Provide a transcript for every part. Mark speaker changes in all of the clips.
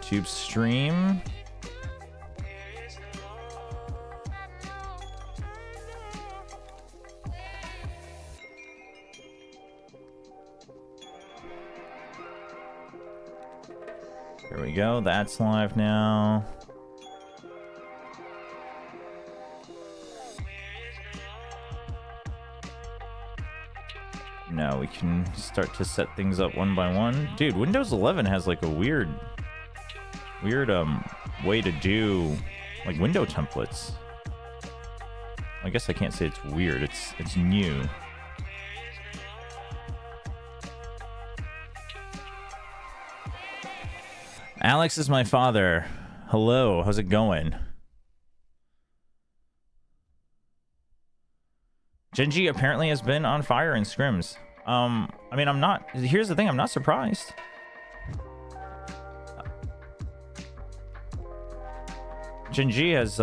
Speaker 1: YouTube stream. There we go. That's live now. Now we can start to set things up one by one. Dude, Windows 11 has like a weird way to do like window templates. I guess I can't say it's weird. It's new. Alex is my father. Hello, how's it going? GENG apparently has been on fire in scrims. I mean, I'm not... Here's the thing, I'm not surprised. GENG has,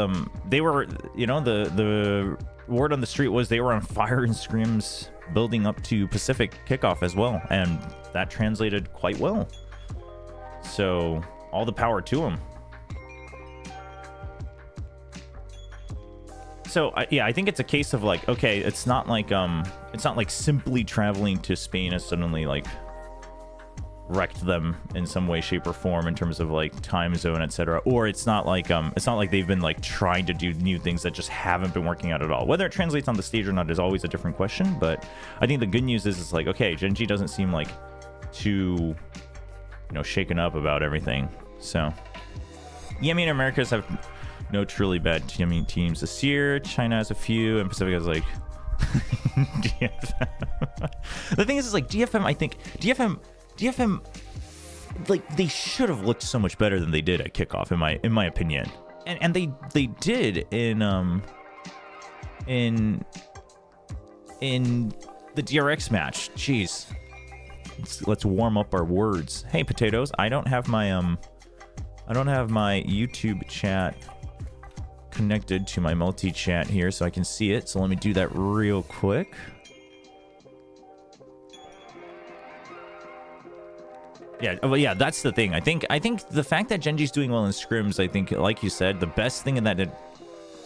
Speaker 1: they were, you know, the word on the street was they were on fire in scrims building up to Pacific kickoff as well, and that translated quite well. So, all the power to them. So yeah, I think it's a case of like, okay, it's not like simply traveling to Spain has suddenly like wrecked them in some way, shape, or form in terms of like time zone, etc. Or it's not like they've been like trying to do new things that just haven't been working out at all. Whether it translates on the stage or not is always a different question. But I think the good news is it's like, okay, GENG doesn't seem like too, you know, shaken up about everything. So yeah, I mean, Americas have no truly bad teams this year. China has a few, and Pacific has like DFM. The thing is like DFM, I think DFM like they should have looked so much better than they did at kickoff in my opinion. And they did in the DRX match. Jeez. Let's warm up our words. Hey potatoes, I don't have my YouTube chat connected to my multi-chat here so I can see it, so let me do that real quick. Yeah, well, yeah, that's the thing. I think the fact that GENG's doing well in scrims, I think, like you said, the best thing that it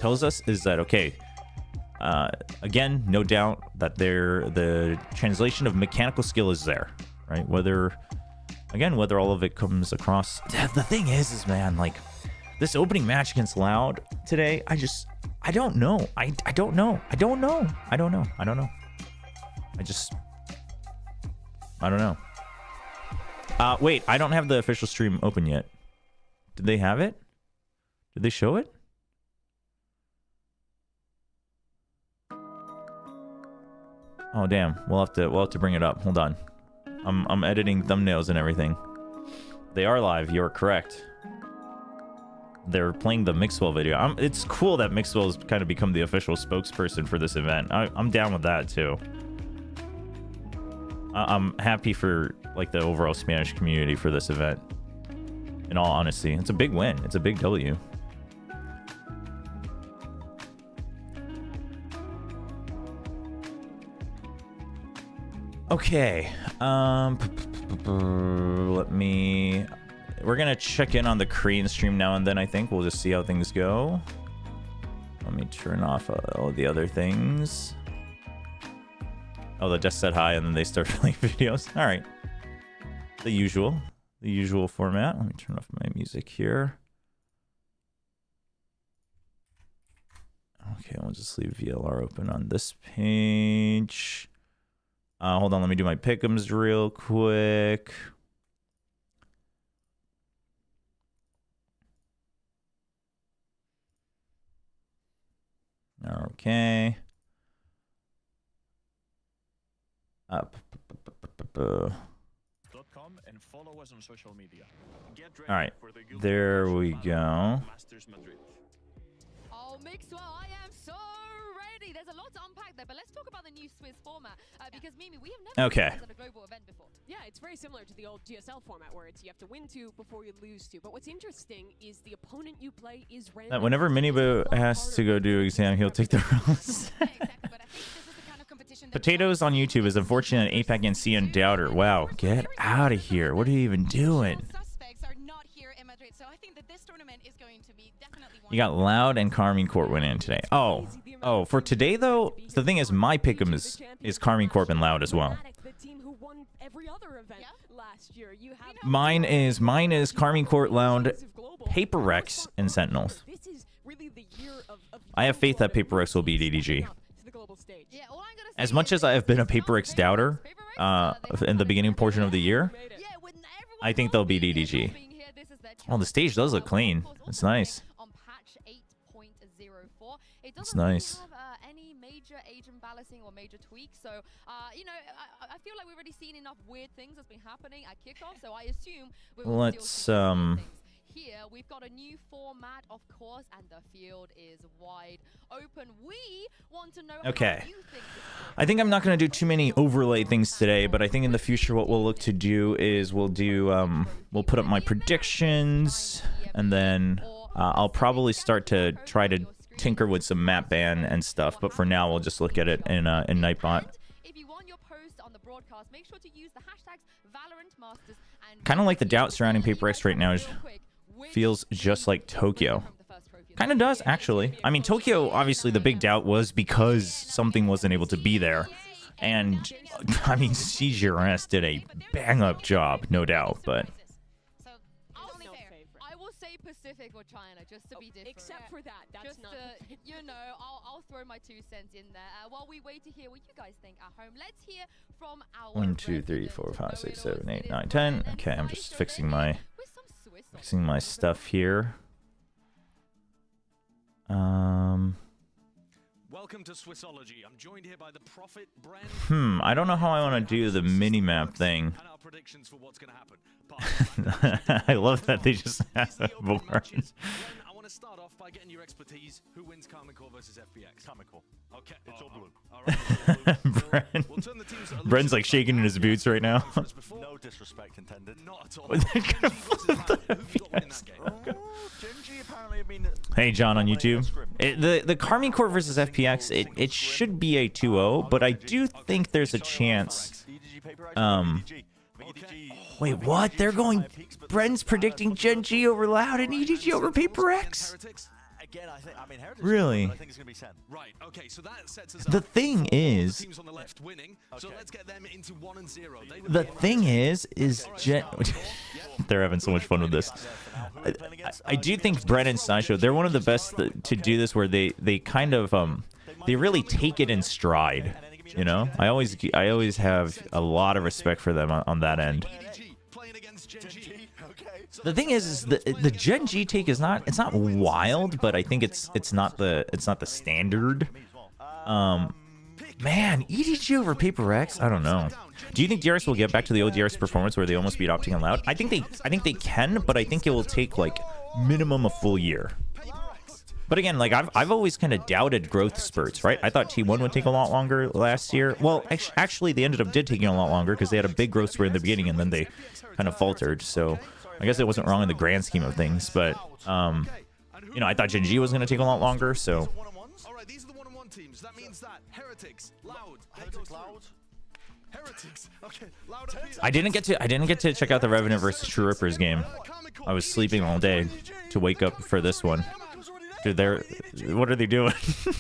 Speaker 1: tells us is that, okay, again, no doubt that the translation of mechanical skill is there, right? Whether all of it comes across. The thing is man, like, this opening match against Loud today, I don't know. I don't know. I don't know. Wait, I don't have the official stream open yet. Did they have it? Did they show it? Oh damn, we'll have to bring it up. Hold on. I'm editing thumbnails and everything. They are live, you're correct. They're playing the Mixwell video. It's cool that Mixwell has kind of become the official spokesperson for this event. I'm down with that too. I'm happy for like the overall Spanish community for this event. In all honesty, it's a big win. It's a big W. Okay. We're gonna check in on the Korean stream now and then. I think we'll just see how things go. Let me turn off all the other things. Oh, they just said hi and then they start playing videos. All right, the usual format. Let me turn off my music here. Okay, we'll just leave VLR open on this page. Hold on, let me do my pick'ems real quick. Okay. Up. All right, there we go.
Speaker 2: Oh, Mixwell, I am so ready. There's a lot to unpack there, but let's talk about the new Swiss format because Mimi, we have never seen this at a global event before.
Speaker 3: Yeah, it's very similar to the old GSL format where it's you have to win two before you lose two. But what's interesting is the opponent you play is random.
Speaker 1: That whenever Miniboo has to go do exam, he'll take the rounds. Potatoes on YouTube is unfortunate. APAC and CN Doubter. Wow, get out of here. What are you even doing?
Speaker 2: Suspects are not here
Speaker 4: in Madrid. So I think that this tournament is going to be definitely one.
Speaker 1: You got Loud and Carmine Corp went in today. Oh, for today though, the thing is, my pick'em is Carmine Corp and Loud as well.
Speaker 3: The team who won every other event last year. You have
Speaker 1: Mine is Carmine Corp, Loud, Paper Rex, and Sentinels.
Speaker 3: This is really the year of
Speaker 1: I have faith that Paper Rex will beat ADG.
Speaker 3: to the global stage.
Speaker 2: Yeah, all I'm gonna
Speaker 1: As
Speaker 2: say
Speaker 1: much
Speaker 2: is
Speaker 1: as I have been a
Speaker 2: it's
Speaker 1: Paper
Speaker 2: not
Speaker 1: Rex
Speaker 2: favorites.
Speaker 1: doubter
Speaker 2: Favorites,
Speaker 1: in the beginning portion of the year,
Speaker 2: Yeah, when everyone
Speaker 1: I think they'll beat
Speaker 2: knows
Speaker 1: EDG.
Speaker 2: being here, this is their
Speaker 1: Oh, the
Speaker 2: chance.
Speaker 1: stage does look clean.
Speaker 2: Of course,
Speaker 1: It's
Speaker 2: also
Speaker 1: nice.
Speaker 2: on patch 8.04. It
Speaker 1: It's
Speaker 2: doesn't really
Speaker 1: nice.
Speaker 2: have any major agent balancing or major tweaks. So, you know, I feel like we've already seen enough weird things that's been happening at kickoff. So I assume we will
Speaker 1: Let's,
Speaker 2: still see some weird things. Here we've got a new format, of course, and the field is wide open. We want to know
Speaker 1: Okay.
Speaker 2: how you think this is
Speaker 1: I think I'm not going to do too many overlay things today, but I think in the future what we'll look to do is we'll put up my predictions, and then I'll probably start to try to tinker with some map ban and stuff, but for now we'll just look at it in Nightbot.
Speaker 2: If you want your post on the broadcast, make sure to use the hashtags #ValorantMasters and
Speaker 1: Kind of like the doubt surrounding Paper X right now feels just like Tokyo. Kind of does, actually. I mean, Tokyo, obviously, the big doubt was because something wasn't able to be there. And, I mean, CGRS did a bang-up job, no doubt, but...
Speaker 4: So
Speaker 2: I'll
Speaker 4: only
Speaker 2: say-
Speaker 4: fair.
Speaker 2: I will say Pacific or China just to be different.
Speaker 3: Except for that, that's
Speaker 2: Just
Speaker 3: not.
Speaker 2: to, you know, I'll throw my 2 cents in there. While we wait to hear what you guys think at home, let's hear from our
Speaker 1: 1, 2, 3, 4, 5, 6, 7, 8, 9, 10. Okay, I'm just fixing my stuff here.
Speaker 5: Welcome to Swissology. I'm joined here by the Prophet Brand.
Speaker 1: I don't know how I want to do the mini-map thing.
Speaker 5: And our predictions for what's going to happen.
Speaker 1: I love that they just have a board.
Speaker 5: I want to start off by getting your expertise. Who wins Karmine Corp versus FPX? Karmine Corp. Okay. It's all blue. All right.
Speaker 1: Bren-
Speaker 5: We'll turn the teams that are
Speaker 1: Bren's like
Speaker 5: losing
Speaker 1: shaking in his boots right now.
Speaker 5: before.
Speaker 6: No disrespect intended.
Speaker 5: Not at all.
Speaker 1: They're gonna
Speaker 5: GENG versus Loud. Who have you got winning that game?
Speaker 6: GENG apparently have been...
Speaker 1: Hey, John on YouTube. The Carmine Corp versus FPX, it should be a 2-0, but I do think there's a chance. Wait, what? They're going... Bren's predicting GENG over Loud and EDG over Paper X?
Speaker 5: Heretics?
Speaker 6: Again, Heretics
Speaker 1: Really?
Speaker 6: I think it's going to be Sen.
Speaker 5: Right. Okay. So that sets us
Speaker 1: The
Speaker 5: up.
Speaker 1: thing
Speaker 5: The
Speaker 1: is...
Speaker 5: teams on the left winning. So let's get them into 1 and 0. They would
Speaker 1: The
Speaker 5: be
Speaker 1: thing is Gen... They're having so much fun with this.
Speaker 6: Who are they playing against?
Speaker 1: I do think Bren and Sideshow, they're one of the best to do this, where they kind of they really take it in stride. You know, I always have a lot of respect for them on that end.
Speaker 5: EDG playing against GENG.
Speaker 6: Okay.
Speaker 1: The thing is the GENG take is not, it's not wild, but I think it's not the standard. Man, EDG over Paper X, I don't know. Do you think DRX will get back to the old DRX performance where they almost beat Optic and Loud? I think they can, but I think it will take like minimum a full year. But again, like I've always kind of doubted growth spurts, right? I thought T1 would take a lot longer last year. Well, actually, they ended up taking a lot longer because they had a big growth spurt in the beginning and then they kind of faltered. So I guess it wasn't wrong in the grand scheme of things. But you know, I thought GENG was going to take a lot longer. So
Speaker 6: One-on-ones?
Speaker 5: All right, these are the 1-on-1 teams. That means that Heretics, Loud,
Speaker 6: Heretics Loud.
Speaker 5: Heretics. Okay, Loud.
Speaker 1: I didn't get to check out the Revenant versus True Rippers game. I was sleeping all day to wake up for this one. Dude, what are they doing?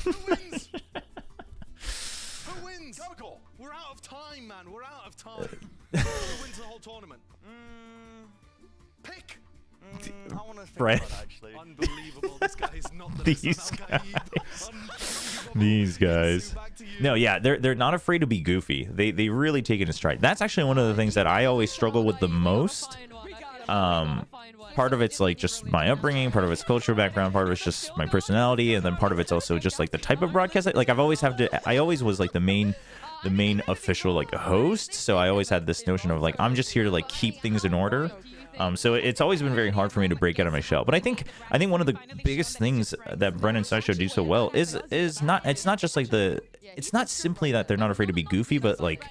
Speaker 5: Who wins? Who wins? We're out of time, man. We're out of time. Who wins the whole tournament? Pick.
Speaker 6: I want to think
Speaker 1: Brett.
Speaker 6: about that, actually.
Speaker 5: Unbelievable. This guy is not the
Speaker 1: These
Speaker 5: best.
Speaker 1: guys. These guys. No, yeah, they're not afraid to be goofy. They really take it in stride. That's actually one of the things that I always struggle with the most. Part of it's like just my upbringing, part of it's cultural background, part of it's just my personality, and then part of it's also just like the type of broadcast. Like I always was like the main official like host, so I always had this notion of like I'm just here to like keep things in order. So it's always been very hard for me to break out of my shell. But I think one of the biggest things that Bren and Sideshow do so well is not, it's not just like it's not simply that they're not afraid to be goofy, but like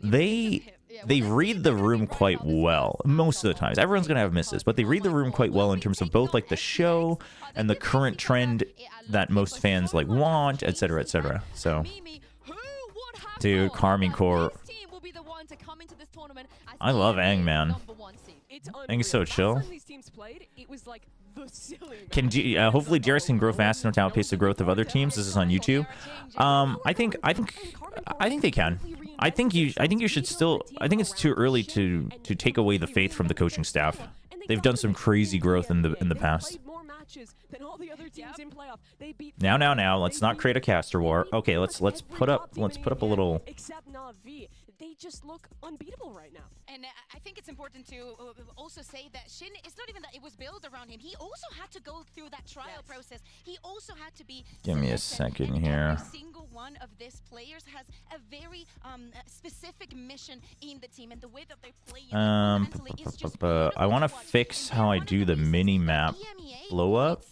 Speaker 1: they read the room quite well most of the times. Everyone's gonna have misses, but they read the room quite well in terms of both like the show and the current trend that most fans like want, etc., etc. So, dude, Carmine Corp. I love ENG, man.
Speaker 3: It's
Speaker 1: think it's so
Speaker 3: unreal.
Speaker 1: chill.
Speaker 3: Last time these teams played, it was like the silly
Speaker 1: Can hopefully DRX can grow fast enough to outpace the growth of other teams. This is on YouTube. I think they can. I think you should still. I think it's too early to take away the faith from the coaching staff. They've done some crazy growth in the past. Now, let's not create a caster war. Okay, let's put up a little.
Speaker 3: Except Na'Vi, they just look unbeatable right now.
Speaker 4: And I think it's important to also say that Shin, it's not even that it was built around him. He also had to go through that trial process. He also had to be
Speaker 1: Give me a
Speaker 4: selected.
Speaker 1: second
Speaker 4: And
Speaker 1: here.
Speaker 4: Every single one of these players has a very specific mission in the team, and the way that they play fundamentally is just
Speaker 1: I want to fix how I do the mini map blow up,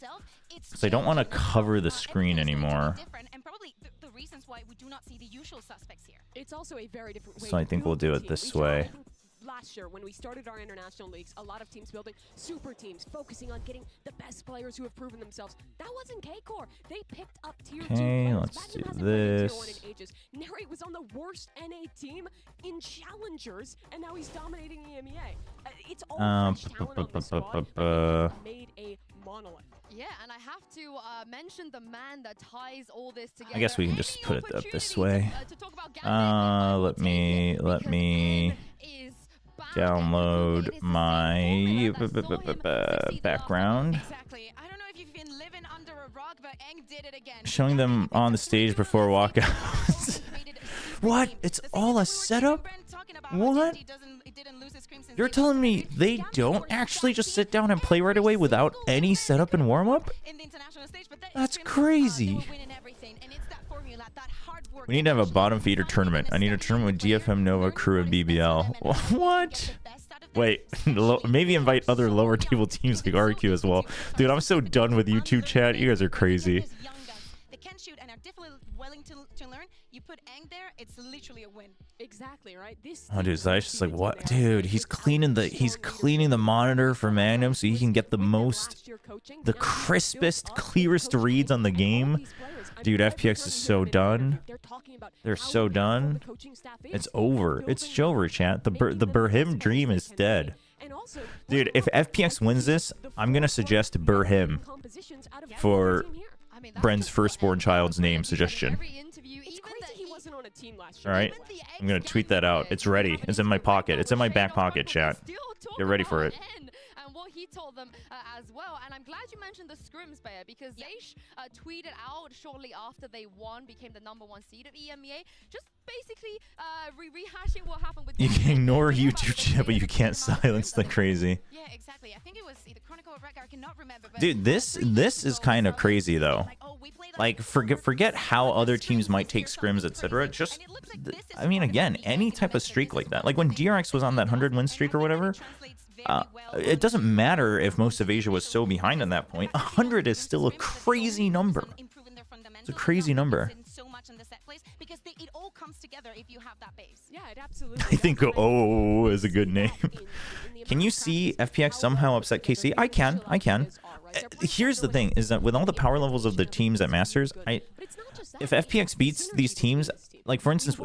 Speaker 1: because I don't want to cover the screen anymore.
Speaker 4: And probably the reasons why we do not see the usual suspects here.
Speaker 3: It's also a very different way
Speaker 1: So I
Speaker 3: to
Speaker 1: think we'll
Speaker 3: build
Speaker 1: do
Speaker 3: a
Speaker 1: it
Speaker 3: team.
Speaker 1: this
Speaker 3: We saw,
Speaker 1: way.
Speaker 3: I think, last year, when we started our international leagues, a lot of teams building super teams, focusing on getting the best players who have proven themselves. That wasn't K-Core. They picked up tier 2
Speaker 1: Okay,
Speaker 3: players.
Speaker 1: let's
Speaker 3: Magnum
Speaker 1: do
Speaker 3: hasn't played in tier 1
Speaker 1: this.
Speaker 3: in ages. Neri was on the worst NA team in Challengers, and now he's dominating EMEA. It's all fresh talent on the squad, and they've made a monolith.
Speaker 2: Yeah, and I have to mention the man that ties all this together.
Speaker 1: I guess we can just
Speaker 2: Any
Speaker 1: put it up this
Speaker 2: opportunity
Speaker 1: way.
Speaker 2: to talk about Gambit, I will
Speaker 1: Let
Speaker 2: take
Speaker 1: me
Speaker 2: it,
Speaker 1: let
Speaker 2: because
Speaker 1: me
Speaker 2: N is back, and
Speaker 1: download
Speaker 2: it is the same
Speaker 1: my
Speaker 2: formula that saw him succeed the last
Speaker 1: background.
Speaker 4: Exactly. I don't know if you've been living under a rock, but ENG did it again.
Speaker 1: Showing them on the stage before walkout. What? It's all a setup? What? You're telling me they don't actually just sit down and play right away without any setup and warm up? That's crazy. We need to have a bottom feeder tournament. I need a tournament with DFM, Nova, Crew, and BBL. What? Wait, maybe invite other lower table teams like RQ as well. Dude, I'm so done with YouTube chat. You guys are crazy.
Speaker 4: They can shoot and are definitely willing to learn. You put ENG there, it's literally a win.
Speaker 3: Exactly, right? This
Speaker 1: Oh, dude, Zai's just like, what? Dude, he's cleaning the monitor for Magnum so he can get the crispest, clearest reads on the game. Dude, FPX is so done. They're so done. It's over. It's over, chat. The Burhim dream is dead. Dude, if FPX wins this, I'm gonna suggest Burhim for Bren's firstborn child's name suggestion. Alright, I'm gonna tweet that out. It's ready. It's in my pocket. It's in my back pocket, chat. Get ready for it.
Speaker 2: And what he told them as well. And I'm glad you mentioned the scrims, Bayer, because Zaish tweeted out shortly after they won, became the #1 seed of EMEA, just basically rehashing what happened with...
Speaker 1: You can ignore YouTube chat, but you can't silence the crazy.
Speaker 4: Yeah, exactly. I think it was either Chronicle or Rec, I cannot remember. But
Speaker 1: Dude, this is kind of crazy though. Like, forget how other teams might take scrims, etc. Just, I mean, again, any type of streak like that. Like when DRX was on that 100-win streak or whatever, it doesn't matter if most of Asia was so behind at that point. 100 is still a crazy number. It's a crazy number.
Speaker 4: Because it all comes together if you have that base.
Speaker 3: Yeah, it absolutely.
Speaker 1: I think O is a good name. Can you see FPX somehow upset KC? I can. Here's the thing, is that with all the power levels of the teams at Masters, if FPX beats these teams, like for instance,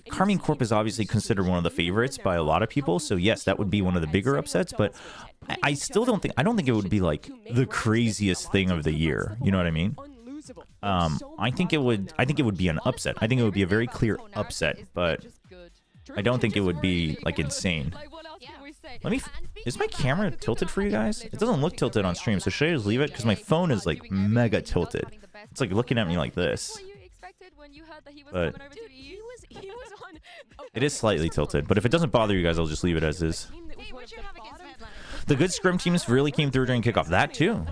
Speaker 1: Carmine Corp is obviously considered one of the favorites by a lot of people, so yes, that would be one of the bigger upsets, but I still don't think it would be like the craziest thing of the year. You know what I mean? I think it would be an upset. I think it would be a very clear upset, but I don't think it would be like insane. Is my camera tilted for you guys? It doesn't look tilted on stream, so should I just leave it? Because my phone is like mega tilted. It's like looking at me like this. But it is slightly tilted. But if it doesn't bother you guys, I'll just leave it as is. The good scrim teams really came through during kickoff. That too.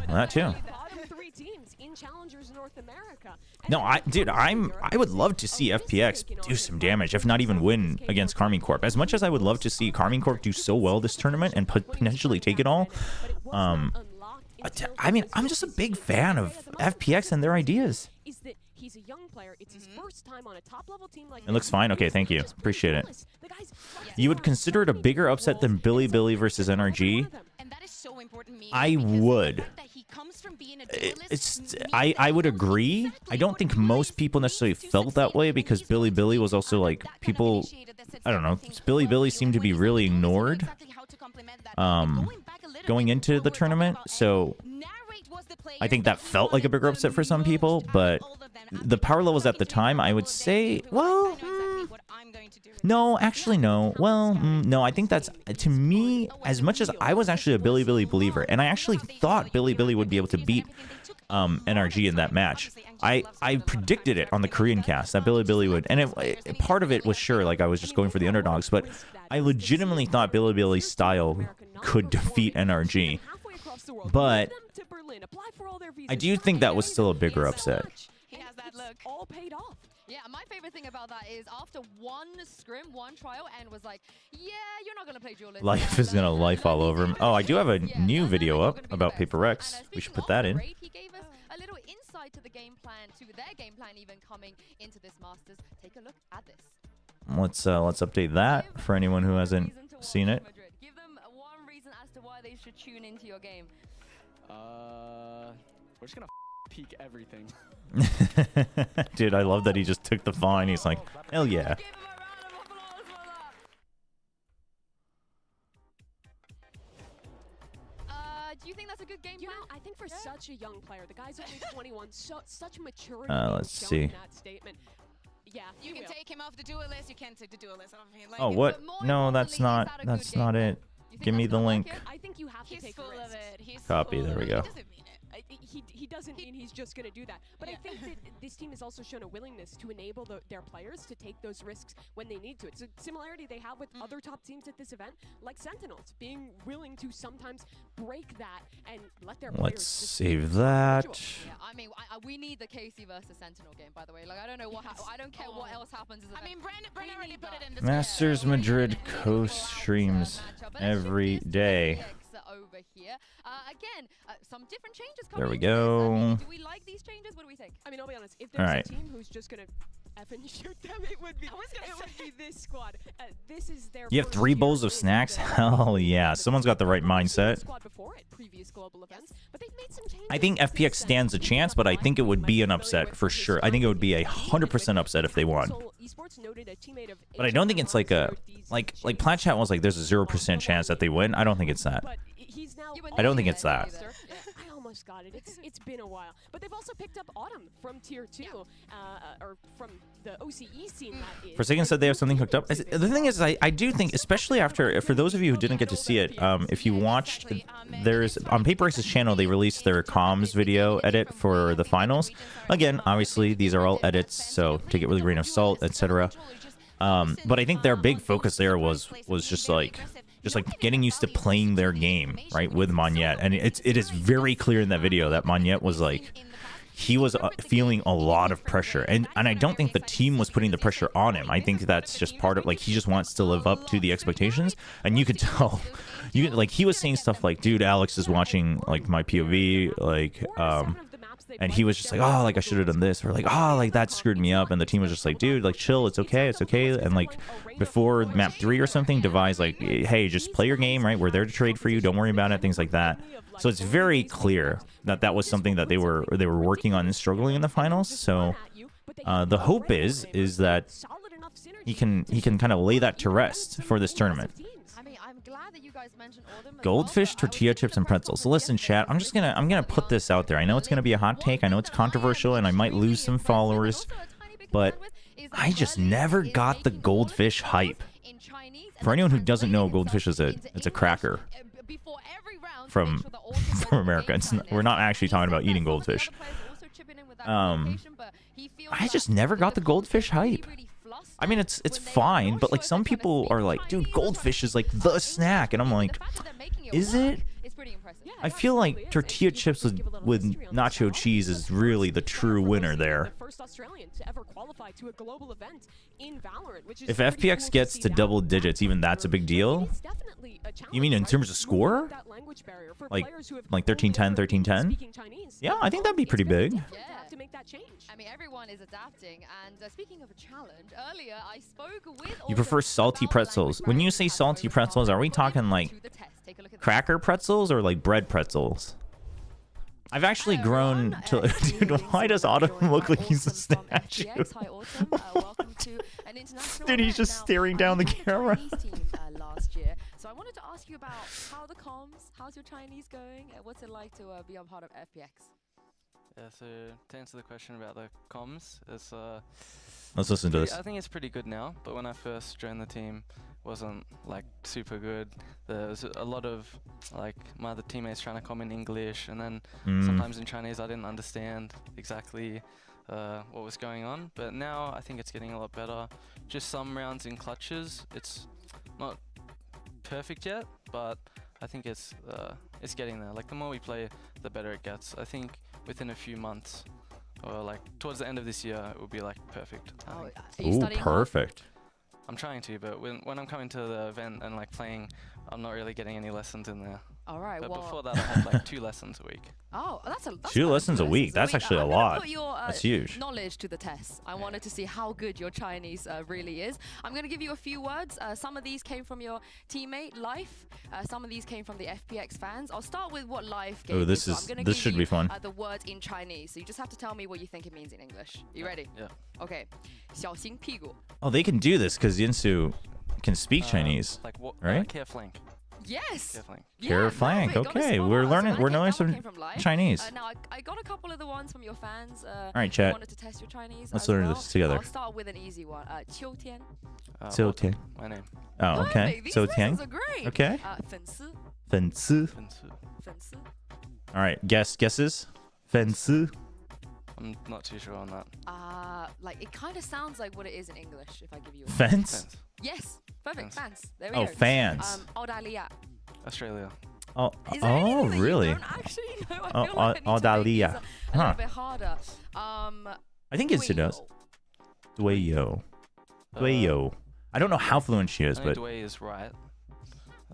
Speaker 1: No, I would love to see FPX do some damage, if not even win against Carmine Corp. As much as I would love to see Carmine Corp do so well this tournament and potentially take it all, I mean, I'm just a big fan of FPX and their ideas.
Speaker 3: He's a young player. It's his first time on a top-level team like
Speaker 1: It looks fine. Okay, thank you. Appreciate it. You would consider it a bigger upset than Billy versus NRG?
Speaker 4: And that is so important to me.
Speaker 1: I
Speaker 4: because the
Speaker 1: would.
Speaker 4: fact that he comes from being a duelist
Speaker 1: It's
Speaker 4: means
Speaker 1: I
Speaker 4: that he
Speaker 1: would
Speaker 4: knows
Speaker 1: agree.
Speaker 4: exactly
Speaker 1: I don't
Speaker 4: what
Speaker 1: think
Speaker 4: price
Speaker 1: most people
Speaker 4: he
Speaker 1: necessarily
Speaker 4: needs to
Speaker 1: felt that
Speaker 4: succeed,
Speaker 1: way
Speaker 4: and
Speaker 1: because
Speaker 4: he's
Speaker 1: Billy
Speaker 4: going to
Speaker 1: Billy
Speaker 4: be
Speaker 1: was also like
Speaker 4: that kind of
Speaker 1: people.
Speaker 4: initiator that sets
Speaker 1: I don't know.
Speaker 4: everything
Speaker 1: Billy
Speaker 4: up.
Speaker 1: Billy
Speaker 4: You
Speaker 1: seemed
Speaker 4: know,
Speaker 1: to be
Speaker 4: when he's
Speaker 1: really
Speaker 4: on the pause, you know
Speaker 1: ignored
Speaker 4: exactly how to complement that. And going back a little
Speaker 1: going
Speaker 4: bit
Speaker 1: into
Speaker 4: before
Speaker 1: the
Speaker 4: we're talking
Speaker 1: tournament.
Speaker 4: about
Speaker 1: So
Speaker 4: Narrate was the player
Speaker 1: I think that
Speaker 4: we
Speaker 1: felt like a
Speaker 4: wanted
Speaker 1: bigger
Speaker 4: the
Speaker 1: upset for some
Speaker 4: most
Speaker 1: people,
Speaker 4: out of
Speaker 1: but
Speaker 4: all of them.
Speaker 1: the
Speaker 4: After
Speaker 1: power levels at the
Speaker 4: talking to
Speaker 1: time, I
Speaker 4: all
Speaker 1: would
Speaker 4: of them,
Speaker 1: say,
Speaker 4: he was like,
Speaker 1: well,
Speaker 4: I know exactly what I'm going to do with
Speaker 1: no,
Speaker 4: this.
Speaker 1: actually, no. Well, no, I think that's, to me, as much as I was actually a Billy Billy believer, and I actually thought Billy Billy would be able to beat NRG in that match. I predicted it on the Korean cast that Billy Billy would, and part of it was sure, like I was just going for the underdogs, but I legitimately thought Billy Billy's style could defeat NRG. But I do think that was still a bigger upset.
Speaker 4: He has that look.
Speaker 3: All paid off.
Speaker 2: Yeah, my favorite thing about that is after one scrim, one trial, and was like, yeah, you're not gonna play duelist.
Speaker 1: Life is gonna life all over him. Oh, I do have a new video up about Paper Rex. We should put that in.
Speaker 2: He gave us a little insight to the game plan, to their game plan even coming into this Masters. Take a look at this.
Speaker 1: Let's update that for anyone who hasn't seen it.
Speaker 2: Madrid. Give them one reason as to why they should tune into your game.
Speaker 7: We're just gonna peek everything.
Speaker 1: Dude, I love that he just took the fine. He's like, hell yeah.
Speaker 2: Give him a round of applause for that. Do you think that's a good game
Speaker 3: You
Speaker 2: plan?
Speaker 3: know, I think for such a young player, the guy's only 21, such maturity.
Speaker 1: Let's
Speaker 3: shown
Speaker 1: see.
Speaker 3: in that statement. Yeah,
Speaker 4: You can take him off the duelist. You can't take the duelist off him. Like,
Speaker 1: Oh, what? No, that's not it. Give me the link.
Speaker 3: I think you have to
Speaker 4: He's
Speaker 3: take
Speaker 4: full
Speaker 3: risks.
Speaker 4: of it. He's
Speaker 1: Copy,
Speaker 4: full
Speaker 1: there
Speaker 4: of
Speaker 1: we
Speaker 4: it.
Speaker 1: go.
Speaker 4: He doesn't mean it.
Speaker 3: He doesn't mean he's just going to do that. But I think that this team has also shown a willingness to enable their players to take those risks when they need to. It's a similarity they have with other top teams at this event, like Sentinels, being willing to sometimes break that and let their players
Speaker 1: Let's
Speaker 3: just
Speaker 1: save that.
Speaker 2: Yeah, I mean, we need the KC versus Sentinel game, by the way. Like, I don't know what I don't care what else happens.
Speaker 4: I mean, Brennan already put it in the
Speaker 1: Masters Madrid co-streams every day.
Speaker 2: Over here. Again, some different changes coming
Speaker 1: There we
Speaker 2: into this. I mean,
Speaker 1: go.
Speaker 2: do we like these changes? What do we think?
Speaker 3: I mean, I'll be honest. If there's
Speaker 1: Alright.
Speaker 3: a team who's just gonna effing shoot them, it would be. This squad. This is their.
Speaker 1: You have
Speaker 3: first
Speaker 1: 3
Speaker 3: year
Speaker 1: bowls of
Speaker 3: in
Speaker 1: snacks?
Speaker 3: the-
Speaker 1: Hell yeah. Someone's got the right mindset.
Speaker 3: Squad before at previous global events, but they've made some changes
Speaker 1: I think
Speaker 3: since
Speaker 1: FPX
Speaker 3: then.
Speaker 1: stands a chance, but I think it would be an upset for sure. I think it would be 100% upset if they won. But I don't think it's like like Plat Chat was like there's a 0% chance that they win. I don't think it's that.
Speaker 3: But he's now.
Speaker 1: I don't think it's that.
Speaker 3: I almost got it. It's been a while, but they've also picked up Autumn from Tier 2, or from the OCE scene. That is.
Speaker 1: For a second said they have something hooked up. The thing is, I do think, especially after, for those of you who didn't get to see it, if you watched, there's, on PaperX's channel, they released their comms video edit for the finals. Again, obviously, these are all edits, so take it with a grain of salt, etc. But I think their big focus there was just like getting used to playing their game, right, with Monette. And it is very clear in that video that Monette was like, he was feeling a lot of pressure, and I don't think the team was putting the pressure on him. I think that's just part of, like, he just wants to live up to the expectations, and you could tell, like, he was saying stuff like, dude, Alex is watching, like, my POV, like, and he was just like, oh, like, I should have done this, or like, oh, like, that screwed me up, and the team was just like, dude, like, chill, it's okay, and like, before map 3 or something, Devi's like, hey, just play your game, right, we're there to trade for you, don't worry about it, things like that. So it's very clear that that was something that they were working on and struggling in the finals. So the hope is that he can kind of lay that to rest for this tournament.
Speaker 2: I mean, I'm glad that you guys mentioned Autumn as
Speaker 1: Goldfish,
Speaker 2: well.
Speaker 1: tortilla chips, and pretzels. So listen, chat, I'm gonna put this out there. I know it's gonna be a hot take. I know it's controversial, and I might lose some followers, but I just never got the goldfish hype. For anyone who doesn't know, goldfish is it's a cracker from America. We're not actually talking about eating goldfish. I just never got the goldfish hype. I mean, it's fine, but like some people are like, dude, goldfish is like the snack, and I'm like, is it?
Speaker 3: Yeah,
Speaker 1: I
Speaker 3: it
Speaker 1: feel
Speaker 3: absolutely
Speaker 1: like
Speaker 3: is.
Speaker 1: tortilla
Speaker 3: And you
Speaker 1: chips
Speaker 3: can give a little
Speaker 1: with
Speaker 3: history on
Speaker 1: nacho
Speaker 3: this.
Speaker 1: cheese is really the true winner there.
Speaker 3: The first Australian to ever qualify to a global event in Valorant, which is
Speaker 1: If
Speaker 3: pretty
Speaker 1: FPX
Speaker 3: cool
Speaker 1: gets
Speaker 3: see
Speaker 1: to
Speaker 3: that
Speaker 1: double
Speaker 3: back
Speaker 1: digits, even that's a big deal.
Speaker 3: It is definitely a challenge,
Speaker 1: You mean in
Speaker 3: right?
Speaker 1: terms of score?
Speaker 3: Removing that language barrier for
Speaker 1: Like-
Speaker 3: players who have
Speaker 1: like
Speaker 3: only
Speaker 1: 13-10,
Speaker 3: ever been
Speaker 1: 13-10?
Speaker 3: speaking Chinese.
Speaker 1: Yeah, I think that'd be pretty
Speaker 3: It's very
Speaker 1: big.
Speaker 3: different to
Speaker 2: Yeah.
Speaker 3: have to make that change.
Speaker 2: I mean, everyone is adapting. And speaking of a challenge, earlier I spoke with.
Speaker 1: You prefer salty pretzels. When you say salty pretzels, are we talking like cracker pretzels or like bread pretzels? I've actually grown to... Dude, why does Autumn look like he's a statue? Dude, he's just staring down the camera.
Speaker 2: Last year. So I wanted to ask you about how the comms, how's your Chinese going? What's it like to be on part of FPX?
Speaker 7: Yeah, so to answer the question about the comms, it's
Speaker 1: Let's listen to this.
Speaker 7: I think it's pretty good now, but when I first joined the team, wasn't like super good. There was a lot of like my other teammates trying to comment in English, and then sometimes in Chinese I didn't understand exactly what was going on. But now I think it's getting a lot better. Just some rounds in clutches, it's not perfect yet, but I think it's getting there. Like the more we play, the better it gets. I think within a few months, or like towards the end of this year, it will be like perfect. I think.
Speaker 1: Ooh, perfect.
Speaker 7: I'm trying to, but when I'm coming to the event and like playing, I'm not really getting any lessons in there.
Speaker 2: All right.
Speaker 7: But
Speaker 2: Well,
Speaker 7: before that, I had like 2 lessons a week.
Speaker 2: oh, that's
Speaker 1: Two
Speaker 2: quite
Speaker 1: lessons a
Speaker 2: few
Speaker 1: week. That's actually a
Speaker 2: I'm gonna
Speaker 1: lot.
Speaker 2: put your,
Speaker 1: That's huge.
Speaker 2: knowledge to the test. I wanted to see how good your Chinese really is. I'm going to give you a few words. Some of these came from your teammate Life. Some of these came from the FPX fans. I'll start with what Life gave
Speaker 1: Oh,
Speaker 2: me.
Speaker 1: this
Speaker 2: So
Speaker 1: is-
Speaker 2: I'm gonna
Speaker 1: this
Speaker 2: give
Speaker 1: should
Speaker 2: you,
Speaker 1: be fun.
Speaker 2: The word in Chinese. So you just have to tell me what you think it means in English. You ready?
Speaker 7: Yeah.
Speaker 2: Okay. 小心屁股.
Speaker 1: Oh, they can do this because Yinsu can speak Chinese.
Speaker 7: Like what?
Speaker 1: right?
Speaker 7: Care flank.
Speaker 2: Yes.
Speaker 7: Care flank.
Speaker 1: Care flank.
Speaker 2: perfect. Got it
Speaker 1: Okay,
Speaker 2: spot
Speaker 1: we're
Speaker 2: on. So
Speaker 1: learning.
Speaker 2: I
Speaker 1: We're
Speaker 2: think
Speaker 1: learning
Speaker 2: that one
Speaker 1: some
Speaker 2: came from Life.
Speaker 1: Chinese.
Speaker 2: Now I got a couple of the ones from your fans.
Speaker 1: All right,
Speaker 2: who
Speaker 1: chat.
Speaker 2: wanted to test your Chinese.
Speaker 1: Let's
Speaker 2: as
Speaker 1: learn
Speaker 2: well.
Speaker 1: this together.
Speaker 2: I'll start with an easy one. 秋天.
Speaker 1: So
Speaker 7: What?
Speaker 1: Tiang.
Speaker 7: My name.
Speaker 1: Oh, okay.
Speaker 2: Perfect. These
Speaker 1: So
Speaker 2: lessons
Speaker 1: Tiang.
Speaker 2: are great.
Speaker 1: Okay.
Speaker 2: 粉丝.
Speaker 1: 粉丝.
Speaker 7: Fensu.
Speaker 1: All right. Guesses. 粉丝.
Speaker 7: I'm not too sure on that.
Speaker 2: Like it kind of sounds like what it is in English. If I give you. A
Speaker 1: Fence.
Speaker 7: Fence.
Speaker 2: Yes. Perfect.
Speaker 7: Fans.
Speaker 2: Fans. There we
Speaker 1: Oh,
Speaker 2: go.
Speaker 1: fans.
Speaker 2: 澳大利亚.
Speaker 7: Australia.
Speaker 1: Oh,
Speaker 2: Is there anything
Speaker 1: oh,
Speaker 2: that you
Speaker 1: really?
Speaker 2: don't actually know? I
Speaker 1: Oh,
Speaker 2: feel like I need to make these
Speaker 1: Audalia.
Speaker 2: a
Speaker 1: Huh.
Speaker 2: little bit harder.
Speaker 1: I think Yinsu does. Dueyo. Dueyo. I don't know how fluent she is,
Speaker 7: I think
Speaker 1: but
Speaker 7: Dway is right.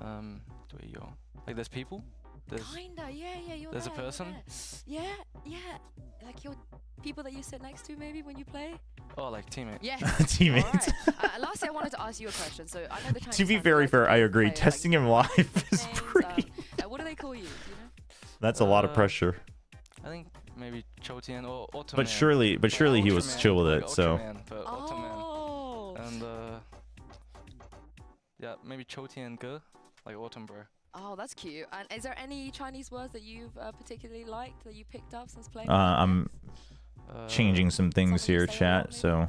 Speaker 7: Dueyo. Like there's people. There's
Speaker 2: Kinda, yeah, you're
Speaker 7: there's a
Speaker 2: there, you're
Speaker 7: person?
Speaker 2: there. Yeah, like your people that you sit next to maybe when you play.
Speaker 7: oh like teammate.
Speaker 2: Yes.
Speaker 1: teammates.
Speaker 2: Alright. Lastly, I wanted to ask you a question. So I know the Chinese
Speaker 1: To be
Speaker 2: fans
Speaker 1: very
Speaker 2: like
Speaker 1: fair,
Speaker 2: to
Speaker 1: I agree.
Speaker 2: play,
Speaker 1: Testing
Speaker 2: like,
Speaker 1: him live is
Speaker 2: names,
Speaker 1: pretty.
Speaker 2: what do they call you? Do you know?
Speaker 1: That's a lot of
Speaker 7: Uh,
Speaker 1: pressure.
Speaker 7: I think maybe Chotian or Ultraman.
Speaker 1: But surely he was
Speaker 7: Ultraman,
Speaker 1: chill with
Speaker 7: like
Speaker 1: it. So
Speaker 7: Ultraman, but Ultraman.
Speaker 2: Oh.
Speaker 7: And yeah, maybe Chotian Ge, like Autumn Bro.
Speaker 2: Oh, that's cute. And is there any Chinese words that you've particularly liked that you picked up since playing?
Speaker 1: I'm changing some things
Speaker 2: something you
Speaker 1: here,
Speaker 2: say
Speaker 1: chat.
Speaker 2: about me?
Speaker 1: So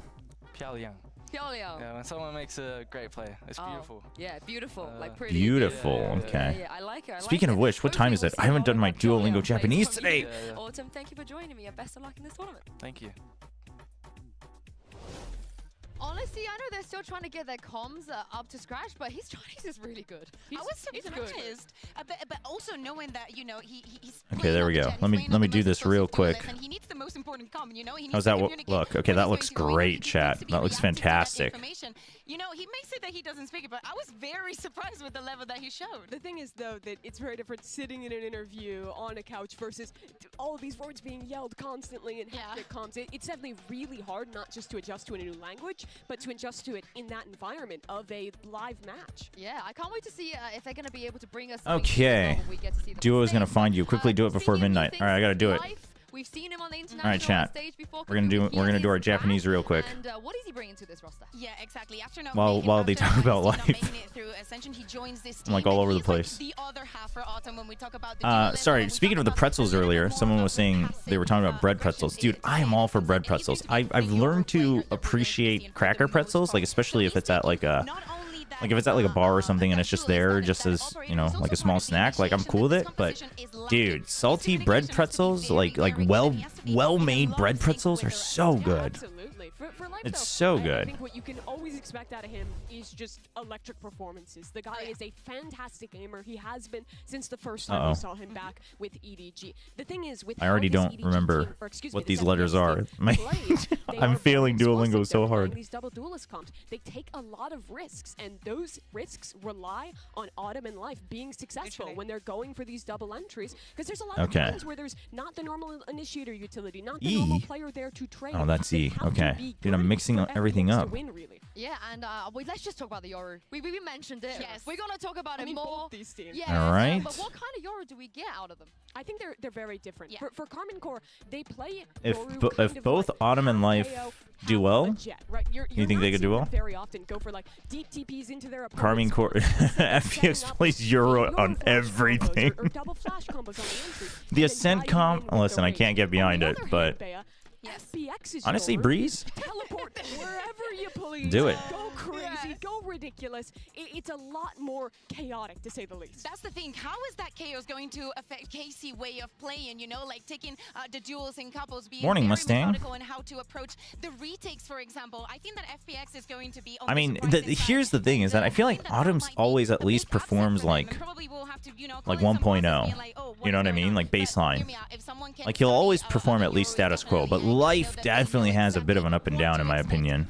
Speaker 7: Piaoliang.
Speaker 2: Piaoliang.
Speaker 7: Yeah, when someone makes a great play, it's
Speaker 2: Oh,
Speaker 7: beautiful.
Speaker 2: Yeah, beautiful. Like
Speaker 7: Uh,
Speaker 2: pretty.
Speaker 1: beautiful.
Speaker 7: Yeah, yeah, yeah.
Speaker 1: Okay.
Speaker 2: Yeah, I like it. I
Speaker 1: Speaking
Speaker 2: like
Speaker 1: of
Speaker 2: it.
Speaker 1: which, what time is
Speaker 2: Hopefully
Speaker 1: it?
Speaker 2: we'll
Speaker 1: I haven't
Speaker 2: see
Speaker 1: done
Speaker 2: more
Speaker 1: my
Speaker 2: of Piaoliang
Speaker 1: Duolingo
Speaker 2: plays
Speaker 1: Japanese
Speaker 2: from
Speaker 1: today.
Speaker 2: you.
Speaker 7: Yeah, yeah.
Speaker 2: Autumn, thank you for joining me and best of luck in this tournament.
Speaker 7: Thank you.
Speaker 2: Honestly, I know they're still trying to get their comms up to scratch, but his Chinese is really good.
Speaker 4: I was
Speaker 2: he's good.
Speaker 4: surprised, but also knowing that he's
Speaker 1: Okay, there we go. Let me do this real quick.
Speaker 4: and he needs the most important comm. He needs
Speaker 1: How's
Speaker 4: to
Speaker 1: that
Speaker 4: communicate
Speaker 1: look? Okay,
Speaker 4: when
Speaker 1: that
Speaker 4: he's
Speaker 1: looks
Speaker 4: going to win,
Speaker 1: great,
Speaker 4: he needs
Speaker 1: chat.
Speaker 4: to be
Speaker 1: That looks
Speaker 4: reactive to that
Speaker 1: fantastic.
Speaker 4: information. He may say that he doesn't speak it, but I was very surprised with the level that he showed.
Speaker 3: The thing is, though, that it's very different sitting in an interview on a couch versus all of these words being yelled constantly in hectic comms. It's definitely really hard not just to adjust to a new language, but to adjust to it in that environment of a live match.
Speaker 2: Yeah, I can't wait to see if they're going to be able to bring us.
Speaker 1: Okay. Duo is gonna find you. Quickly do it before midnight. All right, I gotta do it.
Speaker 2: We've seen him on the international
Speaker 1: All right, chat.
Speaker 2: stage before.
Speaker 1: We're gonna do our Japanese real quick.
Speaker 2: And what is he bringing to this roster?
Speaker 4: Yeah, exactly. After not
Speaker 1: While-
Speaker 4: making,
Speaker 1: while they
Speaker 4: after
Speaker 1: talk about
Speaker 4: not
Speaker 1: life.
Speaker 4: making it through Ascension, he joins this
Speaker 1: I'm, like,
Speaker 4: team,
Speaker 1: all
Speaker 4: and
Speaker 1: over the
Speaker 4: he's, like,
Speaker 1: place.
Speaker 4: the other half for Autumn when we talk about the
Speaker 1: Sorry, speaking of the pretzels earlier, someone was saying they were talking about bread pretzels. Dude, I am all for bread pretzels. I've learned to appreciate cracker pretzels, like especially if it's at like a if it's at like a bar or something and it's just there just as, you know, like a small snack, like I'm cool with it. But dude, salty bread pretzels, like well-made bread pretzels are so good.
Speaker 3: Absolutely. For Life,
Speaker 1: It's
Speaker 3: though,
Speaker 1: so good.
Speaker 3: I think what you can always expect out of him is just electric performances. The guy is a fantastic gamer. He has been since the first time we saw him back with EDG. The thing is, with
Speaker 1: I already
Speaker 3: how this
Speaker 1: don't
Speaker 3: EDG
Speaker 1: remember
Speaker 3: team, or excuse me,
Speaker 1: what
Speaker 3: this
Speaker 1: these letters
Speaker 3: FPX
Speaker 1: are.
Speaker 3: team
Speaker 1: My-
Speaker 3: plays, they
Speaker 1: I'm
Speaker 3: are very
Speaker 1: failing Duolingo
Speaker 3: explosive.
Speaker 1: so
Speaker 3: They're
Speaker 1: hard.
Speaker 3: playing these double duelist comps. They take a lot of risks, and those risks rely on Autumn and Life being successful when they're going for these double entries. Because there's a lot of times where there's not the normal initiator utility, not the normal player there to trade.
Speaker 1: Oh, that's
Speaker 3: They
Speaker 1: E.
Speaker 3: have to
Speaker 1: Okay.
Speaker 3: be
Speaker 1: Dude, I'm
Speaker 3: good
Speaker 1: mixing
Speaker 3: for
Speaker 1: everything
Speaker 3: FPX to
Speaker 1: up.
Speaker 3: win, really.
Speaker 2: Yeah, and wait, let's just talk about the Yoru. We mentioned it.
Speaker 4: Yes.
Speaker 2: We're gonna talk about it more.
Speaker 3: Both these teams.
Speaker 2: Yeah.
Speaker 1: All right.
Speaker 2: But what kind of Yoru do we get out of them?
Speaker 3: I think they're very different.
Speaker 4: Yeah.
Speaker 3: For Carmen Core, they play
Speaker 1: If
Speaker 3: Yoru
Speaker 1: bo-
Speaker 3: kind
Speaker 1: if
Speaker 3: of
Speaker 1: both
Speaker 3: like
Speaker 1: Autumn and
Speaker 3: half
Speaker 1: Life
Speaker 3: KO,
Speaker 1: do
Speaker 3: half
Speaker 1: well,
Speaker 3: a jet, right? You're
Speaker 1: you think
Speaker 3: not
Speaker 1: they could do
Speaker 3: seeing
Speaker 1: well?
Speaker 3: them very often go for like deep TPs into their
Speaker 1: Carmine Core FPX plays Euro on everything.
Speaker 3: Or double flash combos on the entry.
Speaker 1: The
Speaker 3: and then
Speaker 1: Ascent
Speaker 3: diving
Speaker 1: comp.
Speaker 3: in with
Speaker 1: Listen,
Speaker 3: the
Speaker 1: I
Speaker 3: range.
Speaker 1: can't get behind
Speaker 3: On
Speaker 1: it,
Speaker 3: the other
Speaker 1: but
Speaker 3: hand, Bea, FPX is
Speaker 1: honestly,
Speaker 3: Yoru.
Speaker 1: Breeze,
Speaker 3: Teleport wherever you please.
Speaker 1: Do it.
Speaker 3: Go crazy. Go ridiculous. It's a lot more chaotic, to say the least.
Speaker 4: That's the thing. How is that chaos going to affect Casey way of playing? You know, like taking the duels and couples, being
Speaker 1: Morning,
Speaker 4: very
Speaker 1: Mustang.
Speaker 4: methodical in how to approach the retakes, for example. I think that FPX is going to be.
Speaker 1: I mean, here's the thing: is that I feel like Autumn's always at least performs like 1.0. You know what I mean? Like baseline. Like he'll always perform at least status quo, but Life definitely has a bit of an up and down, in my opinion.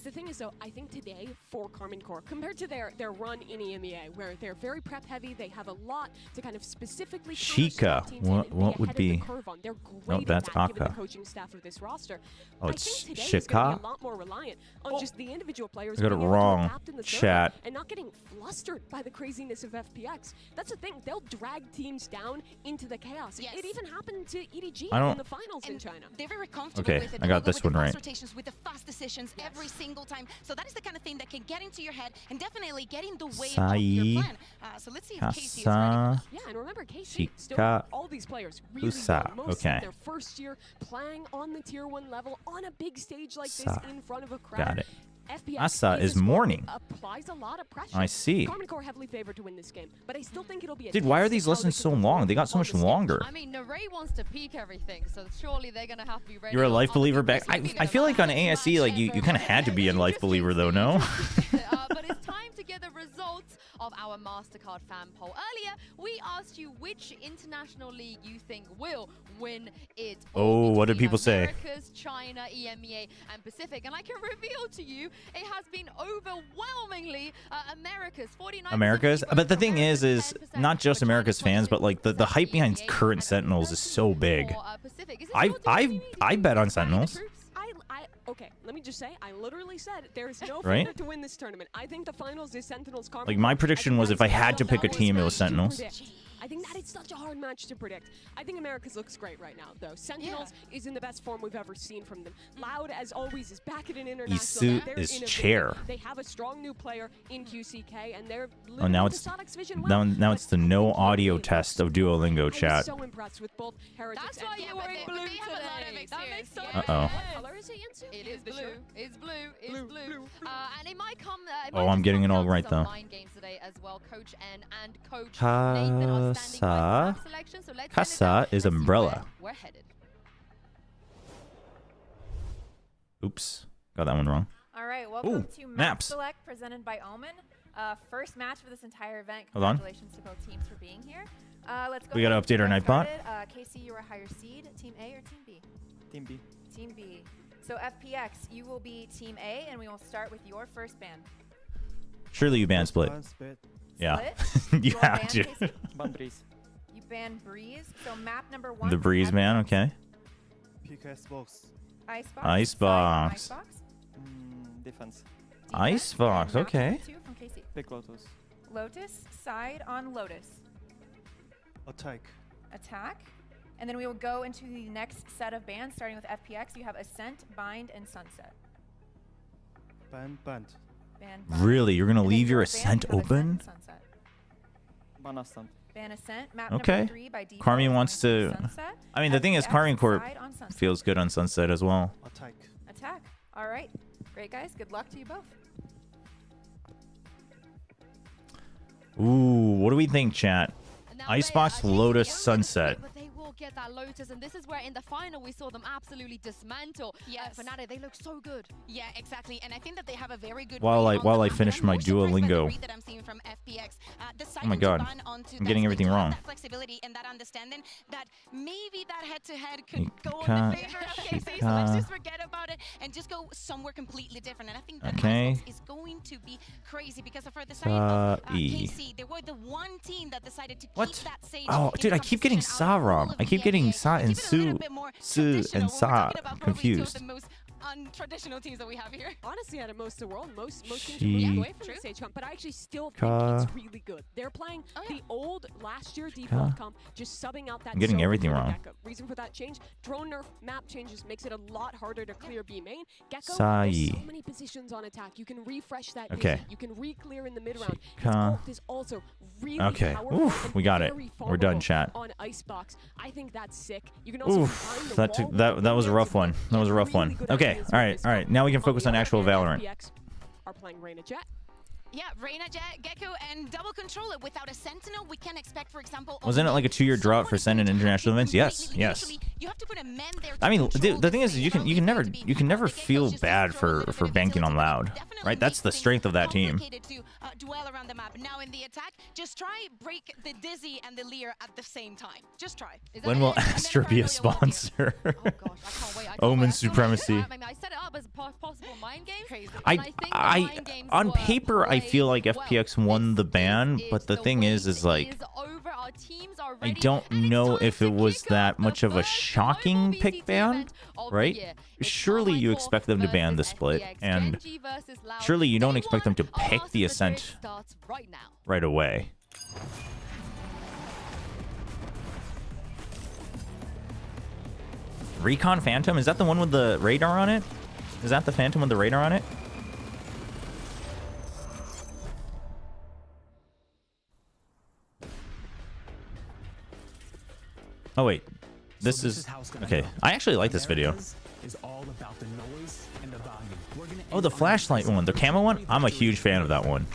Speaker 3: The thing is, though, I think today for Carmen Core, compared to their run in EMEA, where they're very prep heavy, they have a lot to kind of specifically
Speaker 1: Chica, what would be?
Speaker 3: They're
Speaker 1: No,
Speaker 3: great
Speaker 1: that's
Speaker 3: at that, given
Speaker 1: Aka.
Speaker 3: the coaching staff of this roster.
Speaker 1: Oh,
Speaker 3: I
Speaker 1: it's
Speaker 3: think today is gonna be
Speaker 1: Shika?
Speaker 3: a lot more reliant on just the individual players.
Speaker 1: I got it
Speaker 3: being able to
Speaker 1: wrong.
Speaker 3: adapt in the server
Speaker 1: Chat.
Speaker 3: and not getting flustered by the craziness of FPX. That's the thing; they'll drag teams down into the chaos.
Speaker 4: Yes.
Speaker 3: It even happened to EDG
Speaker 1: I don't-
Speaker 3: in the finals in China.
Speaker 4: They're very comfortable
Speaker 1: Okay,
Speaker 4: with it.
Speaker 1: I got
Speaker 4: They'll go
Speaker 1: this
Speaker 4: with
Speaker 1: one
Speaker 4: the
Speaker 1: right.
Speaker 4: fast rotations, with the fast decisions every single time. So that is the kind of thing that can get into your head and definitely get in the way of
Speaker 1: Sai.
Speaker 4: your plan. So let's see if Casey is ready.
Speaker 1: Casa.
Speaker 3: Yeah, and remember, KC, still
Speaker 1: Chica
Speaker 3: all these players really
Speaker 1: Usa.
Speaker 3: young, most
Speaker 1: Okay.
Speaker 3: of their first year playing on the tier 1 level on a big stage like
Speaker 1: Sa.
Speaker 3: this in front of a crowd.
Speaker 1: Got it.
Speaker 3: FPX
Speaker 1: Asa
Speaker 3: is
Speaker 1: is
Speaker 3: a squad
Speaker 1: morning.
Speaker 3: that applies a lot of pressure.
Speaker 1: I see.
Speaker 3: Carmen Core heavily favored to win this game, but I still think it'll be a
Speaker 1: Dude, why are
Speaker 3: test
Speaker 1: these
Speaker 3: of how
Speaker 1: lessons
Speaker 3: they
Speaker 1: so
Speaker 3: can
Speaker 1: long?
Speaker 3: perform
Speaker 1: They got so
Speaker 3: on
Speaker 1: much
Speaker 3: the stage.
Speaker 1: longer.
Speaker 2: I mean, Naray wants to peak everything, so surely they're gonna have to be ready.
Speaker 1: You're a
Speaker 2: on
Speaker 1: Life
Speaker 2: the
Speaker 1: Believer
Speaker 2: big
Speaker 1: back. I
Speaker 2: screen.
Speaker 1: feel like on ASE, like you kind of had to be a Life Believer though, no?
Speaker 2: But it's time to get the results of our MasterCard fan poll. Earlier, we asked you which international league you think will win it all
Speaker 1: Oh, what did
Speaker 2: between
Speaker 1: people say?
Speaker 2: Americas, China, EMEA, and Pacific. And I can reveal to you, it has been overwhelmingly Americas. 49%
Speaker 1: Americas,
Speaker 2: voted
Speaker 1: but the
Speaker 2: for
Speaker 1: thing is
Speaker 2: Americas, 10%
Speaker 1: not just
Speaker 2: for
Speaker 1: America's
Speaker 2: China,
Speaker 1: fans, but like the hype behind
Speaker 2: 27%
Speaker 1: current
Speaker 2: and
Speaker 1: Sentinels is so big.
Speaker 2: for, Pacific. Is it
Speaker 1: I
Speaker 2: your
Speaker 1: I
Speaker 2: team?
Speaker 1: I bet on
Speaker 2: Rally the
Speaker 1: Sentinels.
Speaker 2: troops?
Speaker 3: Okay, let me just say, I literally said there's no
Speaker 1: Right?
Speaker 3: favorite to win this tournament. I think the finals is Sentinels Carmen.
Speaker 1: Like, my
Speaker 3: Core.
Speaker 1: prediction
Speaker 3: I think
Speaker 1: was
Speaker 3: that's
Speaker 1: if I had
Speaker 3: such
Speaker 1: to pick a
Speaker 3: hard
Speaker 1: team, it
Speaker 3: match
Speaker 1: was
Speaker 3: to
Speaker 1: Sentinels.
Speaker 3: predict. I think that it's such a hard match to predict. I think Americas looks great right now, though. Sentinels is in the best form we've ever seen from them. Loud, as always, is back at an international.
Speaker 1: Isu
Speaker 3: They're
Speaker 1: is
Speaker 3: innovative.
Speaker 1: chair.
Speaker 3: They have a strong new player in QCK, and they're
Speaker 1: Oh, now
Speaker 3: living
Speaker 1: it's
Speaker 3: the Sonics vision well.
Speaker 1: now
Speaker 3: But
Speaker 1: it's the no
Speaker 3: I think
Speaker 1: audio
Speaker 3: they-
Speaker 1: test of Duolingo
Speaker 3: I was
Speaker 1: chat.
Speaker 3: so impressed with both Heretics
Speaker 2: That's
Speaker 3: and
Speaker 2: why you
Speaker 4: Yeah,
Speaker 2: were
Speaker 4: but
Speaker 2: in
Speaker 4: they-
Speaker 2: blue
Speaker 4: but they have a lot of
Speaker 2: today. That makes so
Speaker 4: experience.
Speaker 2: much
Speaker 1: Uh-oh.
Speaker 3: What
Speaker 2: sense.
Speaker 3: color is it, Yansu?
Speaker 2: It is blue. It's blue. It's
Speaker 3: Blue,
Speaker 2: blue.
Speaker 3: blue.
Speaker 2: And it might come. It
Speaker 1: Oh,
Speaker 2: might
Speaker 1: I'm
Speaker 2: just
Speaker 1: getting
Speaker 2: come
Speaker 1: it all
Speaker 2: down to
Speaker 1: right,
Speaker 2: some
Speaker 1: though.
Speaker 2: mind games today as well. Coach N and Coach Nathan are standing by for
Speaker 1: Casa.
Speaker 2: map selection. So let's get it
Speaker 1: Casa
Speaker 2: down.
Speaker 1: is
Speaker 2: Let's see
Speaker 1: umbrella.
Speaker 2: where we're headed.
Speaker 1: Oops, got that one wrong.
Speaker 8: All right, welcome
Speaker 1: Ooh,
Speaker 8: to Map
Speaker 1: maps.
Speaker 8: Select presented by Omen. First match for this entire event.
Speaker 1: Hold on.
Speaker 8: Congratulations to both teams for being here. Let's go.
Speaker 1: We gotta
Speaker 8: ahead
Speaker 1: update our
Speaker 8: and get
Speaker 1: Nightbot.
Speaker 8: started. Casey, you were a higher seed. Team A or Team B?
Speaker 9: Team B.
Speaker 8: Team B. So FPX, you will be Team A, and we will start with your first ban.
Speaker 1: Surely you ban split.
Speaker 9: Split.
Speaker 1: Yeah,
Speaker 8: Split?
Speaker 1: you
Speaker 8: wanna
Speaker 1: have
Speaker 8: ban,
Speaker 1: to.
Speaker 8: Casey?
Speaker 9: Ban Breeze.
Speaker 8: You ban Breeze. So map number 1.
Speaker 1: The Breeze man, okay.
Speaker 9: Pick Xbox.
Speaker 8: Icebox.
Speaker 1: Icebox.
Speaker 8: Side on Icebox.
Speaker 9: Defense.
Speaker 8: Defense.
Speaker 1: Icebox,
Speaker 8: And map
Speaker 1: okay.
Speaker 8: number 2 from Casey.
Speaker 9: Pick Lotus.
Speaker 8: Lotus. Side on Lotus.
Speaker 9: Attack.
Speaker 8: Attack. And then we will go into the next set of bans, starting with FPX. You have Ascent, Bind, and Sunset.
Speaker 9: Ban. Band.
Speaker 8: Ban Bind.
Speaker 1: Really, you're gonna
Speaker 8: And then
Speaker 1: leave your
Speaker 8: ban,
Speaker 1: Ascent
Speaker 8: you have
Speaker 1: open?
Speaker 8: and Sunset.
Speaker 9: Ban Ascent.
Speaker 8: Ban Ascent. Map
Speaker 1: Okay.
Speaker 8: number 3 by default.
Speaker 1: Carmine
Speaker 8: is
Speaker 1: wants
Speaker 8: going
Speaker 1: to.
Speaker 8: Sunset.
Speaker 1: I mean, the thing is,
Speaker 8: FPX,
Speaker 1: Carmine Corp
Speaker 8: side on Sunset.
Speaker 1: feels good on Sunset as well.
Speaker 9: Attack.
Speaker 8: Attack. All right. Great, guys. Good luck to you both.
Speaker 1: Ooh, what do we think, chat?
Speaker 2: And now
Speaker 1: Icebox,
Speaker 2: they are
Speaker 1: Lotus,
Speaker 2: chasing the
Speaker 1: Sunset.
Speaker 2: but they will get that Lotus, and this is where in the final we saw them absolutely dismantle.
Speaker 4: Yes.
Speaker 2: Fnatic, they look so good.
Speaker 4: Yeah, exactly. And I think that they have a very good
Speaker 1: While
Speaker 4: read on
Speaker 1: I
Speaker 4: the
Speaker 1: finish
Speaker 4: map.
Speaker 1: my
Speaker 4: I'm more surprised by the
Speaker 1: Duolingo.
Speaker 4: read that I'm seeing from FPX.
Speaker 1: Oh my God. I'm getting everything wrong.
Speaker 4: That flexibility and that understanding that maybe that head-to-head could go on the favor of KC. So let's just forget about it and just go somewhere completely different. And I think that Icebox is going to be crazy because for the side of KC, they were the one team that decided to keep that Sage.
Speaker 1: Oh, dude, I keep getting Sa wrong. I keep getting Sa and Su and Sa confused.
Speaker 4: Untraditional teams that we have here.
Speaker 3: Honestly, out of most of the world, most teams are moving away from the Sage comp, but I actually still think it's really good. They're playing the old last year default comp, just subbing out that.
Speaker 1: I'm getting everything wrong.
Speaker 3: Gecko. Reason for that change: drone nerf, map changes, makes it a lot harder to clear B main. Gecko, there's so many positions on attack. You can refresh that.
Speaker 1: Okay.
Speaker 3: You can re-clear in the mid round. His
Speaker 1: Shika.
Speaker 3: ult is also really powerful.
Speaker 1: Oof, we got it. We're done, chat.
Speaker 3: On Icebox, I think that's sick. You can also
Speaker 1: Oof, that was a rough one. That was a rough one. Okay, all right. Now we can focus on actual Valorant.
Speaker 3: FPX are playing Reyna Jet.
Speaker 4: Yeah, Reyna, Jet, Gecko, and double controller. Without a Sentinel, we can expect, for example...
Speaker 1: Wasn't it like a 2-year drought for Sen in international events? Yes.
Speaker 4: You have to put a man there.
Speaker 1: I mean, the thing is, you can never feel bad for banking on Loud, right? That's the strength of that team.
Speaker 4: Dwell around the map. Now in the attack, just try break the Dizzy and the Lear at the same time. Just try.
Speaker 1: When will Astra be a sponsor?
Speaker 2: Oh gosh, I can't wait.
Speaker 1: Omen supremacy.
Speaker 2: I set it up as a possible mind game. Crazy.
Speaker 1: On paper, I feel like FPX won the ban, but the thing is like, I don't know if it was that much of a shocking pick ban, right? Surely you expect them to ban the split, and surely you don't expect them to pick the Ascent right away. Recon Phantom? Is that the one with the radar on it? Is that the Phantom with the radar on it? Oh wait, this is okay. I actually like this video. Oh, the flashlight one, the camo one. I'm a huge fan of that one.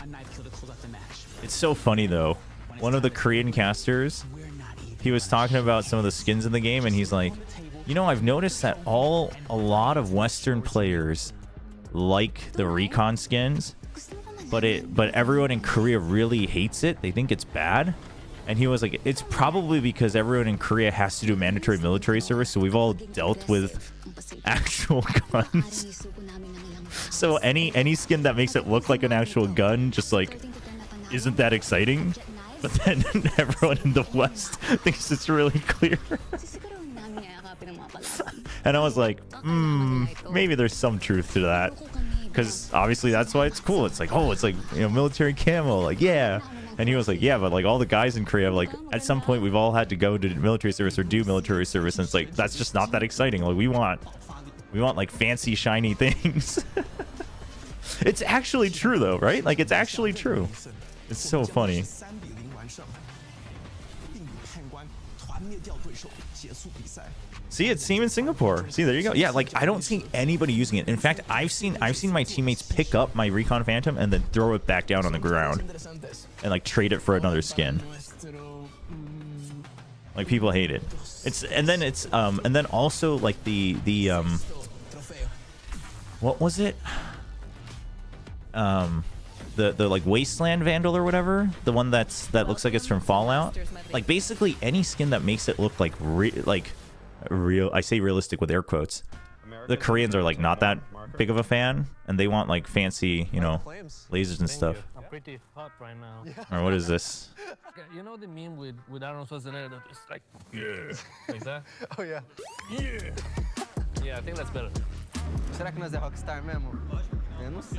Speaker 1: It's so funny though. One of the Korean casters, he was talking about some of the skins in the game, and he's like, you know, I've noticed that a lot of Western players like the Recon skins, but everyone in Korea really hates it. They think it's bad. And he was like, it's probably because everyone in Korea has to do mandatory military service, so we've all dealt with actual guns. So any skin that makes it look like an actual gun just like isn't that exciting. But then everyone in the West thinks it's really clear. And I was like, maybe there's some truth to that. Because obviously that's why it's cool. It's like, oh, it's like, you know, military camo, like, yeah. And he was like, yeah, but like all the guys in Korea, like at some point we've all had to go to military service or do military service, and it's like that's just not that exciting. Like we want like fancy shiny things. It's actually true though, right? Like it's actually true. It's so funny. See, it's seen in Singapore. See, there you go. Yeah, like I don't see anybody using it. In fact, I've seen my teammates pick up my Recon Phantom and then throw it back down on the ground and like trade it for another skin. Like people hate it. And then also like the what was it? The like Wasteland Vandal or whatever, the one that looks like it's from Fallout. Like basically any skin that makes it look like real, I say realistic with air quotes. The Koreans are like not that big of a fan, and they want like fancy, you know, lasers and stuff.
Speaker 10: I'm pretty hot right now.
Speaker 1: Or what is this?
Speaker 10: You know the meme with Arnold Schwarzenegger that is like, yeah, like that?
Speaker 5: Oh yeah.
Speaker 10: Yeah. Yeah, I think that's better.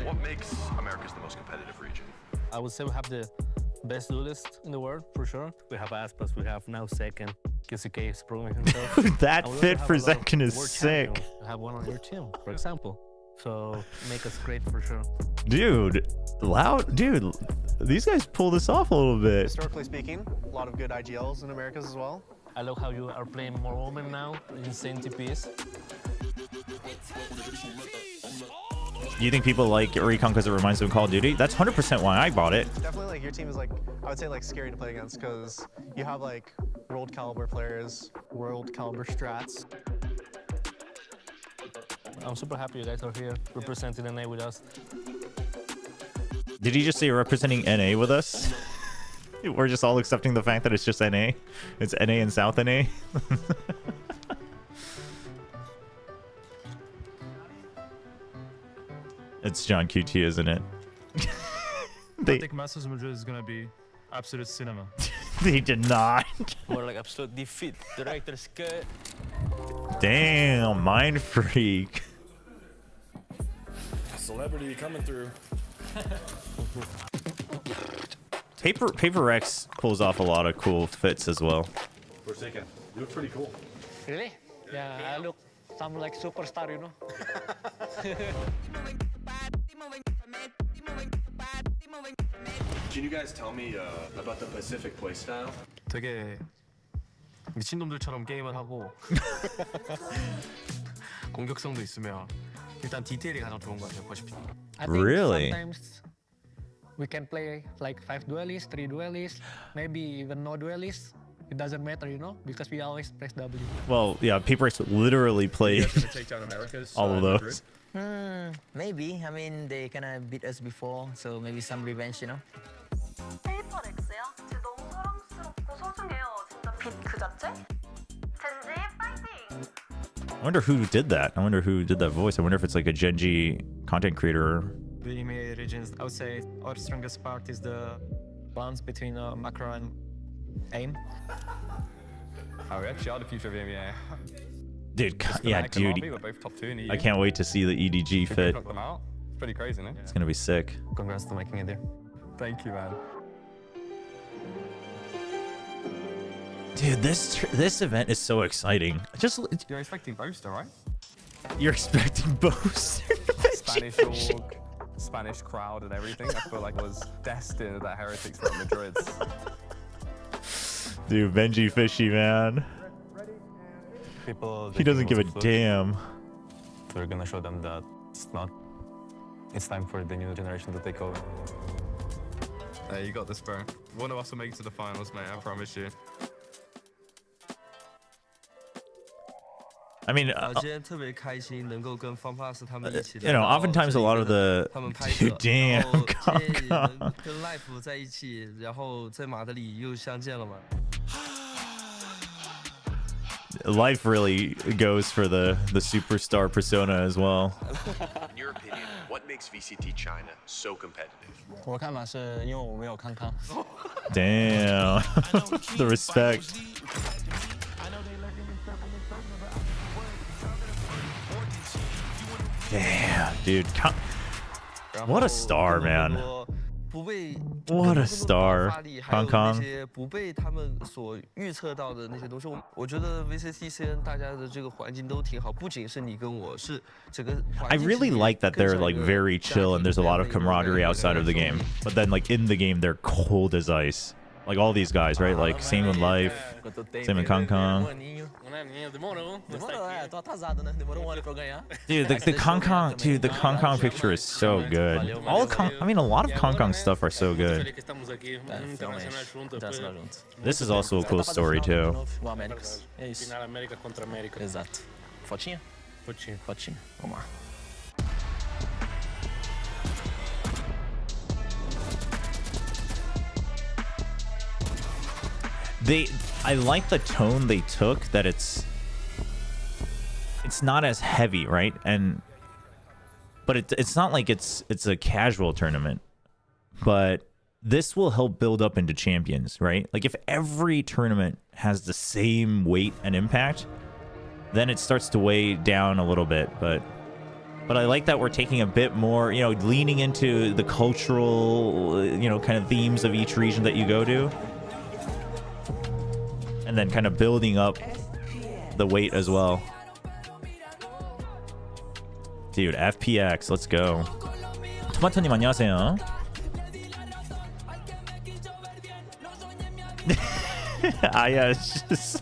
Speaker 5: What makes America's the most competitive region?
Speaker 10: I would say we have the best duelist in the world, for sure. We have Aspas, we have now Second. KCK is proving himself.
Speaker 1: That fit for Second is sick.
Speaker 10: Have one on your team, for example. So make us great for sure.
Speaker 1: Dude, dude, these guys pull this off a little bit.
Speaker 11: Historically speaking, a lot of good IGLs in Americas as well.
Speaker 10: I love how you are playing more women now, insane TPs.
Speaker 1: Do you think people like Recon because it reminds them of Call of Duty? That's 100% why I bought it.
Speaker 11: Definitely, like your team is like, I would say like scary to play against because you have like world caliber players, world caliber strats.
Speaker 10: I'm super happy you guys are here representing NA with us.
Speaker 1: Did he just say you're representing NA with us? We're just all accepting the fact that it's just NA. It's NA and South NA. It's John QT, isn't it?
Speaker 12: I think Masters Madrid is gonna be absolute cinema.
Speaker 1: They did not.
Speaker 13: More like absolute defeat. Director's cut.
Speaker 1: Damn, mind freak.
Speaker 12: Celebrity coming through.
Speaker 1: Paper Rex pulls off a lot of cool fits as well.
Speaker 12: Forsaken, you look pretty cool.
Speaker 10: Really? Yeah, I look some like superstar, you know.
Speaker 12: Can you guys tell me about the Pacific playstyle? 되게 미친놈들처럼 게임을 하고 공격성도 있으며 일단 디테일이 가장 좋은 것 같아요, 보시피.
Speaker 1: Really?
Speaker 10: Sometimes we can play like 5 duelists, 3 duelists, maybe even no duelists. It doesn't matter, you know, because we always press W.
Speaker 1: Well, yeah, Paper Rex literally played all of those.
Speaker 13: Maybe. I mean, they kind of beat us before, so maybe some revenge, you know.
Speaker 14: 페이퍼렉스요? 진짜 너무 사랑스럽고 소중해요. 진짜 빛 그 자체? 젠지 파이팅!
Speaker 1: I wonder who did that. I wonder who did that voice. I wonder if it's like a GENG content creator.
Speaker 15: The EMEA regions, I would say our strongest part is the balance between macro and aim.
Speaker 12: Oh, we actually are the future of EMEA.
Speaker 1: Dude, yeah, dude.
Speaker 12: We're both top 2 in EU.
Speaker 1: I can't wait to see the EDG fit.
Speaker 12: Knock them out. It's pretty crazy, isn't it?
Speaker 1: It's gonna be sick.
Speaker 15: Congrats to making it there.
Speaker 12: Thank you, man.
Speaker 1: Dude, this event is so exciting.
Speaker 12: You're expecting Boaster, right?
Speaker 1: You're expecting Boaster.
Speaker 12: Spanish org, Spanish crowd, and everything. I feel like it was destined that Heretics like Madrid's.
Speaker 1: Dude, Benji Fishy, man.
Speaker 15: People,
Speaker 1: he doesn't give a damn.
Speaker 15: We're gonna show them that it's not. It's time for the new generation to take over.
Speaker 12: Hey, you got this, bro. One of us will make it to the finals, mate. I promise you.
Speaker 1: I mean, you know, oftentimes a lot of the dude, damn, Life really goes for the superstar persona as well.
Speaker 16: In your opinion, what makes VCT China so competitive?
Speaker 10: 我看法是因为我没有康康。
Speaker 1: Damn, the respect. Damn, dude. What a star, man. What a star. Kong Kong.
Speaker 17: 不被他们所预测到的那些东西，我觉得 VCTCN 大家的这个环境都挺好，不仅是你跟我，是整个。
Speaker 1: I really like that they're like very chill and there's a lot of camaraderie outside of the game, but then like in the game they're cold as ice. Like all these guys, right? Like same in Life, same in Kong Kong. Dude, the Kong Kong, dude, the Kong Kong picture is so good. I mean, a lot of Kong Kong stuff are so good. This is also a cool story too.
Speaker 10: Exato. Fotinha? Fotinha. Vamos lá.
Speaker 1: I like the tone they took, that it's not as heavy, right? But it's not like it's a casual tournament. But this will help build up into champions, right? Like if every tournament has the same weight and impact, then it starts to weigh down a little bit. But I like that we're taking a bit more, you know, leaning into the cultural, you know, kind of themes of each region that you go to. And then kind of building up the weight as well. Dude, FPX, let's go. 토마토님 안녕하세요. Yeah, it's just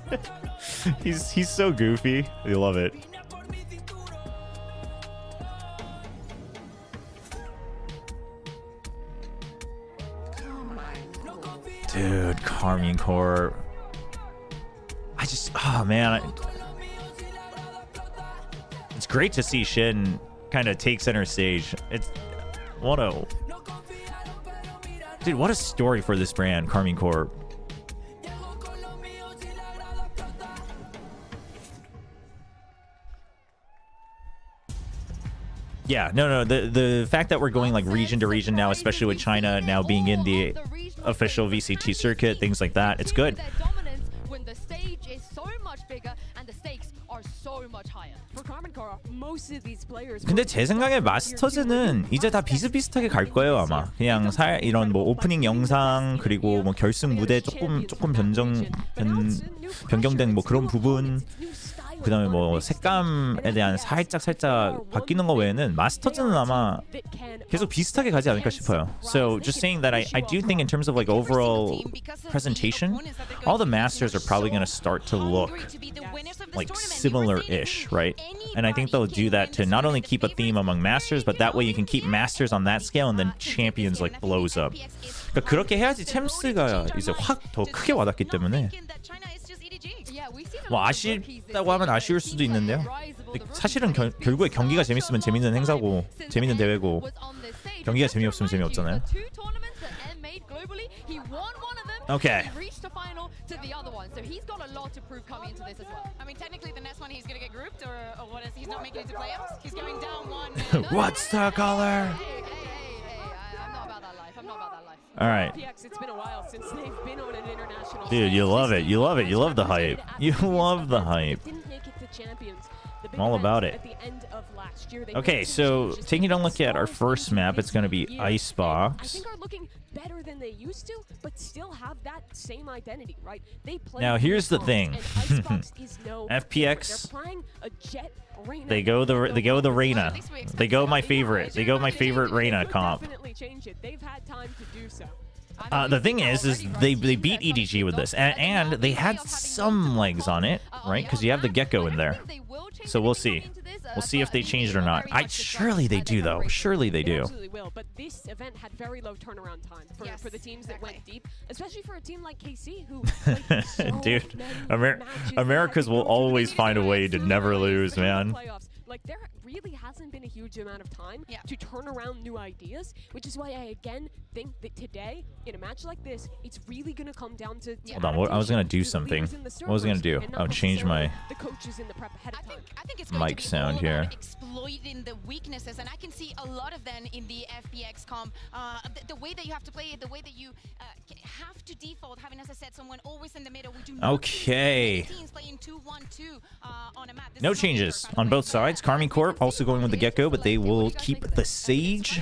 Speaker 1: he's so goofy. I love it. Dude, Carmine Core. oh man, it's great to see Shin kind of take center stage. It's what a dude, what a story for this brand, Karmine Corp. Yeah, no, the fact that we're going like region to region now, especially with China now being in the official VCT circuit, things like that, it's good.
Speaker 2: When the stage is so much bigger and the stakes are so much higher.
Speaker 3: For Karmine Corp, most of these players.
Speaker 1: 근데 제 생각에 마스터즈는 이제 다 비슷비슷하게 갈 거예요 아마. 그냥 이런 뭐 오프닝 영상 그리고 뭐 결승 무대 조금 변경된 뭐 그런 부분. 그다음에 뭐 색감에 대한 살짝 바뀌는 거 외에는 마스터즈는 아마 계속 비슷하게 가지 않을까 싶어요. So just saying that I do think in terms of like overall presentation, all the masters are probably going to start to look like similar-ish, right? And I think they'll do that to not only keep a theme among masters, but that way you can keep masters on that scale and then champions like blows up. 그러니까 그렇게 해야지 챔스가 이제 확 더 크게 와닿기 때문에. 뭐 아쉽다고 하면 아쉬울 수도 있는데요. 사실은 결국에 경기가 재밌으면 재밌는 행사고 재밌는 대회고 경기가 재미없으면 재미없잖아요. Okay.
Speaker 2: He reached the final to the other one, so he's got a lot to prove coming into this as well.
Speaker 4: I mean, technically, the next one he's gonna get grouped, or what is he's not making it to playoffs? He's going down one.
Speaker 1: What's the color?
Speaker 2: I'm not about that life. I'm not about that life.
Speaker 1: All right.
Speaker 3: It's been a while since they've been on an international.
Speaker 1: Dude, you love it. You love it. You love the hype. You love the hype. I'm all about it. Okay, so taking a look at our first map, it's going to be Icebox.
Speaker 3: I think are looking better than they used to, but still have that same identity, right? They play.
Speaker 1: Now here's the thing. FPX. They go the Reyna. They go my favorite. They go my favorite Reyna comp.
Speaker 3: They've had time to do so.
Speaker 1: The thing is they beat EDG with this, and they had some legs on it, right? Because you have the Gecko in there. So we'll see. We'll see if they changed it or not. Surely they do, though. Surely they do.
Speaker 3: Absolutely will. But this event had very low turnaround time for the teams that went deep, especially for a team like KC, who
Speaker 1: dude, Americas will always find a way to never lose, man.
Speaker 3: Like, there really hasn't been a huge amount of time to turn around new ideas, which is why I again think that today, in a match like this, it's really going to come down to...
Speaker 1: Hold on, I was going to do something. What was I going to do? Oh, change my mic sound here.
Speaker 4: Exploiting the weaknesses, and I can see a lot of them in the FPX comp. The way that you have to play it, the way that you have to default, having, as I said, someone always in the middle. We do not
Speaker 1: okay.
Speaker 4: Teams playing 2-1-2 on a map.
Speaker 1: No changes on both sides. Karmine Corp also going with the Gecko, but they will keep the Sage.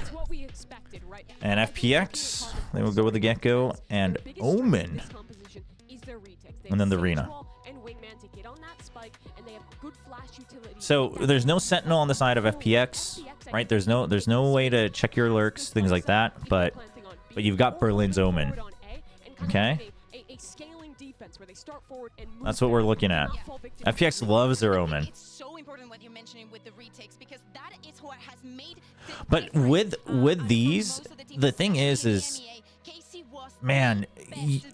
Speaker 1: And FPX, they will go with the Gecko and Omen. And then the Reyna. So there's no Sentinel on the side of FPX, right? There's no way to check your lurks, things like that. But you've got Berlin's Omen. Okay? That's what we're looking at. FPX loves their Omen. But with these, the thing is man,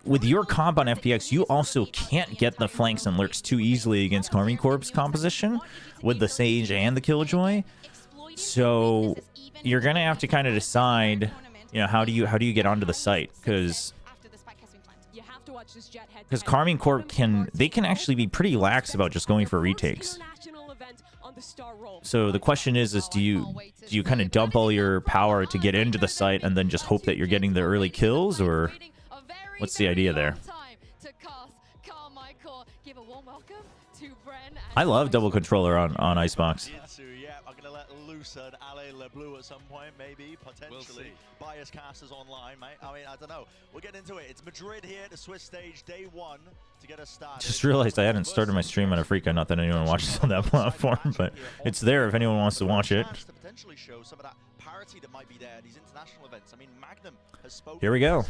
Speaker 1: with your comp on FPX, you also can't get the flanks and lurks too easily against Karmine Corp's composition with the Sage and the Killjoy. So you're gonna have to kind of decide, you know, how do you get onto the site, because Karmine Corp can actually be pretty lax about just going for retakes. So the question is do you kind of dump all your power to get into the site and then just hope that you're getting the early kills, or what's the idea there? I love double controller on Icebox.
Speaker 6: I'm gonna let loose an Ale LeBlue at some point, maybe, potentially. Bias casters online, mate. I mean, I don't know. We'll get into it. It's Madrid here, the Swiss stage, day one to get us started.
Speaker 1: Just realized I hadn't started my stream on Africa. Not that anyone watches on that platform, but it's there if anyone wants to watch it.
Speaker 6: To potentially show some of that parity that might be there at these international events. I mean, Magnum has spoken.
Speaker 1: Here we go.
Speaker 6: As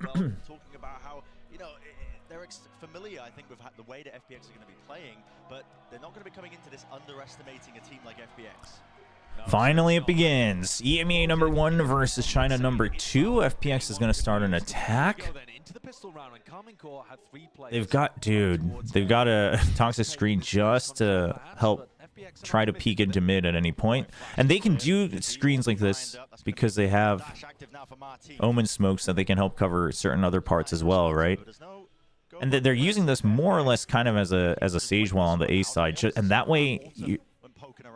Speaker 6: well, talking about how, you know, they're familiar, I think, with the way that FPX are going to be playing, but they're not going to be coming into this underestimating a team like FPX.
Speaker 1: Finally, it begins. EMEA number 1 versus China number 2. FPX is going to start an attack. They've got a toxic screen just to help try to peek into mid at any point. And they can do screens like this because they have Omen smokes that they can help cover certain other parts as well, right? And they're using this more or less kind of as a Sage wall on the A side. And that way,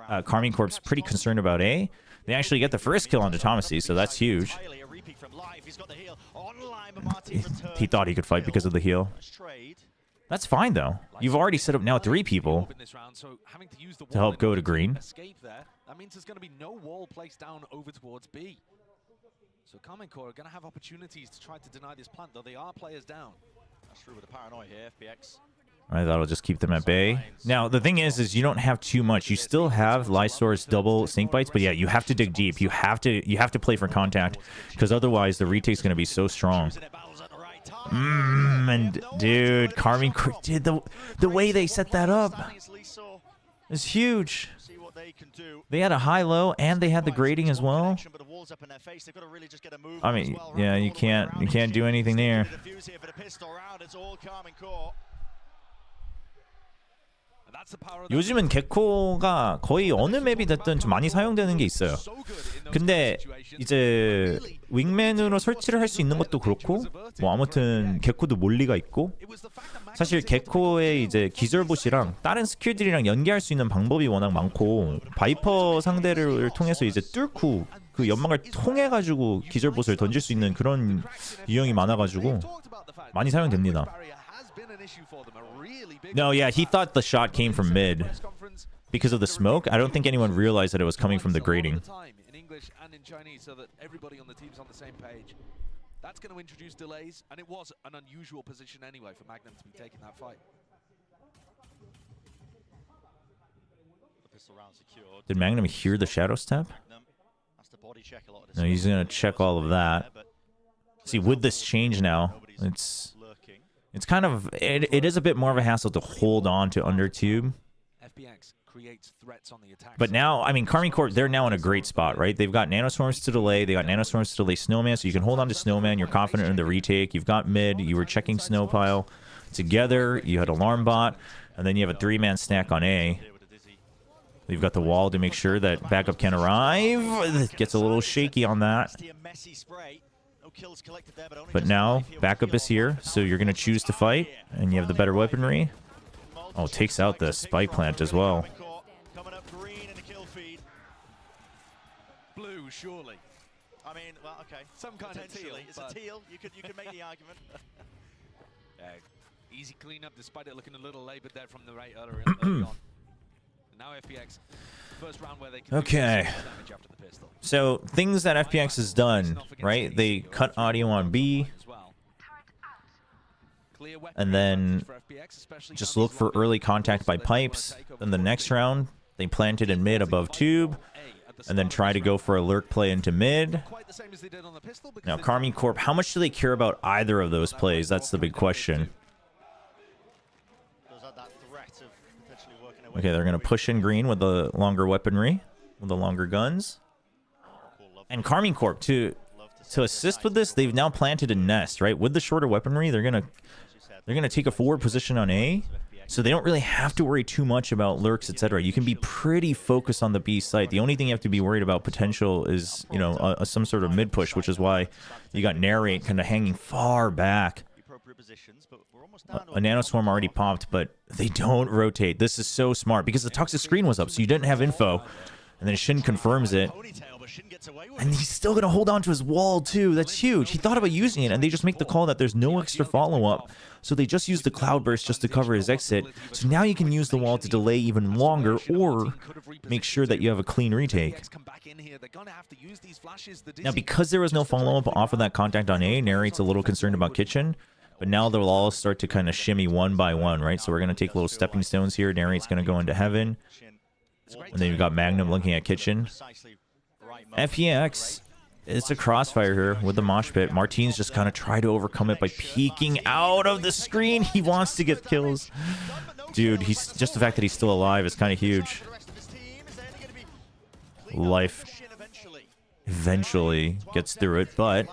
Speaker 1: Karmine Corp's pretty concerned about A. They actually get the first kill onto Thomasy, so that's huge. He thought he could fight because of the heal. That's fine, though. You've already set up now 3 people to help go to green.
Speaker 5: That means there's going to be no wall placed down over towards B. So Karmine Corp are going to have opportunities to try to deny this plant, though they are players down. That's true with the paranoia here, FPX.
Speaker 1: All right, that'll just keep them at bay. Now, the thing is you don't have too much. You still have Lysor's double snake bites, but yeah, you have to dig deep. You have to play for contact, because otherwise the retake's going to be so strong. And dude, Karmine, dude, the way they set that up is huge. They had a high-low, and they had the grading as well. I mean, yeah, you can't do anything there. 요즘은 개코가 거의 어느 맵이 됐든 좀 많이 사용되는 게 있어요. 근데 이제 윙맨으로 설치를 할 수 있는 것도 그렇고, 뭐 아무튼 개코도 몰리가 있고, 사실 개코의 이제 기절봇이랑 다른 스킬들이랑 연계할 수 있는 방법이 워낙 많고, 바이퍼 상대를 통해서 이제 뚫고 그 연막을 통해 가지고 기절봇을 던질 수 있는 그런 유형이 많아가지고 많이 사용됩니다. No, yeah, he thought the shot came from mid because of the smoke. I don't think anyone realized that it was coming from the grading.
Speaker 5: In English and in Chinese, so that everybody on the team's on the same page. That's going to introduce delays, and it was an unusual position anyway for Magnum to be taking that fight.
Speaker 1: Did Magnum hear the shadow step? No, he's gonna check all of that. See, with this change now, it's kind of it is a bit more of a hassle to hold on to undertube. But now, I mean, Karmine Corp, they're now in a great spot, right? They've got nanoswarms to delay. They got nanoswarms to delay Snowman, so you can hold on to Snowman. You're confident in the retake. You've got mid. You were checking Snowpile together. You had Alarm Bot, and then you have a 3-man stack on A. You've got the wall to make sure that backup can arrive. It gets a little shaky on that. But now, backup is here, so you're going to choose to fight, and you have the better weaponry. Oh, takes out the spike plant as well.
Speaker 5: Blue, surely. I mean, well, okay. Some kind of teal. It's a teal. You could make the argument. Easy cleanup, despite it looking a little labored there from the right early on. Now FPX, first round where they can
Speaker 1: okay.
Speaker 5: Damage after the pistol.
Speaker 1: So things that FPX has done, right? They cut audio on B, and then just look for early contact by pipes. Then the next round, they planted in mid above tube, and then try to go for a lurk play into mid. Now, Karmine Corp, how much do they care about either of those plays? That's the big question. Okay, they're going to push in green with the longer weaponry, with the longer guns. And Karmine Corp, to assist with this, they've now planted a nest, right? With the shorter weaponry, they're gonna take a forward position on A, so they don't really have to worry too much about lurks, etc. You can be pretty focused on the B site. The only thing you have to be worried about potential is, you know, some sort of mid push, which is why you got Narrate kind of hanging far back. A nanoswarm already popped, but they don't rotate. This is so smart because the toxic screen was up, so you didn't have info. And then Shin confirms it. And he's still going to hold on to his wall, too. That's huge. He thought about using it, and they just make the call that there's no extra follow-up. So they just use the Cloudburst just to cover his exit. So now you can use the wall to delay even longer or make sure that you have a clean retake. Now, because there was no follow-up off of that contact on A, Narrate's a little concerned about Kitchen. But now they'll all start to kind of shimmy one by one, right? So we're going to take little stepping stones here. Narrate's going to go into Heaven. And then you've got Magnum looking at Kitchen. FEX, it's a crossfire here with the mosh pit. Martine's just kind of try to overcome it by peeking out of the screen. He wants to get kills. Dude, he's just the fact that he's still alive is kind of huge. Life eventually gets through it, but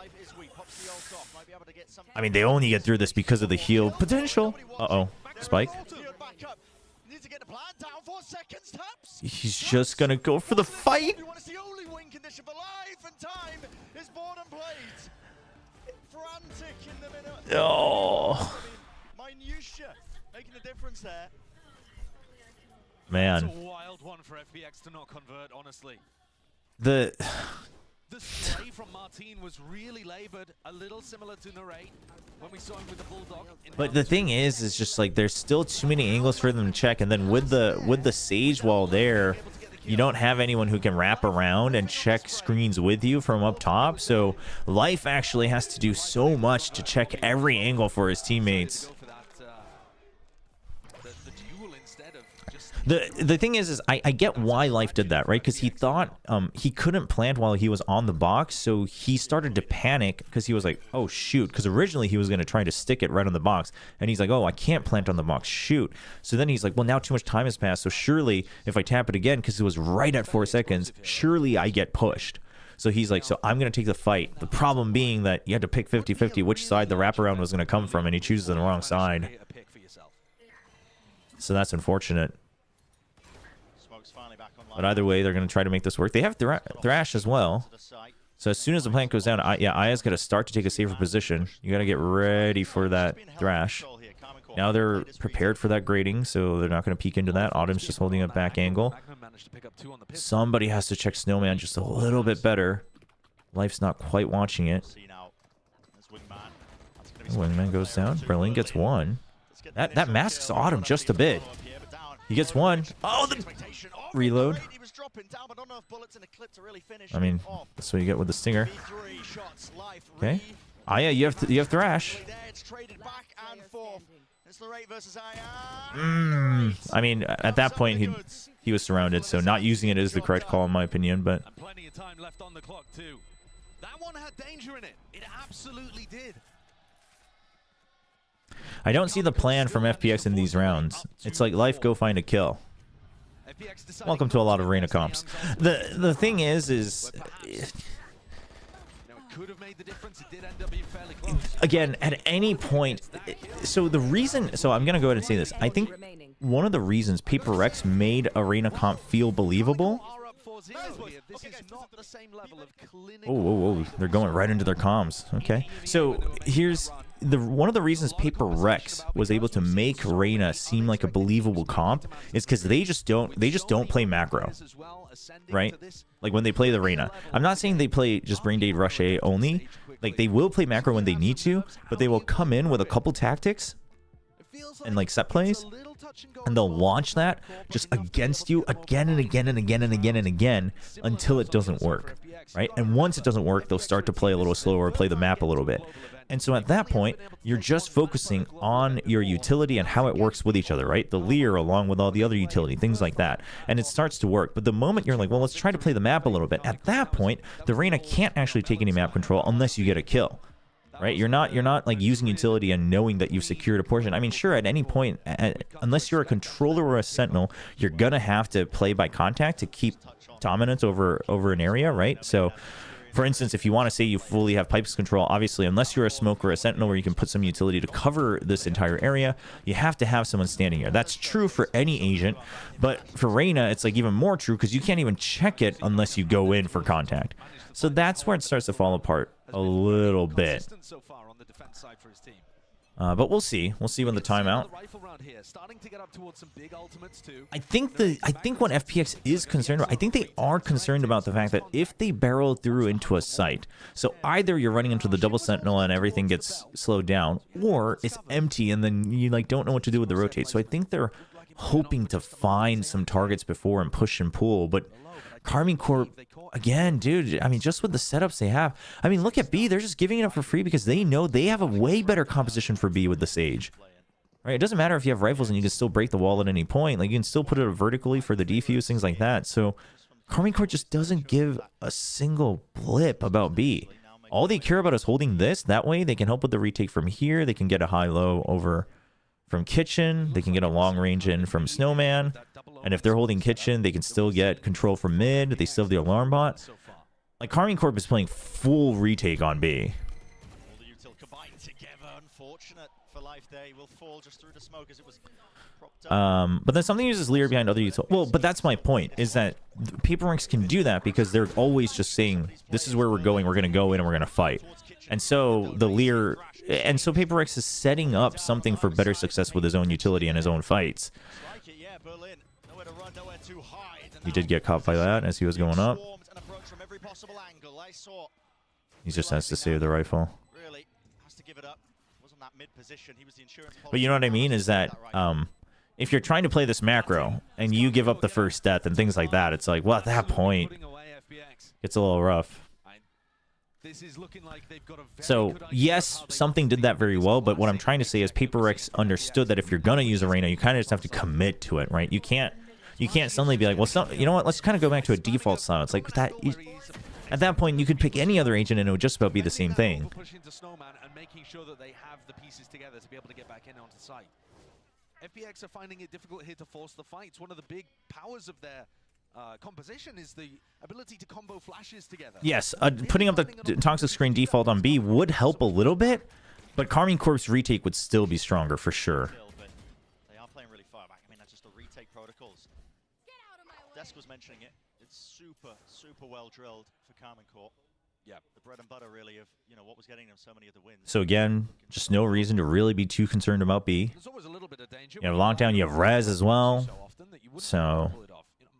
Speaker 1: I mean, they only get through this because of the heal potential. Uh-oh. Spike. He's just gonna go for the fight. Oh. Man.
Speaker 5: It's a wild one for FPX to not convert, honestly.
Speaker 1: The
Speaker 5: spray from Martin was really labored, a little similar to Narrate when we saw him with the Bulldog.
Speaker 1: But the thing is just like there's still too many angles for them to check, and then with the Sage wall there, you don't have anyone who can wrap around and check screens with you from up top. So Life actually has to do so much to check every angle for his teammates. The thing is I get why Life did that, right? Because he thought he couldn't plant while he was on the box, so he started to panic because he was like, oh shoot, because originally he was going to try to stick it right on the box, and he's like, oh, I can't plant on the box, shoot. So then he's like, well, now too much time has passed, so surely if I tap it again, because it was right at 4 seconds, surely I get pushed. So he's like, so I'm going to take the fight. The problem being that you had to pick 50-50 which side the wraparound was going to come from, and he chooses the wrong side. So that's unfortunate. But either way, they're going to try to make this work. They have Thrash as well. So as soon as the plant goes down, Aya's got to start to take a safer position. You got to get ready for that Thrash. Now they're prepared for that grading, so they're not going to peek into that. Autumn's just holding a back angle. Somebody has to check Snowman just a little bit better. Life's not quite watching it. Wingman goes down. Brilliant gets one. That masks Autumn just a bit. He gets one. Oh, the reload. I mean, that's what you get with the Stinger. Okay. Aya, you have Thrash. I mean, at that point, he was surrounded, so not using it is the correct call in my opinion, but...
Speaker 5: Plenty of time left on the clock, too. That one had danger in it. It absolutely did.
Speaker 1: I don't see the plan from FPX in these rounds. It's like Life, go find a kill. Welcome to a lot of arena comps. The thing is again, at any point, so I'm gonna go ahead and say this. I think one of the reasons Paper Rex made arena comp feel believable. Oh, they're going right into their comms. Okay, so here's one of the reasons Paper Rex was able to make Reyna seem like a believable comp is because they just don't play macro, right? Like when they play the Reyna. I'm not saying they play just Brain Dade Rush A only. Like they will play macro when they need to, but they will come in with a couple tactics and like set plays, and they'll launch that just against you again and again and again and again and again until it doesn't work, right? And once it doesn't work, they'll start to play a little slower, play the map a little bit. And so at that point, you're just focusing on your utility and how it works with each other, right? The Leer along with all the other utility, things like that. And it starts to work. But the moment you're like, well, let's try to play the map a little bit, at that point, the Reyna can't actually take any map control unless you get a kill. Right? You're not like using utility and knowing that you've secured a portion. I mean, sure, at any point, unless you're a controller or a sentinel, you're gonna have to play by contact to keep dominance over an area, right? So, for instance, if you want to say you fully have pipes control, obviously, unless you're a smoke or a sentinel where you can put some utility to cover this entire area, you have to have someone standing here. That's true for any agent, but for Reyna, it's like even more true because you can't even check it unless you go in for contact. So that's where it starts to fall apart a little bit. But we'll see. We'll see when the timeout. I think what FPX is concerned about, I think they are concerned about the fact that if they barrel through into a site, so either you're running into the double sentinel and everything gets slowed down, or it's empty and then you like don't know what to do with the rotate. So I think they're hoping to find some targets before and push and pull, but Karmine Corp, again, dude, I mean, just with the setups they have. I mean, look at B. They're just giving it up for free because they know they have a way better composition for B with the Sage. Right? It doesn't matter if you have rifles and you can still break the wall at any point. Like, you can still put it vertically for the defuse, things like that. So, Karmine Corp just doesn't give a single blip about B. All they care about is holding this. That way, they can help with the retake from here. They can get a high-low over from Kitchen. They can get a long range in from Snowman. And if they're holding kitchen, they can still get control from mid. They still have the alarm bot. Like, Carmine Corp is playing full retake on B. But then something uses Lear behind other util. Well, but that's my point, is that Paperworks can do that because they're always just saying, this is where we're going to go in and we're going to fight. And so the Lear, and so Paperworks is setting up something for better success with his own utility and his own fights. He did get caught by that as he was going up. He just has to save the rifle. But you know what I mean, is that if you're trying to play this macro and you give up the first death and things like that, it's like, well, at that point, it's a little rough. So, yes, something did that very well, but what I'm trying to say is Paperworks understood that if you're going to use Arena, you kind of just have to commit to it, right? You can't suddenly be like, well, you know what, let's kind of go back to a default style. It's like, that. At that point, you could pick any other agent and it would just about be the same thing.
Speaker 5: FPX are finding it difficult here to force the fights. One of the big powers of their composition is the ability to combo flashes together.
Speaker 1: Yes, putting up the toxic screen default on B would help a little bit, but Carmine Corp's retake would still be stronger for sure.
Speaker 6: They are playing really far back. I mean, that's just the retake protocols. Desk was mentioning it. It's super well drilled for Carmine Corp. Yeah, the bread and butter really of, you know, what was getting them so many of the wins.
Speaker 1: So again, just no reason to really be too concerned about B.
Speaker 5: There's always a little bit of danger.
Speaker 1: You have Lockdown, you have Rez as well. So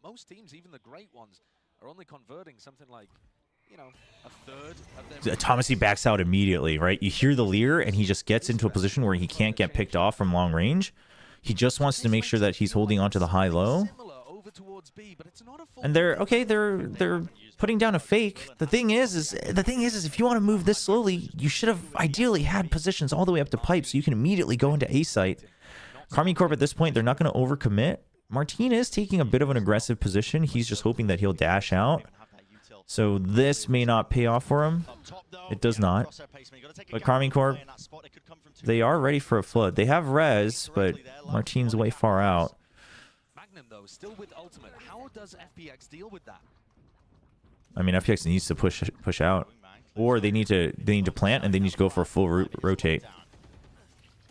Speaker 5: most teams, even the great ones, are only converting something like, you know, a third of their...
Speaker 1: Thomasy backs out immediately, right? You hear the Lear and he just gets into a position where he can't get picked off from long range. He just wants to make sure that he's holding onto the high-low. And they're putting down a fake. The thing is if you want to move this slowly, you should have ideally had positions all the way up to pipe so you can immediately go into A site. Carmine Corp at this point, they're not going to overcommit. Martin is taking a bit of an aggressive position. He's just hoping that he'll dash out. So this may not pay off for him. It does not. But Carmine Corp, they are ready for a flood. They have Rez, but Martin's way far out.
Speaker 5: Though, still with ultimate. How does FPX deal with that?
Speaker 1: I mean, FPX needs to push out, or they need to plant and they need to go for a full rotate.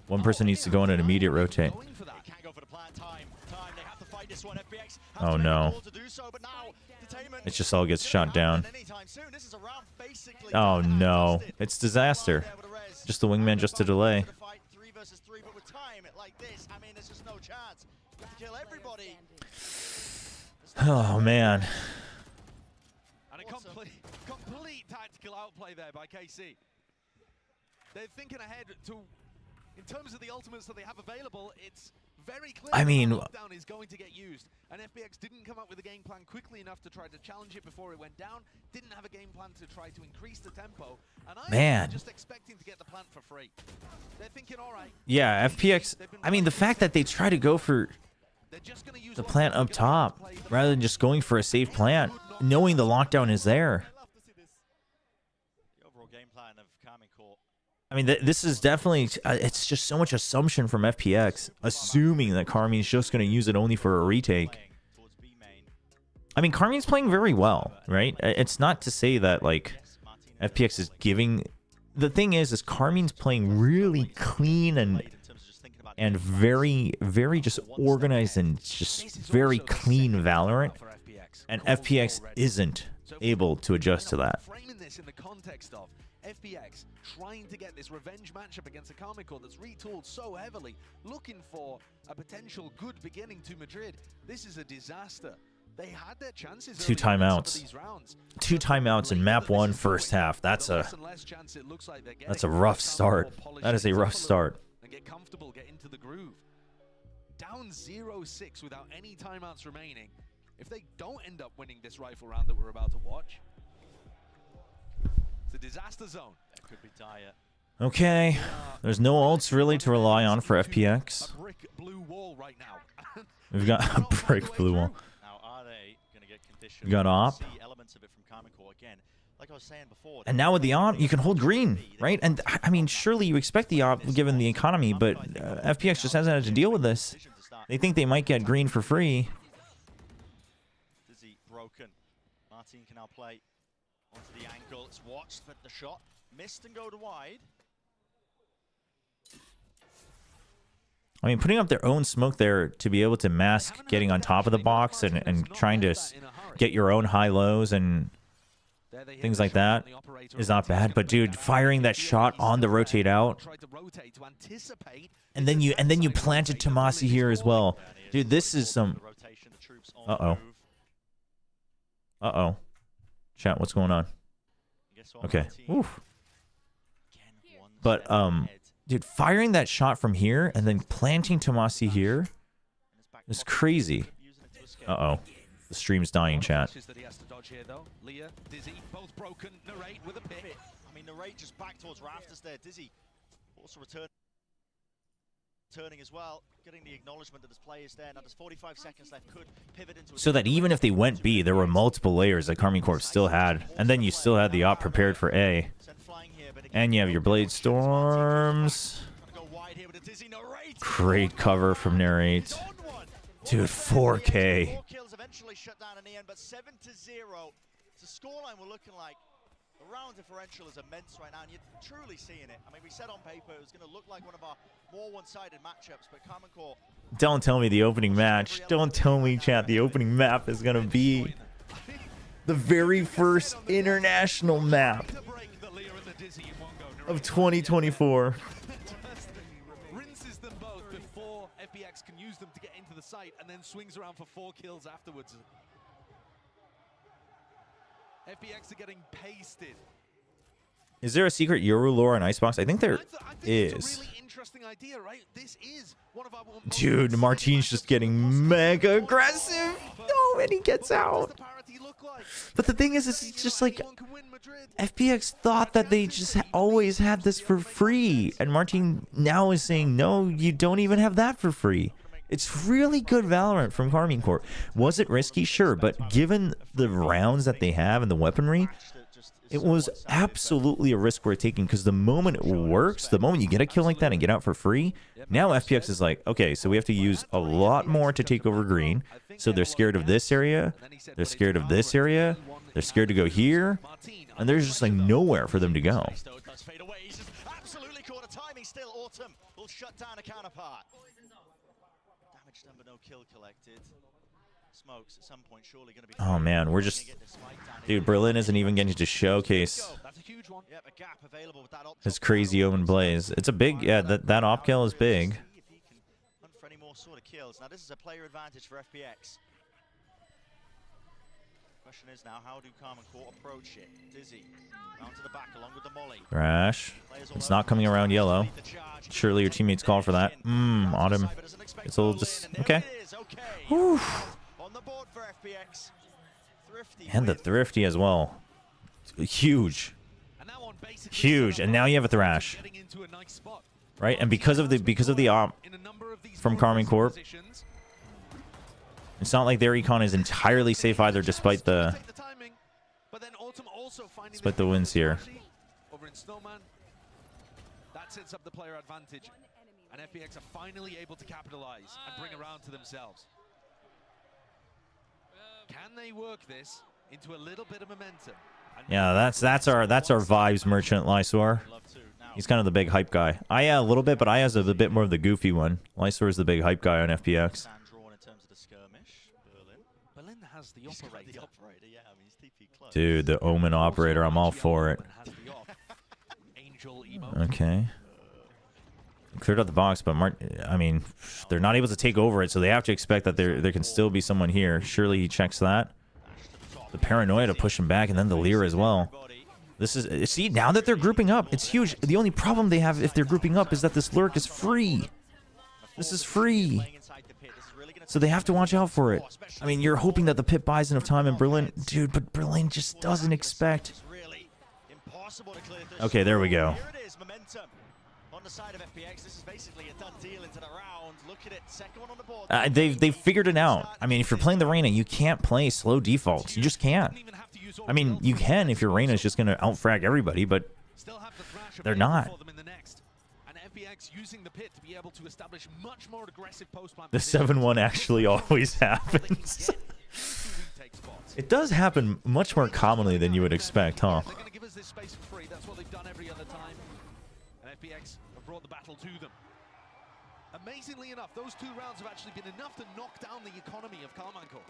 Speaker 1: One person needs to go in an immediate rotate. Oh no! It just all gets shot down. Oh no! It's disaster. Just the wingman just to delay. Oh man.
Speaker 5: And a complete tactical outplay there by KC. They're thinking ahead to, in terms of the ultimates that they have available, it's very clear lockdown is going to get used. And FPX didn't come up with a game plan quickly enough to try to challenge it before it went down. Didn't have a game plan to try to increase the tempo. And I'm just expecting to get the plant for free. They're thinking, all right.
Speaker 1: Yeah, FPX. I mean, the fact that they try to go for the plant up top rather than just going for a safe plant, knowing the lockdown is there. I mean, this is definitely, it's just so much assumption from FPX, assuming that Carmine's just going to use it only for a retake. I mean, Carmine's playing very well, right? It's not to say that, like, FPX is giving... The thing is Carmine's playing really clean and very, very just organized and just very clean Valorant. And FPX isn't able to adjust to that.
Speaker 5: Framing this in the context of FPX trying to get this revenge matchup against a Carmine Corp that's retooled so heavily, looking for a potential good beginning to Madrid. This is a disaster. They had their chances.
Speaker 1: 2 timeouts. 2 timeouts in map 1 first half. That's a rough start. That is a rough start.
Speaker 5: And get comfortable, get into the groove. Down 0-6 without any timeouts remaining. If they don't end up winning this rifle round that we're about to watch, it's a disaster zone. That could be dire.
Speaker 1: Okay, there's no ults really to rely on for FPX. We've got a brick blue wall. We got op. And now with the op, you can hold green, right? And I mean, surely you expect the op given the economy, but FPX just hasn't had to deal with this. They think they might get green for free.
Speaker 6: broken. Martin can now play onto the angle. It's watched for the shot. Missed and go to wide.
Speaker 1: I mean, putting up their own smoke there to be able to mask getting on top of the box and trying to get your own high-lows and things like that is not bad. But dude, firing that shot on the rotate out, and then you planted Tomasi here as well. Dude, this is some... Uh-oh. Uh-oh. Chat, what's going on? Okay. Oof. But, dude, firing that shot from here and then planting Tomasi here is crazy. Uh-oh. The stream's dying, chat.
Speaker 6: I mean, Narrate just back towards rafters there. Dizzy also returning as well, getting the acknowledgement that his play is there. Now there's 45 seconds left. Could pivot into
Speaker 1: So that even if they went B, there were multiple layers that Karmine Corp still had. And then you still had the op prepared for A. And you have your Blade Storms. Great cover from Narrate. Dude, 4K.
Speaker 6: 4 kills eventually shut down in the end, but 7-0. It's a scoreline we're looking like. The round differential is immense right now, and you're truly seeing it. I mean, we said on paper it was going to look like one of our more one-sided matchups, but Karmine Corp...
Speaker 1: Don't tell me the opening match. Don't tell me, chat, the opening map is going to be the very first international map of 2024.
Speaker 5: Rinses them both before FPX can use them to get into the site, and then swings around for 4 kills afterwards. FPX are getting pasted.
Speaker 1: Is there a secret Yoru lore on Icebox? I think there is.
Speaker 5: It's a really interesting idea, right? This is one of our
Speaker 1: Dude, Martin's just getting mega aggressive. No, and he gets out. But the thing is, it's just like FPX thought that they just always had this for free. And Martin now is saying, no, you don't even have that for free. It's really good Valorant from Karmine Corp. Was it risky? Sure, but given the rounds that they have and the weaponry, it was absolutely a risk we're taking, because the moment it works, the moment you get a kill like that and get out for free, now FPX is like, okay, so we have to use a lot more to take over green. So they're scared of this area, they're scared of this area, they're scared to go here, and there's just like nowhere for them to go.
Speaker 6: Absolutely caught a timing still. Autumn will shut down a counterpart. Damage number, no kill collected. Smokes at some point surely going to be...
Speaker 1: Oh man, we're just... Dude, Berlin isn't even getting to showcase his crazy omen plays. It's a big... Yeah, that op kill is big.
Speaker 6: Hunt for any more sort of kills. Now this is a player advantage for FPX. Question is now, how do Karmine Corp approach it? Dizzy, round to the back along with the molly.
Speaker 1: Thrash. It's not coming around yellow. Surely your teammates call for that. Autumn. It's a little just... Okay. Whew. And the Thrifty as well. Huge. Huge. And now you have a Thrash. Right? And because of the op from Karmine Corp, it's not like their econ is entirely safe either, despite the wins here.
Speaker 5: Over in Snowman, that sets up the player advantage, and FPX are finally able to capitalize and bring around to themselves. Can they work this into a little bit of momentum?
Speaker 1: Yeah, that's our vibes merchant, Lysor. He's kind of the big hype guy. Aya a little bit, but Aya's a bit more of the goofy one. Lysor is the big hype guy on FPX.
Speaker 5: Berlin has the operator.
Speaker 6: Yeah, I mean, he's TP close.
Speaker 1: Dude, the Omen operator, I'm all for it. Okay. Cleared out the box, but I mean, they're not able to take over it, so they have to expect that there can still be someone here. Surely he checks that. The paranoia to push him back, and then the Lear as well. This is... See, now that they're grouping up, it's huge. The only problem they have if they're grouping up is that this lurk is free. This is free. So they have to watch out for it. I mean, you're hoping that the pit buys enough time in Berlin. Dude, but Berlin just doesn't expect... Okay, there we go.
Speaker 6: On the side of FPX, this is basically a done deal into the round. Look at it, second one on the board.
Speaker 1: They've figured it out. I mean, if you're playing the Reyna, you can't play slow defaults. You just can't. I mean, you can if your Reyna's just going to outfrag everybody, but they're not. The 7-1 actually always happens. It does happen much more commonly than you would expect, huh?
Speaker 5: They're going to give us this space for free. That's what they've done every other time. And FPX have brought the battle to them. Amazingly enough, those 2 rounds have actually been enough to knock down the economy of Carmichael.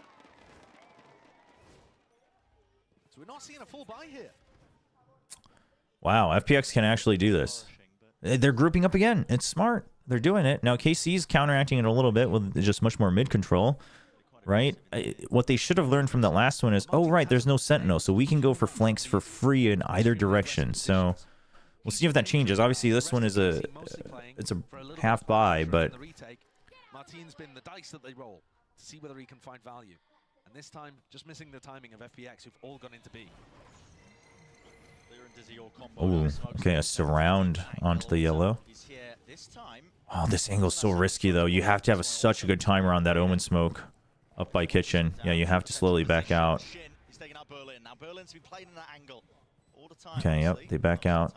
Speaker 5: So we're not seeing a full buy here.
Speaker 1: Wow, FPX can actually do this. They're grouping up again. It's smart. They're doing it. Now, KC's counteracting it a little bit with just much more mid-control, right? What they should have learned from that last one is, oh, right, there's no Sentinel, so we can go for flanks for free in either direction. So we'll see if that changes. Obviously, this one is it's a half buy, but...
Speaker 5: Martin's been the dice that they roll to see whether he can find value. And this time, just missing the timing of FPX, who've all gone into B.
Speaker 1: Oh, okay, a surround onto the yellow. Oh, this angle's so risky, though. You have to have such a good timer on that Omen smoke up by Kitchen. Yeah, you have to slowly back out. Okay, yep, they back out.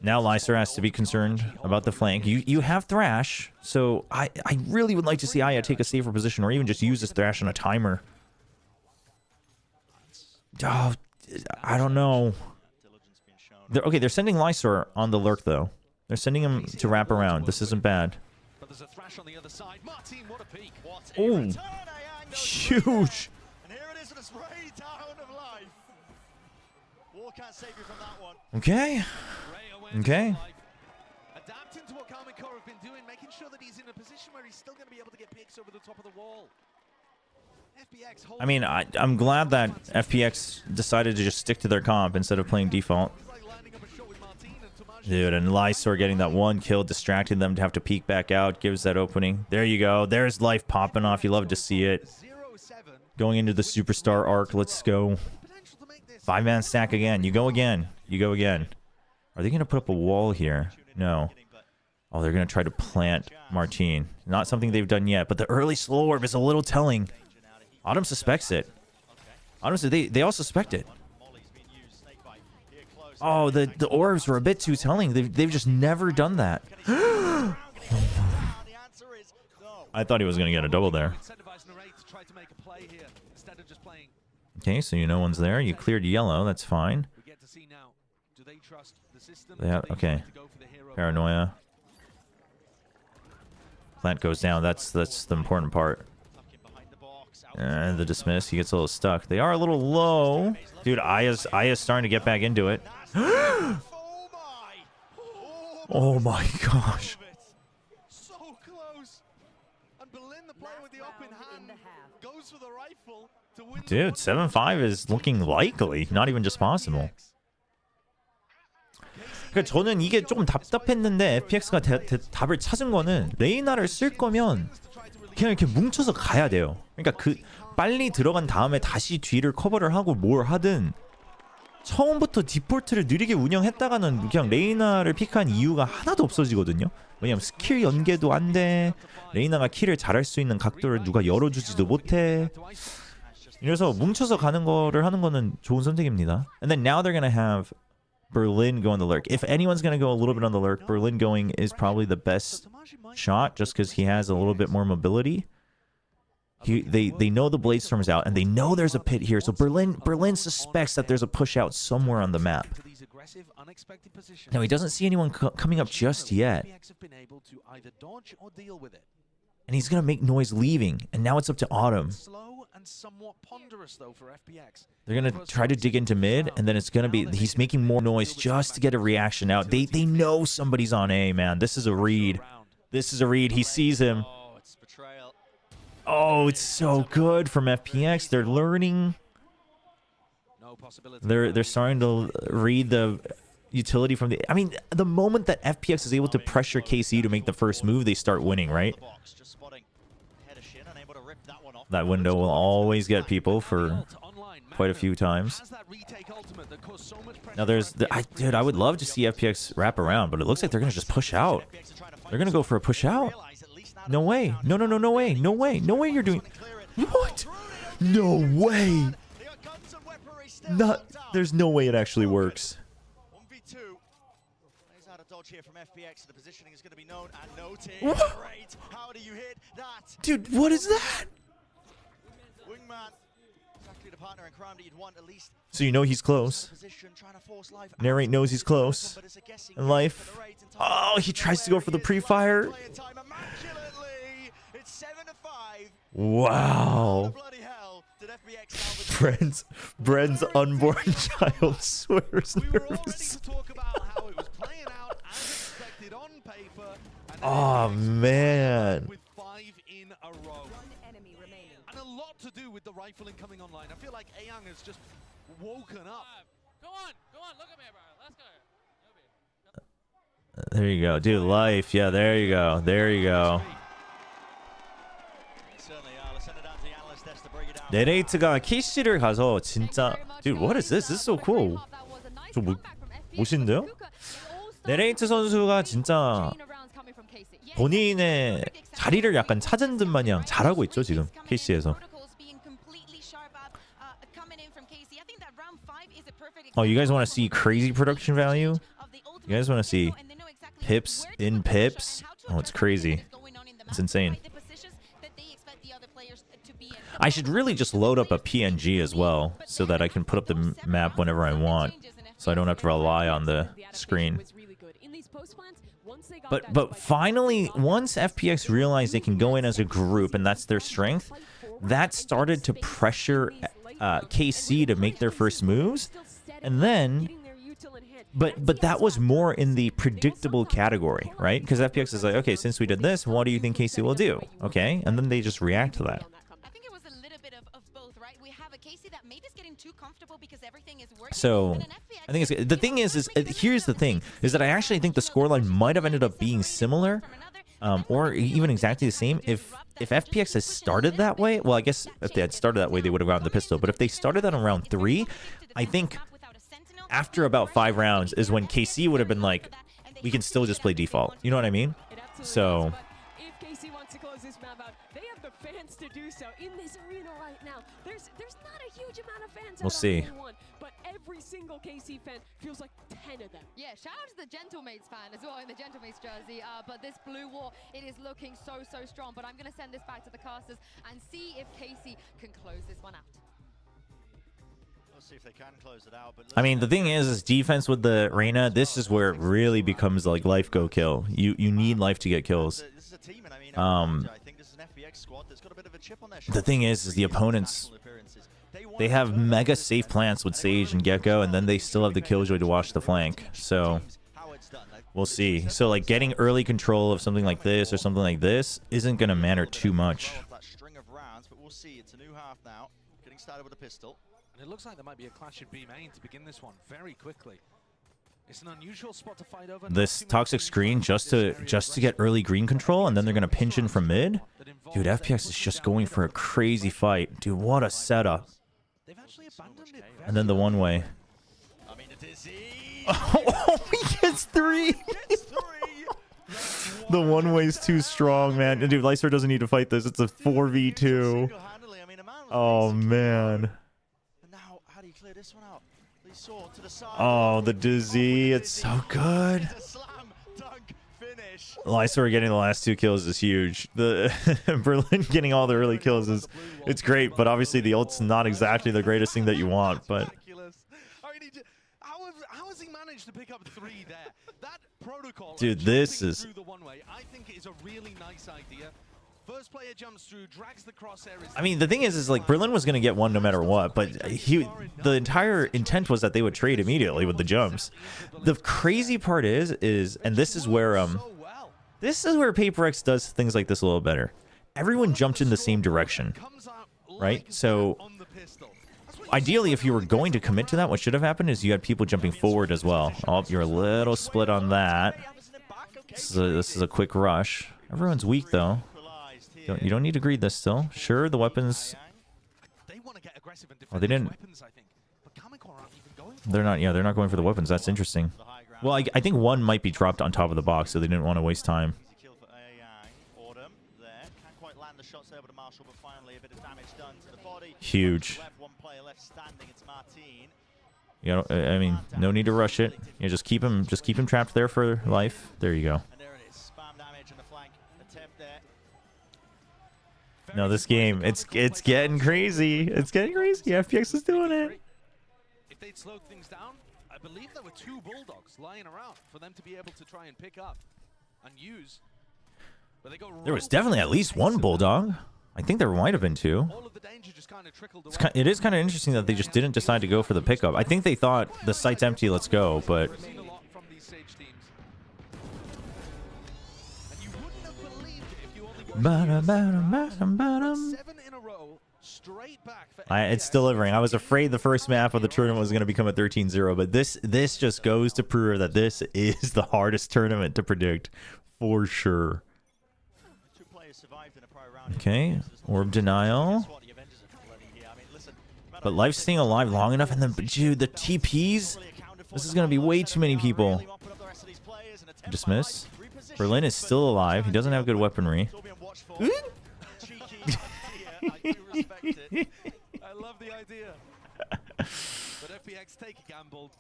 Speaker 1: Now Lyser has to be concerned about the flank. You have Thrash, so I really would like to see Aya take a safer position or even just use this Thrash on a timer. Oh, I don't know. They're sending Lysor on the lurk, though. They're sending him to wrap around. This isn't bad.
Speaker 5: But there's a Thrash on the other side. Martin, what a peek.
Speaker 1: Oh, huge.
Speaker 6: And here it is with a spray down of life. War can't save you from that one.
Speaker 1: Okay. Okay.
Speaker 5: Adapting to what Carmen Core have been doing, making sure that he's in a position where he's still going to be able to get picks over the top of the wall.
Speaker 1: I mean, I'm glad that FPX decided to just stick to their comp instead of playing default. Dude, and Lysor getting that 1 kill, distracting them to have to peek back out, gives that opening. There you go. There's life popping off. You love to see it. Going into the superstar arc. Let's go. 5-man stack again. You go again. You go again. Are they going to put up a wall here? No. Oh, they're going to try to plant Martine. Not something they've done yet, but the early slow orb is a little telling. Autumn suspects it. Autumn said they all suspect it. Oh, the orbs were a bit too telling. They've just never done that. I thought he was going to get a double there. Okay, so you know one's there. You cleared yellow. That's fine. Yeah, okay. Paranoia. Plant goes down. That's the important part. The dismiss. He gets a little stuck. They are a little low. Dude, Aya's starting to get back into it. Oh my gosh.
Speaker 5: So close. And Belinda playing with the open hand goes for the rifle to win.
Speaker 1: Dude, 7-5 is looking likely. Not even just possible. 그러니까 저는 이게 조금 답답했는데 FPX가 답을 찾은 거는 레이나를 쓸 거면 그냥 이렇게 뭉쳐서 가야 돼요. 그러니까 빨리 들어간 다음에 다시 뒤를 커버를 하고 뭘 하든 처음부터 디폴트를 느리게 운영했다가는 그냥 레이나를 픽한 이유가 하나도 없어지거든요. 왜냐면 스킬 연계도 안 돼. 레이나가 킬을 잘할 수 있는 각도를 누가 열어주지도 못해. 그래서 뭉쳐서 가는 거를 하는 거는 좋은 선택입니다. And then now they're gonna have Berlin go on the lurk. If anyone's gonna go a little bit on the lurk, Berlin going is probably the best shot just because he has a little bit more mobility. They know the Bladestorm's out and they know there's a pit here, so Berlin suspects that there's a push out somewhere on the map. Now he doesn't see anyone coming up just yet, and he's gonna make noise leaving, and now it's up to Autumn. They're gonna try to dig into mid, and then it's gonna be he's making more noise just to get a reaction out. They know somebody's on A, man. This is a read. This is a read. He sees him. Oh, it's so good from FPX. They're learning. They're starting to read the utility from the... I mean, the moment that FPX is able to pressure KC to make the first move, they start winning, right? That window will always get people for quite a few times. Now there's... Dude, I would love to see FPX wrap around, but it looks like they're going to just push out. They're going to go for a push out. No way. No way. No way. No way you're doing... What? No way. There's no way it actually works. What? Dude, what is that? So you know he's close. Narrate knows he's close. And Life. Oh, he tries to go for the pre-fire. Wow. Bren's unborn child swears nervous. Oh man.
Speaker 5: And a lot to do with the rifling coming online. I feel like ENG has just woken up.
Speaker 18: Go on, look at me, bro. Let's go.
Speaker 1: There you go, dude. Life, yeah. There you go. There you go. 네레이트가 KC를 가서 진짜, dude, what is this? This is so cool. 저 멋있는데요? 네레이트 선수가 진짜 본인의 자리를 약간 찾은 듯 마냥 잘하고 있죠 지금 KC에서. Oh, you guys want to see crazy production value? You guys want to see pips in pips? Oh, it's crazy. It's insane. I should really just load up a PNG as well so that I can put up the map whenever I want, so I don't have to rely on the screen. But finally, once FPX realized they can go in as a group and that's their strength, that started to pressure KC to make their first moves. And then, but that was more in the predictable category, right? Because FPX is like, okay, since we did this, what do you think KC will do? Okay, and then they just react to that. So I think it's, the thing is here's the thing, is that I actually think the scoreline might have ended up being similar, or even exactly the same if FPX has started that way. Well, I guess if they had started that way, they would have gotten the pistol. But if they started that on round 3, I think after about 5 rounds is when KC would have been like, we can still just play default. You know what I mean? So
Speaker 3: if KC wants to close this map out, they have the fans to do so in this arena right now. There's not a huge amount of fans.
Speaker 1: We'll see.
Speaker 3: But every single KC fan feels like 10 of them.
Speaker 2: Yeah, shout out to the Gentlemates fan as well in the Gentlemates jersey. But this blue wall, it is looking so strong. But I'm going to send this back to the casters and see if KC can close this one out.
Speaker 6: We'll see if they can close it out. But
Speaker 1: I mean, the thing is defense with the Reyna, this is where it really becomes like life go kill. You need life to get kills. The thing is the opponents, they have mega safe plants with Sage and Gecko, and then they still have the Killjoy to watch the flank. So we'll see. So like getting early control of something like this or something like this isn't going to matter too much.
Speaker 6: That string of rounds, but we'll see. It's a new half now. Getting started with a pistol.
Speaker 5: And it looks like there might be a clash in B main to begin this one very quickly. It's an unusual spot to fight over.
Speaker 1: This toxic screen just to get early green control, and then they're gonna pinch in from mid. Dude, FPX is just going for a crazy fight. Dude, what a setup. And then the one way. Oh, he gets 3. The one way's too strong, man. Dude, Lycer doesn't need to fight this. It's a 4v2. Oh man.
Speaker 6: This one out. To the side.
Speaker 1: Oh, the Dizzy. It's so good. Lycer getting the last 2 kills is huge. The Berlin getting all the early kills is, it's great, but obviously the ult's not exactly the greatest thing that you want, but
Speaker 5: how has he managed to pick up 3 there? That protocol,
Speaker 1: dude, this is,
Speaker 5: I think is a really nice idea. First player jumps through, drags the crosshairs.
Speaker 1: I mean, the thing is like Berlin was going to get one no matter what, but the entire intent was that they would trade immediately with the jumps. The crazy part is, and this is where PaperX does things like this a little better. Everyone jumped in the same direction, right? So ideally, if you were going to commit to that, what should have happened is you had people jumping forward as well. Oh, you're a little split on that. This is a quick rush. Everyone's weak though. You don't need to greed this still. Sure, the weapons. Oh, they didn't. They're not. Yeah, they're not going for the weapons. That's interesting. Well, I think one might be dropped on top of the box, so they didn't want to waste time. Huge. You know, I mean, no need to rush it. You just keep him trapped there for life. There you go. No, this game, it's getting crazy. It's getting crazy. FPX is doing it.
Speaker 5: If they'd slowed things down, I believe there were 2 bulldogs lying around for them to be able to try and pick up and use. But they got
Speaker 1: There was definitely at least one bulldog. I think there might have been 2. It is kind of interesting that they just didn't decide to go for the pickup. I think they thought the site's empty, let's go, but... It's delivering. I was afraid the first map of the tournament was going to become a 13-0, but this just goes to prove that this is the hardest tournament to predict, for sure. Okay, orb denial. But life's staying alive long enough, and then, dude, the TPs? This is going to be way too many people. Dismiss. Berlin is still alive. He doesn't have good weaponry.
Speaker 5: I love the idea. But FPX take a gamble.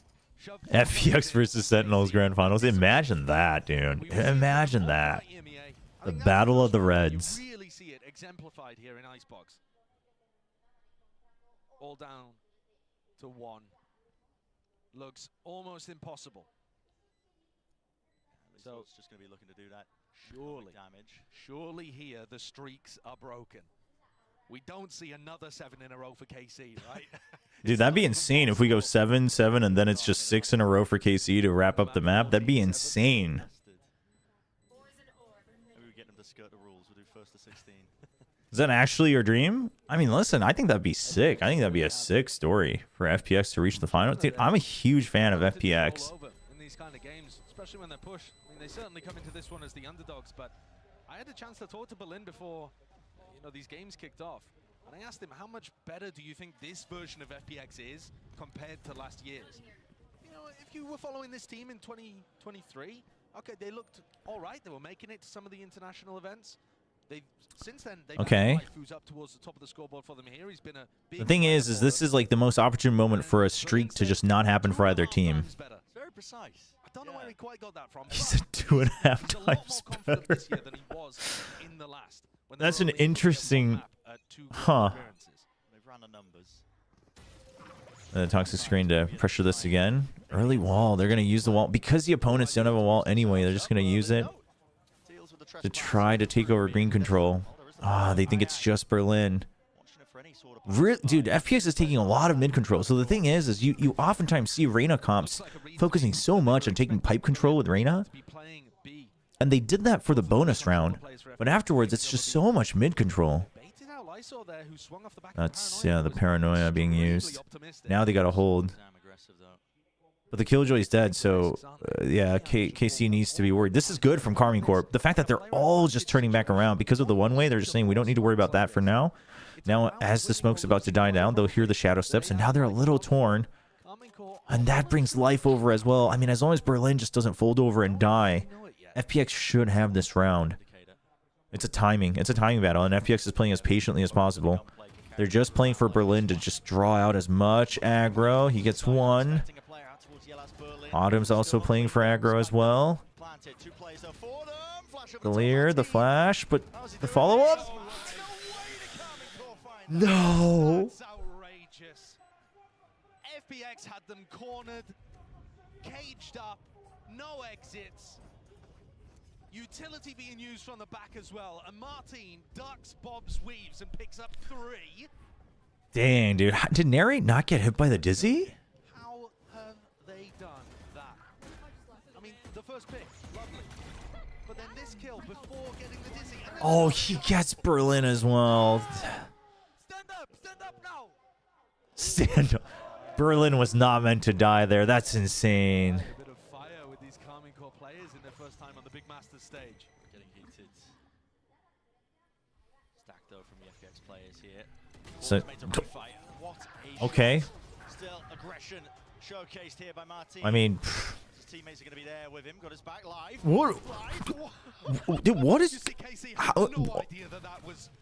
Speaker 1: FPX versus Sentinels Grand Finals. Imagine that, dude. Imagine that. The Battle of the Reds.
Speaker 5: You really see it exemplified here in Icebox. All down to 1. Looks almost impossible.
Speaker 6: So it's just going to be looking to do that.
Speaker 5: Surely here the streaks are broken. We don't see another 7 in a row for KC, right?
Speaker 1: Dude, that'd be insane if we go 7-7 and then it's just 6 in a row for KC to wrap up the map. That'd be insane.
Speaker 6: Maybe we get them to skirt the rules. We'll do 1st to 16.
Speaker 1: Is that actually your dream? I mean, listen, I think that'd be sick. I think that'd be a sick story for FPX to reach the final. Dude, I'm a huge fan of FPX.
Speaker 5: In these kind of games, especially when they're pushed. I mean, they certainly come into this one as the underdogs, but I had a chance to talk to Berlin before these games kicked off, and I asked him, how much better do you think this version of FPX is compared to last year's? If you were following this team in 2023, okay, they looked all right. They were making it to some of the international events. Since then, they've
Speaker 1: Okay.
Speaker 5: who's up towards the top of the scoreboard for them here. He's been a big
Speaker 1: The thing is this is like the most opportune moment for a streak to just not happen for either team.
Speaker 6: Very precise.
Speaker 5: I don't know where he quite got that from.
Speaker 1: He said 2.5 times better. That's an interesting... Huh.
Speaker 6: They've run the numbers.
Speaker 1: Toxic screen to pressure this again. Early wall. They're going to use the wall. Because the opponents don't have a wall anyway, they're just going to use it to try to take over green control. They think it's just Berlin. Dude, FPX is taking a lot of mid control. So the thing is you oftentimes see Reyna comps focusing so much on taking pipe control with Reyna. And they did that for the bonus round. But afterwards, it's just so much mid control. That's, yeah, the paranoia being used. Now they got a hold. But the Killjoy's dead, so, yeah, KC needs to be worried. This is good from Karming Corp. The fact that they're all just turning back around because of the one-way, they're just saying we don't need to worry about that for now. Now, as the smoke's about to die down, they'll hear the shadow steps, and now they're a little torn. And that brings life over as well. I mean, as long as Berlin just doesn't fold over and die, FPX should have this round. It's a timing battle, and FPX is playing as patiently as possible. They're just playing for Berlin to just draw out as much aggro. He gets one. Autumn's also playing for aggro as well. Clear the flash, but the follow-up? No!
Speaker 5: That's outrageous. FPX had them cornered, caged up, no exits. Utility being used from the back as well. And Martin ducks, bobs, weaves, and picks up 3.
Speaker 1: Dang, dude. Did Narrate not get hit by the Dizzy?
Speaker 5: How have they done that? I mean, the first pick, lovely. But then this kill before getting the Dizzy.
Speaker 1: Oh, he gets Berlin as well.
Speaker 5: Stand up now.
Speaker 1: Stand up. Berlin was not meant to die there. That's insane.
Speaker 5: A bit of fire with these Karming Corp players in their first time on the Big Masters stage.
Speaker 6: Getting heated. Stack though from the FPX players here.
Speaker 1: So,
Speaker 6: okay. Still aggression showcased here by Martin.
Speaker 1: I mean,
Speaker 6: his teammates are going to be there with him. Got his back live.
Speaker 1: What? Dude, what is?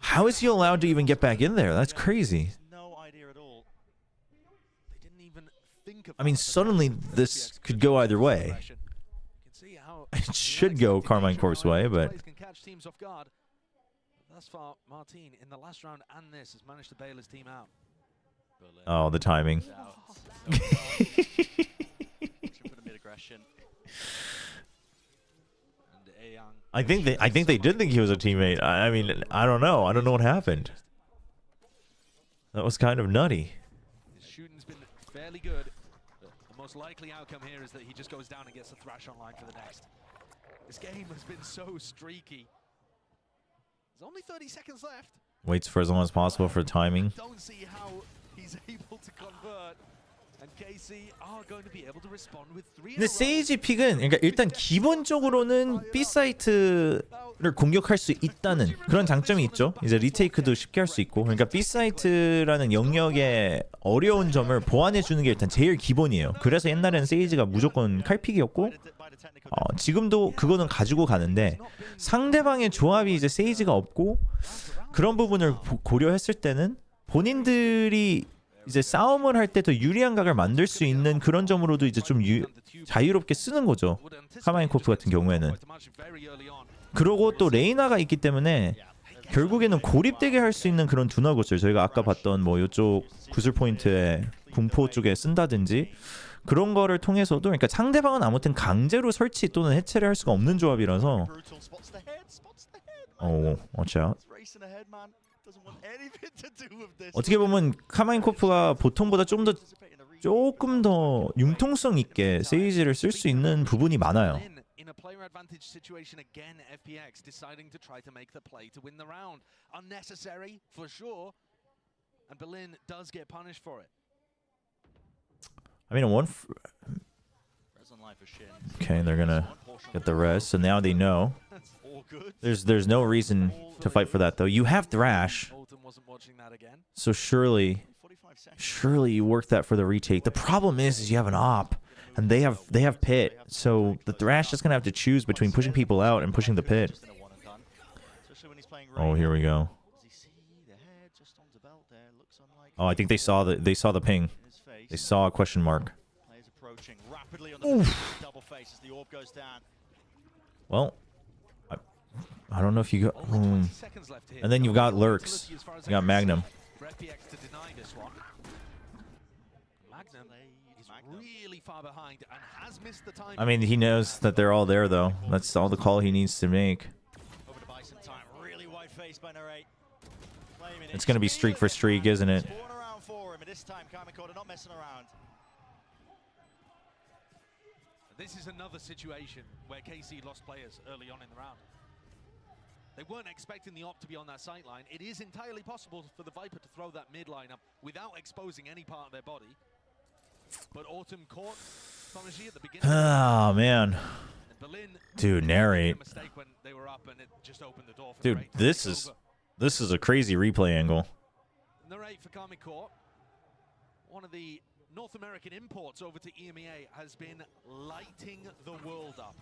Speaker 1: How is he allowed to even get back in there? That's crazy.
Speaker 6: No idea at all.
Speaker 5: They didn't even think of.
Speaker 1: I mean, suddenly this could go either way. It should go Carmine Corp's way, but
Speaker 5: thus far, Martin in the last round and this has managed to bail his team out.
Speaker 1: Oh, the timing. I think they did think he was a teammate. I mean, I don't know. I don't know what happened. That was kind of nutty.
Speaker 5: His shooting's been fairly good. The most likely outcome here is that he just goes down and gets a thrash online for the next. This game has been so streaky. There's only 30 seconds left.
Speaker 1: Waits for as long as possible for timing.
Speaker 5: Don't see how he's able to convert. And KC are going to be able to respond with 3 in
Speaker 1: 근데
Speaker 5: a row.
Speaker 1: 세이지 픽은 그러니까 일단 기본적으로는 B 사이트를 공격할 수 있다는 그런 장점이 있죠. 이제 리테이크도 쉽게 할 수 있고. 그러니까 B 사이트라는 영역의 어려운 점을 보완해 주는 게 일단 제일 기본이에요. 그래서 옛날에는 세이지가 무조건 칼픽이었고 지금도 그거는 가지고 가는데 상대방의 조합이 이제 세이지가 없고 그런 부분을 고려했을 때는 본인들이 이제 싸움을 할 때 더 유리한 각을 만들 수 있는 그런 점으로도 이제 좀 자유롭게 쓰는 거죠. 카마인코프 같은 경우에는. 그러고 또 레이나가 있기 때문에 결국에는 고립되게 할 수 있는 그런 둔화 구슬, 저희가 아까 봤던 뭐 이쪽 구슬 포인트에 분포 쪽에 쓴다든지 그런 거를 통해서도, 그러니까 상대방은 아무튼 강제로 설치 또는 해체를 할 수가 없는 조합이라서. watch out. 어떻게 보면 카마인코프가 보통보다 조금 더 융통성 있게 세이지를 쓸 수 있는 부분이 많아요.
Speaker 5: In a player advantage situation again, FPX deciding to try to make the play to win the round. Unnecessary for sure, and Berlin does get punished for it.
Speaker 1: I mean, okay, they're gonna get the rest, so now they know. There's no reason to fight for that though. You have Thrash, so surely you work that for the retake. The problem is you have an op, and they have pit, so the Thrash is gonna have to choose between pushing people out and pushing the pit. Oh, here we go. Oh, I think they saw the ping. They saw a question mark. Oof. Well, I don't know if you go. And then you've got Lurks. You got Magnum. I mean, he knows that they're all there, though. That's all the call he needs to make. It's going to be streak for streak, isn't it?
Speaker 5: This is another situation where KC lost players early on in the round. They weren't expecting the op to be on that sight line. It is entirely possible for the Viper to throw that mid lineup without exposing any part of their body. But Autumn caught Tomashi at the beginning.
Speaker 1: Oh, man. Dude, narrate. Dude, this is a crazy replay angle.
Speaker 5: Narrate for Karmik Court. One of the North American imports over to EMEA has been lighting the world up.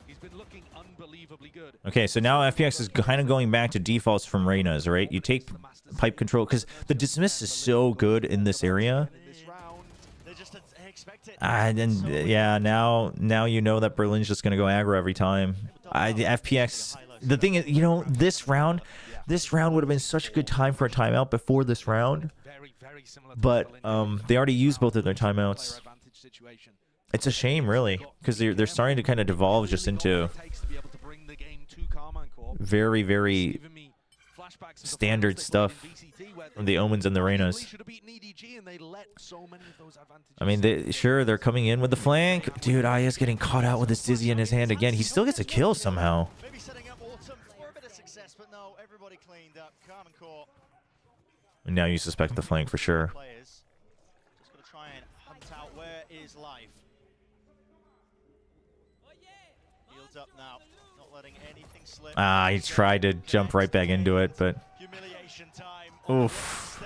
Speaker 5: He's been looking unbelievably good.
Speaker 1: Okay, so now FPX is kind of going back to defaults from Reyna's, right? You take pipe control, because the dismiss is so good in this area. And yeah, now you know that Berlin's just going to go aggro every time. The FPX, the thing is, you know, this round would have been such a good time for a timeout before this round. But they already used both of their timeouts. It's a shame, really, because they're starting to kind of devolve just into very, very standard stuff from the Omens and the Reynas. I mean, they're coming in with the flank. Dude, Aya's getting caught out with his Dizzy in his hand again. He still gets a kill somehow. And now you suspect the flank for sure. Ah, he tried to jump right back into it, but oof.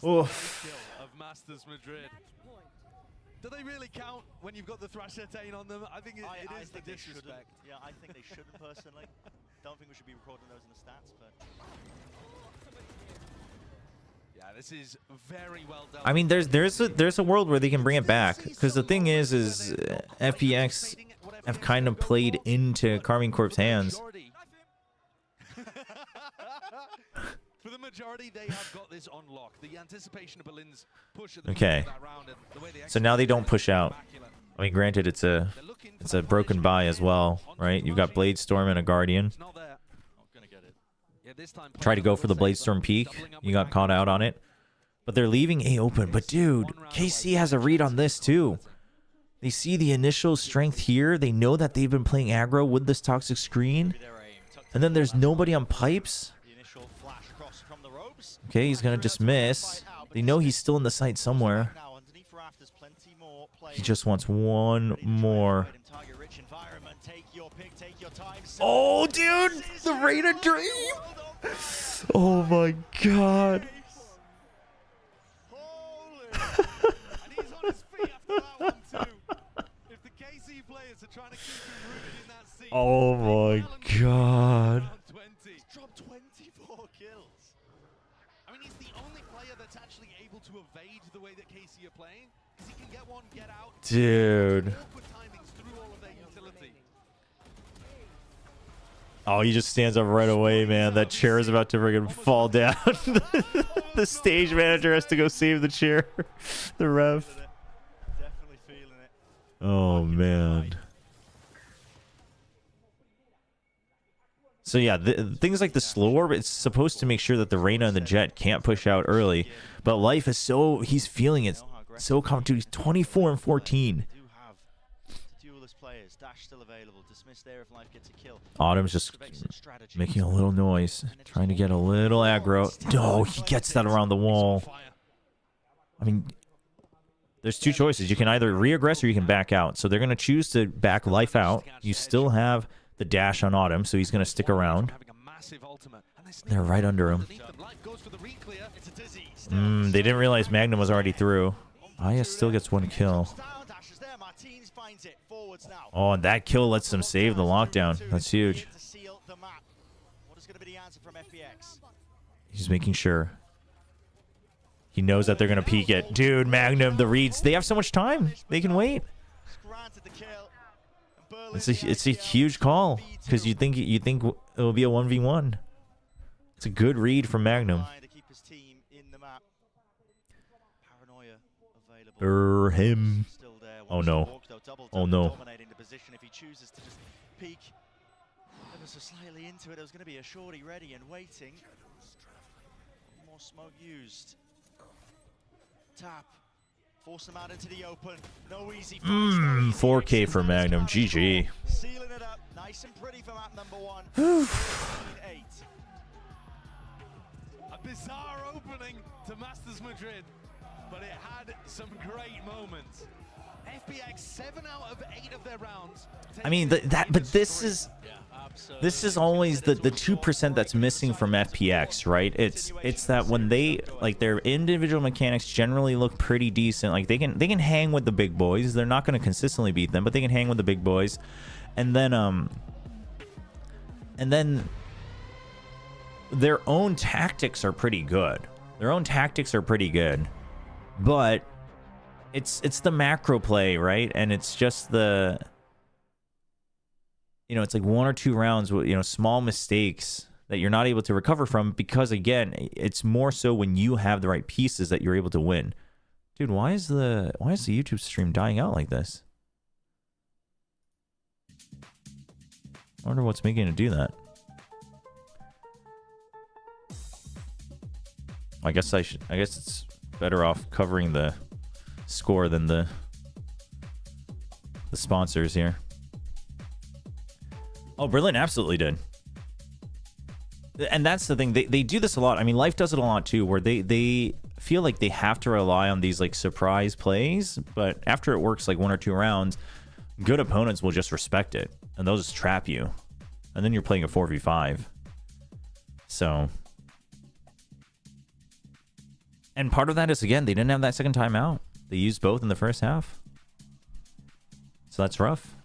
Speaker 1: Oof.
Speaker 5: Of Masters Madrid. Do they really count when you've got the Thrash Attain on them? I think it is the disrespect.
Speaker 6: Yeah, I think they shouldn't personally. Don't think we should be recording those in the stats, but
Speaker 5: yeah, this is very well done.
Speaker 1: I mean, there's a world where they can bring it back, because the thing is FPX, have kind of played into Carmine Corp's hands.
Speaker 5: For the majority, they have got this on lock. The anticipation of Berlin's push at the
Speaker 1: Okay.
Speaker 5: beginning of that round and the way they
Speaker 1: So now they don't push out. I mean, granted, it's a broken buy as well, right? You've got Bladestorm and a Guardian. Try to go for the Bladestorm peak. You got caught out on it. But they're leaving A open. But dude, KC has a read on this too. They see the initial strength here. They know that they've been playing aggro with this toxic screen. And then there's nobody on pipes. Okay, he's going to dismiss. They know he's still in the site somewhere. He just wants one more. Oh, dude! The Raider Dream! Oh my god. Oh my god.
Speaker 5: Dropped 24 kills. I mean, he's the only player that's actually able to evade the way that KC are playing, because he can get one, get out.
Speaker 1: Dude. Oh, he just stands up right away, man. That chair is about to friggin' fall down. The stage manager has to go save the chair. The ref.
Speaker 6: Definitely feeling it.
Speaker 1: Oh, man. So yeah, things like the slow orb, it's supposed to make sure that the Reyna and the Jet can't push out early. But Life is so, he's feeling it so confident. He's 24 and 14. Autumn's just making a little noise, trying to get a little aggro. Oh, he gets that around the wall. I mean, there's two choices. You can either re-aggress or you can back out. So they're going to choose to back Life out. You still have the dash on Autumn, so he's going to stick around. They're right under him. They didn't realize Magnum was already through. Aya still gets one kill. Oh, and that kill lets them save the lockdown. That's huge. He's making sure. He knows that they're going to peek it. Dude, Magnum, the reads. They have so much time. They can wait. It's a huge call because you think it will be a 1v1. It's a good read from Magnum. Him. Oh no. Oh no.
Speaker 6: If he chooses to just peek ever so slightly into it, there was going to be a shorty ready and waiting. More smoke used. Tap. Force them out into the open. No easy.
Speaker 1: 4K for Magnum. GG.
Speaker 6: Sealing it up. Nice and pretty for map number 1. 8.
Speaker 5: A bizarre opening to Masters Madrid, but it had some great moments. FPX 7 out of 8 of their rounds.
Speaker 1: I mean, but this is always the 2% that's missing from FPX, right? It's that when they, like, their individual mechanics generally look pretty decent. Like they can hang with the big boys. They're not going to consistently beat them, but they can hang with the big boys. And then their own tactics are pretty good. But it's the macro play, right? And it's just the, it's like 1 or 2 rounds with, small mistakes that you're not able to recover from, because again, it's more so when you have the right pieces that you're able to win. Dude, why is the YouTube stream dying out like this? I wonder what's making it do that. I guess it's better off covering the score than the sponsors here. Oh, Berlin absolutely did. And that's the thing. They do this a lot. I mean, Life does it a lot too, where they feel like they have to rely on these like surprise plays, but after it works like 1 or 2 rounds, good opponents will just respect it and they'll just trap you. And then you're playing a 4v5. So, and part of that is, again, they didn't have that second timeout. They used both in the first half. So that's rough.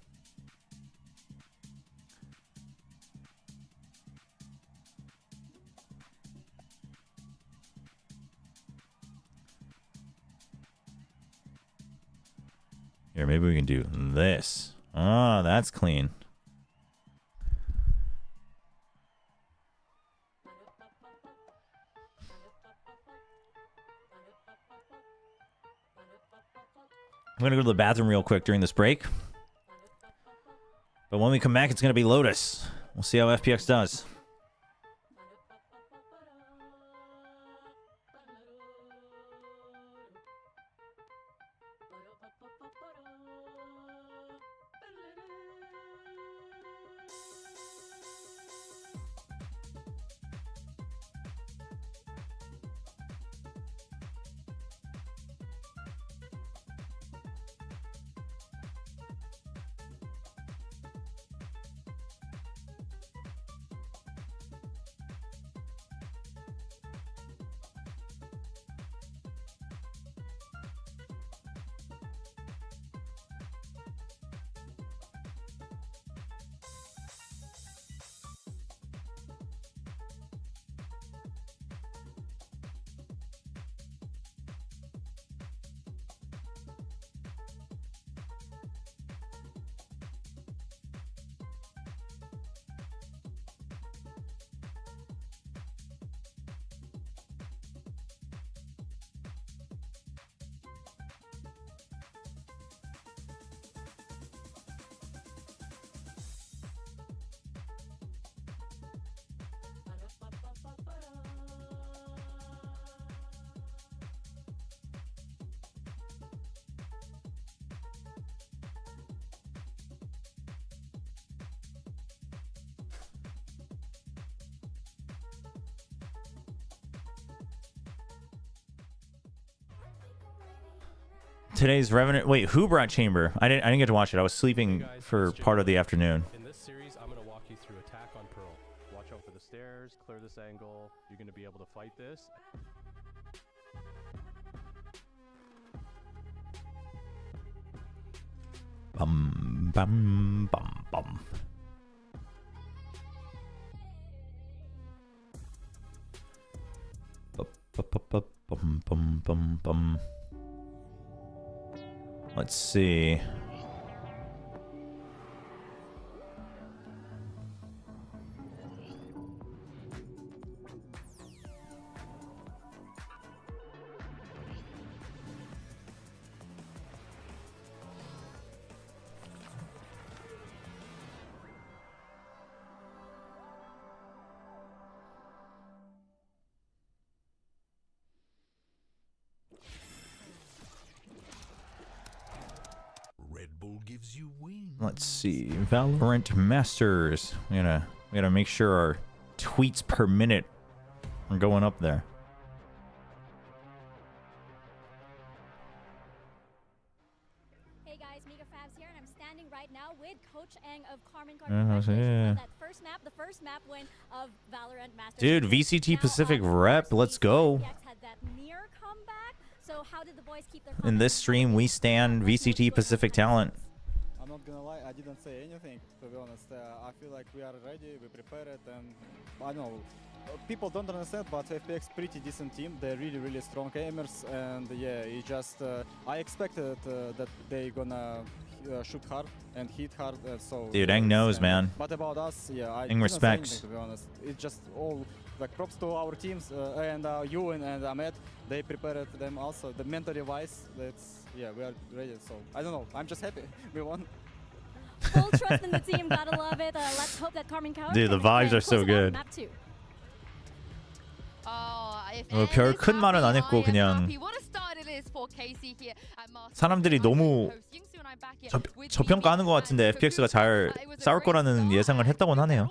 Speaker 1: Here, maybe we can do this. Ah, that's clean. I'm gonna go to the bathroom real quick during this break. But when we come back, it's gonna be Lotus. We'll see how FPX does. Today's Revenant. Wait, who brought Chamber? I didn't get to watch it. I was sleeping for part of the afternoon.
Speaker 12: In this series, I'm going to walk you through attack on Pearl. Watch out for the stairs, clear this angle. You're going to be able to fight this.
Speaker 1: Bum bum bum bum. Bum bum bum bum. Let's see. Let's see, Valorant Masters. We gotta make sure our tweets per minute are going up there.
Speaker 19: Hey guys, Mega Fabs here, and I'm standing right now with Coach ENG of Carmen. Congratulations on that first map, the first map win of Valorant Masters.
Speaker 1: Dude, VCT Pacific rep, let's go.
Speaker 19: Had that near comeback. So how did the boys keep their
Speaker 1: In this stream, we stand VCT Pacific talent.
Speaker 20: I'm not gonna lie, I didn't say anything, to be honest. I feel like we are ready, we prepared it, and I know people don't understand, but FPX pretty decent team. They're really strong aimers, and yeah, it just I expected that they gonna shoot hard and hit hard. So
Speaker 1: Dude, ENG knows, man.
Speaker 20: But about us, yeah, I
Speaker 1: ENG
Speaker 20: didn't
Speaker 1: respects.
Speaker 20: say anything, to be honest. It's just all like props to our teams and you and Ahmed. They prepared them also. The mentally wise, that's yeah, we are ready. So I don't know. I'm just happy we won.
Speaker 19: Full trust in the team, gotta love it. Let's hope that Carmen Cow.
Speaker 1: Dude, the vibes are so good. 별 큰 말은 안 했고 그냥 사람들이 너무 저평가하는 것 같은데 FPX가 잘 싸울 거라는 예상을 했다고는 하네요.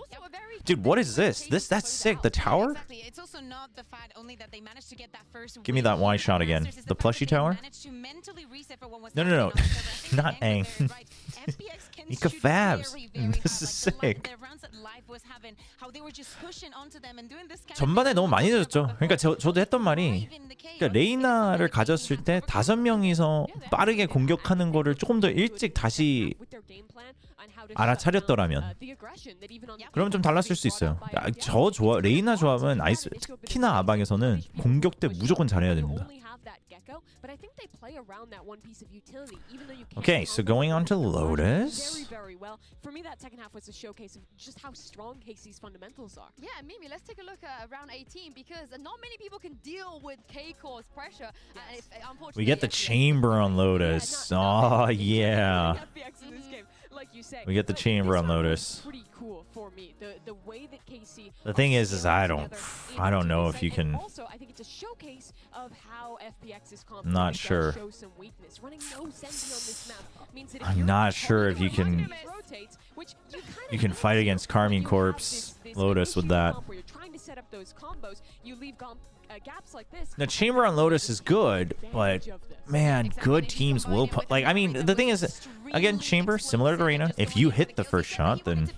Speaker 1: Dude, what is this? That's sick. The tower? Give me that wide shot again. The plushie tower? No. Not ENG. Mika Fabs. This is sick. 전반에 너무 많이 늦었죠. 그러니까 저도 했던 말이 그러니까 레이나를 가졌을 때 5명이서 빠르게 공격하는 거를 조금 더 일찍 다시 알아차렸더라면 그러면 좀 달랐을 수 있어요. 레이나 조합은 특히나 아방에서는 공격 때 무조건 잘해야 됩니다.
Speaker 3: well, but I think they play around that one piece of utility, even though you can't.
Speaker 1: Okay, so going on to Lotus.
Speaker 3: Very, very well. For me, that second half was a showcase of just how strong KC's fundamentals are.
Speaker 2: Yeah, Mimi, let's take a look at round 18 because not many people can deal with K-Core's pressure. And if, unfortunately,
Speaker 1: We get the chamber on Lotus. Oh, yeah. We get the chamber on Lotus.
Speaker 3: Pretty cool for me. The way that KC.
Speaker 1: The thing is I don't know if you can.
Speaker 3: Also, I think it's a showcase of how FPX's
Speaker 1: Not sure.
Speaker 3: show some weakness. Running no senti on this map means that if
Speaker 1: I'm not sure if you can. You can fight against Carmine Corp's Lotus with that.
Speaker 3: where you're trying to set up those combos, you leave gaps like this.
Speaker 1: The chamber on Lotus is good, but man, good teams will put. Like, I mean, the thing is, again, chamber similar to arena. If you hit the first shot, then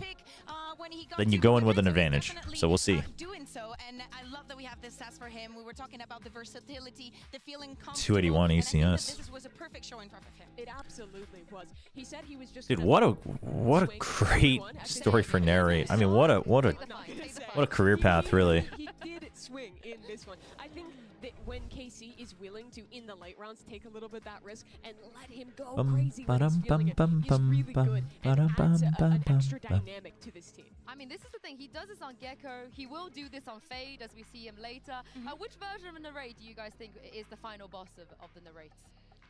Speaker 1: you go in with an advantage. So we'll see.
Speaker 4: Doing so, and I love that we have this stats for him. We were talking about the versatility, the feeling
Speaker 1: 281 ACS.
Speaker 4: This was a perfect showing from him.
Speaker 3: It absolutely was. He said he was just.
Speaker 1: Dude, what a great story for narrate. I mean, what a career path, really.
Speaker 3: He did swing in this one. I think that when KC is willing to, in the late rounds, take a little bit of that risk and let him go crazy when he's feeling it, he's really good and adds an extra dynamic to this team.
Speaker 2: I mean, this is the thing. He does this on Gecko. He will do this on Fade, as we see him later. Which version of Narrate do you guys think is the final boss of the Narrates?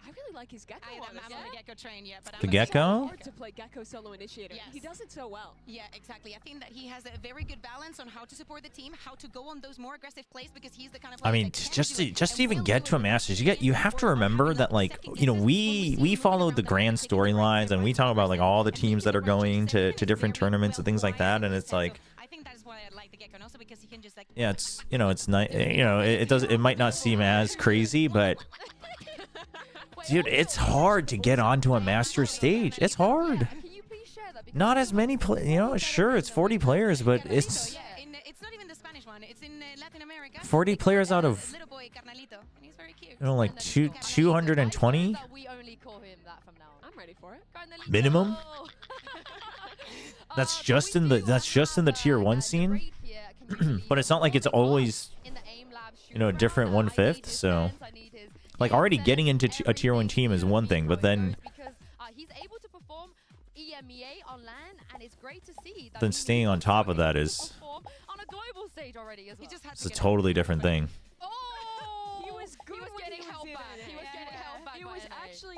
Speaker 3: I really like his Gecko.
Speaker 4: I'm on the Gecko train, yeah. But
Speaker 1: The Gecko?
Speaker 3: Hard to play Gecko solo initiator.
Speaker 4: Yes.
Speaker 3: He does it so well.
Speaker 4: Yeah, exactly. I think that he has a very good balance on how to support the team, how to go on those more aggressive plays, because he's the kind of player
Speaker 1: I mean, just to even get to a Masters, you have to remember that, like, you know, we follow the grand storylines and we talk about like all the teams that are going to different tournaments and things like that, and it's like.
Speaker 4: I think that's why I like the Gecko, and also because he can just like.
Speaker 1: Yeah, it's it's nice. It might not seem as crazy, but. Dude, it's hard to get onto a master stage. It's hard. Not as many sure, it's 40 players, but it's
Speaker 4: It's not even the Spanish one. It's in Latin America.
Speaker 1: 40 players out of
Speaker 4: little boy Carnalito, and he's very cute.
Speaker 1: like 220
Speaker 2: We only call him that from now on.
Speaker 3: I'm ready for it.
Speaker 1: minimum. That's just in the tier 1 scene. But it's not like it's always a different 1/5, so like already getting into a tier 1 team is one thing, but then
Speaker 2: he's able to perform EMEA on LAN, and it's great to see that
Speaker 1: then staying on top of that is
Speaker 2: on a global stage already as well.
Speaker 1: it's a totally different thing.
Speaker 3: He was good.
Speaker 2: He was getting held back. He was getting held back.
Speaker 3: It was actually.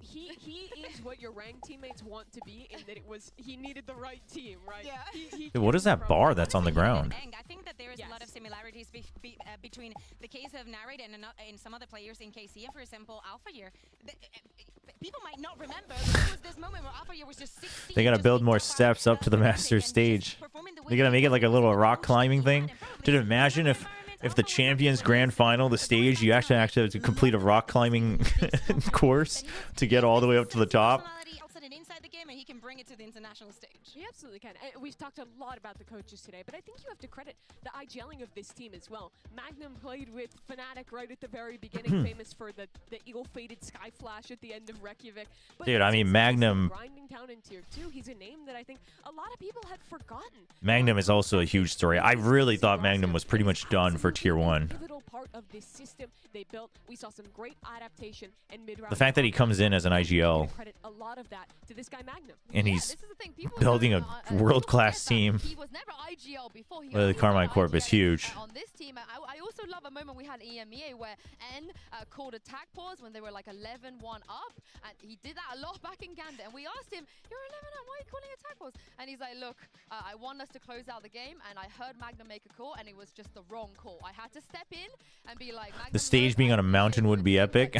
Speaker 3: He is what your ranked teammates want to be, in that he needed the right team, right? Yeah.
Speaker 1: Dude, what is that bar that's on the ground?
Speaker 4: I think that there is a lot of similarities between the case of Narrate and some other players in KC. And for example, Alpha Year. People might not remember, but there was this moment where Alpha Year was just 16.
Speaker 1: They gotta build more steps up to the master stage. They gotta make it like a little rock climbing thing. Dude, imagine if the Champions Grand Final, the stage, you actually have to complete a rock climbing course to get all the way up to the top.
Speaker 4: Inside the game, and he can bring it to the international stage.
Speaker 3: He absolutely can. We've talked a lot about the coaches today, but I think you have to credit the IGLing of this team as well. Magnum played with Fnatic right at the very beginning, famous for the ill-fated Sky Flash at the end of Reykjavik. But
Speaker 1: Dude, I mean, Magnum.
Speaker 3: Grinding down in tier 2, he's a name that I think a lot of people had forgotten.
Speaker 1: Magnum is also a huge story. I really thought Magnum was pretty much done for tier 1.
Speaker 3: Pivotal part of this system they built. We saw some great adaptation and mid-round.
Speaker 1: The fact that he comes in as an IGL.
Speaker 3: Credit a lot of that to this guy Magnum.
Speaker 1: And he's building a world-class team.
Speaker 2: He was never IGL before.
Speaker 1: Well, the Carmine Corp is huge.
Speaker 2: On this team, I also love a moment we had EMEA where N called attack pause when they were like 11-1 up, and he did that a lot back in Gambit. And we asked him, "You're 11 up, why are you calling attack pause?" And he's like, "Look, I want us to close out the game, and I heard Magnum make a call, and it was just the wrong call. I had to step in and be like,
Speaker 1: the stage being on a mountain would be epic."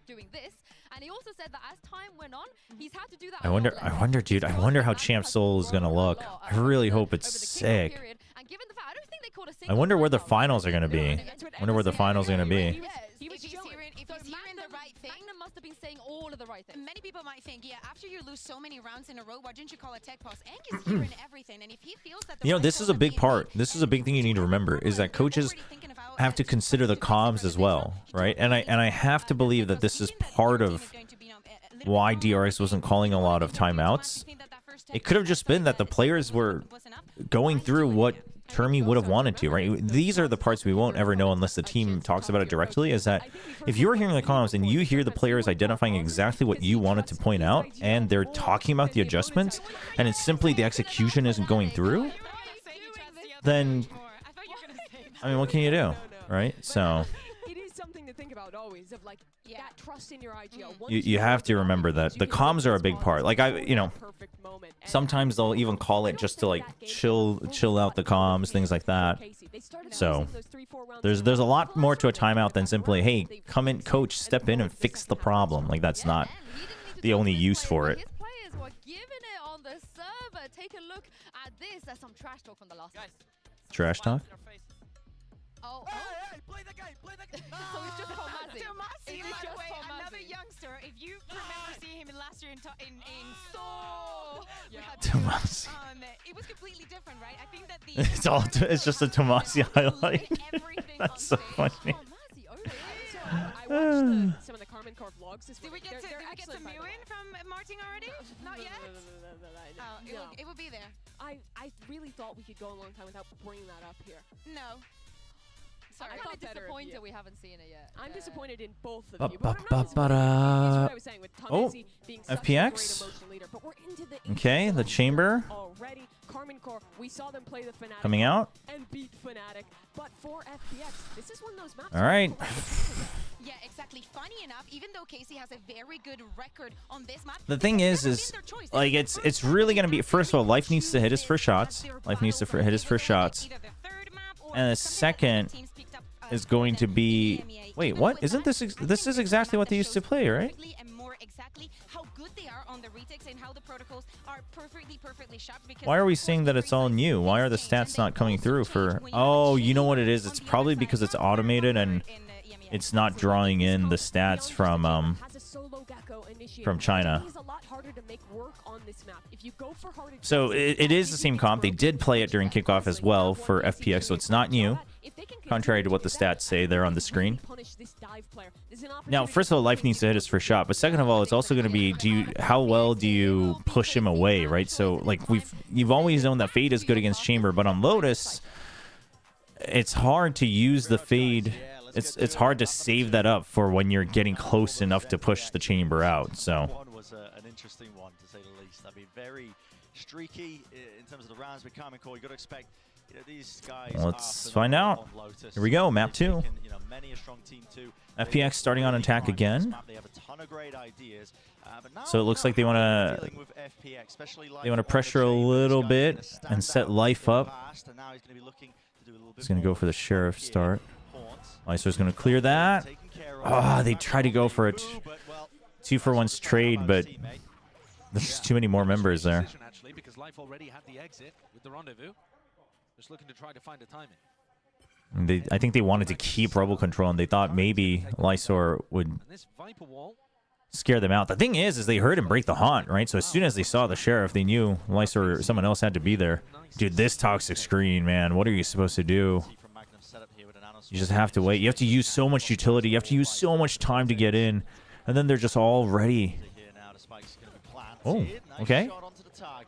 Speaker 2: Doing this, and he also said that as time went on, he's had to do that.
Speaker 1: I wonder, dude. I wonder how Champ Soul is gonna look. I really hope it's sick.
Speaker 2: And given the fact, I don't think they called a
Speaker 1: I wonder where the finals are gonna be. I wonder where the finals are gonna be.
Speaker 4: If he's hearing the right thing,
Speaker 2: Magnum must have been saying all of the right things.
Speaker 4: Many people might think, yeah, after you lose so many rounds in a row, why didn't you call a tech pause? ENG is hearing everything, and if he feels that
Speaker 1: This is a big part. This is a big thing you need to remember, is that coaches have to consider the comms as well, right? And I have to believe that this is part of why DRX wasn't calling a lot of timeouts. It could have just been that the players were going through what term he would have wanted to, right? These are the parts we won't ever know unless the team talks about it directly, is that if you're hearing the comms and you hear the players identifying exactly what you wanted to point out and they're talking about the adjustments and it's simply the execution isn't going through, then, I mean, what can you do, right? So
Speaker 3: It is something to think about always, of like that trust in your IGL.
Speaker 1: you have to remember that the comms are a big part. Like sometimes they'll even call it just to like chill out the comms, things like that. So there's a lot more to a timeout than simply, hey, come in, coach, step in and fix the problem. Like that's not the only use for it.
Speaker 2: Take a look at this. There's some trash talk from the last guys.
Speaker 1: Trash talk?
Speaker 2: Oh,
Speaker 4: Hey, play the game, play the game.
Speaker 2: So it's just Tomasi.
Speaker 4: Tomasi, by the way, another youngster. If you remember seeing him last year in
Speaker 1: Tomasi.
Speaker 4: it was completely different, right? I think that
Speaker 1: It's just a Tomasi highlight. That's so funny.
Speaker 3: I watched some of the Carmen Core vlogs this week.
Speaker 4: Did we get some viewing from Martin already? Not yet? It will be there.
Speaker 3: I really thought we could go a long time without bringing that up here.
Speaker 4: No.
Speaker 2: Sorry,
Speaker 3: I
Speaker 2: I'm
Speaker 3: thought better of
Speaker 2: disappointed
Speaker 3: you.
Speaker 2: we haven't seen it yet.
Speaker 3: I'm disappointed in both of you. But
Speaker 1: Oh, FPX.
Speaker 3: but we're into the
Speaker 1: Okay, the chamber
Speaker 3: already. Carmen Core, we saw them play the Fnatic
Speaker 1: coming out.
Speaker 3: and beat Fnatic, but for FPX, this is one of those maps.
Speaker 1: All right.
Speaker 4: Yeah, exactly. Funny enough, even though Casey has a very good record on this map,
Speaker 1: The thing is like it's really gonna be, first of all, Life needs to hit his first shots. Life needs to hit his first shots. And the second is going to be, wait, what? Isn't this this is exactly what they used to play, right?
Speaker 4: and more exactly how good they are on the retakes and how the protocols are perfectly sharp.
Speaker 1: Why are we saying that it's all new? Why are the stats not coming through for... Oh, you know what it is? It's probably because it's automated and it's not drawing in the stats from China. So it is the same comp. They did play it during kickoff as well for FPX, so it's not new, contrary to what the stats say there on the screen. Now, first of all, Life needs to hit his first shot, but second of all, it's also going to be, how well do you push him away, right? So, like, you've always known that Fade is good against Chamber, but on Lotus, it's hard to use the Fade. It's hard to save that up for when you're getting close enough to push the Chamber out, so...
Speaker 6: One was an interesting one, to say the least. I mean, very streaky in terms of the rounds with Carmen Core. You got to expect, these guys.
Speaker 1: Let's find out. Here we go, map 2. FPX starting on attack again. So it looks like they want to pressure a little bit and set Life up. He's going to go for the Sheriff start. Lyser's going to clear that. Ah, they try to go for it. 2-for-1's trade, but there's too many more members there.
Speaker 5: Because Life already had the exit with the rendezvous. Just looking to try to find a timing.
Speaker 1: I think they wanted to keep Rebel control, and they thought maybe Lysor would scare them out. The thing is they heard him break the haunt, right? So as soon as they saw the Sheriff, they knew Lysor or someone else had to be there. Dude, this toxic screen, man. What are you supposed to do? You just have to wait. You have to use so much utility. You have to use so much time to get in. And then they're just all ready. Oh, okay.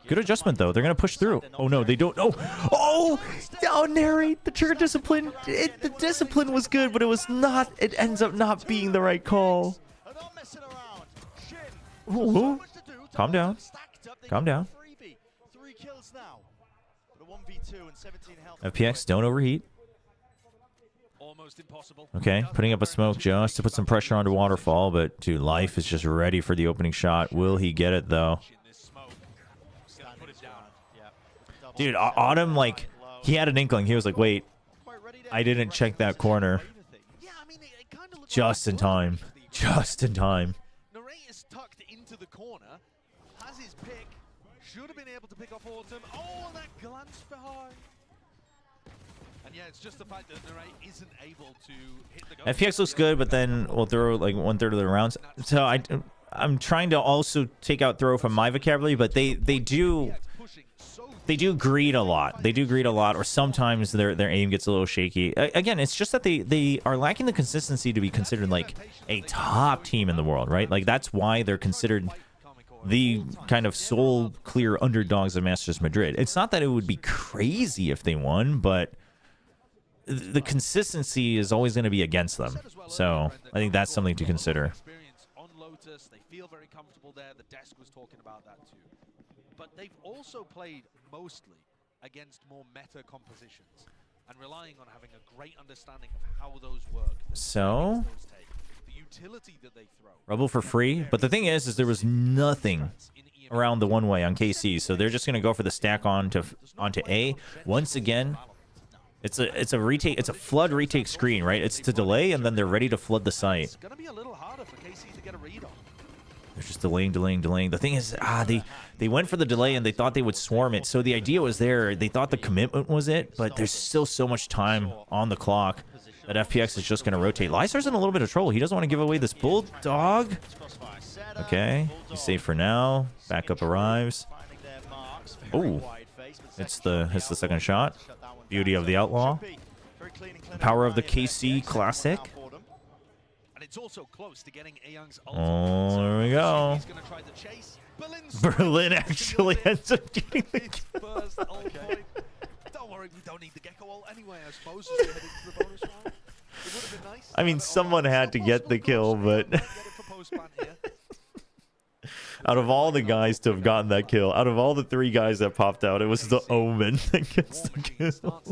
Speaker 1: Good adjustment, though. They're going to push through. Oh, no, they don't. Oh, narrate. The trigger discipline. The discipline was good, but it was not. It ends up not being the right call. Ooh. Calm down. Calm down. FPX, don't overheat. Okay, putting up a smoke just to put some pressure onto Waterfall, but dude, Life is just ready for the opening shot. Will he get it, though? Dude, Autumn, like, he had an inkling. He was like, wait, I didn't check that corner. Just in time. Just in time.
Speaker 5: Narrator's tucked into the corner, has his pick, should have been able to pick off Autumn. Oh, that glance behind. And yeah, it's just the fact that Narrate isn't able to hit the goal.
Speaker 1: FPX looks good, but then we'll throw like 1/3 of the rounds. So I'm trying to also take out throw from my vocabulary, but they do greed a lot. They do greed a lot, or sometimes their aim gets a little shaky. Again, it's just that they are lacking the consistency to be considered like a top team in the world, right? Like that's why they're considered the kind of sole clear underdogs of Masters Madrid. It's not that it would be crazy if they won, but the consistency is always going to be against them. So I think that's something to consider.
Speaker 5: On Lotus, they feel very comfortable there. The desk was talking about that too. But they've also played mostly against more meta compositions and relying on having a great understanding of how those work.
Speaker 1: So
Speaker 5: The utility that they throw.
Speaker 1: Rebel for free, but the thing is there was nothing around the one way on KC, so they're just going to go for the stack onto A once again. It's a retake. It's a flood retake screen, right? It's to delay, and then they're ready to flood the site.
Speaker 5: It's going to be a little harder for KC to get a read on.
Speaker 1: They're just delaying. The thing is, they went for the delay and they thought they would swarm it. So the idea was there. They thought the commitment was it, but there's still so much time on the clock that FPX is just going to rotate. Lysar's in a little bit of trouble. He doesn't want to give away this bulldog. Okay, he's safe for now. Backup arrives. Oh, it's the second shot. Beauty of the Outlaw. Power of the KC Classic.
Speaker 5: And it's also close to getting Ayoung's
Speaker 1: Oh, there we go.
Speaker 5: He's going to try to chase.
Speaker 1: Berlin actually ends up getting the kill.
Speaker 5: Don't worry, we don't need the Gecko ult anyway, I suppose, as we head into the bonus round. It would have been nice.
Speaker 1: I mean, someone had to get the kill, but out of all the guys to have gotten that kill, out of all the 3 guys that popped out, it was the Omen that gets the kill.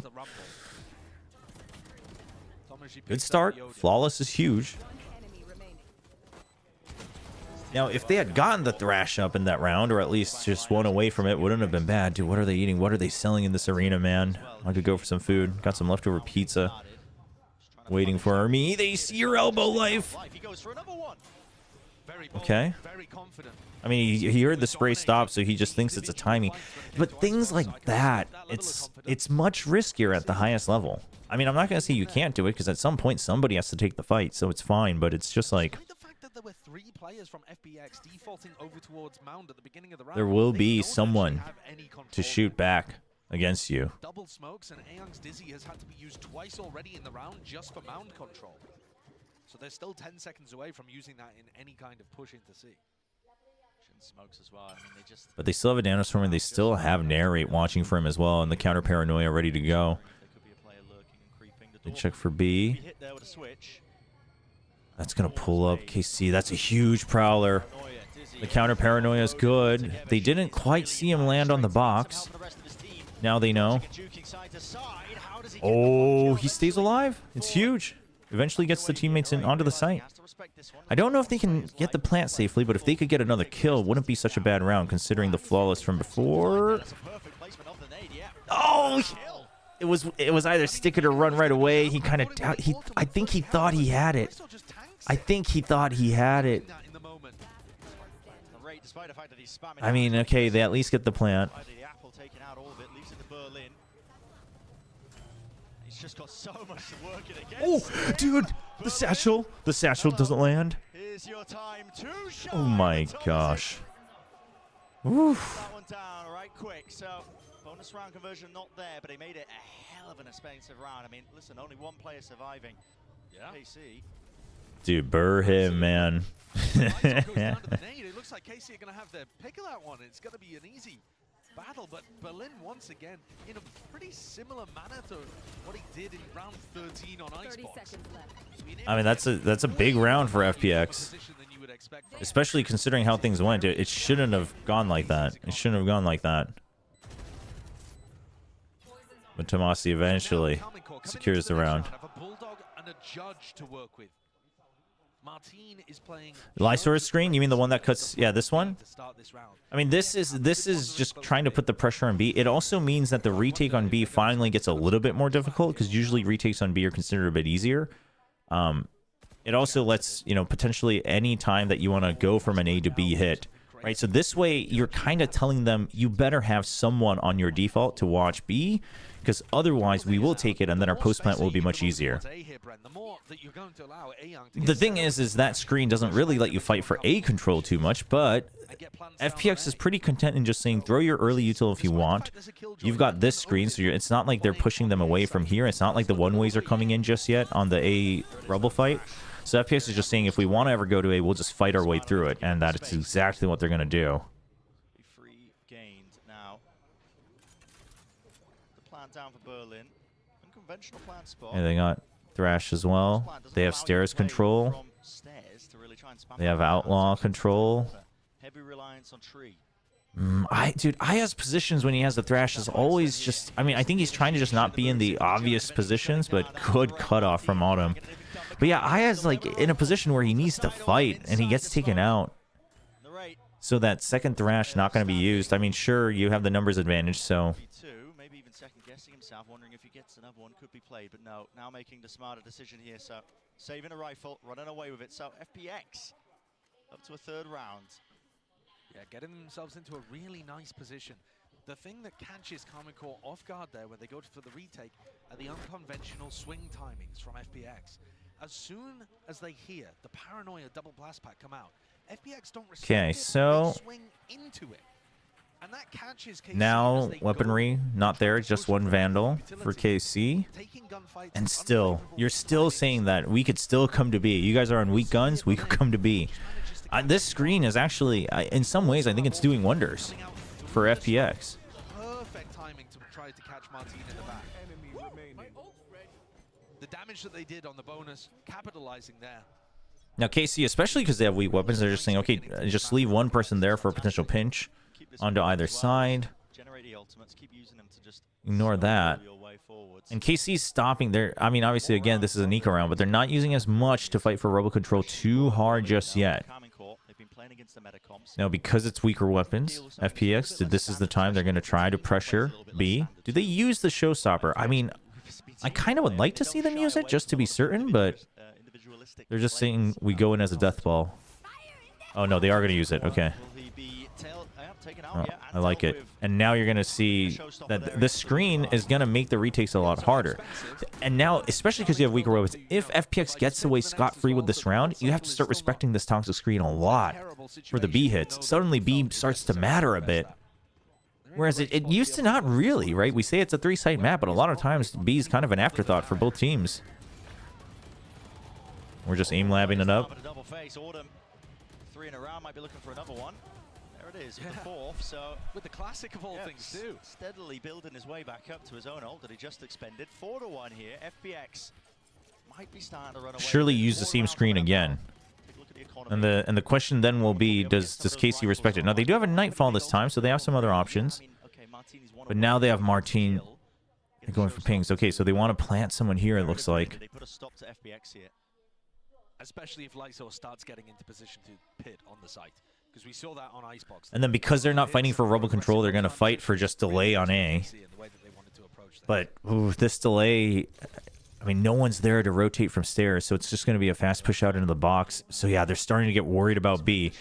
Speaker 1: Good start. Flawless is huge. Now, if they had gotten the Thrash up in that round, or at least just one away from it, wouldn't have been bad. Dude, what are they eating? What are they selling in this arena, man? I could go for some food. Got some leftover pizza. Waiting for me. They see your elbow life. Okay. I mean, he heard the spray stop, so he just thinks it's a timing. But things like that, it's much riskier at the highest level. I mean, I'm not going to say you can't do it, because at some point somebody has to take the fight, so it's fine, but it's just like...
Speaker 5: There were 3 players from FPX defaulting over towards Mound at the beginning of the round.
Speaker 1: There will be someone to shoot back against you.
Speaker 5: Double smokes, and Ayoung's Dizzy has had to be used twice already in the round just for Mound control. So they're still 10 seconds away from using that in any kind of push into C.
Speaker 6: Smokes as well. I mean,
Speaker 1: But they still have a Nanostorm, and they still have Narrate watching for him as well, and the counter Paranoia ready to go. They check for B. That's going to pull up KC. That's a huge Prowler. The counter Paranoia is good. They didn't quite see him land on the box. Now they know. Oh, he stays alive. It's huge. Eventually gets the teammates in onto the site. I don't know if they can get the plant safely, but if they could get another kill, wouldn't be such a bad round considering the flawless from before. Oh, it was either stick it or run right away. He kind of I think he thought he had it. I mean, okay, they at least get the plant. Oh, dude, the satchel doesn't land. Oh my gosh. Oof.
Speaker 6: That one down right quick. So bonus round conversion not there, but he made it a hell of an expensive round. I mean, listen, only 1 player surviving. Yeah. KC.
Speaker 1: Dude, burr him, man.
Speaker 5: It looks like KC are going to have their pick of that one. It's going to be an easy battle, but Berlin once again in a pretty similar manner to what he did in round 13 on Icebox.
Speaker 1: I mean, that's a big round for FPX, especially considering how things went. It shouldn't have gone like that. But Tomasi eventually secures the round.
Speaker 5: A bulldog and a judge to work with. Martin is playing
Speaker 1: Lysaur's screen? You mean the one that cuts? Yeah, this one? I mean, this is just trying to put the pressure on B. It also means that the retake on B finally gets a little bit more difficult, because usually retakes on B are considered a bit easier. It also lets, potentially any time that you want to go from an A to B hit, right? So this way, you're kind of telling them you better have someone on your default to watch B, because otherwise we will take it and then our post plant will be much easier. The thing is that screen doesn't really let you fight for A control too much, but FPX is pretty content in just saying throw your early util if you want. You've got this screen, so it's not like they're pushing them away from here. It's not like the one-ways are coming in just yet on the A Rebel fight. So FPX is just saying if we want to ever go to A, we'll just fight our way through it, and that's exactly what they're going to do.
Speaker 6: Free gained now. The plan down for Berlin. Unconventional plan spot.
Speaker 1: And they got Thrash as well. They have stairs control. They have outlaw control.
Speaker 6: Heavy reliance on tree.
Speaker 1: Dude, IA's positions when he has the Thrash is always just... I mean, I think he's trying to just not be in the obvious positions, but good cutoff from Autumn. But yeah, IA's like in a position where he needs to fight, and he gets taken out. So that second Thrash not going to be used. I mean, sure, you have the numbers advantage, so...
Speaker 6: Maybe even second-guessing himself, wondering if he gets another one, could be played, but no, now making the smarter decision here, so saving a rifle, running away with it, so FPX up to a third round.
Speaker 5: Yeah, getting themselves into a really nice position. The thing that catches Karmine Corp off guard there when they go for the retake are the unconventional swing timings from FPX. As soon as they hear the Paranoia double blast pack come out, FPX don't respect
Speaker 1: Okay, so...
Speaker 5: they swing into it. And that catches KC
Speaker 1: Now, weaponry, not there, just one Vandal for KC. And still, you're still saying that we could still come to B. You guys are on weak guns, we could come to B. This screen is actually, in some ways, I think it's doing wonders for FPX.
Speaker 5: Perfect timing to try to catch Martin in the back. The damage that they did on the bonus, capitalizing there.
Speaker 1: Now, KC, especially because they have weak weapons, they're just saying, okay, just leave one person there for a potential pinch onto either side. Ignore that. And KC's stopping there. I mean, obviously, again, this is an eco round, but they're not using as much to fight for Robo Control too hard just yet. Now, because it's weaker weapons, FPX, this is the time they're going to try to pressure B. Do they use the showstopper? I mean, I kind of would like to see them use it just to be certain, but they're just saying we go in as a death ball. Oh, no, they are going to use it. Okay. Oh, I like it. And now you're going to see that the screen is going to make the retakes a lot harder. And now, especially because you have weaker weapons, if FPX gets away scot-free with this round, you have to start respecting this toxic screen a lot for the B hits. Suddenly, B starts to matter a bit. Whereas it used to not really, right? We say it's a 3-site map, but a lot of times B is kind of an afterthought for both teams. We're just aim-labbing it up.
Speaker 6: Three in a round, might be looking for another one. There it is, with the fourth, so...
Speaker 5: With the classic of all things, too.
Speaker 6: Steadily building his way back up to his own ult that he just expended. 4-1 here, FPX might be starting to run away.
Speaker 1: Surely use the same screen again. And the question then will be, does KC respect it? Now, they do have a Nightfall this time, so they have some other options. But now they have Martin going for pings. Okay, so they want to plant someone here, it looks like.
Speaker 6: They put a stop to FPX here.
Speaker 5: Especially if Lyso starts getting into position to pit on the site. Because we saw that on Icebox.
Speaker 1: And then because they're not fighting for Robo Control, they're going to fight for just delay on A. But ooh, this delay... I mean, no one's there to rotate from stairs, so it's just going to be a fast push out into the box. So yeah, they're starting to get worried about B.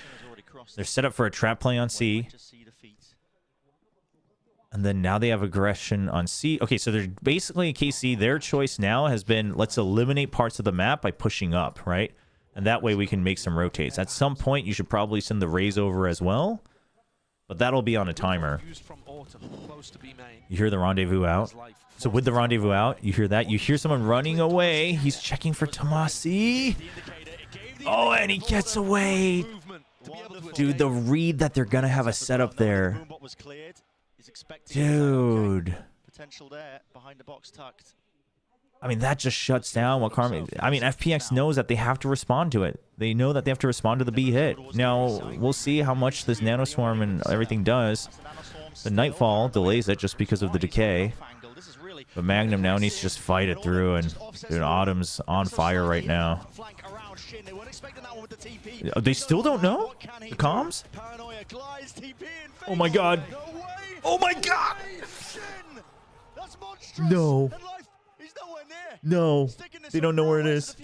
Speaker 1: They're set up for a trap play on C. And then now they have aggression on C. Okay, so they're basically, KC, their choice now has been, let's eliminate parts of the map by pushing up, right? And that way we can make some rotates. At some point, you should probably send the Raze over as well. But that'll be on a timer. You hear the rendezvous out. So with the rendezvous out, you hear that. You hear someone running away. He's checking for Tomasi. Oh, and he gets away. Dude, the read that they're going to have a setup there. Dude.
Speaker 6: Potential there behind the box tucked.
Speaker 1: I mean, that just shuts down what Karmine... I mean, FPX knows that they have to respond to it. They know that they have to respond to the B hit. Now, we'll see how much this Nanoswarm and everything does. The Nightfall delays it just because of the decay. But Magnum now needs to just fight it through, and dude, Autumn's on fire right now. They still don't know? The comms? Oh my god. Oh my god! No. No. They don't know where it is.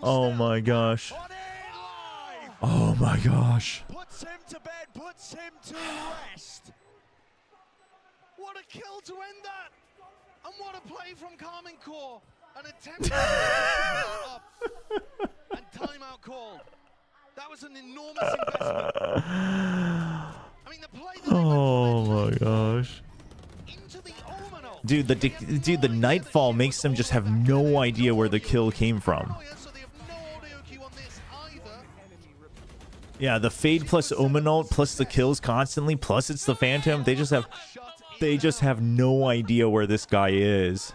Speaker 1: Oh my gosh. Oh my gosh.
Speaker 5: Puts him to bed, puts him to rest. What a kill to end that. And what a play from Karmine Corp. An attempt to up and timeout called. That was an enormous investment. I mean, the play that
Speaker 1: oh my gosh. Dude, the Nightfall makes them just have no idea where the kill came from. Yeah, the fade plus Omen ult plus the kills constantly plus it's the Phantom. They just have no idea where this guy is.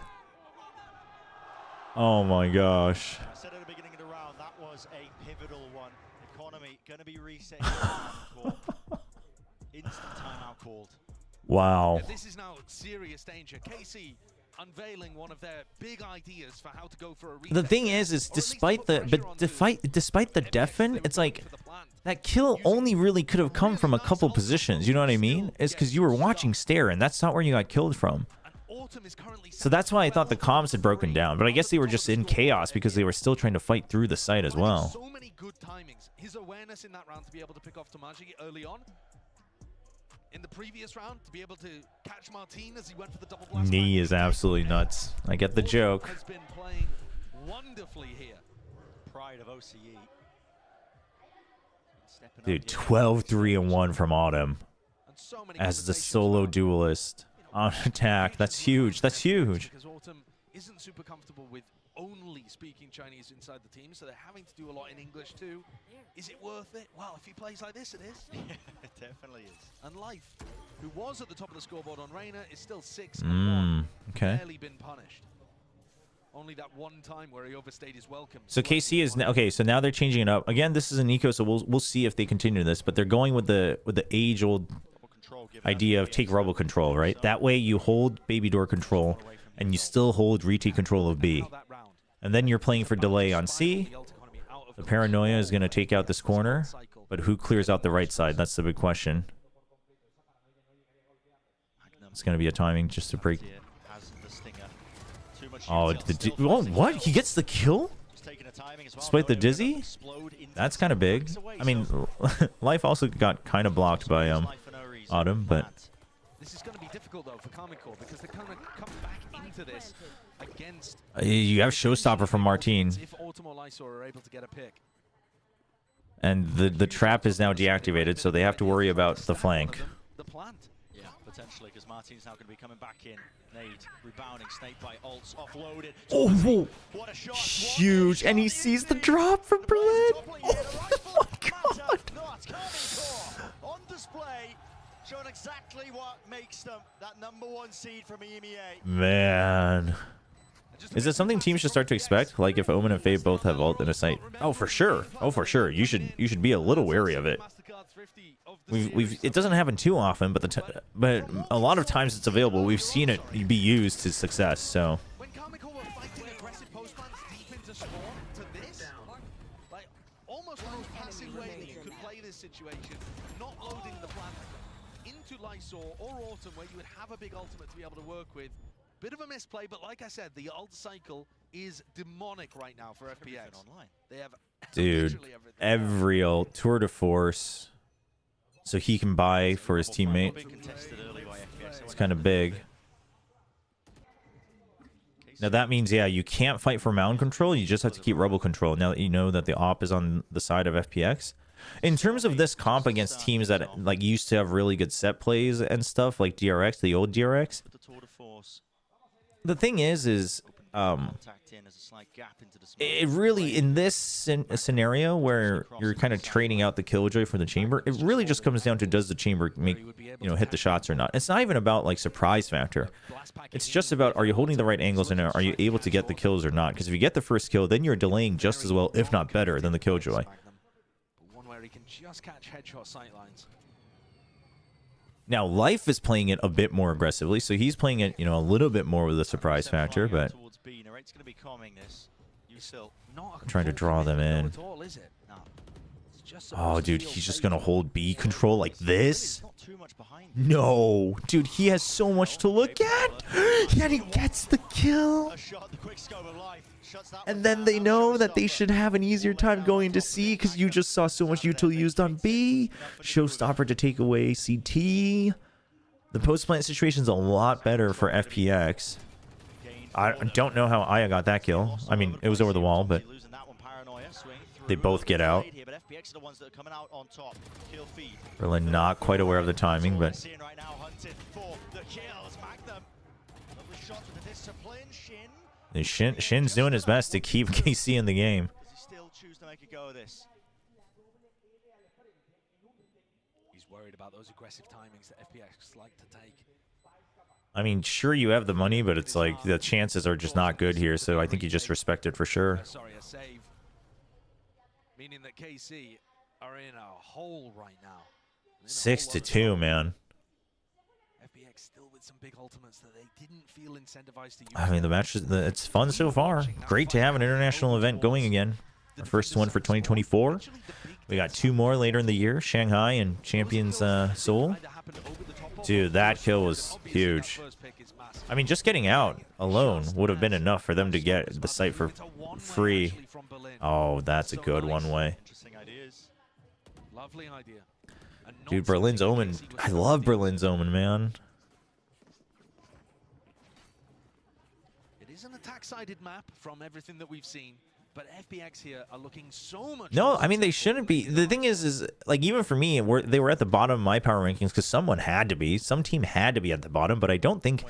Speaker 1: Oh my gosh.
Speaker 6: I said at the beginning of the round that was a pivotal one. Economy gonna be reset. Instant timeout called.
Speaker 1: Wow.
Speaker 5: This is now serious danger. KC unveiling one of their big ideas for how to go for a reset.
Speaker 1: The thing is despite the deafen, it's like that kill only really could have come from a couple positions. You know what I mean? It's because you were watching Stare, and that's not where you got killed from. So that's why I thought the comms had broken down. But I guess they were just in chaos because they were still trying to fight through the site as well.
Speaker 5: So many good timings. His awareness in that round to be able to pick off Tamaji early on. In the previous round, to be able to catch Martin as he went for the double blast.
Speaker 1: Knee is absolutely nuts. I get the joke.
Speaker 5: Has been playing wonderfully here.
Speaker 6: Pride of OCE.
Speaker 1: Dude, 12-3-1 from Autumn as the solo duelist on attack. That's huge. That's huge.
Speaker 5: Because Autumn isn't super comfortable with only speaking Chinese inside the team, so they're having to do a lot in English too. Is it worth it? Well, if he plays like this, it is.
Speaker 6: It definitely is.
Speaker 5: And Life, who was at the top of the scoreboard on Reyna, is still 6-1.
Speaker 1: Okay.
Speaker 5: Barely been punished. Only that one time where he overstayed his welcome.
Speaker 1: So KC is okay. So now they're changing it up again. This is an eco, so we'll see if they continue this. But they're going with the age-old idea of take rubble control, right? That way you hold baby door control, and you still hold retake control of B. And then you're playing for delay on C. The Paranoia is going to take out this corner, but who clears out the right side? That's the big question. It's going to be a timing just to break. Oh, what? He gets the kill? Despite the dizzy? That's kind of big. I mean, Life also got kind of blocked by Autumn, but...
Speaker 5: This is going to be difficult, though, for Karmine Corp, because they're going to come back into this against...
Speaker 1: You have Showstopper from Martin.
Speaker 5: If Autumn or Lysor are able to get a pick.
Speaker 1: And the trap is now deactivated, so they have to worry about the flank.
Speaker 5: The plant.
Speaker 6: Yeah, potentially, because Martin's now going to be coming back in. Nade rebounding, Snake by ults, offloaded.
Speaker 1: Oh, huge. And he sees the drop from Berlin. Oh my god.
Speaker 6: On display, showing exactly what makes them that #1 seed from EMEA.
Speaker 1: Man. Is it something teams should start to expect? Like if Omen and Fade both have ult in a site? Oh, for sure. Oh, for sure. You should be a little wary of it. It doesn't happen too often, but a lot of times it's available. We've seen it be used to success. So.
Speaker 5: When Karmine Corp were fighting aggressive post plans deep into spawn to this, like almost the most passive way that you could play this situation, not loading the plant into Lysor or Autumn, where you would have a big ultimate to be able to work with. Bit of a misplay, but like I said, the ult cycle is demonic right now for FPX. Online. They have
Speaker 1: Dude, every ult, tour de force, so he can buy for his teammate. It's kind of big. Now that means, yeah, you can't fight for mound control. You just have to keep rebel control. Now that you know that the op is on the side of FPX. In terms of this comp against teams that like used to have really good set plays and stuff, like DRX, the old DRX. The thing is it really, in this scenario where you're kind of trading out the Killjoy for the chamber, it really just comes down to does the chamber make, hit the shots or not. It's not even about like surprise factor. It's just about, are you holding the right angles and are you able to get the kills or not? Because if you get the first kill, then you're delaying just as well, if not better, than the Killjoy.
Speaker 5: One where he can just catch headshot sightlines.
Speaker 1: Now, Life is playing it a bit more aggressively, so he's playing it, a little bit more with a surprise factor, but I'm trying to draw them in. Oh, dude, he's just going to hold B control like this? No, dude, he has so much to look at. And he gets the kill. And then they know that they should have an easier time going to C because you just saw so much util used on B. Showstopper to take away CT. The post-plant situation's a lot better for FPX. I don't know how Aya got that kill. I mean, it was over the wall, but they both get out. Berlin not quite aware of the timing, but... Shin's doing his best to keep KC in the game.
Speaker 5: He's worried about those aggressive timings that FPX like to take.
Speaker 1: I mean, sure, you have the money, but it's like the chances are just not good here. So I think you just respect it for sure.
Speaker 5: Sorry, a save. Meaning that KC are in a hole right now.
Speaker 1: 6-2, man.
Speaker 5: FPX still with some big ultimates that they didn't feel incentivized to use.
Speaker 1: I mean, the match is it's fun so far. Great to have an international event going again. Our first one for 2024. We got 2 more later in the year, Shanghai and Champions Seoul. Dude, that kill was huge. I mean, just getting out alone would have been enough for them to get the site for free. Oh, that's a good one-way.
Speaker 5: Lovely idea.
Speaker 1: Dude, Berlin's Omen. I love Berlin's Omen, man.
Speaker 5: It is an attack-sided map from everything that we've seen. But FPX here are looking so much.
Speaker 1: No, I mean, they shouldn't be. The thing is like, even for me, they were at the bottom of my power rankings because someone had to be. Some team had to be at the bottom, but I don't think,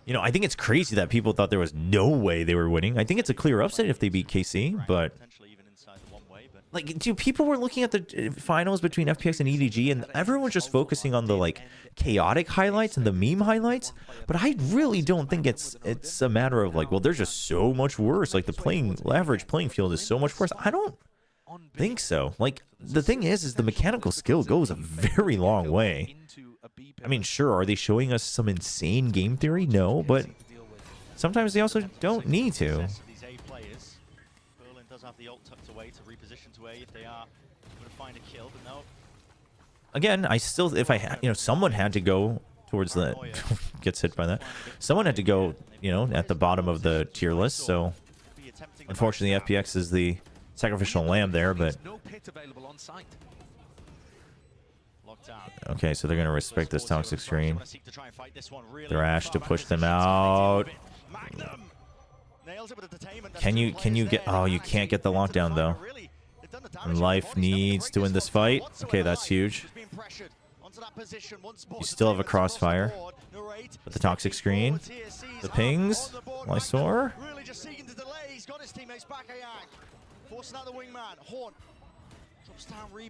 Speaker 1: you know, I think it's crazy that people thought there was no way they were winning. I think it's a clear upset if they beat KC, but like, dude, people were looking at the finals between FPX and EDG, and everyone was just focusing on the like chaotic highlights and the meme highlights. But I really don't think it's a matter of like, well, they're just so much worse. Like the average playing field is so much worse. I don't think so. Like, the thing is the mechanical skill goes a very long way. I mean, sure, are they showing us some insane game theory? No, but sometimes they also don't need to.
Speaker 6: Have the ult tucked away to reposition to A if they are going to find a kill, but no.
Speaker 1: Again, I still, if I had, you know, someone had to go towards the gets hit by that. Someone had to go, you know, at the bottom of the tier list. So unfortunately, FPX is the sacrificial lamb there. But okay, so they're going to respect this toxic screen. Thrash to push them out. Can you get? Oh, you can't get the lockdown though. Life needs to win this fight. Okay, that's huge. You still have a crossfire. But the toxic screen, the pings, Lysor.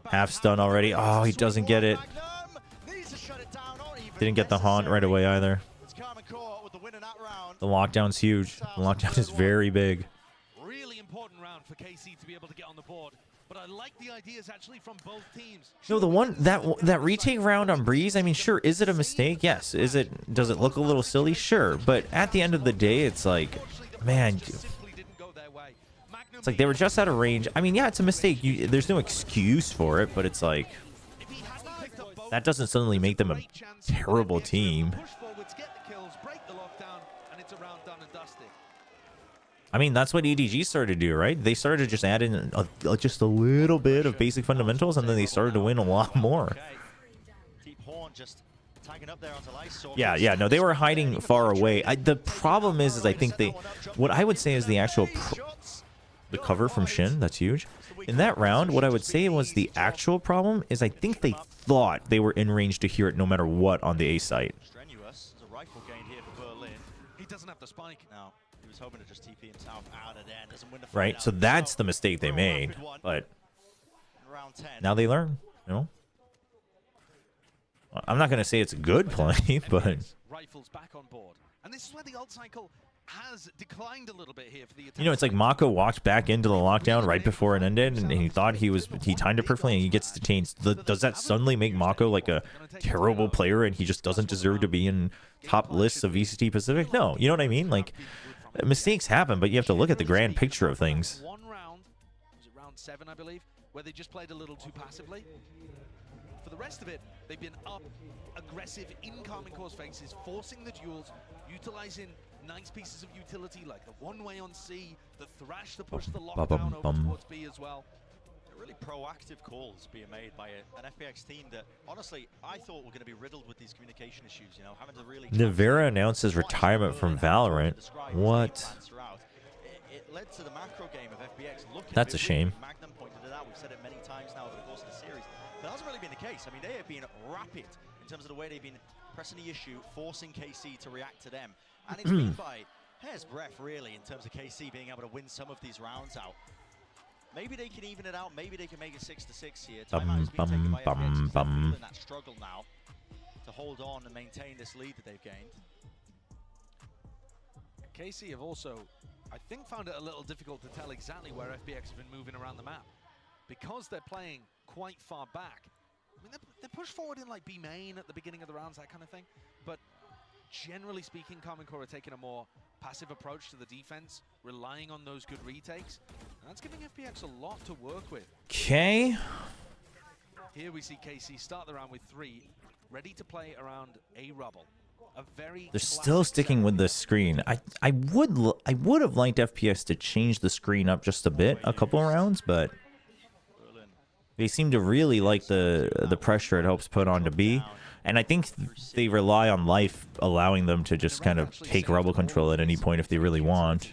Speaker 1: Half stun already. Oh, he doesn't get it. Didn't get the haunt right away either. The lockdown's huge. The lockdown is very big.
Speaker 5: Really important round for KC to be able to get on the board. But I like the ideas actually from both teams.
Speaker 1: No, the one that retake round on Breeze, I mean, sure, is it a mistake? Yes. Does it look a little silly? Sure. But at the end of the day, it's like, man, it's like they were just out of range. I mean, yeah, it's a mistake. There's no excuse for it, but it's like, that doesn't suddenly make them a terrible team. I mean, that's what EDG started to do, right? They started to just add in just a little bit of basic fundamentals, and then they started to win a lot more. Yeah, no, they were hiding far away. The problem is I think what I would say is the actual the cover from Shin, that's huge. In that round, what I would say was the actual problem is I think they thought they were in range to hear it no matter what on the A site.
Speaker 5: He doesn't have the spike.
Speaker 6: No. He was hoping to just TP himself out of there and doesn't win the fight.
Speaker 1: Right, so that's the mistake they made. But now they learn, you know? I'm not going to say it's a good play, but
Speaker 5: Rifles back on board. And this is where the ult cycle has declined a little bit here for the attack.
Speaker 1: you know, it's like Mako walked back into the lockdown right before it ended, and he thought he timed it perfectly, and he gets detained. Does that suddenly make Mako like a terrible player, and he just doesn't deserve to be in top lists of VCT Pacific? No, you know what I mean? Like, mistakes happen, but you have to look at the grand picture of things.
Speaker 5: One round, was it round 7, I believe, where they just played a little too passively. For the rest of it, they've been up, aggressive in Karmine Corp's faces, forcing the duels, utilizing nice pieces of utility like the one-way on C, the thrash to push the lockdown over towards B as well.
Speaker 6: Really proactive calls being made by an FPX team that, honestly, I thought were going to be riddled with these communication issues, you know, having to really...
Speaker 1: Nivera announces retirement from Valorant. What?
Speaker 6: It led to the macro game of FPX looking...
Speaker 1: That's a shame.
Speaker 6: Magnum pointed it out. We've said it many times now over the course of the series. But that hasn't really been the case. I mean, they have been rapid in terms of the way they've been pressing the issue, forcing KC to react to them. And it's been by hair's breadth, really, in terms of KC being able to win some of these rounds out. Maybe they can even it out. Maybe they can make it 6-6 here. Timeout has been taken by FPX. They're feeling that struggle now to hold on and maintain this lead that they've gained.
Speaker 5: KC have also, I think, found it a little difficult to tell exactly where FPX have been moving around the map. Because they're playing quite far back. I mean, they're pushed forward in like B main at the beginning of the rounds, that kind of thing. But generally speaking, Karmine Corp are taking a more passive approach to the defense, relying on those good retakes. And that's giving FPX a lot to work with.
Speaker 1: Okay.
Speaker 5: Here we see KC start the round with 3, ready to play around a rubble. A very
Speaker 1: They're still sticking with this screen. I would have liked FPX to change the screen up just a bit, a couple of rounds, but they seem to really like the pressure it helps put onto B. And I think they rely on life allowing them to just kind of take rubble control at any point if they really want.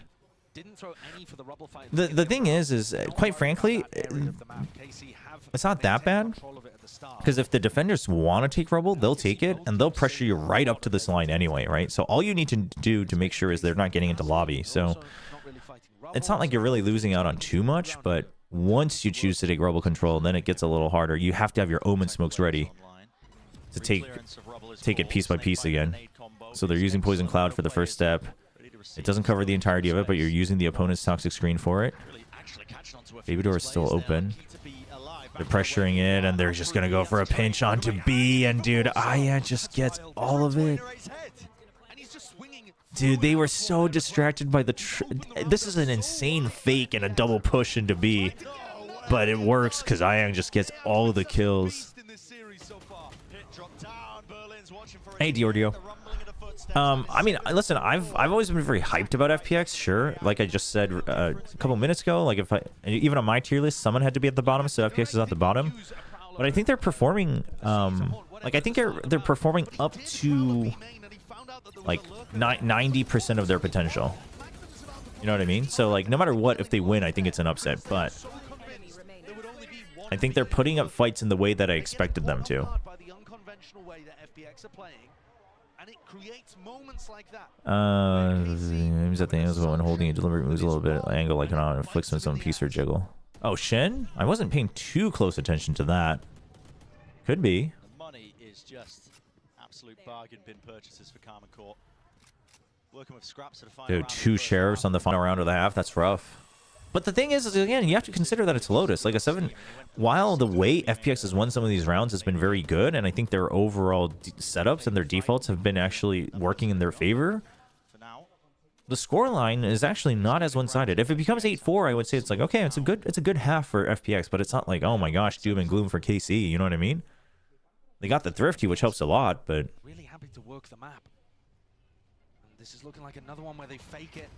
Speaker 1: The thing is quite frankly, it's not that bad. Because if the defenders want to take rubble, they'll take it, and they'll pressure you right up to this line anyway, right? So all you need to do to make sure is they're not getting into lobby. So it's not like you're really losing out on too much, but once you choose to take rubble control, then it gets a little harder. You have to have your omen smokes ready to take it piece by piece again. So they're using Poison Cloud for the first step. It doesn't cover the entirety of it, but you're using the opponent's toxic screen for it. Baby door is still open. They're pressuring it, and they're just gonna go for a pinch onto B, and dude, Aya just gets all of it. Dude, they were so distracted by the... This is an insane fake and a double push into B, but it works because Ayang just gets all of the kills. Hey, Diordio. I mean, listen, I've always been very hyped about FPX, sure. Like I just said a couple minutes ago, like even on my tier list, someone had to be at the bottom, so FPX is at the bottom. But I think they're performing, like I think they're performing up to like 90% of their potential. You know what I mean? So like no matter what, if they win, I think it's an upset. But I think they're putting up fights in the way that I expected them to. Aims at the angle when holding a deliberate moves a little bit angle like an on and flicks on some piece or jiggle. Oh, Shen? I wasn't paying too close attention to that. Could be.
Speaker 6: The money is just absolute bargain bin purchases for Karmine Corp. Working with scraps to the final
Speaker 1: Dude, 2 sheriffs on the final round of the half. That's rough. But the thing is again, you have to consider that it's Lotus. Like a 7, while the way FPX has won some of these rounds has been very good, and I think their overall setups and their defaults have been actually working in their favor, the scoreline is actually not as one-sided. If it becomes 8-4, I would say it's like, okay, it's a good half for FPX, but it's not like, oh my gosh, doom and gloom for KC, you know what I mean? They got the thrifty, which helps a lot, but...
Speaker 5: Really happy to work the map. And this is looking like another one where they fake it.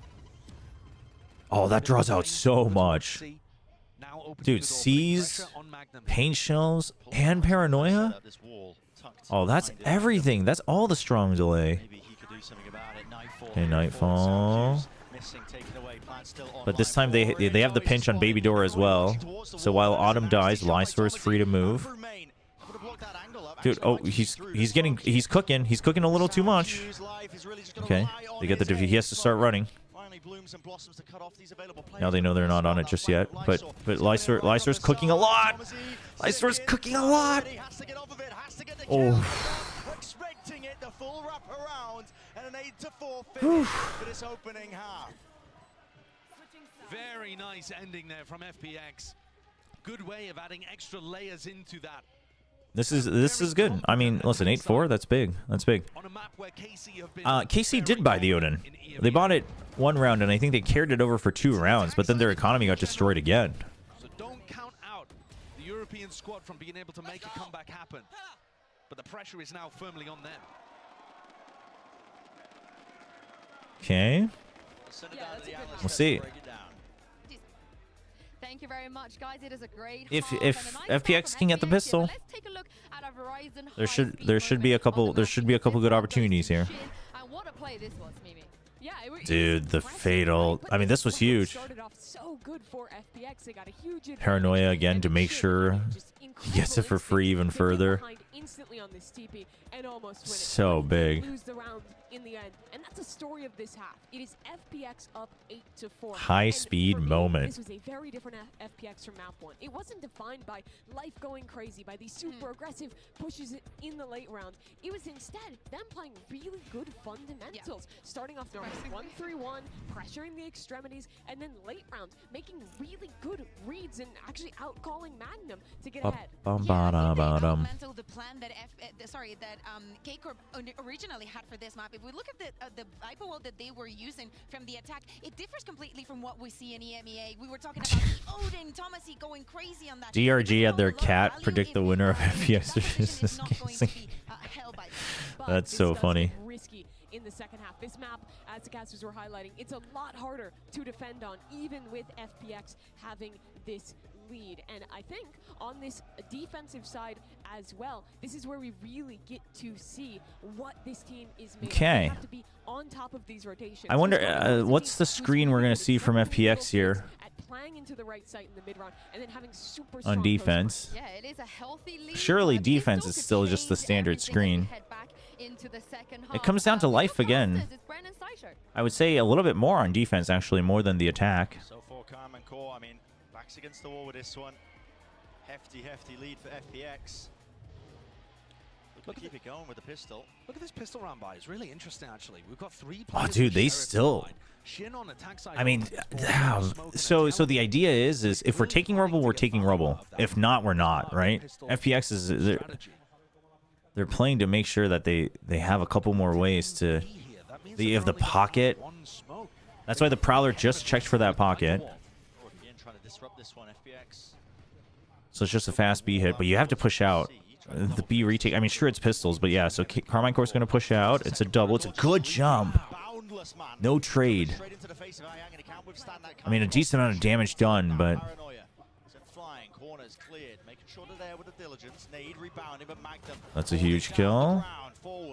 Speaker 1: Oh, that draws out so much. Dude, C's, paint shells, and paranoia? Oh, that's everything. That's all the strong delay. Okay, Nightfall. But this time they have the pinch on Baby Door as well. So while Autumn dies, Lysor is free to move. Dude, oh, he's cooking. He's cooking a little too much. Okay, they get the he has to start running. Now they know they're not on it just yet, but Lysor's cooking a lot. Lysor's cooking a lot. Oh.
Speaker 5: Expecting it the full wrap around and an 8-4
Speaker 1: finish
Speaker 5: for this opening half. Very nice ending there from FPX. Good way of adding extra layers into that.
Speaker 1: This is good. I mean, listen, 8-4, that's big. That's big. KC did buy the Odin. They bought it 1 round, and I think they carried it over for 2 rounds, but then their economy got destroyed again.
Speaker 5: So don't count out the European squad from being able to make a comeback happen. But the pressure is now firmly on them.
Speaker 1: Okay. We'll see.
Speaker 2: Thank you very much, guys. It is a great
Speaker 1: If FPX can get the pistol,
Speaker 2: let's take a look at a Verizon
Speaker 1: there should be a couple good opportunities here.
Speaker 2: And what a play this was, Mimi.
Speaker 3: Yeah,
Speaker 1: Dude, the fatal. I mean, this was huge.
Speaker 3: Started off so good for FPX. They got a huge
Speaker 1: Paranoia again to make sure he gets it for free even further.
Speaker 3: instantly on this TP and almost win it.
Speaker 1: So big.
Speaker 3: Lose the round in the end, and that's the story of this half. It is FPX up 8-4.
Speaker 1: High speed moment.
Speaker 3: This was a very different FPX from map 1. It wasn't defined by life going crazy, by these super aggressive pushes in the late round. It was instead them playing really good fundamentals, starting off the round 1-3-1, pressuring the extremities, and then late round making really good reads and actually outcalling Magnum to get ahead.
Speaker 4: The plan that K-Corp originally had for this map, if we look at the Viper wall that they were using from the attack, it differs completely from what we see in EMEA. We were talking about Odin, Thomasy going crazy on that.
Speaker 1: DRG had their cat predict the winner of FPX. That's so funny.
Speaker 3: Risky in the second half. This map, as the casters were highlighting, it's a lot harder to defend on, even with FPX having this lead. And I think on this defensive side as well, this is where we really get to see what this team is made of.
Speaker 1: Okay.
Speaker 3: They have to be on top of these rotations.
Speaker 1: I wonder what's the screen we're going to see from FPX here
Speaker 3: playing into the right site in the mid-round and then having super
Speaker 1: on defense.
Speaker 2: Yeah, it is a healthy lead.
Speaker 1: Surely defense is still just the standard screen. It comes down to life again. I would say a little bit more on defense, actually, more than the attack.
Speaker 6: So for Carmen Core, I mean, backs against the wall with this one. Hefty lead for FPX. Looking to keep it going with the pistol.
Speaker 5: Look at this pistol round by. It's really interesting, actually. We've got 3
Speaker 1: Oh,
Speaker 5: players.
Speaker 1: dude, they still. I mean, so the idea is if we're taking Rubble, we're taking Rubble. If not, we're not, right? FPX is they're playing to make sure that they have a couple more ways to. They have the pocket. That's why the Prowler just checked for that pocket. So it's just a fast B hit, but you have to push out. The B retake, I mean, sure, it's pistols, but yeah, so Carmine Core's going to push out. It's a double. It's a good jump. No trade. I mean, a decent amount of damage done, but... That's a huge kill.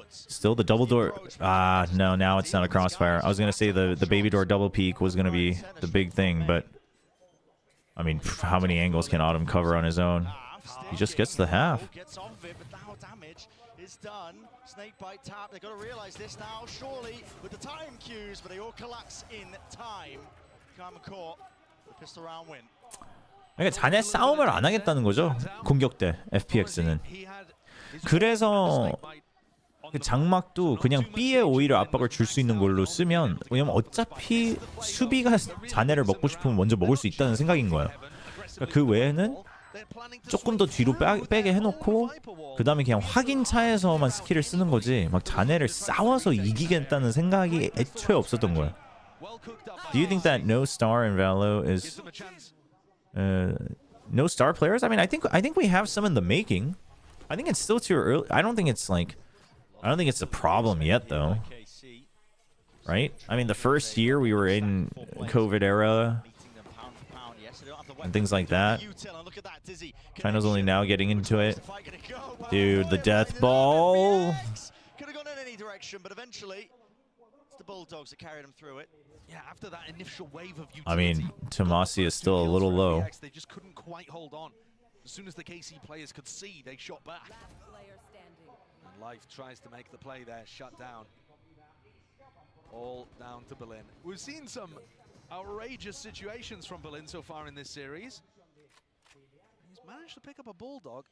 Speaker 1: Still the double door. No, now it's not a crossfire. I was going to say the baby door double peek was going to be the big thing, but... I mean, how many angles can Autumn cover on his own? He just gets the half.
Speaker 6: Gets off of it, but now damage is done. Snakebite tap. They've got to realize this now, surely, with the time cues, but they all collapse in time. Carmen Core, the pistol round win.
Speaker 1: 그러니까 자네 싸움을 안 하겠다는 거죠. 공격 때 FPX는. 그래서 그 장막도 그냥 B에 오히려 압박을 줄 수 있는 걸로 쓰면, 왜냐면 어차피 수비가 자네를 먹고 싶으면 먼저 먹을 수 있다는 생각인 거예요. 그러니까 그 외에는 조금 더 뒤로 빼게 해놓고 그 다음에 그냥 확인차에서만 스킬을 쓰는 거지 막 자네를 싸워서 이기겠다는 생각이 애초에 없었던 거야. Do you think that no star in Valo is no star players? I mean, I think we have some in the making. I think it's still too early. I don't think it's a problem yet though. Right? I mean, the first year we were in COVID era and things like that. China's only now getting into it. Dude, the death ball.
Speaker 6: Could have gone in any direction, but eventually it's the Bulldogs that carried him through it.
Speaker 5: Yeah, after that initial wave of utility,
Speaker 1: I mean, Tomasi is still a little low.
Speaker 5: They just couldn't quite hold on. As soon as the KC players could see, they shot back. And Life tries to make the play there, shut down. All down to Berlin. We've seen some outrageous situations from Berlin so far in this series. He's managed to pick up a Bulldog.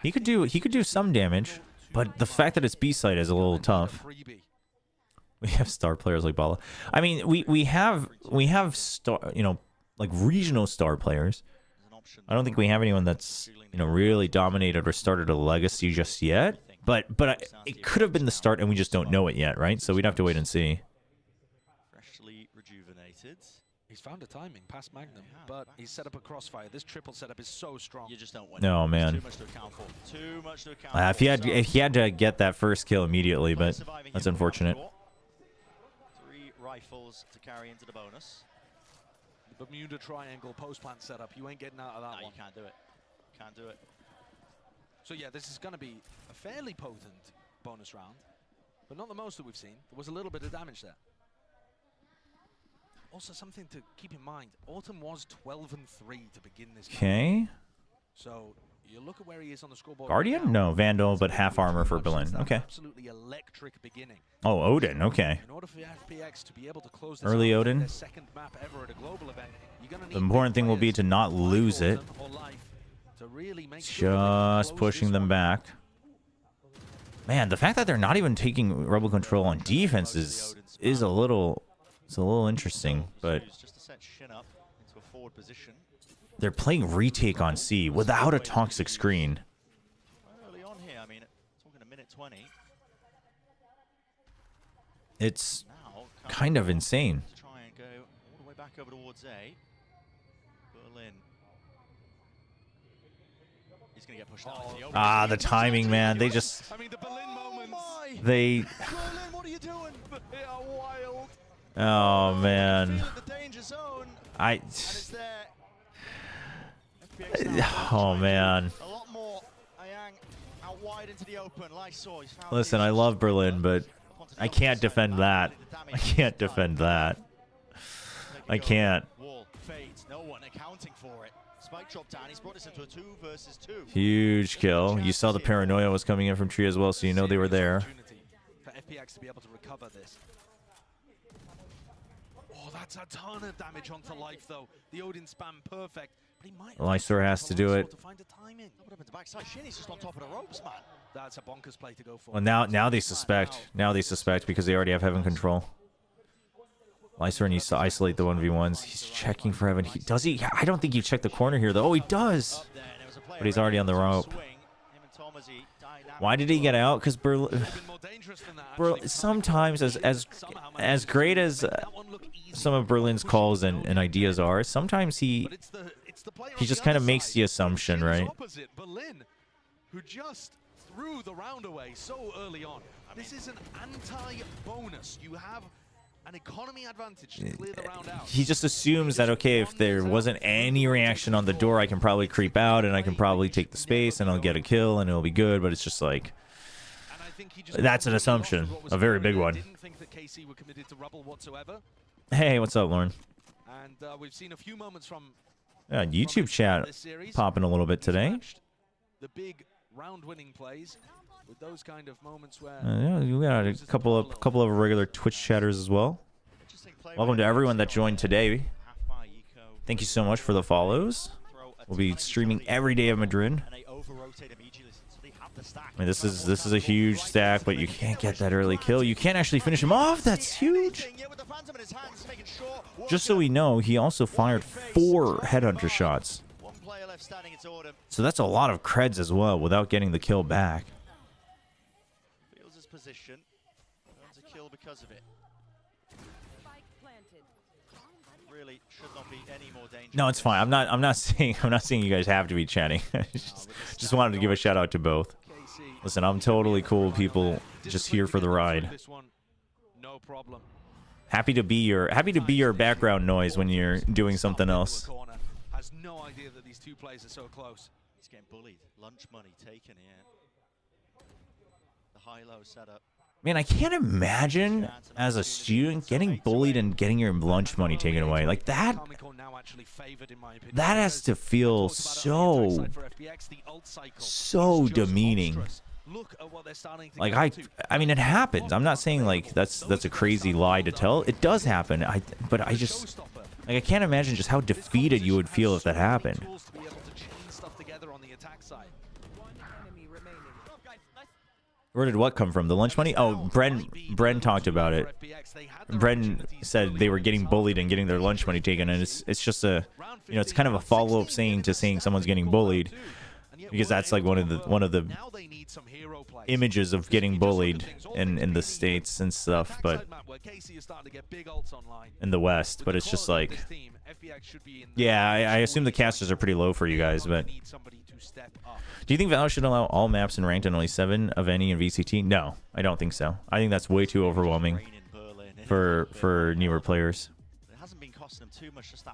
Speaker 1: He could do some damage, but the fact that it's B side is a little tough. We have star players like Bala. I mean, we have star, like regional star players. I don't think we have anyone that's really dominated or started a legacy just yet. But it could have been the start, and we just don't know it yet, right? So we'd have to wait and see.
Speaker 6: Freshly rejuvenated.
Speaker 5: He's found a timing past Magnum, but he's set up a crossfire. This triple setup is so strong.
Speaker 6: You just don't win.
Speaker 1: No, man.
Speaker 6: Too much to account for. Too much to account for.
Speaker 1: If he had to get that first kill immediately, but that's unfortunate.
Speaker 6: 3 rifles to carry into the bonus.
Speaker 5: The Bermuda Triangle post-plant setup. You ain't getting out of that one.
Speaker 6: You can't do it. Can't do it.
Speaker 5: So yeah, this is going to be a fairly potent bonus round, but not the most that we've seen. There was a little bit of damage there. Also, something to keep in mind, Autumn was 12-3 to begin this game.
Speaker 1: Okay.
Speaker 5: So You look at where he is on the scoreboard.
Speaker 1: Guardian? No, Vandal, but half armor for Berlin. Okay.
Speaker 5: Absolutely electric beginning.
Speaker 1: Oh, Odin. Okay.
Speaker 5: In order for FPX to be able to close this
Speaker 1: Early
Speaker 5: out,
Speaker 1: Odin.
Speaker 5: their second map ever at a global event, you're gonna
Speaker 1: The
Speaker 5: need
Speaker 1: important thing will be to not lose it.
Speaker 5: to really make sure that they can
Speaker 1: Just
Speaker 5: close
Speaker 1: pushing
Speaker 5: this
Speaker 1: them
Speaker 5: one.
Speaker 1: back. Man, the fact that they're not even taking rebel control on defense is a little interesting, but
Speaker 6: Just to set Shin up into a forward position.
Speaker 1: they're playing retake on C without a toxic screen.
Speaker 6: Early on here, I mean, talking a minute 20.
Speaker 1: It's kind of insane.
Speaker 6: Try and go all the way back over towards A. Berlin. He's going to get pushed out into the open.
Speaker 1: Ah, the timing, man. They just they
Speaker 5: Berlin, what are you doing? They are wild.
Speaker 1: Oh man. I Oh man.
Speaker 6: A lot more. Ayang out wide into the open. Lysor, he's found
Speaker 1: Listen, I love Berlin, but I can't defend that. I can't defend that. I can't.
Speaker 6: Wall fades. No one accounting for it. Spike dropped down. He's brought us into a 2 versus 2.
Speaker 1: Huge kill. You saw the paranoia was coming in from Tree as well, so you know they were there.
Speaker 5: For FPX to be able to recover this. Oh, that's a ton of damage onto life, though. The Odin spam perfect. But he might
Speaker 1: Lysor has to do it.
Speaker 5: to find a timing.
Speaker 6: What happened to backside? Shin is just on top of the ropes, man.
Speaker 5: That's a bonkers play to go for.
Speaker 1: Well, now they suspect. Now they suspect because they already have heaven control. Lysor needs to isolate the 1v1s. He's checking for heaven. Does he? I don't think he checked the corner here, though. Oh, he does. But he's already on the rope. Why did he get out? Because Berlin sometimes, as great as some of Berlin's calls and ideas are, sometimes he just kind of makes the assumption, right?
Speaker 5: Berlin, who just threw the round away so early on. This is an anti-bonus. You have an economy advantage to clear the round out.
Speaker 1: He just assumes that, okay, if there wasn't any reaction on the door, I can probably creep out and I can probably take the space and I'll get a kill and it'll be good. But it's just like, that's an assumption, a very big one.
Speaker 5: Didn't think that KC were committed to rubble whatsoever.
Speaker 1: Hey, what's up, Lauren?
Speaker 5: And we've seen a few moments from
Speaker 1: YouTube chat popping a little bit today.
Speaker 5: the big round-winning plays with those kind of moments where
Speaker 1: Yeah, you got a couple of regular Twitch chatters as well. Welcome to everyone that joined today. Thank you so much for the follows. We'll be streaming every day of Madrid. I mean, this is a huge stack, but you can't get that early kill. You can't actually finish him off. That's huge. Just so we know, he also fired 4 headhunter shots. So that's a lot of creds as well without getting the kill back.
Speaker 6: Feels his position. Earns a kill because of it. Really should not be any more dangerous.
Speaker 1: No, it's fine. I'm not saying you guys have to be chatting. just wanted to give a shout out to both. Listen, I'm totally cool with people just here for the ride.
Speaker 5: no problem.
Speaker 1: Happy to be your background noise when you're doing something else.
Speaker 5: Has no idea that these two players are so close.
Speaker 6: He's getting bullied. Lunch money taken here. The high-low setup.
Speaker 1: Man, I can't imagine as a student getting bullied and getting your lunch money taken away. Like that has to feel so demeaning. Like I mean, it happens. I'm not saying like that's a crazy lie to tell. It does happen. But I just like I can't imagine just how defeated you would feel if that happened. Where did what come from? The lunch money? Oh, Bren talked about it. Bren said they were getting bullied and getting their lunch money taken, and it's just a, you know, it's kind of a follow-up saying to saying someone's getting bullied, because that's like one of the images of getting bullied in the States and stuff, but in the West. But it's just like, yeah, I assume the casters are pretty low for you guys, but. Do you think Valve should allow all maps in ranked and only 7 of any in VCT? No, I don't think so. I think that's way too overwhelming for newer players.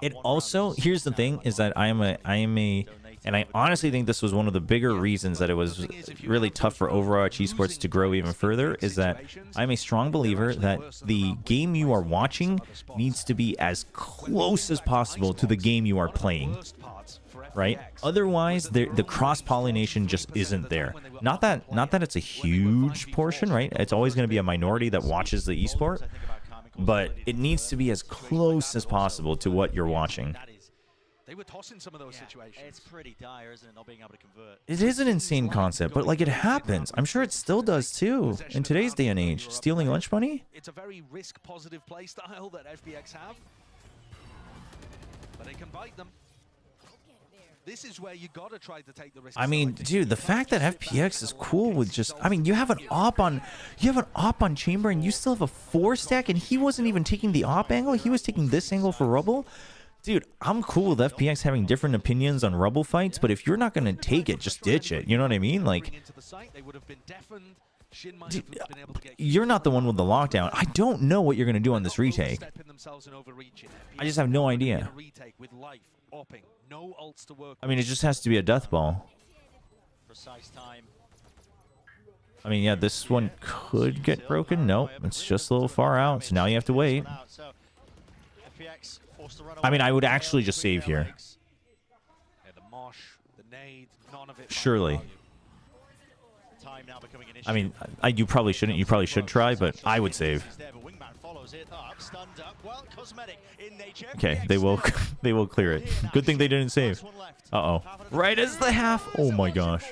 Speaker 1: It also, here's the thing, is that I am a, and I honestly think this was one of the bigger reasons that it was really tough for Overwatch esports to grow even further, is that I'm a strong believer that the game you are watching needs to be as close as possible to the game you are playing. right? Otherwise, the cross-pollination just isn't there. Not that it's a huge portion, right? It's always going to be a minority that watches the esport, but it needs to be as close as possible to what you're watching.
Speaker 5: They were tossing some of those situations.
Speaker 6: It's pretty dire, isn't it, not being able to convert?
Speaker 1: It is an insane concept, but like it happens. I'm sure it still does too in today's day and age. Stealing lunch money?
Speaker 5: It's a very risk-positive play style that FPX have, but they can bite them. This is where you gotta try to take the risk.
Speaker 1: I mean, dude, the fact that FPX is cool with just, I mean, you have an op on Chamber, and you still have a 4-stack, and he wasn't even taking the op angle. He was taking this angle for Rubble. Dude, I'm cool with FPX having different opinions on Rubble fights, but if you're not gonna take it, just ditch it. You know what I mean? Like, dude, you're not the one with the lockdown. I don't know what you're gonna do on this retake. I just have no idea. I mean, it just has to be a death ball. I mean, yeah, this one could get broken. Nope, it's just a little far out, so now you have to wait. I mean, I would actually just save here. Surely. I mean, you probably shouldn't. You probably should try, but I would save. Okay, they will clear it. Good thing they didn't save. Uh-oh. Right as the half. Oh my gosh.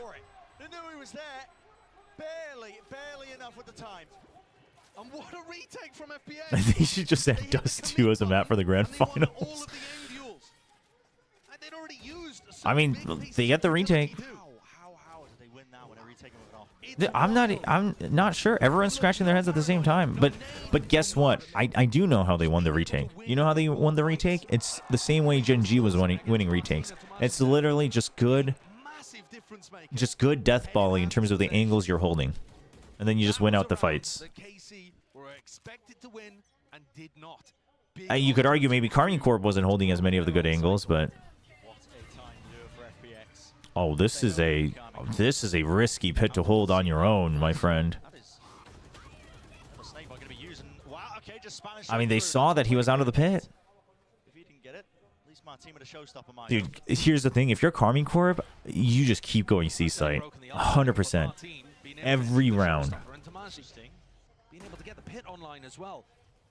Speaker 5: Barely enough with the time. And what a retake from FPX.
Speaker 1: I think you should just add Dust 2 as a map for the grand finals. I mean, they get the retake. I'm not sure. Everyone's scratching their heads at the same time. But guess what? I do know how they won the retake. You know how they won the retake? It's the same way GENG was winning retakes. It's literally just good death balling in terms of the angles you're holding. And then you just win out the fights. You could argue maybe Carmine Corp wasn't holding as many of the good angles, but oh, this is a risky pit to hold on your own, my friend. I mean, they saw that he was out of the pit. Dude, here's the thing. If you're Carmine Corp, you just keep going C-site. 100%. Every round.
Speaker 5: Being able to get the pit online as well.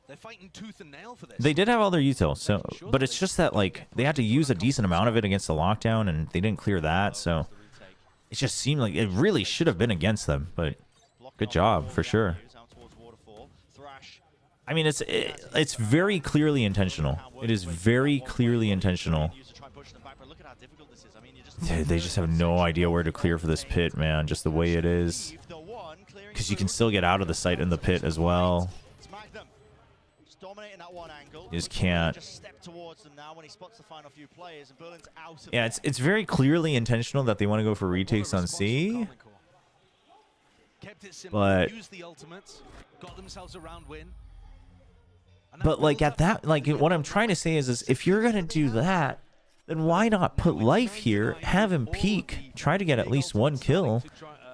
Speaker 5: They're fighting tooth and nail for this.
Speaker 1: They did have all their util, so but it's just that like they had to use a decent amount of it against the lockdown, and they didn't clear that, so it just seemed like it really should have been against them. But good job for sure. I mean, it's very clearly intentional. It is very clearly intentional. They just have no idea where to clear for this pit, man. Just the way it is. Because you can still get out of the site in the pit as well. You just can't. Yeah, it's very clearly intentional that they want to go for retakes on C. But like at that, like what I'm trying to say is if you're gonna do that, then why not put Life here, have him peek, try to get at least one kill,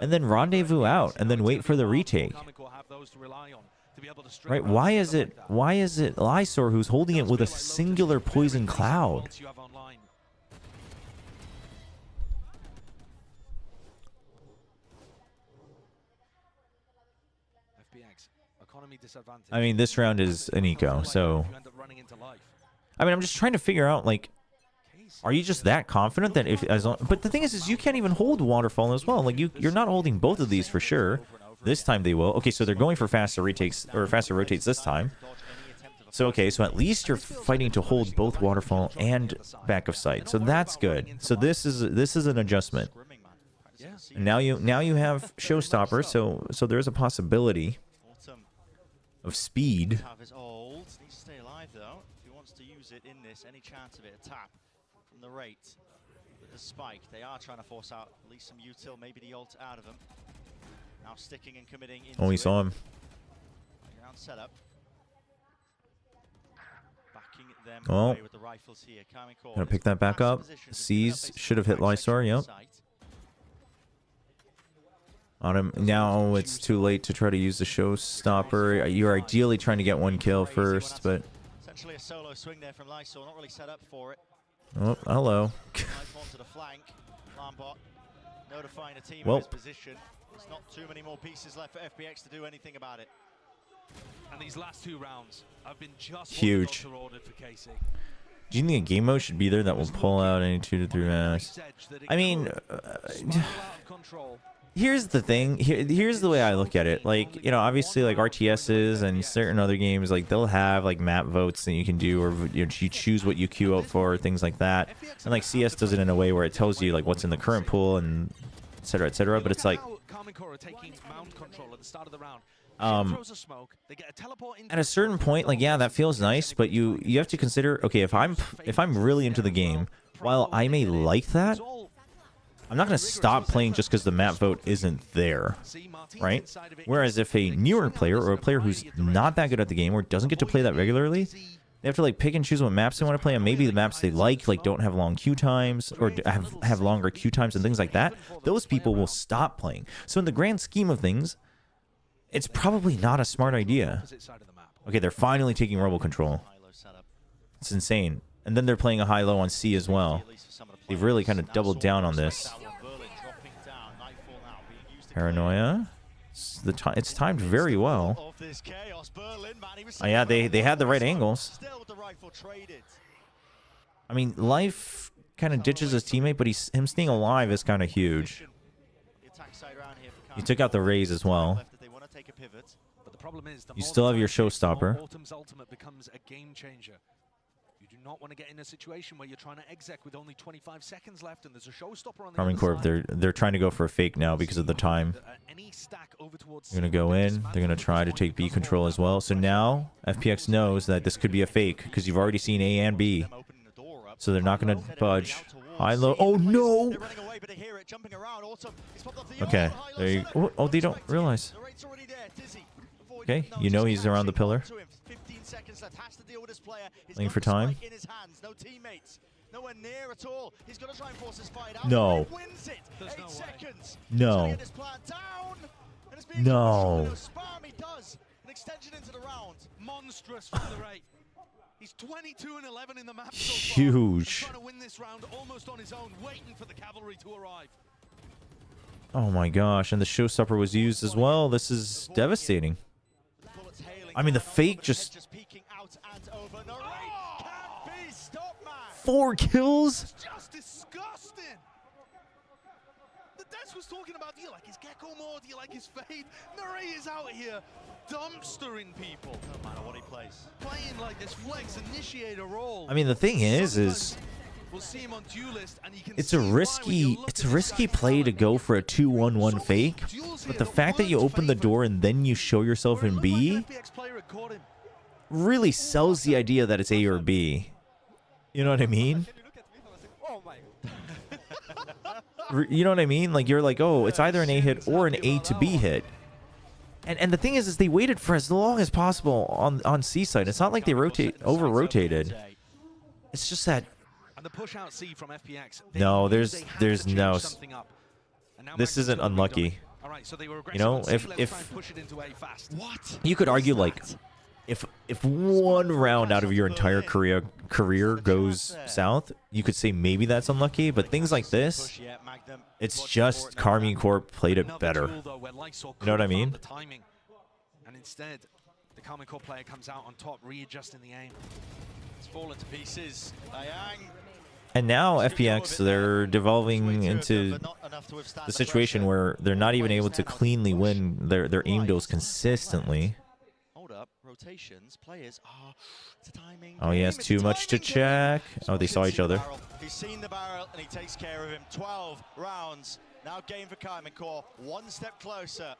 Speaker 1: and then rendezvous out, and then wait for the retake. Right? Why is it Lysor who's holding it with a singular poison cloud? I mean, this round is an eco, so I mean, I'm just trying to figure out, like, are you just that confident that but the thing is you can't even hold Waterfall as well. Like, you're not holding both of these for sure. This time they will. Okay, so they're going for faster retakes or faster rotates this time. So okay, so at least you're fighting to hold both Waterfall and back of sight. So that's good. So this is an adjustment. And now you have Showstopper, so there's a possibility of speed.
Speaker 6: Stay alive though. If he wants to use it in this, any chance of it, a tap from the rate with the spike. They are trying to force out at least some util, maybe the ult out of them. Now sticking and committing into
Speaker 1: Oh, we saw him.
Speaker 6: Ground setup. Backing them
Speaker 1: Oh,
Speaker 6: away with the rifles here.
Speaker 1: gonna pick that back up. C's should have hit Lysor. Yep. On him. Now it's too late to try to use the Showstopper. You're ideally trying to get one kill first, but
Speaker 6: essentially a solo swing there from Lysor, not really set up for it.
Speaker 1: Oh, hello.
Speaker 6: Notifying a team
Speaker 1: Well.
Speaker 6: of his position. There's not too many more pieces left for FPX to do anything about it.
Speaker 5: And these last 2 rounds have been just
Speaker 1: Huge.
Speaker 5: ordered for KC.
Speaker 1: Do you think a game mode should be there that will pull out any 2 to 3 maps? I mean, here's the thing. Here's the way I look at it. Like, you know, obviously, like RTSs and certain other games, like they'll have like map votes that you can do, or you choose what you queue out for, things like that. And like CS does it in a way where it tells you like what's in the current pool and et cetera, et cetera. But it's like, at a certain point, like, yeah, that feels nice, but you have to consider, okay, if I'm really into the game, while I may like that, I'm not going to stop playing just because the map vote isn't there, right? Whereas if a newer player or a player who's not that good at the game or doesn't get to play that regularly, they have to like pick and choose what maps they want to play, and maybe the maps they like don't have long queue times or have longer queue times and things like that. Those people will stop playing. So in the grand scheme of things, it's probably not a smart idea. Okay, they're finally taking Rebel control. It's insane. And then they're playing a high-low on C as well. They've really kind of doubled down on this. Paranoia. It's timed very well. Oh, yeah, they had the right angles. I mean, Life kind of ditches his teammate, but him staying alive is kind of huge. He took out the Raze as well. You still have your showstopper.
Speaker 5: You do not want to get in a situation where you're trying to exec with only 25 seconds left and there's a showstopper on the
Speaker 1: Karmine Corp, they're trying to go for a fake now because of the time. They're going to go in. They're going to try to take B control as well. So now FPX knows that this could be a fake because you've already seen A and B. So they're not going to budge. High low. Oh no! Okay. There you go. Oh, they don't realize. Okay, you know he's around the pillar. Playing for time. No. No. No.
Speaker 5: Monstrous from the right. He's 22 and 11 in the map.
Speaker 1: Huge.
Speaker 5: Trying to win this round almost on his own, waiting for the cavalry to arrive.
Speaker 1: Oh my gosh, and the showstopper was used as well. This is devastating. I mean, the fake just... 4 kills?
Speaker 5: Just disgusting. The Des was talking about, do you like his Gecko more? Do you like his fade? Nuri is out here dumpstering people.
Speaker 6: No matter what he plays.
Speaker 5: Playing like this flex initiator role.
Speaker 1: I mean, the thing is
Speaker 5: we'll see him on Duelist, and you can
Speaker 1: it's a risky play to go for a 2-1-1 fake, but the fact that you open the door and then you show yourself in B really sells the idea that it's A or B. You know what I mean? You know what I mean? Like, you're like, oh, it's either an A hit or an A to B hit. And the thing is they waited for as long as possible on C side. It's not like they over-rotated. It's just that...
Speaker 5: And the push out C from FPX,
Speaker 1: no, there's no... This isn't unlucky. You know, if you could argue, like, if one round out of your entire career goes south, you could say maybe that's unlucky, but things like this, it's just Karmine Corp played it better. You know what I mean?
Speaker 5: And instead, the Karmine Corp player comes out on top, readjusting the aim.
Speaker 6: It's fallen to pieces.
Speaker 1: And now FPX, they're devolving into the situation where they're not even able to cleanly win their aim duels consistently.
Speaker 6: Rotations, players are timing.
Speaker 1: Oh, he has too much to check. Oh, they saw each other.
Speaker 6: He's seen the barrel and he takes care of him. 12 rounds. Now game for Karmine Corp. One step closer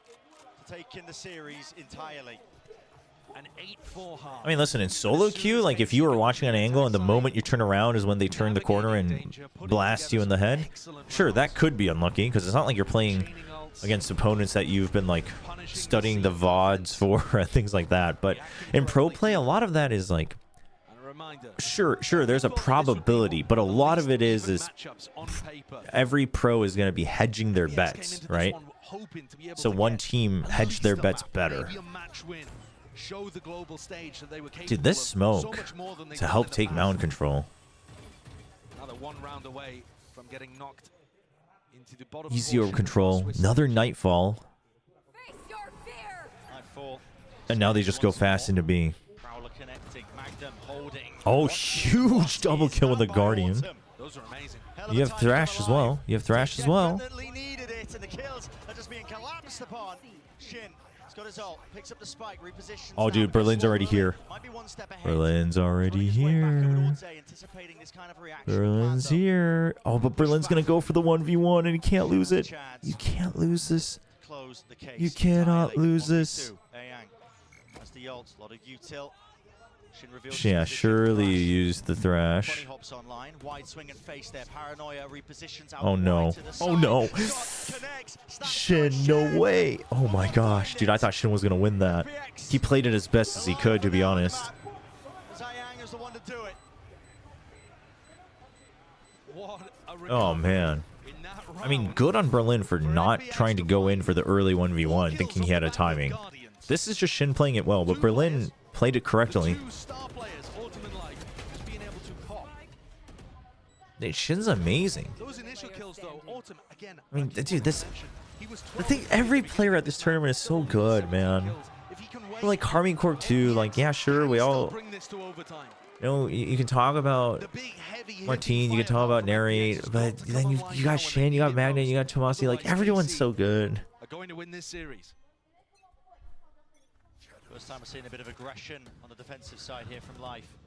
Speaker 6: to taking the series entirely.
Speaker 5: An 8-4 half.
Speaker 1: I mean, listen, in solo queue, like if you were watching an angle and the moment you turn around is when they turn the corner and blast you in the head, sure, that could be unlucky because it's not like you're playing against opponents that you've been like studying the VODs for and things like that. But in pro play, a lot of that is like, sure, there's a probability, but a lot of it is every pro is going to be hedging their bets, right? So one team hedged their bets better. Dude, this smoke to help take mound control.
Speaker 5: They're one round away from getting knocked into the bottom.
Speaker 1: Easy over control. Another Nightfall. And now they just go fast into B. Oh, huge double kill with the Guardian.
Speaker 5: Those are amazing.
Speaker 1: You have Thrash as well. You have Thrash as well.
Speaker 6: Needed it, and the kills are just being collapsed upon. Shin has got his ult, picks up the spike, repositions.
Speaker 1: Oh, dude, Berlin's already here. Berlin's already here. Berlin's here. Oh, but Berlin's gonna go for the 1v1, and he can't lose it. You can't lose this. You cannot lose this. Yeah, surely you use the Thrash. Oh no. Oh no. Shin, no way. Oh my gosh. Dude, I thought Shin was going to win that. He played it as best as he could, to be honest. Oh man. I mean, good on Berlin for not trying to go in for the early 1v1, thinking he had a timing. This is just Shin playing it well, but Berlin played it correctly. Dude, Shin's amazing. I mean, dude, the thing, every player at this tournament is so good, man. Like Carmine Corp too, like, yeah, sure, we all, you know, you can talk about Martine, you can talk about Narrate, but then you got Shin, you got Magnet, you got Tomasi, like, everyone's so good.
Speaker 5: Are going to win this series.
Speaker 6: First time we're seeing a bit of aggression on the defensive side here from Life.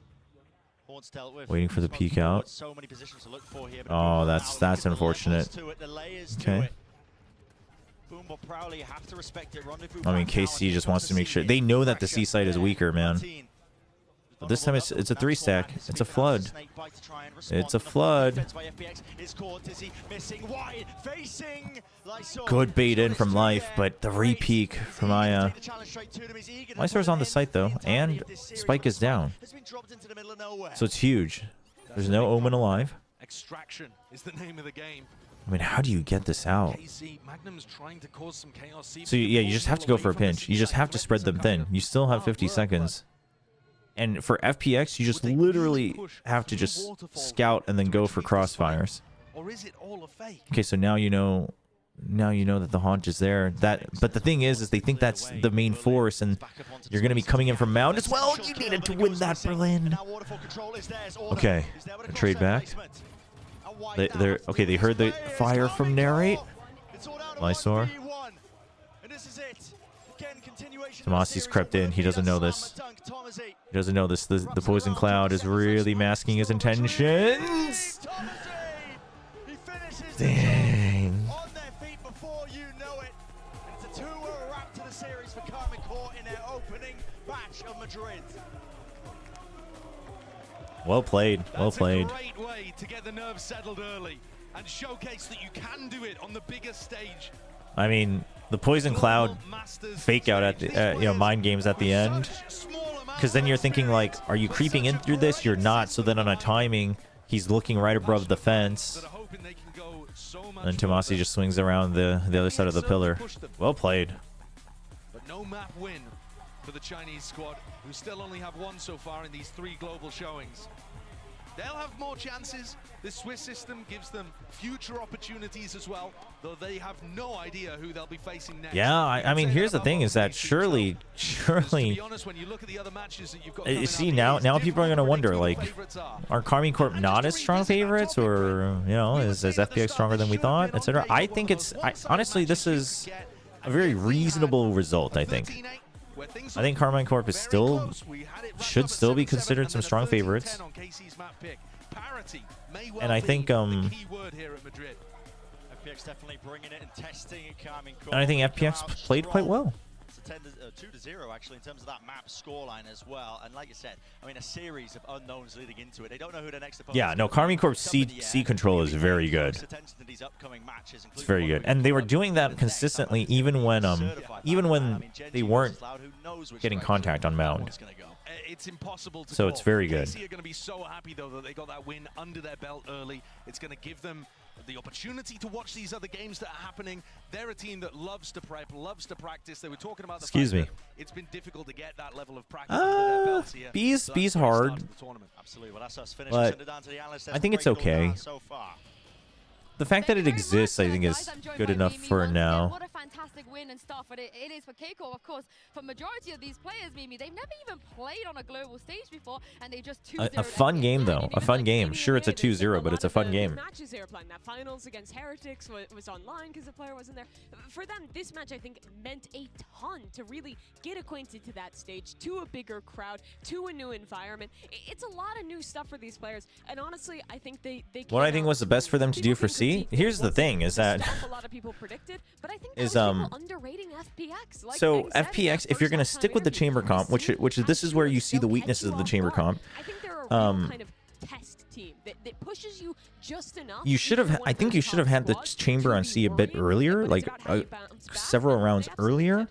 Speaker 6: Horns dealt with.
Speaker 1: Waiting for the peek out.
Speaker 6: So many positions to look for here,
Speaker 1: Oh, that's unfortunate. Okay. I mean, KC just wants to make sure. They know that the C side is weaker, man. But this time it's a 3-stack. It's a flood. It's a flood. Good bait in from Life, but the re-peek from Aya. Lysor's on the site though, and Spike is down. So it's huge. There's no Omen alive.
Speaker 5: Extraction is the name of the game.
Speaker 1: I mean, how do you get this out? So yeah, you just have to go for a pinch. You just have to spread them thin. You still have 50 seconds. And for FPX, you just literally have to just scout and then go for crossfires. Okay, so now you know that the haunt is there. But the thing is they think that's the main force, and you're going to be coming in from Mound as well. You needed to win that, Berlin. Okay, trade back. Okay, they heard the fire from Narrate. Lysor. Tomasi's crept in. He doesn't know this. He doesn't know this. The poison cloud is really masking his intentions. Dang. Well played. Well played.
Speaker 5: Great way to get the nerves settled early and showcase that you can do it on the biggest stage.
Speaker 1: I mean, the poison cloud fake out at the mind games at the end, because then you're thinking like, are you creeping in through this? You're not. So then on a timing, he's looking right above the fence, and Tomasi just swings around the other side of the pillar. Well played.
Speaker 5: But no map win for the Chinese squad, who still only have one so far in these 3 global showings. They'll have more chances. The Swiss system gives them future opportunities as well, though they have no idea who they'll be facing next.
Speaker 1: Yeah, I mean, here's the thing: is that surely. You see, now people are gonna wonder, like, are Carmine Corp not as strong favorites, or is FPX stronger than we thought, etc. I think honestly, this is a very reasonable result. I think Carmine Corp is should still be considered some strong favorites. And I think FPX played quite well.
Speaker 6: It's a 2-0 actually in terms of that map scoreline as well. And like you said, I mean, a series of unknowns leading into it. They don't know who the next opponent is.
Speaker 1: Yeah, no, Carmine Corp's C control is very good. It's very good, and they were doing that consistently even when they weren't getting contact on Mound.
Speaker 5: It's impossible to
Speaker 1: so it's very good.
Speaker 5: KC are going to be so happy though that they got that win under their belt early. It's going to give them the opportunity to watch these other games that are happening. They're a team that loves to prep, loves to practice. They were talking about the
Speaker 1: Excuse me.
Speaker 5: fact that it's been difficult to get that level of practice under their belts here.
Speaker 1: B's hard.
Speaker 6: Absolutely. Well, that's us finished.
Speaker 1: But
Speaker 6: Send it down to the analysts.
Speaker 1: I think it's okay.
Speaker 6: So far.
Speaker 1: The fact that it exists, I think, is good enough for now.
Speaker 2: What a fantastic win and stuff, but it is for Keiko, of course. For majority of these players, Mimi, they've never even played on a global stage before, and they just 2-0.
Speaker 1: A fun game, though. A fun game. Sure, it's a 2-0, but it's a fun game.
Speaker 3: Matches they were playing. That finals against Heretics was online because the player wasn't there. For them, this match, I think, meant a ton to really get acquainted to that stage, to a bigger crowd, to a new environment. It's a lot of new stuff for these players, and honestly, I think they
Speaker 1: What I think was the best for them to do for C, here's the thing, is that
Speaker 3: underrating FPX. Like
Speaker 1: so FPX, if you're gonna stick with the chamber comp, which this is where you see the weaknesses of the chamber comp.
Speaker 3: I think they're a real kind of test team that pushes you just enough.
Speaker 1: You should have. I think you should have had the chamber on C a bit earlier, like several rounds earlier.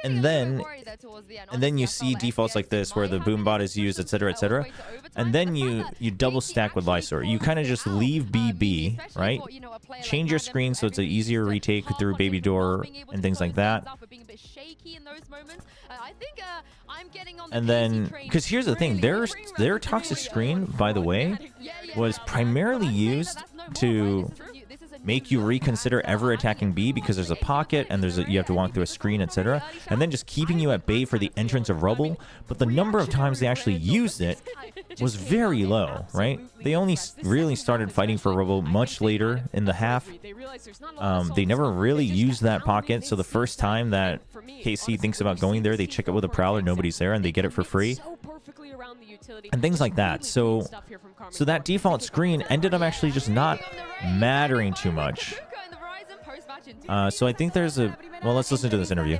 Speaker 1: And then you see defaults like this where the boom bot is used, etc., etc. And then you double stack with Lysor. You kind of just leave BB, right? Change your screen so it's an easier retake through baby door and things like that. And then, because here's the thing, their toxic screen, by the way, was primarily used to make you reconsider ever attacking B because there's a pocket and you have to walk through a screen, etc. And then just keeping you at bay for the entrance of Rubble. But the number of times they actually used it was very low, right? They only really started fighting for Rubble much later in the half. They never really used that pocket, so the first time that KC thinks about going there, they check it with a Prowler, nobody's there, and they get it for free. And things like that. So that default screen ended up actually just not mattering too much. So I think there's a... Well, let's listen to this interview.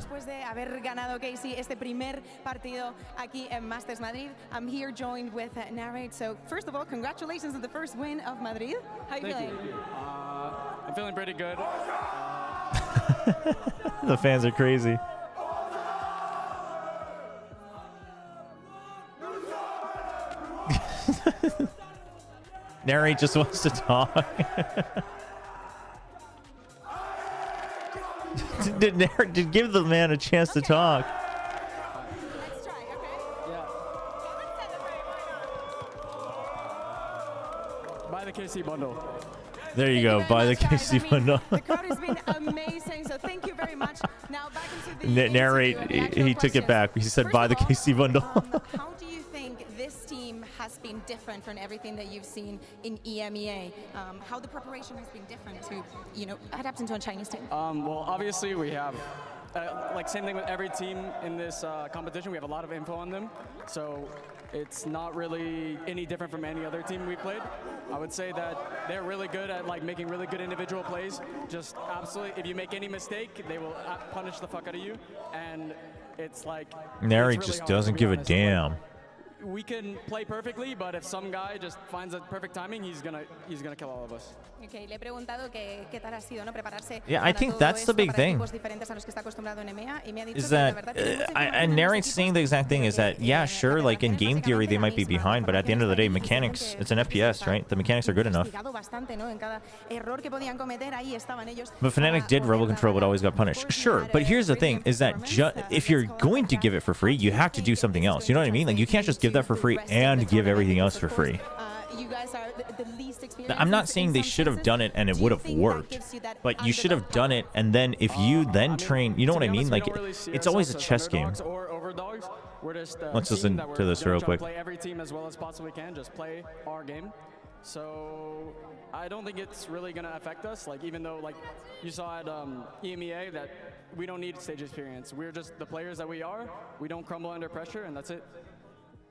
Speaker 21: Haber ganado Casey este primer partido aquí en Masters Madrid. I'm here joined with Narrate. So first of all, congratulations on the first win of Madrid. How are you feeling?
Speaker 22: I'm feeling pretty good.
Speaker 1: The fans are crazy. Narrate just wants to talk. Did give the man a chance to talk.
Speaker 22: Let's try, okay? Yeah. Buy the KC bundle.
Speaker 1: There you go. Buy the KC bundle.
Speaker 21: The crowd has been amazing, so thank you very much. Now back into the
Speaker 1: Narrate, he took it back. He said buy the KC bundle.
Speaker 21: How do you think this team has been different from everything that you've seen in EMEA? How the preparation has been different to, adapt into a Chinese team?
Speaker 22: Well, obviously we have, like same thing with every team in this competition. We have a lot of info on them, so it's not really any different from any other team we played. I would say that they're really good at making really good individual plays. Just absolutely, if you make any mistake, they will punish the fuck out of you, and it's like
Speaker 1: Narrate
Speaker 22: really
Speaker 1: just doesn't give a damn.
Speaker 22: We can play perfectly, but if some guy just finds a perfect timing, he's gonna kill all of us.
Speaker 21: Okay, le he preguntado qué tal ha sido, ¿no? Prepararse.
Speaker 1: Yeah, I think that's the big thing. Is that and Narrate's saying the exact thing is that yeah, sure, like in game theory they might be behind, but at the end of the day, mechanics, it's an FPS, right? The mechanics are good enough. But Fnatic did rebel control, but always got punished. Sure, but here's the thing: is that if you're going to give it for free, you have to do something else. You know what I mean? Like you can't just give that for free and give everything else for free.
Speaker 21: You guys are the least experienced.
Speaker 1: I'm not saying they should have done it and it would have worked, but you should have done it and then if you then train, you know what I mean? Like it's always a chess game. Let's listen to this real quick.
Speaker 22: Play every team as well as possibly can. Just play our game. So I don't think it's really gonna affect us. Like even though like you saw at EMEA that we don't need stage experience. We're just the players that we are. We don't crumble under pressure, and that's it.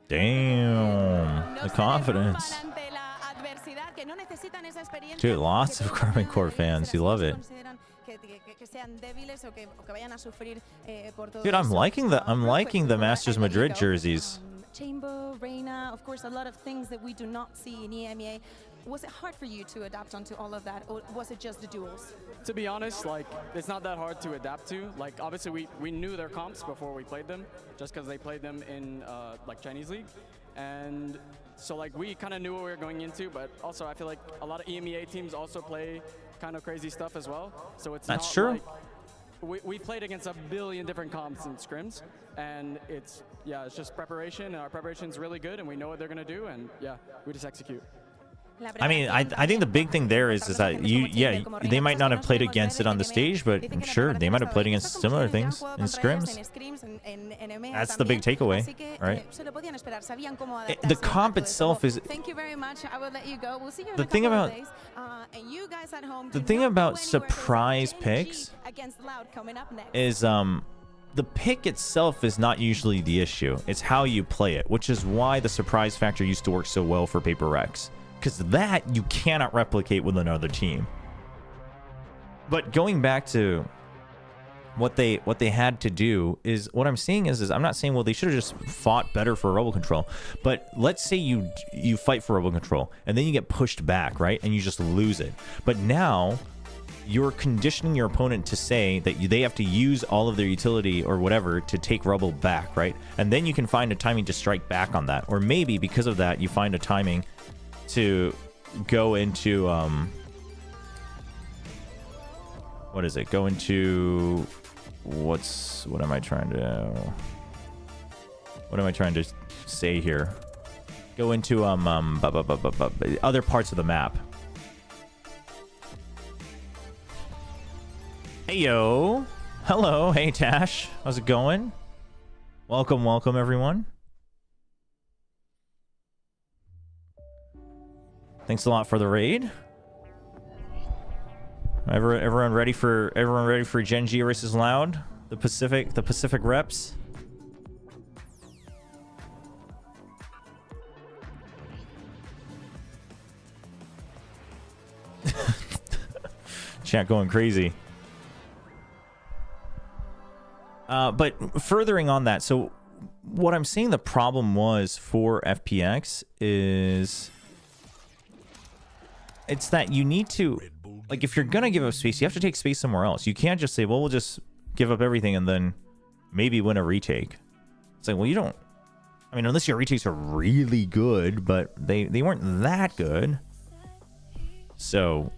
Speaker 1: Damn, the confidence. Dude, lots of Karmine Core fans. You love it. Dude, I'm liking the Masters Madrid jerseys.
Speaker 21: Chamber, Reina, of course, a lot of things that we do not see in EMEA. Was it hard for you to adapt onto all of that, or was it just the duels?
Speaker 22: To be honest, like it's not that hard to adapt to. Like obviously we knew their comps before we played them, just because they played them in like Chinese League. And so like we kind of knew what we were going into, but also I feel like a lot of EMEA teams also play kind of crazy stuff as well. So it's
Speaker 1: That's
Speaker 22: not
Speaker 1: true.
Speaker 22: Like we played against a billion different comps and scrims, and it's just preparation, and our preparation's really good, and we know what they're gonna do, and yeah, we just execute.
Speaker 1: I mean, I think the big thing there is that they might not have played against it on the stage, but sure, they might have played against similar things in scrims. That's the big takeaway, right? The comp itself is.
Speaker 21: Thank you very much. I will let you go. We'll see you in
Speaker 1: The
Speaker 21: a
Speaker 1: thing
Speaker 21: couple
Speaker 1: about
Speaker 21: of days. And you guys at home,
Speaker 1: the
Speaker 21: do
Speaker 1: thing
Speaker 21: not
Speaker 1: about
Speaker 21: go anywhere. There's
Speaker 1: surprise
Speaker 21: GENG
Speaker 1: picks
Speaker 21: against Loud coming up next.
Speaker 1: is the pick itself is not usually the issue. It's how you play it, which is why the surprise factor used to work so well for Paper Rex. Because that you cannot replicate with another team. But going back to what they had to do is what I'm saying is I'm not saying, well, they should have just fought better for rebel control. But let's say you fight for rebel control and then you get pushed back, right? And you just lose it. But now you're conditioning your opponent to say that they have to use all of their utility or whatever to take rebel back, right? And then you can find a timing to strike back on that. Or maybe because of that, you find a timing to go into what is it? Go into what am I trying to say here? Go into other parts of the map. Hey yo. Hello. Hey Tash. How's it going? Welcome everyone. Thanks a lot for the raid. Everyone ready for GENG versus Loud? The Pacific reps. Chat going crazy. But furthering on that, so what I'm saying the problem was for FPX is it's that you need to, like, if you're gonna give up space, you have to take space somewhere else. You can't just say, well, we'll just give up everything and then maybe win a retake. It's like, well, you don't, I mean, unless your retakes are really good, but they weren't that good. So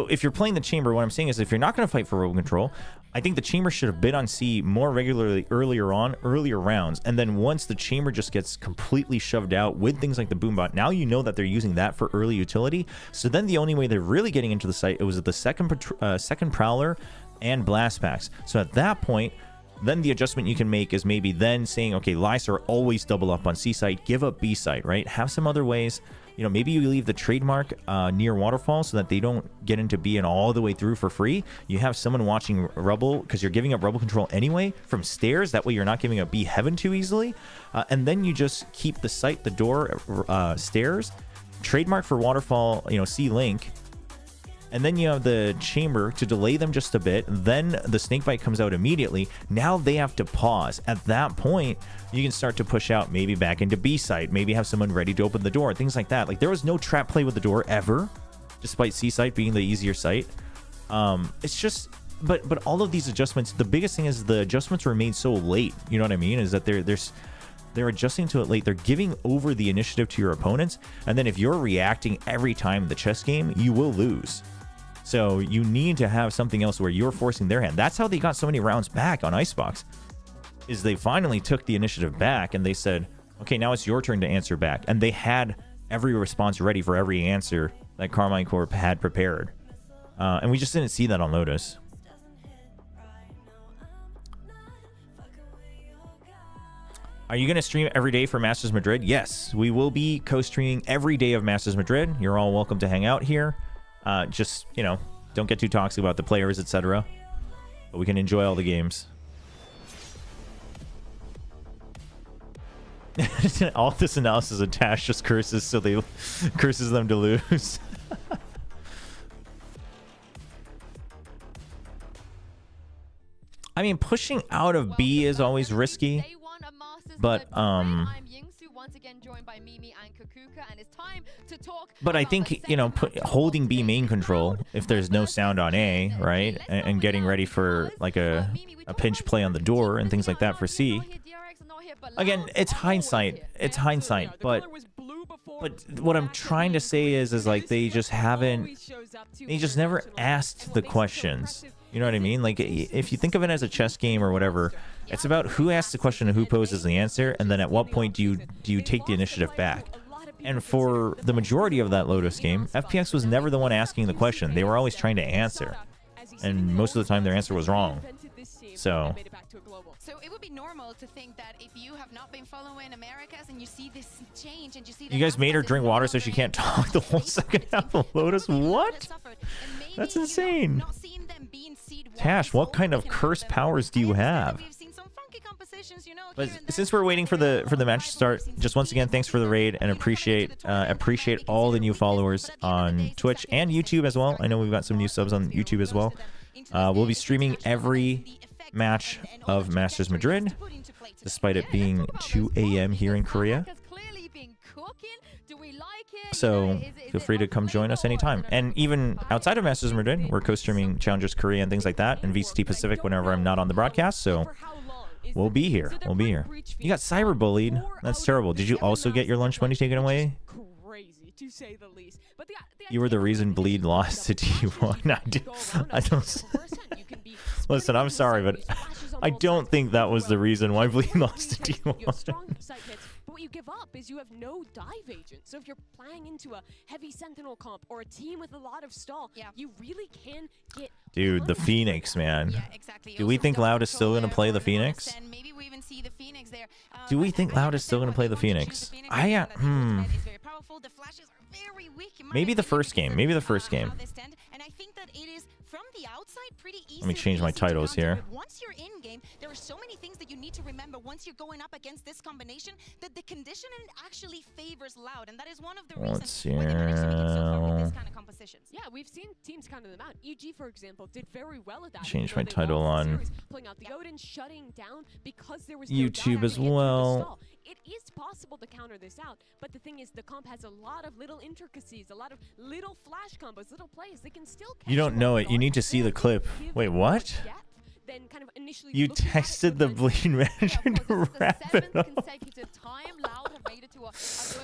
Speaker 1: if you're playing the chamber, what I'm saying is if you're not going to fight for rebel control, I think the chamber should have been on C more regularly earlier rounds. And then once the chamber just gets completely shoved out with things like the boombot, now you know that they're using that for early utility. So then the only way they're really getting into the site, it was at the second prowler and blast packs. So at that point, then the adjustment you can make is maybe then saying, okay, Lycer always double up on C site, give up B site, right? Have some other ways. You know, maybe you leave the trademark near waterfall so that they don't get into B and all the way through for free. You have someone watching Rebel because you're giving up Rebel control anyway from stairs. That way you're not giving up B heaven too easily. And then you just keep the site, the door, stairs, trademark for waterfall, you know, C link. And then you have the chamber to delay them just a bit. Then the snakebite comes out immediately. Now they have to pause. At that point, you can start to push out, maybe back into B site, maybe have someone ready to open the door, things like that. Like, there was no trap play with the door ever, despite C site being the easier site. It's just, but all of these adjustments, the biggest thing is the adjustments were made so late. You know what I mean? Is that they're adjusting to it late. They're giving over the initiative to your opponents. And then if you're reacting every time in the chess game, you will lose. So you need to have something else where you're forcing their hand. That's how they got so many rounds back on Icebox, is they finally took the initiative back and they said, okay, now it's your turn to answer back. And they had every response ready for every answer that Carmine Corp had prepared. And we just didn't see that on Lotus. Are you going to stream every day for Masters Madrid? Yes, we will be co-streaming every day of Masters Madrid. You're all welcome to hang out here. Just, you know, don't get too toxic about the players, etc. But we can enjoy all the games. All this analysis attached just curses, so they curses them to lose. I mean, pushing out of B is always risky, but but I think, you know, holding B main control if there's no sound on A, right, and getting ready for like a pinch play on the door and things like that for C, again, it's hindsight. It's hindsight, but what I'm trying to say is like they just never asked the questions. You know what I mean? Like if you think of it as a chess game or whatever, it's about who asks the question and who poses the answer, and then at what point do you take the initiative back. And for the majority of that Lotus game, FPX was never the one asking the question. They were always trying to answer, and most of the time their answer was wrong. So
Speaker 4: it would be normal to think that if you have not been following Americas and you see this change and you see
Speaker 1: you guys made her drink water so she can't talk the whole second half of Lotus. What? That's insane. Tash, what kind of curse powers do you have? But since we're waiting for the match to start, just once again, thanks for the raid and appreciate all the new followers on Twitch and YouTube as well. I know we've got some new subs on YouTube as well. We'll be streaming every match of Masters Madrid, despite it being 2 a.m. here in Korea. So feel free to come join us anytime. And even outside of Masters Madrid, we're co-streaming Challengers Korea and things like that, and VCT Pacific whenever I'm not on the broadcast. So we'll be here. We'll be here. You got cyberbullied. That's terrible. Did you also get your lunch money taken away?
Speaker 3: To say the least. But
Speaker 1: you were the reason Bleed lost to T1. I don't. Listen, I'm sorry, but I don't think that was the reason why Bleed lost to T1.
Speaker 3: But what you give up is you have no dive agent. So if you're playing into a heavy Sentinel comp or a team with a lot of stall, you really can get.
Speaker 1: Dude, the Phoenix, man.
Speaker 4: Yeah, exactly.
Speaker 1: Do we think Loud is still going to play the Phoenix?
Speaker 4: Maybe we even see the Phoenix there.
Speaker 1: Do we think Loud is still going to play the Phoenix? Maybe the first game. Maybe the first game.
Speaker 4: And I think that it is from the outside pretty easy.
Speaker 1: Let me change my titles here.
Speaker 4: Once you're in game, there are so many things that you need to remember once you're going up against this combination that the conditioning actually favors Loud, and that is one of the reasons why they've actually been so far with this kind of compositions.
Speaker 3: Yeah, we've seen teams counter them out. EG, for example, did very well at that.
Speaker 1: Change my title on
Speaker 3: pulling out the Odin, shutting down because there was
Speaker 1: YouTube as well.
Speaker 3: It is possible to counter this out, but the thing is, the comp has a lot of little intricacies, a lot of little flash combos, little plays. They can still.
Speaker 1: You don't know it. You need to see the clip. Wait, what?
Speaker 3: Then kind of initially
Speaker 1: you texted the Bleed manager to wrap it up.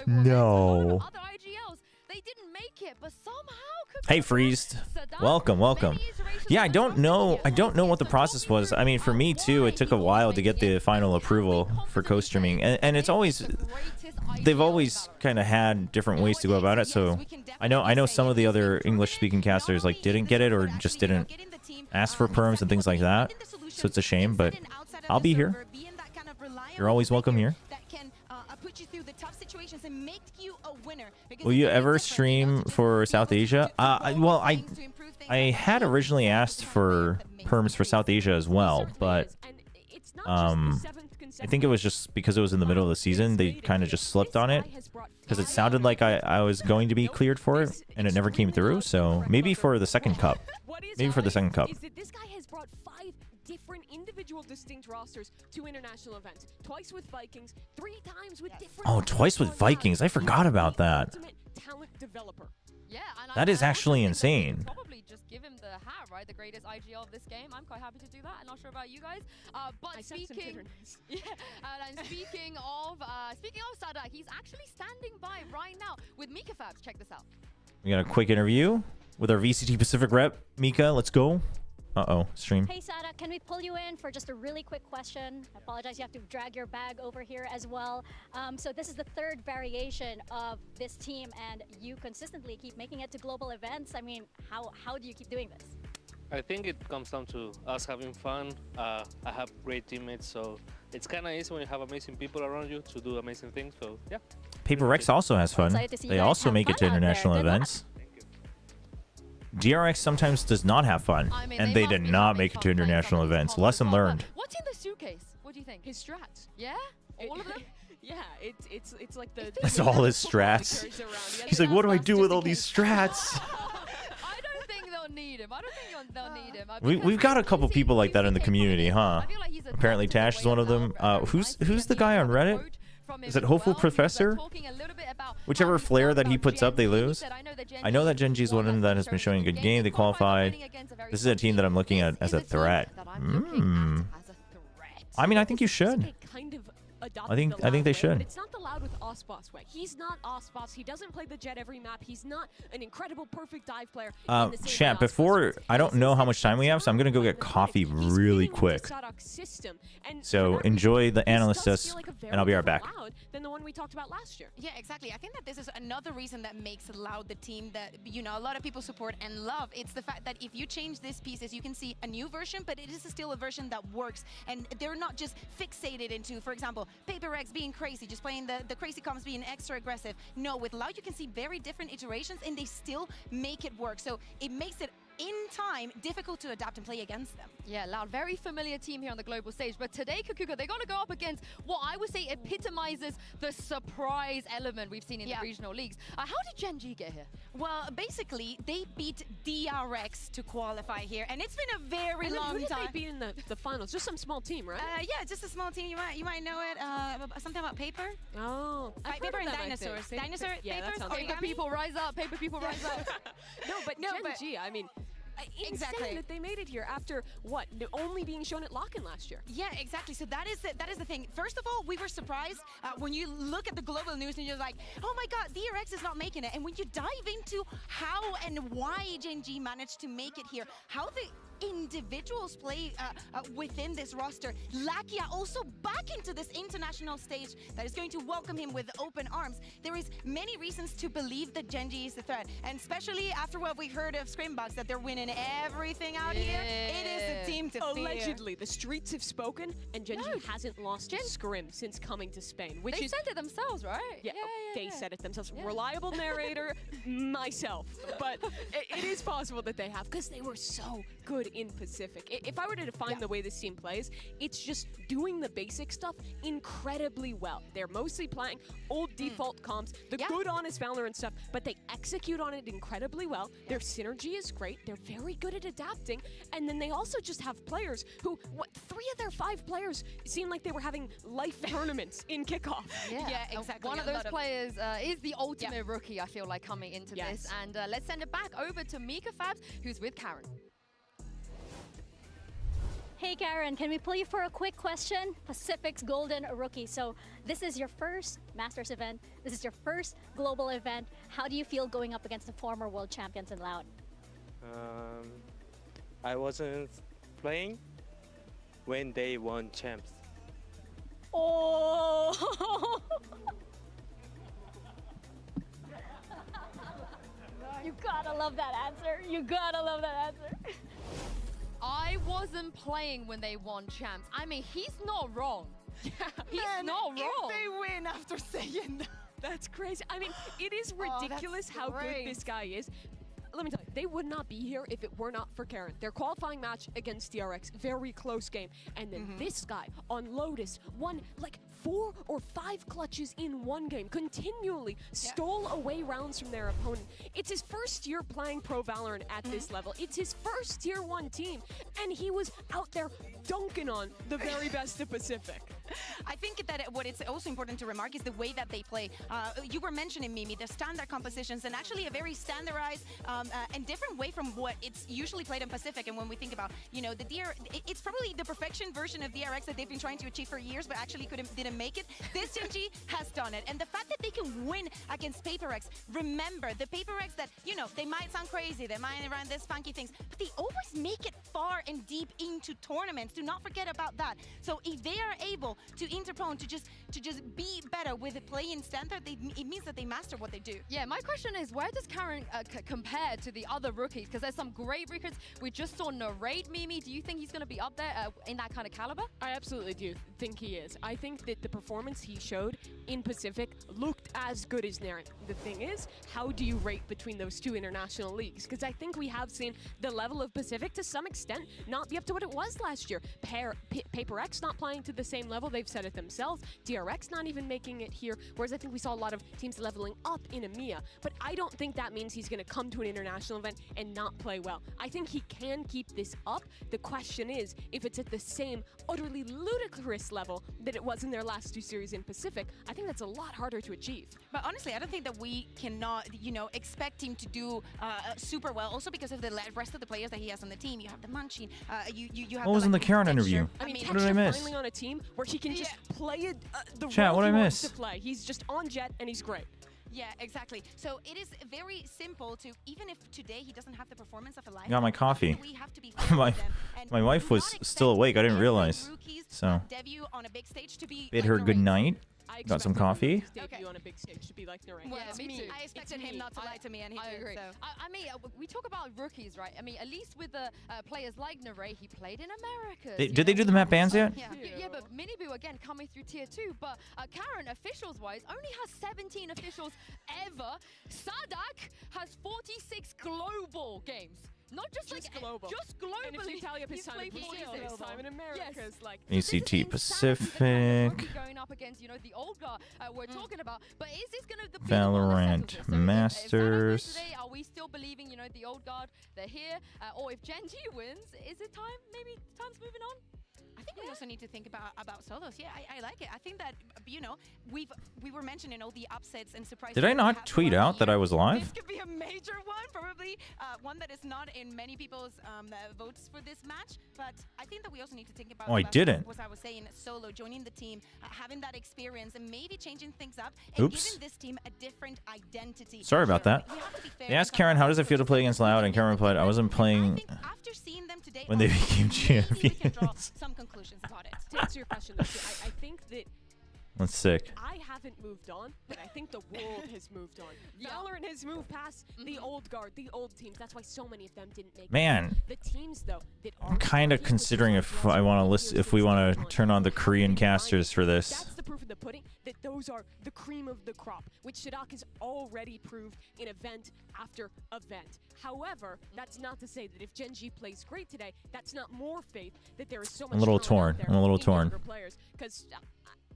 Speaker 1: No.
Speaker 2: They didn't make it, but somehow.
Speaker 1: Hey, Freezed. Welcome, welcome. Yeah, I don't know what the process was. I mean, for me too, it took a while to get the final approval for co-streaming, and it's always they've always kind of had different ways to go about it. So I know some of the other English-speaking casters like didn't get it or just didn't ask for perms and things like that. So it's a shame, but I'll be here. You're always welcome here. Will you ever stream for South Asia? Well, I had originally asked for perms for South Asia as well, but I think it was just because it was in the middle of the season, they kind of just slipped on it because it sounded like I was going to be cleared for it, and it never came through. So maybe for the second cup. Maybe for the second cup.
Speaker 3: This guy has brought 5 different individual distinct rosters to international events. Twice with Vikings, 3 times with different.
Speaker 1: Oh, twice with Vikings. I forgot about that.
Speaker 3: Talent developer.
Speaker 2: Yeah, and
Speaker 1: that is actually insane.
Speaker 2: Probably just give him the hat, right? The greatest IGL of this game. I'm quite happy to do that. I'm not sure about you guys. But speaking of Sada, he's actually standing by right now with Mika Fabs. Check this out.
Speaker 1: We got a quick interview with our VCT Pacific rep, Mika. Let's go. Uh-oh, stream.
Speaker 19: Hey, Sada, can we pull you in for just a really quick question? I apologize, you have to drag your bag over here as well. So this is the 3rd variation of this team, and you consistently keep making it to global events. I mean, how do you keep doing this?
Speaker 7: I think it comes down to us having fun. I have great teammates, so it's kind of easy when you have amazing people around you to do amazing things, so yeah.
Speaker 1: Paper Rex also has fun. They also make it to international events. GRX sometimes does not have fun, and they did not make it to international events. Lesson learned.
Speaker 2: What's in the suitcase? What do you think?
Speaker 3: His strats.
Speaker 2: Yeah? All of them?
Speaker 3: Yeah, it's like the.
Speaker 1: That's all his strats. He's like, what do I do with all these strats?
Speaker 2: I don't think they'll need him. I don't think they'll need him.
Speaker 1: We've got a couple people like that in the community, huh? Apparently Tash is one of them. Who's the guy on Reddit? Is it Hopeful Professor? Whichever flare that he puts up, they lose. I know that Genji is one of them that has been showing a good game. They qualified. This is a team that I'm looking at as a threat. I mean, I think you should.
Speaker 3: adopted
Speaker 1: I think
Speaker 3: the Loud
Speaker 1: they
Speaker 3: way,
Speaker 1: should.
Speaker 3: But it's not the Loud with Osboss way. He's not Osboss. He doesn't play the Jet every map. He's not an incredible, perfect dive player. in the same way
Speaker 1: Chat,
Speaker 3: Osboss
Speaker 1: before,
Speaker 3: was.
Speaker 1: I don't know how much time we have, so I'm going to go get coffee really quick.
Speaker 3: System. And
Speaker 1: So enjoy the analyst test, and I'll be right back.
Speaker 3: Loud than the one we talked about last year.
Speaker 4: Yeah, exactly. I think that this is another reason that makes Loud the team that, you know, a lot of people support and love. It's the fact that if you change these pieces, you can see a new version, but it is still a version that works. And they're not just fixated into, for example, Paper Rex being crazy, just playing the crazy comps being extra aggressive. No, with Loud, you can see very different iterations, and they still make it work. So it makes it in time difficult to adapt and play against them.
Speaker 2: Yeah, Loud, very familiar team here on the global stage. But today, Kakuka, they're going to go up against what I would say epitomizes the surprise element we've seen in the regional leagues. How did GENG get here?
Speaker 4: Well, basically, they beat DRX to qualify here, and it's been a very long
Speaker 3: who did
Speaker 4: time.
Speaker 3: they beat in the finals? Just some small team, right?
Speaker 4: Yeah, just a small team. You might know it. Something about paper.
Speaker 3: Oh, I've
Speaker 4: paper
Speaker 3: heard
Speaker 4: and
Speaker 3: of them, I think.
Speaker 4: dinosaurs.
Speaker 3: Paper-
Speaker 4: Dinosaur
Speaker 3: yeah, that
Speaker 4: papers.
Speaker 3: sounds
Speaker 2: Paper people rise up. Paper people rise up.
Speaker 3: No, but GENG, I mean, insane that they made it here after what? Only being shown at Lock-in last year.
Speaker 4: Yeah, exactly. So that is the thing. First of all, we were surprised when you look at the global news and you're like, oh my God, DRX is not making it. And when you dive into how and why GENG managed to make it here, how the individuals play within this roster. Lakia also back into this international stage that is going to welcome him with open arms. There is many reasons to believe that GENG is the threat, and especially after what we heard of Scrimbox, that they're winning everything out here. It is a team to fear.
Speaker 3: Allegedly, the streets have spoken, and GENG hasn't lost Scrim since coming to Spain, which
Speaker 2: They
Speaker 3: is
Speaker 2: said it themselves, right?
Speaker 3: Yeah, they said it themselves. Reliable narrator, myself. But it is possible that they have, because they were so good in Pacific. If I were to define the way this team plays, it's just doing the basic stuff incredibly well. They're mostly playing old default comps, the good honest Valorant stuff, but they execute on it incredibly well. Their synergy is great. They're very good at adapting. And then they also just have players who, 3 of their 5 players seem like they were having life tournaments in kickoff.
Speaker 2: Yeah,
Speaker 4: exactly.
Speaker 2: One of those players is the ultimate rookie, I feel like, coming into this. And let's send it back over to Mika Fabs, who's with Karen.
Speaker 19: Hey Karen, can we pull you for a quick question? Pacific's Golden Rookie. So this is your first Masters event. This is your first global event. How do you feel going up against the former world champions in Loud?
Speaker 7: I wasn't playing when they won champs.
Speaker 19: Oh! You gotta love that answer. You gotta love that answer.
Speaker 2: I wasn't playing when they won champs. I mean, he's not wrong. He's not wrong.
Speaker 4: If they win after saying that.
Speaker 3: That's crazy. I mean, it is ridiculous how good this guy is. Let me tell you, they would not be here if it were not for Karen. Their qualifying match against DRX, very close game. And then this guy on Lotus won like 4 or 5 clutches in one game, continually stole away rounds from their opponent. It's his first year playing Pro Valorant at this level. It's his first Tier 1 team, and he was out there dunking on the very best of Pacific.
Speaker 4: I think that what it's also important to remark is the way that they play. You were mentioning, Mimi, the standard compositions, and actually a very standardized and different way from what it's usually played in Pacific. And when we think about, you know, it's probably the perfection version of DRX that they've been trying to achieve for years, but actually didn't make it. This GENG has done it. And the fact that they can win against Paper Rex, remember, the Paper Rex that, you know, they might sound crazy, they might run these funky things, but they always make it far and deep into tournaments. Do not forget about that. So if they are able to interpone, to just be better with the play in standard, it means that they master what they do.
Speaker 2: Yeah, my question is, where does Karen compare to the other rookies? Because there's some great rookies. We just saw Narrate, Mimi. Do you think he's going to be up there in that kind of caliber?
Speaker 3: I absolutely do think he is. I think that the performance he showed in Pacific looked as good as Naren. The thing is, how do you rate between those 2 international leagues? Because I think we have seen the level of Pacific to some extent not be up to what it was last year. Paper X not playing to the same level, they've said it themselves. DRX not even making it here, whereas I think we saw a lot of teams leveling up in EMEA. But I don't think that means he's going to come to an international national event and not play well. I think he can keep this up. The question is if it's at the same utterly ludicrous level that it was in their last 2 series in Pacific. I think that's a lot harder to achieve.
Speaker 4: But honestly, I don't think that we cannot, expect him to do super well. Also because of the rest of the players that he has on the team. You have the Munchie. You have
Speaker 1: What was in the Karen interview?
Speaker 3: I mean,
Speaker 1: What did I miss?
Speaker 3: finally on a team where he can just play the
Speaker 1: Chat,
Speaker 3: role
Speaker 1: what
Speaker 3: he
Speaker 1: did I
Speaker 3: wants
Speaker 1: miss?
Speaker 3: to play. He's just on jet and he's great.
Speaker 4: Yeah, exactly. So it is very simple to, even if today he doesn't have the performance of a lifetime,
Speaker 1: Got my coffee.
Speaker 4: we have to be
Speaker 1: my wife was still awake. I didn't realize. So
Speaker 4: debut on a big stage to be
Speaker 1: bid her good night. Got some coffee.
Speaker 3: Debut on a big stage to be like Narek.
Speaker 4: Well,
Speaker 2: Yeah, me too.
Speaker 4: I expected him not to lie to me, and he
Speaker 2: I
Speaker 4: did.
Speaker 2: agree.
Speaker 4: So.
Speaker 2: I mean, we talk about rookies, right? I mean, at least with the players like Narek, he played in America.
Speaker 1: Did they do the map bans yet?
Speaker 2: Yeah, but Minibu again coming through tier 2. But Karen, officials-wise, only has 17 officials ever. Sadak has 46 global games. Not just like
Speaker 3: global.
Speaker 2: just globally.
Speaker 3: And if you tally up his
Speaker 2: he's
Speaker 3: time in
Speaker 2: played
Speaker 3: Brazil,
Speaker 2: 46
Speaker 3: his time in Americas, like
Speaker 1: ACT Pacific.
Speaker 2: going up against, the old guard we're talking about. But is this going to
Speaker 1: Valorant Masters.
Speaker 2: today? Are we still believing, the old guard, they're here? Or if Gen G wins, is it time? Maybe time's moving on?
Speaker 4: I think we also need to think about solos. Yeah, I like it. I think that we were mentioning all the upsets and surprises.
Speaker 1: Did I not tweet out that I was live?
Speaker 4: This could be a major one, probably one that is not in many people's votes for this match. But I think that we also need to think about.
Speaker 1: Oh, I didn't.
Speaker 4: What I was saying, solo, joining the team, having that experience, and maybe changing things up and
Speaker 1: Oops.
Speaker 4: giving this team a different identity.
Speaker 1: Sorry about that. They asked Karen, how does it feel to play against Loud? And Karen replied, I wasn't playing when they became champions.
Speaker 4: Some conclusions about it.
Speaker 3: To answer your question, though, I think that
Speaker 1: That's sick.
Speaker 3: I haven't moved on, but I think the world has moved on. Valorant has moved past the old guard, the old teams. That's why so many of them didn't make
Speaker 1: Man.
Speaker 3: it. The teams, though, that are
Speaker 1: I'm kind of considering if I want to list, if we want to turn on the Korean casters for this.
Speaker 3: That's the proof of the pudding that those are the cream of the crop, which Sadak has already proved in event after event. However, that's not to say that if Gen G plays great today, that's not more faith that there is so much
Speaker 1: I'm a little
Speaker 3: talent
Speaker 1: torn.
Speaker 3: out there
Speaker 1: I'm a little
Speaker 3: in
Speaker 1: torn.
Speaker 3: younger players. Because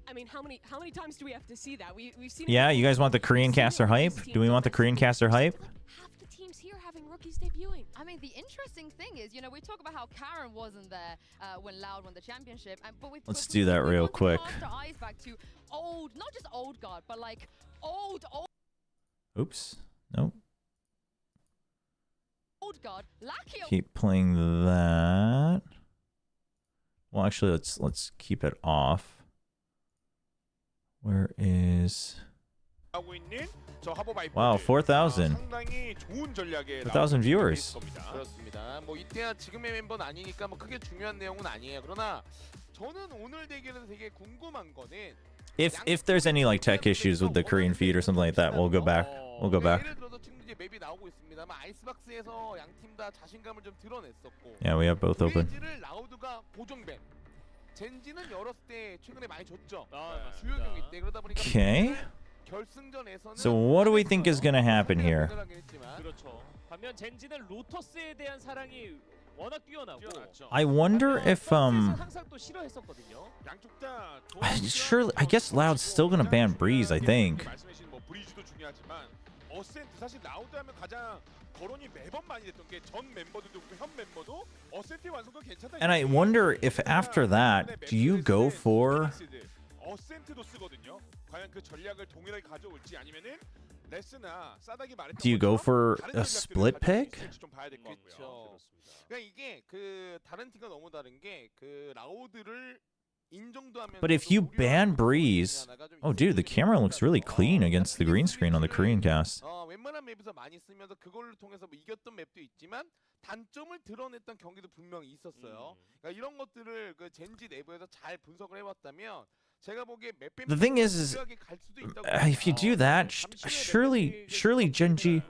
Speaker 3: I mean, how many times do we have to see that? We've seen.
Speaker 1: Yeah, you guys want the Korean caster hype? Do we want the Korean caster hype?
Speaker 3: Half the teams here having rookies debuting.
Speaker 2: I mean, the interesting thing is, we talk about how Karen wasn't there when Loud won the championship, but
Speaker 1: Let's do that real quick.
Speaker 2: cast our eyes back to old, not just old guard, but like old.
Speaker 1: Oops. Nope.
Speaker 2: Old guard. Lucky.
Speaker 1: Keep playing that. Well, actually, let's keep it off. Where is? Wow, 4,000. 4,000 viewers.
Speaker 8: 그렇습니다. 뭐 이때야 지금의 멤버는 아니니까 뭐 크게 중요한 내용은 아니에요. 그러나 저는 오늘 대결에서 되게 궁금한 거는
Speaker 1: If there's any like tech issues with the Korean feed or something like that, we'll go back. We'll go back.
Speaker 8: 예를 들어서 지금 이제 맵이 나오고 있습니다만 아이스박스에서 양 팀 다 자신감을 좀 드러냈었고.
Speaker 1: Yeah, we have both open.
Speaker 8: 를 라우드가 고정뱀. 젠지는 열었을 때 최근에 많이 줬죠. 주요 경기 때 그러다 보니까
Speaker 1: Okay.
Speaker 8: 결승전에서는
Speaker 1: So what do we think is gonna happen here?
Speaker 18: 그렇죠. 반면 젠지는 로터스에 대한 사랑이 워낙 뛰어나고.
Speaker 1: I wonder if
Speaker 18: 항상 또 싫어했었거든요.
Speaker 1: surely I guess Loud's still gonna ban Breeze. I think.
Speaker 8: 말씀하신 뭐 브리즈도 중요하지만 어센트 사실 라우드 하면 가장 거론이 매번 많이 됐던 게 전 멤버들도 그렇고 현 멤버도 어센트의 완성도 괜찮다.
Speaker 1: And I wonder if after that, do you go for?
Speaker 8: 어센트도 쓰거든요. 과연 그 전략을 동일하게 가져올지 아니면은 레스나 사닥이 말했던
Speaker 1: Do you go for a split pick?
Speaker 8: 좀 봐야 되겠죠. 그러니까 이게 그 다른 팀과 너무 다른 게 그 라우드를
Speaker 1: But if you ban Breeze, oh dude, the camera looks really clean against the green screen on the Korean cast.
Speaker 8: 웬만한 맵에서 많이 쓰면서 그걸로 통해서 뭐 이겼던 맵도 있지만 단점을 드러냈던 경기도 분명히 있었어요. 그러니까 이런 것들을 그 젠지 내부에서 잘 분석을 해봤다면 제가 보기에 맵
Speaker 1: The thing is if you do that, surely Genji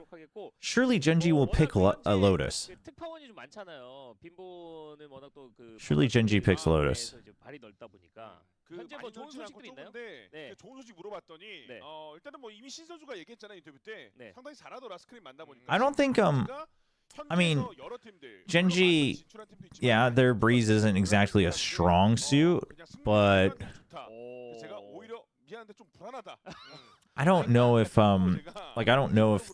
Speaker 1: will pick a Lotus.
Speaker 18: 특파원이 좀 많잖아요. 빈보는 워낙 또 그
Speaker 1: Surely Genji picks Lotus.
Speaker 18: 발이 넓다 보니까.
Speaker 8: 그
Speaker 18: 현재 뭐 좋은
Speaker 8: 많이
Speaker 18: 소식들이 있나요?
Speaker 8: 네. 좋은 소식 물어봤더니 일단은 뭐 이미 신 선수가 얘기했잖아요 인터뷰 때 상당히 잘하더라 스크린 만나 보니까.
Speaker 1: I don't think I mean Genji, yeah, their Breeze isn't exactly a strong suit, but
Speaker 8: 제가 오히려 미안한데 좀 불안하다.
Speaker 1: I don't know if like I don't know if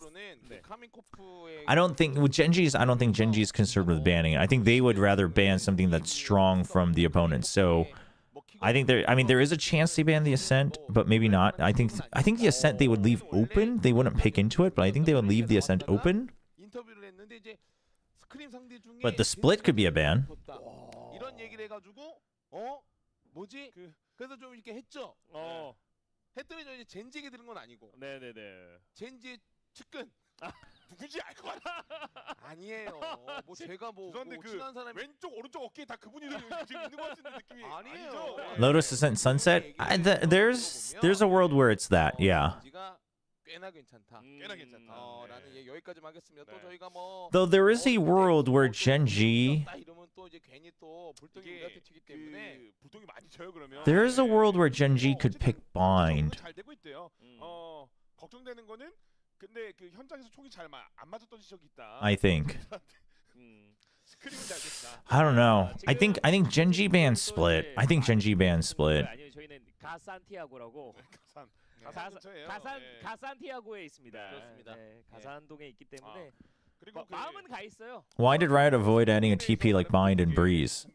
Speaker 1: I don't think with Genji's. I don't think Genji's concerned with banning it. I think they would rather ban something that's strong from the opponent. So I think there. I mean, there is a chance they ban the Ascent, but maybe not. I think the Ascent they would leave open. They wouldn't pick into it, but I think they would leave the Ascent open. But the split could be a ban.
Speaker 8: 이런 얘기를 해가지고 뭐지? 그래서 좀 이렇게 했죠. 했더니 저 이제 젠지에게 들은 건 아니고.
Speaker 18: 네네네.
Speaker 8: 젠지의 측근. 누구지 알 것 같아. 아니에요. 뭐 제가 뭐 친한 사람 왼쪽 오른쪽 어깨에 다 그분이 지금 있는 것 같은 느낌이 아니에요.
Speaker 1: Lotus Ascent Sunset. There's a world where it's that. Yeah.
Speaker 8: 꽤나 괜찮다. 꽤나 괜찮다. 라는 얘기 여기까지만 하겠습니다. 또 저희가 뭐
Speaker 1: Though there is a world where GENG.
Speaker 8: 이러면 또 이제 괜히 또 불똥이 우리한테 튀기 때문에 불똥이 많이 튀어요 그러면.
Speaker 1: There is a world where GENG could pick bind.
Speaker 8: 잘 되고 있대요. 걱정되는 거는 근데 그 현장에서 총이 잘 안 맞았던 적이 있다.
Speaker 1: I think. I don't know. I think GENG ban split. I think GENG ban split.
Speaker 18: 아니요, 저희는 가산티아고라고. 가산티아고에 있습니다.
Speaker 8: 그렇습니다.
Speaker 18: 네, 가산동에 있기 때문에 마음은 가 있어요.
Speaker 1: Why did Riot avoid adding a TP like bind and breeze?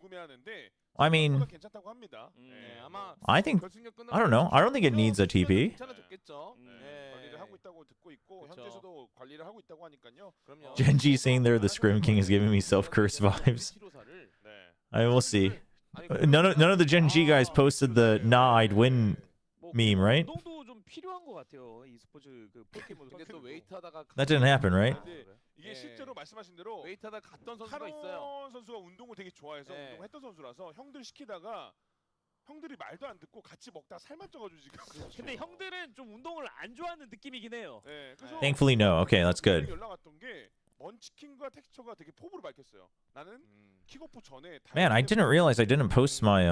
Speaker 1: I mean, I think I don't know. I don't think it needs a TP. GENG saying they're the Scrim King is giving me self-curse vibes. I mean, we'll see. None of the GENG guys posted the "Nah, I'd win" meme, right? That didn't happen, right?
Speaker 8: 이게 실제로 말씀하신 대로 웨이트하다 갔던 선수가 있어요. 선수가 운동을 되게 좋아해서 운동했던 선수라서 형들 시키다가 형들이 말도 안 듣고 같이 먹다 살만 쪄가지고 지금.
Speaker 18: 근데 형들은 좀 운동을 안 좋아하는 느낌이긴 해요.
Speaker 1: Thankfully, no. Okay, that's good.
Speaker 8: 연락 왔던 게 먼치킨과 텍스처가 되게 포부를 밝혔어요. 나는 킥오프 전에.
Speaker 1: Man, I didn't realize I didn't post my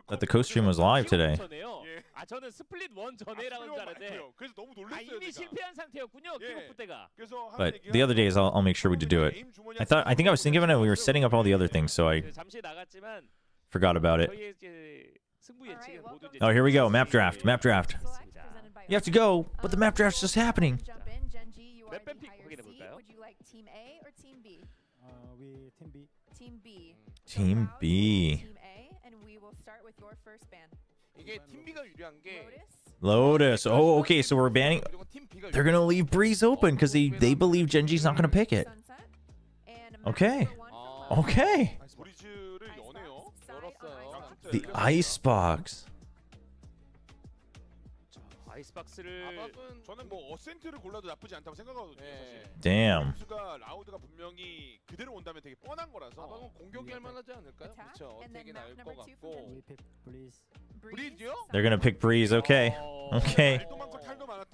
Speaker 1: that the co-stream was live today.
Speaker 18: 아 저는 스플릿 1 전에라는 줄 알았는데.
Speaker 8: 그래서 너무 놀랐어요.
Speaker 18: 이미 실패한 상태였군요. 킥오프 때가.
Speaker 1: But the other days, I'll make sure we do it. I think I was thinking of it. We were setting up all the other things, so I forgot about it. Oh, here we go. Map draft. Map draft. You have to go, but the map draft's just happening.
Speaker 2: Team A or Team B?
Speaker 20: We Team B.
Speaker 2: Team B.
Speaker 1: Team B.
Speaker 2: Team A, and we will start with your first ban.
Speaker 8: 이게 팀 B가 유리한 게
Speaker 1: Lotus. Oh, okay. So we're banning. They're gonna leave Breeze open because they believe GENG's not gonna pick it. Okay. Okay. The Icebox.
Speaker 18: 아이스박스를
Speaker 8: 저는 뭐 어센트를 골라도 나쁘지 않다고 생각하거든요. 사실.
Speaker 1: Damn.
Speaker 8: 선수가 라우드가 분명히 그대로 온다면 되게 뻔한 거라서. 아방은 공격이 할 만하지 않을까요? 그렇죠. 어떻게 나을 것 같고. 브리즈요?
Speaker 1: They're gonna pick Breeze. Okay. Okay.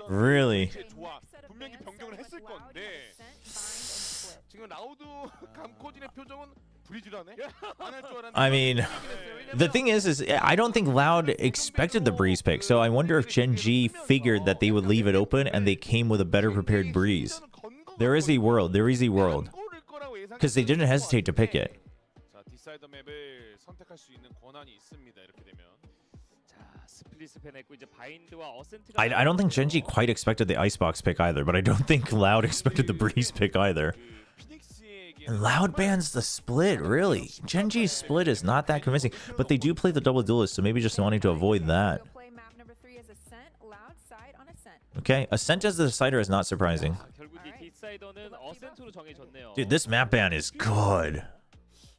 Speaker 1: Really.
Speaker 8: 좋아. 분명히 변경을 했을 건데. 지금 라우드 감코진의 표정은 브리즈라네.
Speaker 1: I mean, the thing is I don't think Loud expected the Breeze pick, so I wonder if GENG figured that they would leave it open and they came with a better prepared Breeze. There is a world. There is a world. Because they didn't hesitate to pick it.
Speaker 8: 자, 디사이더 맵을 선택할 수 있는 권한이 있습니다. 이렇게 되면.
Speaker 1: I don't think GENG quite expected the Icebox pick either, but I don't think Loud expected the Breeze pick either. And Loud bans the split, really. GENG's split is not that convincing, but they do play the double duelist, so maybe just wanting to avoid that. Okay, Ascent as the decider is not surprising. Dude, this map ban is good.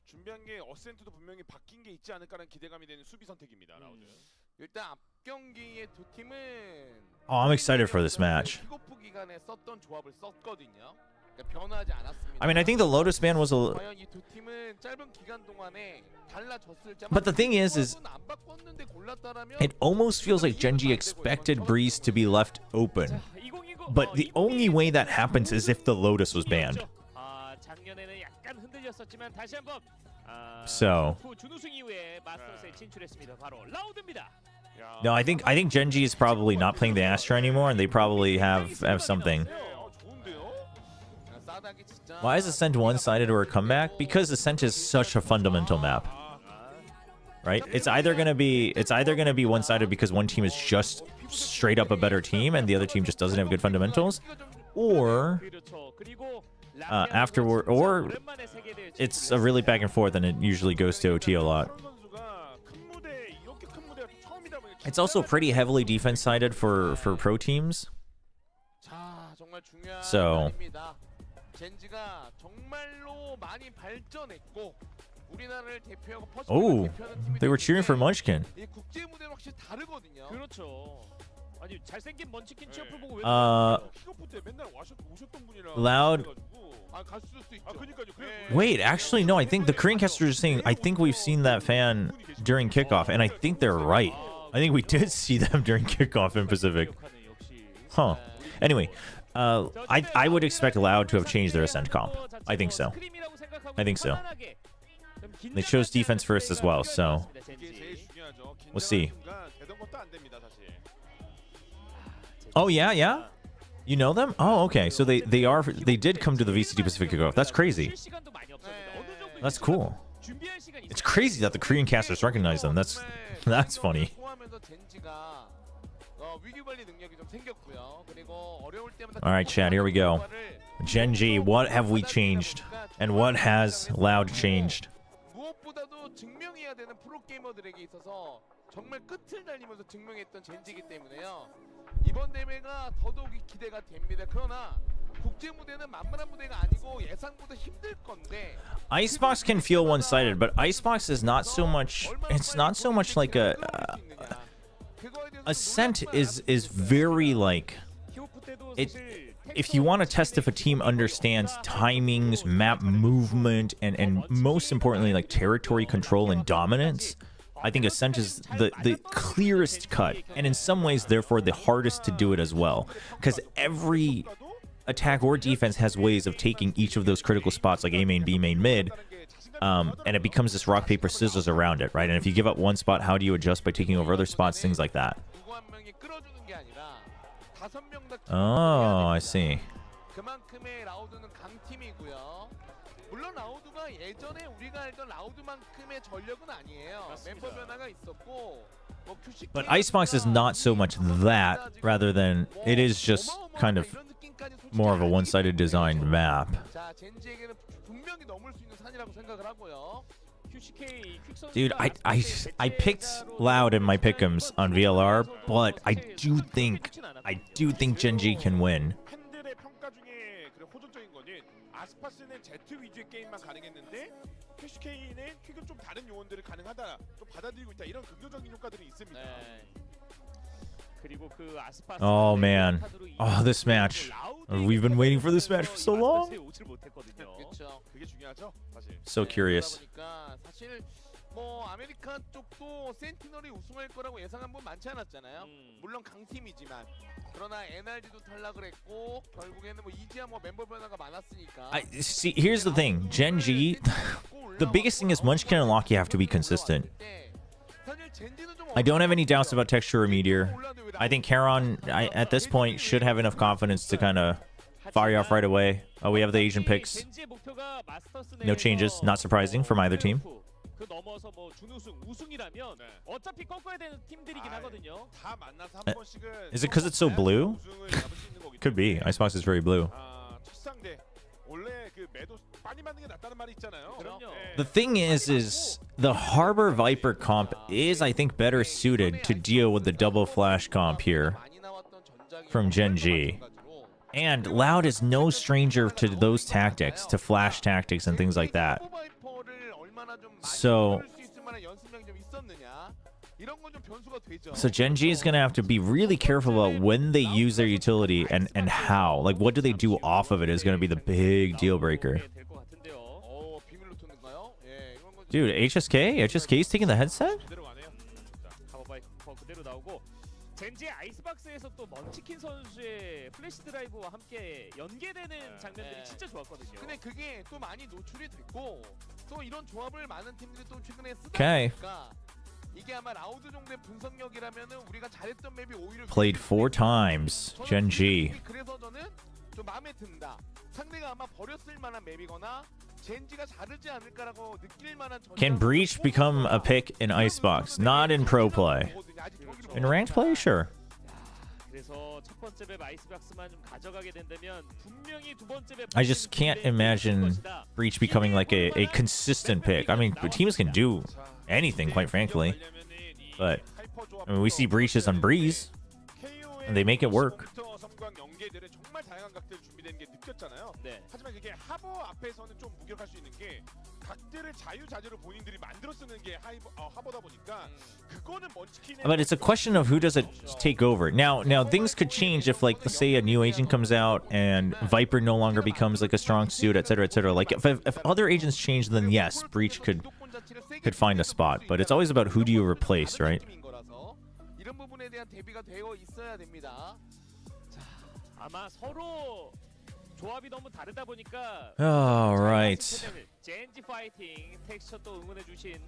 Speaker 8: 준비한 게 어센트도 분명히 바뀐 게 있지 않을까라는 기대감이 되는 수비 선택입니다. 라우드. 일단 앞 경기의 두 팀은
Speaker 1: Oh, I'm excited for this match.
Speaker 8: 킥오프 기간에 썼던 조합을 썼거든요. 변하지 않았습니다.
Speaker 1: I mean, I think the Lotus ban was a...
Speaker 8: 과연 이 두 팀은 짧은 기간 동안에 달라졌을지.
Speaker 1: But the thing is it almost feels like GENG expected Breeze to be left open. But the only way that happens is if the Lotus was banned. So... No, I think GENG is probably not playing the Astra anymore, and they probably have something. Why is Ascent one-sided or a comeback? Because Ascent is such a fundamental map, right? It's either gonna be one-sided because one team is just straight up a better team and the other team just doesn't have good fundamentals, or afterward, or it's a really back and forth, and it usually goes to OT a lot. It's also pretty heavily defense-sided for pro teams. So oh, they were cheering for Munchkin. Loud. Wait, actually, no, I think the Korean casters are saying, I think we've seen that fan during kickoff, and I think they're right. I think we did see them during kickoff in Pacific. Huh. Anyway, I would expect Loud to have changed their Ascent comp. I think so. I think so. They chose defense first as well, so we'll see. Oh yeah, yeah. You know them? Oh, okay. So they did come to the VCT Pacific kickoff. That's crazy. That's cool. It's crazy that the Korean casters recognize them. That's funny. All right, chat. Here we go. GENG, what have we changed, and what has Loud changed?
Speaker 8: 이번 대회가 더더욱이 기대가 됩니다. 그러나 국제 무대는 만만한 무대가 아니고 예상보다 힘들 건데.
Speaker 1: Icebox can feel one-sided, but Icebox is not so much. It's not so much like a Ascent is very like it. If you want to test if a team understands timings, map movement, and most importantly like territory control and dominance, I think Ascent is the clearest cut, and in some ways, therefore, the hardest to do it as well. Because every attack or defense has ways of taking each of those critical spots, like A main, B main, mid, and it becomes this rock, paper, scissors around it, right? And if you give up one spot, how do you adjust by taking over other spots, things like that. Oh, I see.
Speaker 8: 물론 라우드가 예전에 우리가 알던 라우드만큼의 전력은 아니에요. 멤버 변화가 있었고 뭐 QCK
Speaker 1: But Icebox is not so much that, rather than it is just kind of more of a one-sided designed map.
Speaker 8: 자, 젠지에게는 분명히 넘을 수 있는 산이라고 생각을 하고요.
Speaker 1: Dude, I picked Loud in my pick'ems on VLR, but I do think GENG can win.
Speaker 8: 아스파스는 Z 위주의 게임만 가능했는데 QCK는 퀵은 좀 다른 요원들을 가능하다, 좀 받아들이고 있다, 이런 긍정적인 효과들이 있습니다.
Speaker 18: 그리고 그 아스파스
Speaker 1: Oh man, oh this match. We've been waiting for this match for so long.
Speaker 8: 그렇죠. 그게 중요하죠, 사실.
Speaker 1: So curious.
Speaker 8: 사실 뭐 아메리카 쪽도 센티널이 우승할 거라고 예상한 분 많지 않았잖아요. 물론 강팀이지만. 그러나 NRG도 탈락을 했고 결국에는 뭐 이지야 뭐 멤버 변화가 많았으니까.
Speaker 1: See, here's the thing, GENG. The biggest thing is Munchkin and Locky have to be consistent. I don't have any doubts about Texture or Meteor. I think Charon, at this point, should have enough confidence to kind of fire you off right away. Oh, we have the Asian picks. No changes, not surprising from either team.
Speaker 18: 그 넘어서 뭐 준우승, 우승이라면 어차피 꺾어야 되는 팀들이긴 하거든요.
Speaker 8: 다 만나서 한 번씩은.
Speaker 1: Is it because it's so blue? Could be. Icebox is very blue.
Speaker 8: 첫 상대 원래 그 매도 많이 맞는 게 낫다는 말이 있잖아요.
Speaker 1: The thing is the Harbor Viper comp is, I think, better suited to deal with the double flash comp here from GENG. And Loud is no stranger to those tactics, to flash tactics and things like that. So GENG is going to have to be really careful about when they use their utility and how. Like, what do they do off of it is going to be the big deal breaker. Dude, HSK? HSK is taking the headset?
Speaker 18: 젠지의 아이스박스에서 또 먼치킨 선수의 플래시 드라이브와 함께 연계되는 장면들이 진짜 좋았거든요.
Speaker 8: 근데 그게 또 많이 노출이 됐고 또 이런 조합을 많은 팀들이 또 최근에 쓰다 보니까 이게 아마 라우드 정도의 분석력이라면은 우리가 잘했던 맵이 오히려
Speaker 1: Played 4 times. GENG.
Speaker 8: 그래서 저는 좀 마음에 든다. 상대가 아마 버렸을 만한 맵이거나 젠지가 자르지 않을까라고 느낄 만한.
Speaker 1: Can Breach become a pick in Icebox? Not in pro play. In ranked play, sure. I just can't imagine Breach becoming like a consistent pick. I mean, teams can do anything, quite frankly. But I mean, we see Breaches on Breeze, and they make it work.
Speaker 8: 하지만 그게 하버 앞에서는 좀 무격할 수 있는 게 각들을 자유자재로 본인들이 만들어 쓰는 게 하버다 보니까 그거는 먼치킨의
Speaker 1: But it's a question of who does it take over. Now things could change if, like, let's say a new agent comes out and Viper no longer becomes like a strong suit, etc., etc. Like if other agents change, then yes, Breach could find a spot. But it's always about who do you replace, right?
Speaker 8: 이런 부분에 대한 대비가 되어 있어야 됩니다.
Speaker 18: 자, 아마 서로 조합이 너무 다르다 보니까
Speaker 1: All right.
Speaker 18: GENG 파이팅 텍스처 또 응원해 주신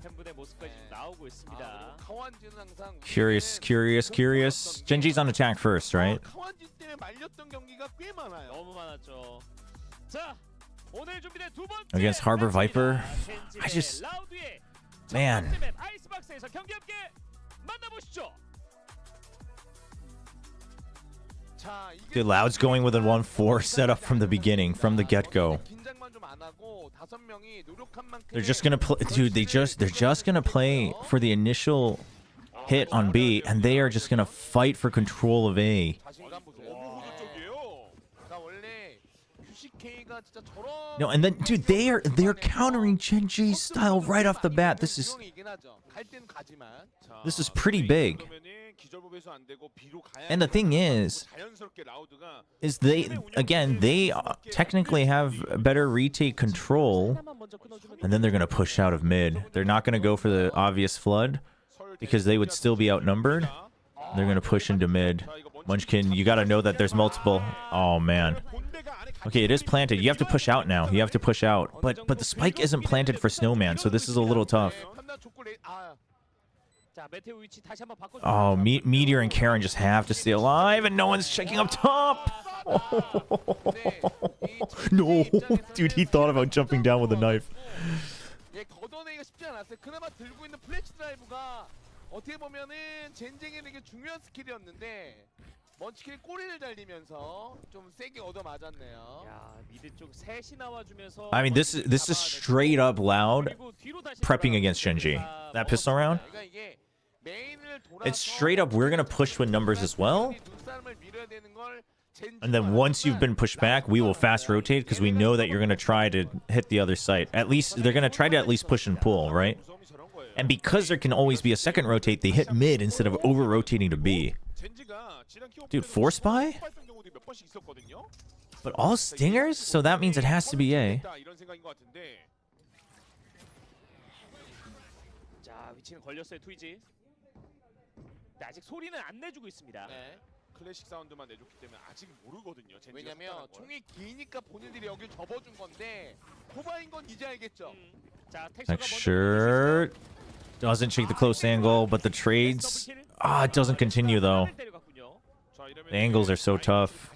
Speaker 18: 팬분의 모습까지 나오고 있습니다.
Speaker 8: 카완지는 항상
Speaker 1: Curious. GENG's on attack first, right?
Speaker 8: 카완지 때문에 말렸던 경기가 꽤 많아요.
Speaker 18: 너무 많았죠. 자, 오늘 준비된 두 번째
Speaker 1: Against Harbor Viper. I just, man.
Speaker 18: 아이스박스에서 경기 함께 만나보시죠.
Speaker 1: Dude, Loud's going with a 1-4 setup from the beginning, from the get-go. They're just gonna play, dude. They're just gonna play for the initial hit on B, and they are just gonna fight for control of A. No, and then, dude, they're countering GENG's style right off the bat. This is pretty big. And the thing is they technically have better retake control, and then they're gonna push out of mid. They're not gonna go for the obvious flood because they would still be outnumbered. They're gonna push into mid. Munchkin, you gotta know that there's multiple. Oh man. Okay, it is planted. You have to push out now. You have to push out. But the spike isn't planted for Snowman, so this is a little tough. Oh, Meteor and Karen just have to stay alive, and no one's checking up top. Oh. No, dude, he thought about jumping down with a knife.
Speaker 8: 먼치킨이 꼬리를 달리면서 좀 세게 얻어맞았네요.
Speaker 18: 야, 미드 쪽 셋이 나와주면서
Speaker 1: I mean, this is straight up Loud prepping against GENG. That pistol round. It's straight up, we're gonna push with numbers as well. And then once you've been pushed back, we will fast rotate because we know that you're gonna try to hit the other site. At least they're gonna try to at least push and pull, right? And because there can always be a second rotate, they hit mid instead of over rotating to B. Dude, 4 spy? But all stingers? So that means it has to be A.
Speaker 18: 자, 위치는 걸렸어요, 트위지. 아직 소리는 안 내주고 있습니다.
Speaker 8: 네. 클래식 사운드만 내줬기 때문에 아직 모르거든요. 왜냐면 총이 기니까 본인들이 여기 접어준 건데 호바인 건 이제 알겠죠.
Speaker 18: 자,
Speaker 1: Sure. Doesn't check the close angle, but the trades... it doesn't continue, though. The angles are so tough.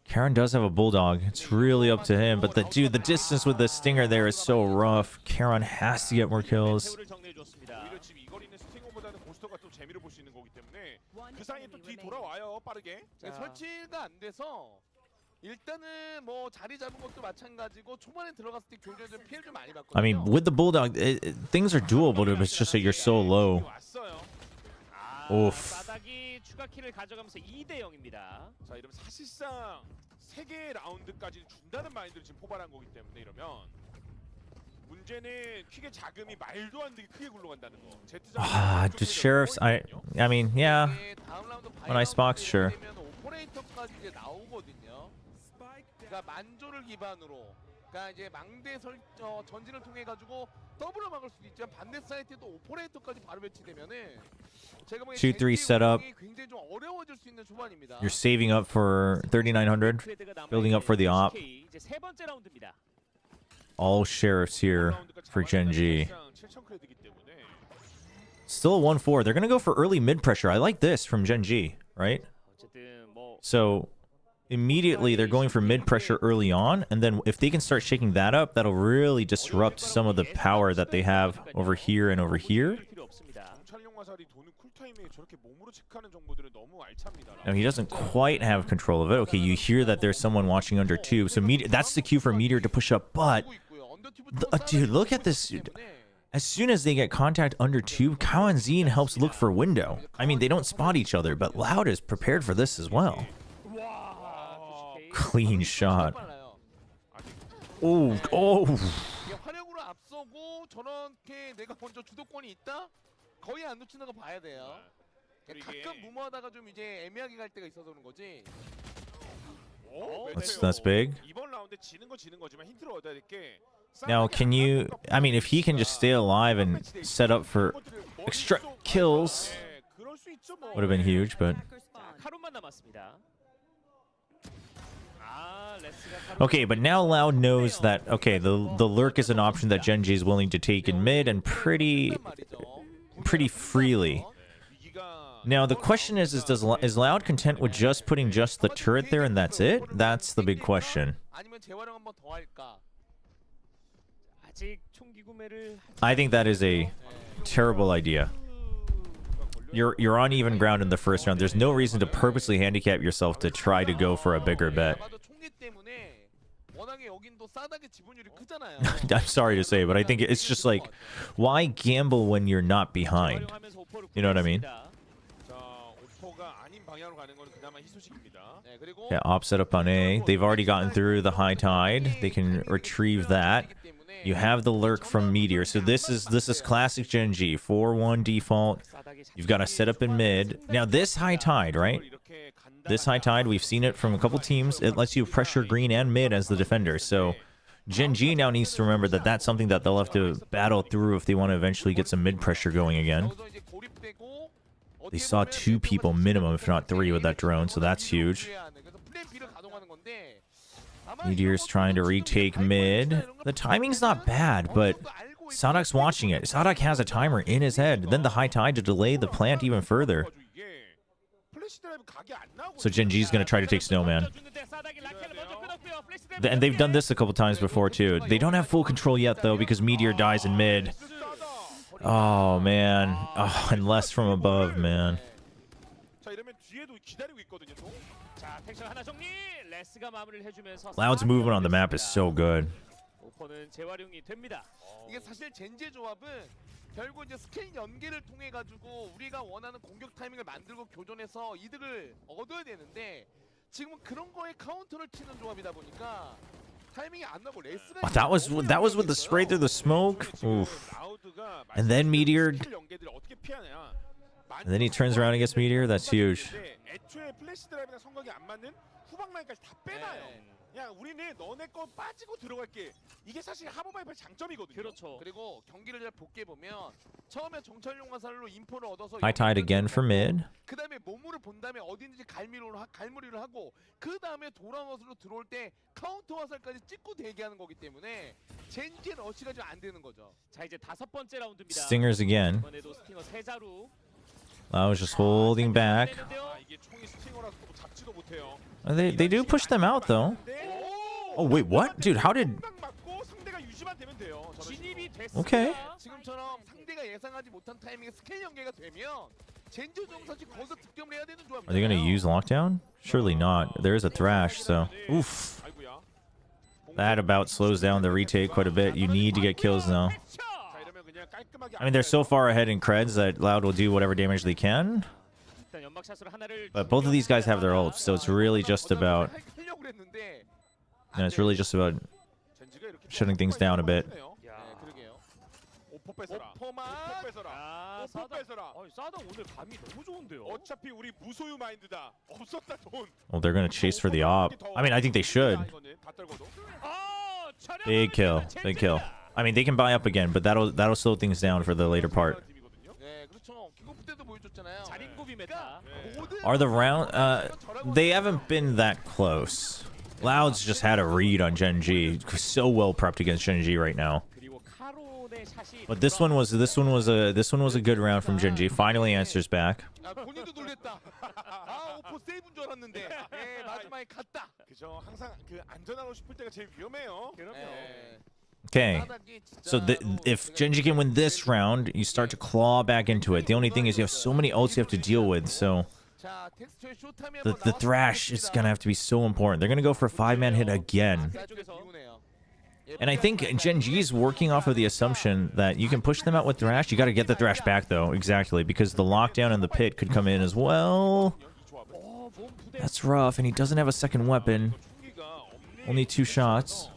Speaker 1: Karen does have a bulldog. It's really up to him, but the distance with the stinger there is so rough. Karen has to get more kills. I mean, with the bulldog, things are doable, but it's just that you're so low. Oof.
Speaker 18: 추가키를 가져가면서 2대 0입니다.
Speaker 8: 자, 이러면 사실상 3개의 라운드까지 준다는 마인드를 지금 포괄한 거기 때문에 이러면 문제는 퀵의 자금이 말도 안 되게 크게 굴러간다는 거.
Speaker 1: The sheriffs, I mean, yeah. When icebox, sure.
Speaker 8: 오퍼레이터까지 이제 나오거든요. 그러니까 만조를 기반으로, 그러니까 이제 망대 전진을 통해 가지고 더블을 막을 수도 있지만 반대 사이트에도 오퍼레이터까지 바로 배치되면은
Speaker 1: 2-3 setup. You're saving up for 3900, building up for the op. All sheriffs here for GENG. Still a 1-4. They're gonna go for early mid pressure. I like this from GENG, right? So immediately they're going for mid pressure early on, and then if they can start shaking that up, that'll really disrupt some of the power that they have over here and over here. No, he doesn't quite have control of it. Okay, you hear that there's someone watching under tube. So Meteor, that's the cue for Meteor to push up. But, dude, look at this. As soon as they get contact under tube, Kao and Zine helps look for window. I mean, they don't spot each other, but Loud is prepared for this as well. Clean shot. Oh, oh. That's big. Now, can you... I mean, if he can just stay alive and set up for extra kills, would have been huge, but... Okay, but now Loud knows that, okay, the lurk is an option that GENG is willing to take in mid and pretty freely. Now, the question is Loud content with just putting just the turret there and that's it? That's the big question. I think that is a terrible idea. You're on even ground in the first round. There's no reason to purposely handicap yourself to try to go for a bigger bet. I'm sorry to say, but I think it's just like, why gamble when you're not behind? You know what I mean? Yeah, op set up on A. They've already gotten through the high tide. They can retrieve that. You have the lurk from Meteor. So this is classic GENG. 4-1 default. You've got to set up in mid. Now this high tide, right? This high tide, we've seen it from a couple teams. It lets you pressure green and mid as the defender. So GENG now needs to remember that that's something that they'll have to battle through if they want to eventually get some mid pressure going again. They saw 2 people minimum, if not 3, with that drone, so that's huge. Meteor's trying to retake mid. The timing's not bad, but Sadok's watching it. Sadok has a timer in his head. Then the high tide to delay the plant even further. So GENG's going to try to take Snowman. And they've done this a couple times before, too. They don't have full control yet, though, because Meteor dies in mid. Oh, man. Oh, and less from above, man. Loud's movement on the map is so good.
Speaker 8: 결국 이제 스킬 연계를 통해 가지고 우리가 원하는 공격 타이밍을 만들고 교전해서 이득을 얻어야 되는데 지금은 그런 거에 카운터를 치는 조합이다 보니까 타이밍이 안 나고 레스가
Speaker 1: that was with the spray through the smoke. Oof. And then Meteor. And then he turns around and gets Meteor. That's huge.
Speaker 8: 애초에 플래시 드라이브나 성각이 안 맞는 후방 라인까지 다 빼놔요. 야, 우리는 너네 거 빠지고 들어갈게. 이게 사실 하버바이퍼의 장점이거든요. 그렇죠. 그리고 경기를 잘 볼게 보면 처음에 정찰용 화살로 인포를 얻어서
Speaker 1: High tide again for mid.
Speaker 8: 그다음에 몸으로 본 다음에 어딘지 갈무리를 하고 그다음에 돌아와서 들어올 때 카운터 화살까지 찍고 대기하는 거기 때문에 젠지의 러시가 좀 안 되는 거죠. 자, 이제 5번째 라운드입니다.
Speaker 1: Stingers again.
Speaker 8: 이번에도 스팅어 3자루.
Speaker 1: Loud just holding back. They do push them out though. Oh wait, what? Dude, how did... Okay. Are they going to use lockdown? Surely not. There is a thrash, so... Oof. That about slows down the retake quite a bit. You need to get kills now. I mean, they're so far ahead in creds that Loud will do whatever damage they can. But both of these guys have their ults, so it's really just about... Yeah, it's really just about shutting things down a bit. Well, they're going to chase for the op. I mean, I think they should. Big kill. Big kill. I mean, they can buy up again, but that'll slow things down for the later part. Are the round... they haven't been that close. Loud's just had a read on GENG. So well prepped against GENG right now. But this one was a good round from GENG. Finally answers back. Okay. So if GENG can win this round, you start to claw back into it. The only thing is you have so many ults you have to deal with, so the Thrash is going to have to be so important. They're going to go for a 5-man hit again. And I think GENG is working off of the assumption that you can push them out with Thrash. You got to get the Thrash back, though. Exactly, because the lockdown and the pit could come in as well. That's rough, and he doesn't have a second weapon. Only 2 shots.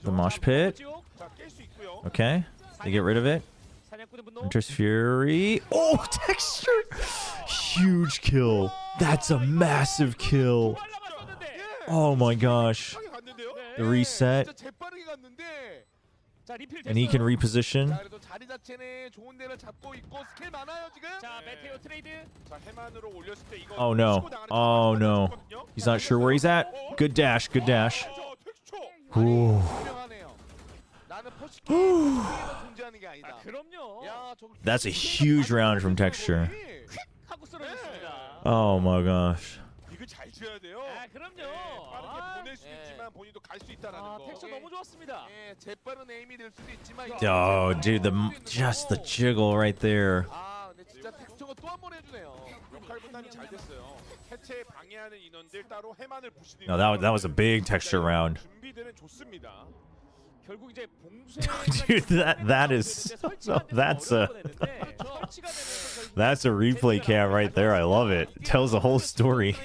Speaker 1: The mosh pit. Okay, they get rid of it. Hunter's Fury. Oh, Texture! Huge kill. That's a massive kill. Oh my gosh. The reset. And he can reposition. Oh no. Oh no. He's not sure where he's at. Good dash. Good dash. Ooh. That's a huge round from Texture. Oh my gosh. Oh, dude, just the jiggle right there. No, that was a big Texture round. Dude, that's a replay cam right there. I love it. It tells the whole story.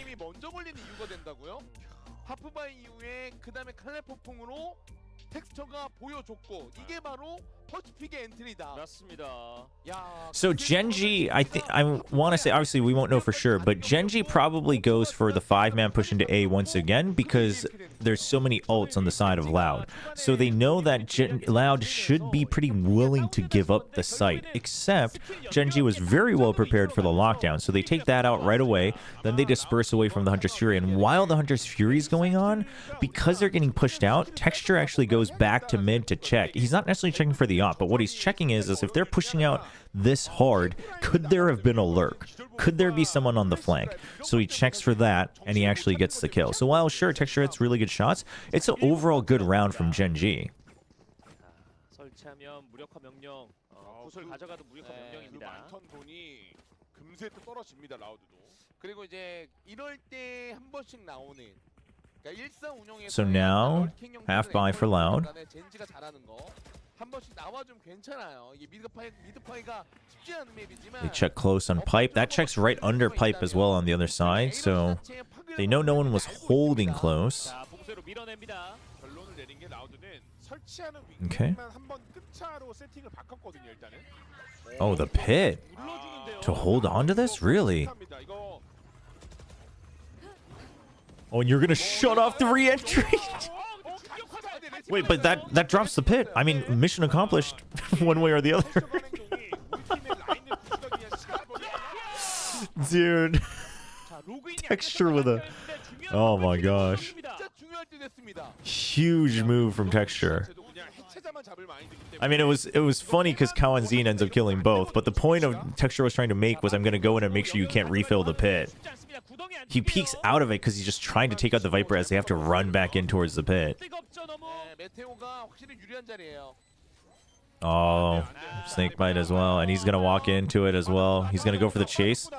Speaker 1: So GENG, I want to say, obviously we won't know for sure, but GENG probably goes for the 5-man push into A once again because there's so many ults on the side of Loud. So they know that Loud should be pretty willing to give up the site, except GENG was very well prepared for the lockdown. So they take that out right away, then they disperse away from the Hunter's Fury. And while the Hunter's Fury is going on, because they're getting pushed out, Texture actually goes back to mid to check. He's not necessarily checking for the op, but what he's checking is if they're pushing out this hard, could there have been a lurk? Could there be someone on the flank? So he checks for that, and he actually gets the kill. So while sure, Texture hits really good shots, it's an overall good round from GENG. So now, half buy for Loud. They check close on pipe. That checks right under pipe as well on the other side, so they know no one was holding close. Okay. Oh, the pit. To hold on to this? Really? Oh, and you're gonna shut off the re-entry? Wait, but that drops the pit. I mean, mission accomplished one way or the other. Dude. Texture with a... Oh my gosh. Huge move from Texture. I mean, it was funny because Kawanzin ends up killing both, but the point of Texture was trying to make was I'm going to go in and make sure you can't refill the pit. He peeks out of it because he's just trying to take out the Viper as they have to run back in towards the pit. Oh, snakebite as well, and he's going to walk into it as well. He's going to go for the chase.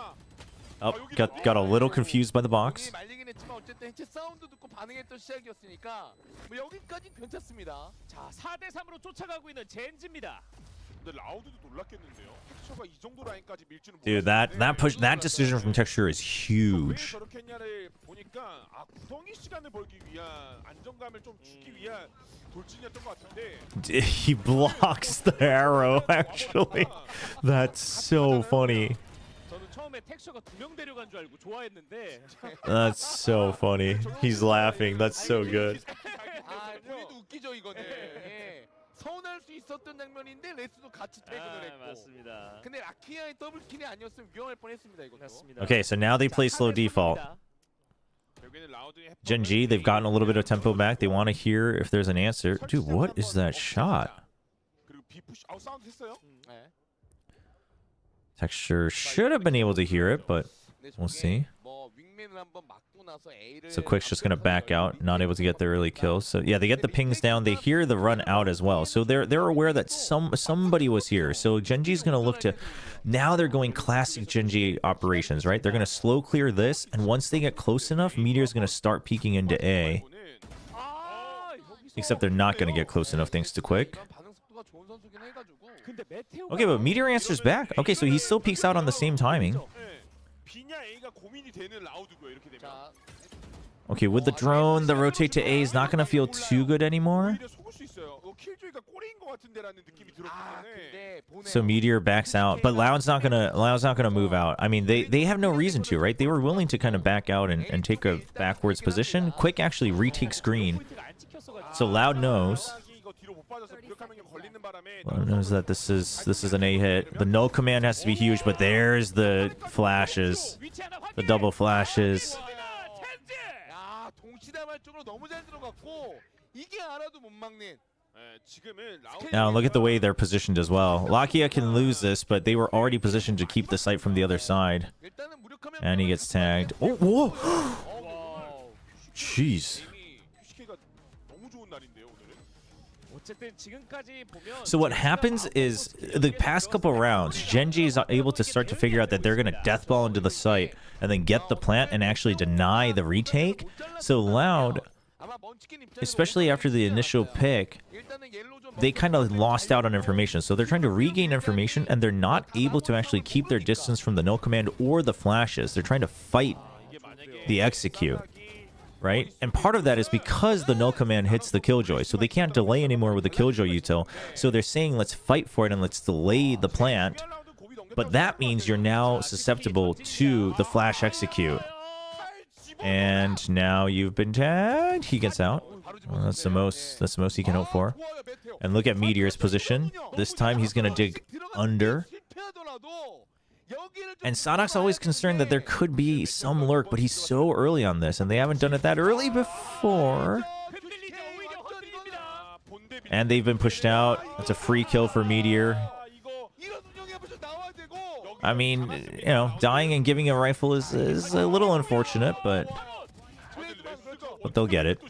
Speaker 1: Oh, got a little confused by the box. Dude, that decision from Texture is huge. He blocks the arrow, actually. That's so funny. That's so funny. He's laughing. That's so good. Okay, so now they play slow default. GENG, they've gotten a little bit of tempo back. They want to hear if there's an answer. Dude, what is that shot? Texture should have been able to hear it, but we'll see. So Quick's just gonna back out, not able to get the early kill. So yeah, they get the pings down. They hear the run out as well. So they're aware that somebody was here. So GenG's gonna look to. Now they're going classic GenG operations, right? They're gonna slow clear this, and once they get close enough, Meteor's gonna start peeking into A. Except they're not gonna get close enough thanks to Quick. Okay, but Meteor answers back. Okay, so he still peeks out on the same timing. Okay, with the drone, the rotate to A is not going to feel too good anymore. So Meteor backs out, but Loud's not gonna move out. I mean, they have no reason to, right? They were willing to kind of back out and take a backwards position. Quick actually retakes green, so Loud knows. Loud knows that this is an A hit. The null command has to be huge, but there's the flashes, the double flashes. Now look at the way they're positioned as well. Lakia can lose this, but they were already positioned to keep the site from the other side. And he gets tagged. Oh, whoa! Jeez. So what happens is, the past couple rounds, GenG is able to start to figure out that they're going to deathball into the site and then get the plant and actually deny the retake. So Loud, especially after the initial pick, they kind of lost out on information. So they're trying to regain information, and they're not able to actually keep their distance from the null command or the flashes. They're trying to fight the execute. Right? And part of that is because the null command hits the Killjoy, so they can't delay anymore with the Killjoy util. So they're saying, let's fight for it and let's delay the plant. But that means you're now susceptible to the flash execute. And now you've been tagged. He gets out. Well, that's the most he can hope for. And look at Meteor's position. This time he's gonna dig under. And Sadok's always concerned that there could be some lurk, but he's so early on this, and they haven't done it that early before. And they've been pushed out. It's a free kill for Meteor. I mean, you know, dying and giving a rifle is a little unfortunate, but they'll get it.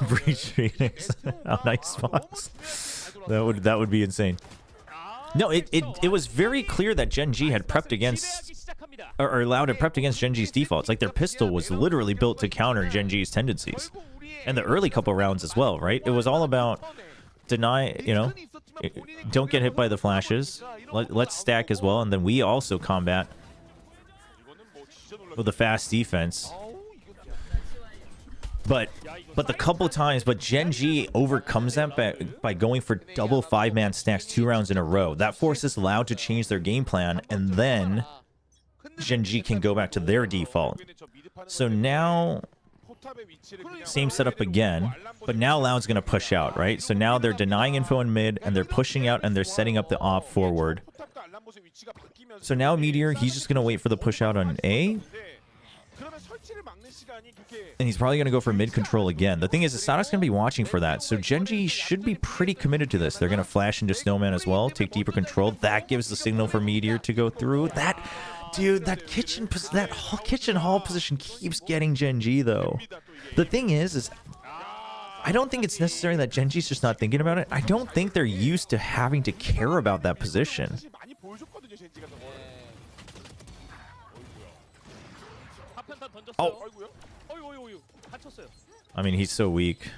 Speaker 1: Breach Phoenix. Oh, nice Fox. That would be insane. No, it was very clear that GenG had prepped against, or Loud had prepped against GenG's defaults. Like, their pistol was literally built to counter GenG's tendencies. And the early couple rounds as well, right? It was all about deny, you know, don't get hit by the flashes. Let's stack as well, and then we also combat with a fast defense. But the couple times, GenG overcomes that by going for double 5-man stacks 2 rounds in a row. That forces Loud to change their game plan, and then GenG can go back to their default. So now, same setup again, but now Loud's going to push out, right? So now they're denying info in mid, and they're pushing out, and they're setting up the op forward. So now Meteor, he's just going to wait for the push out on A. And he's probably going to go for mid control again. The thing is, Sadok's going to be watching for that. So GenG should be pretty committed to this. They're going to flash into Snowman as well, take deeper control. That gives the signal for Meteor to go through. Dude, that kitchen hall position keeps getting GenG, though. The thing is I don't think it's necessary that GenG's just not thinking about it. I don't think they're used to having to care about that position. Oh. I mean, he's so weak.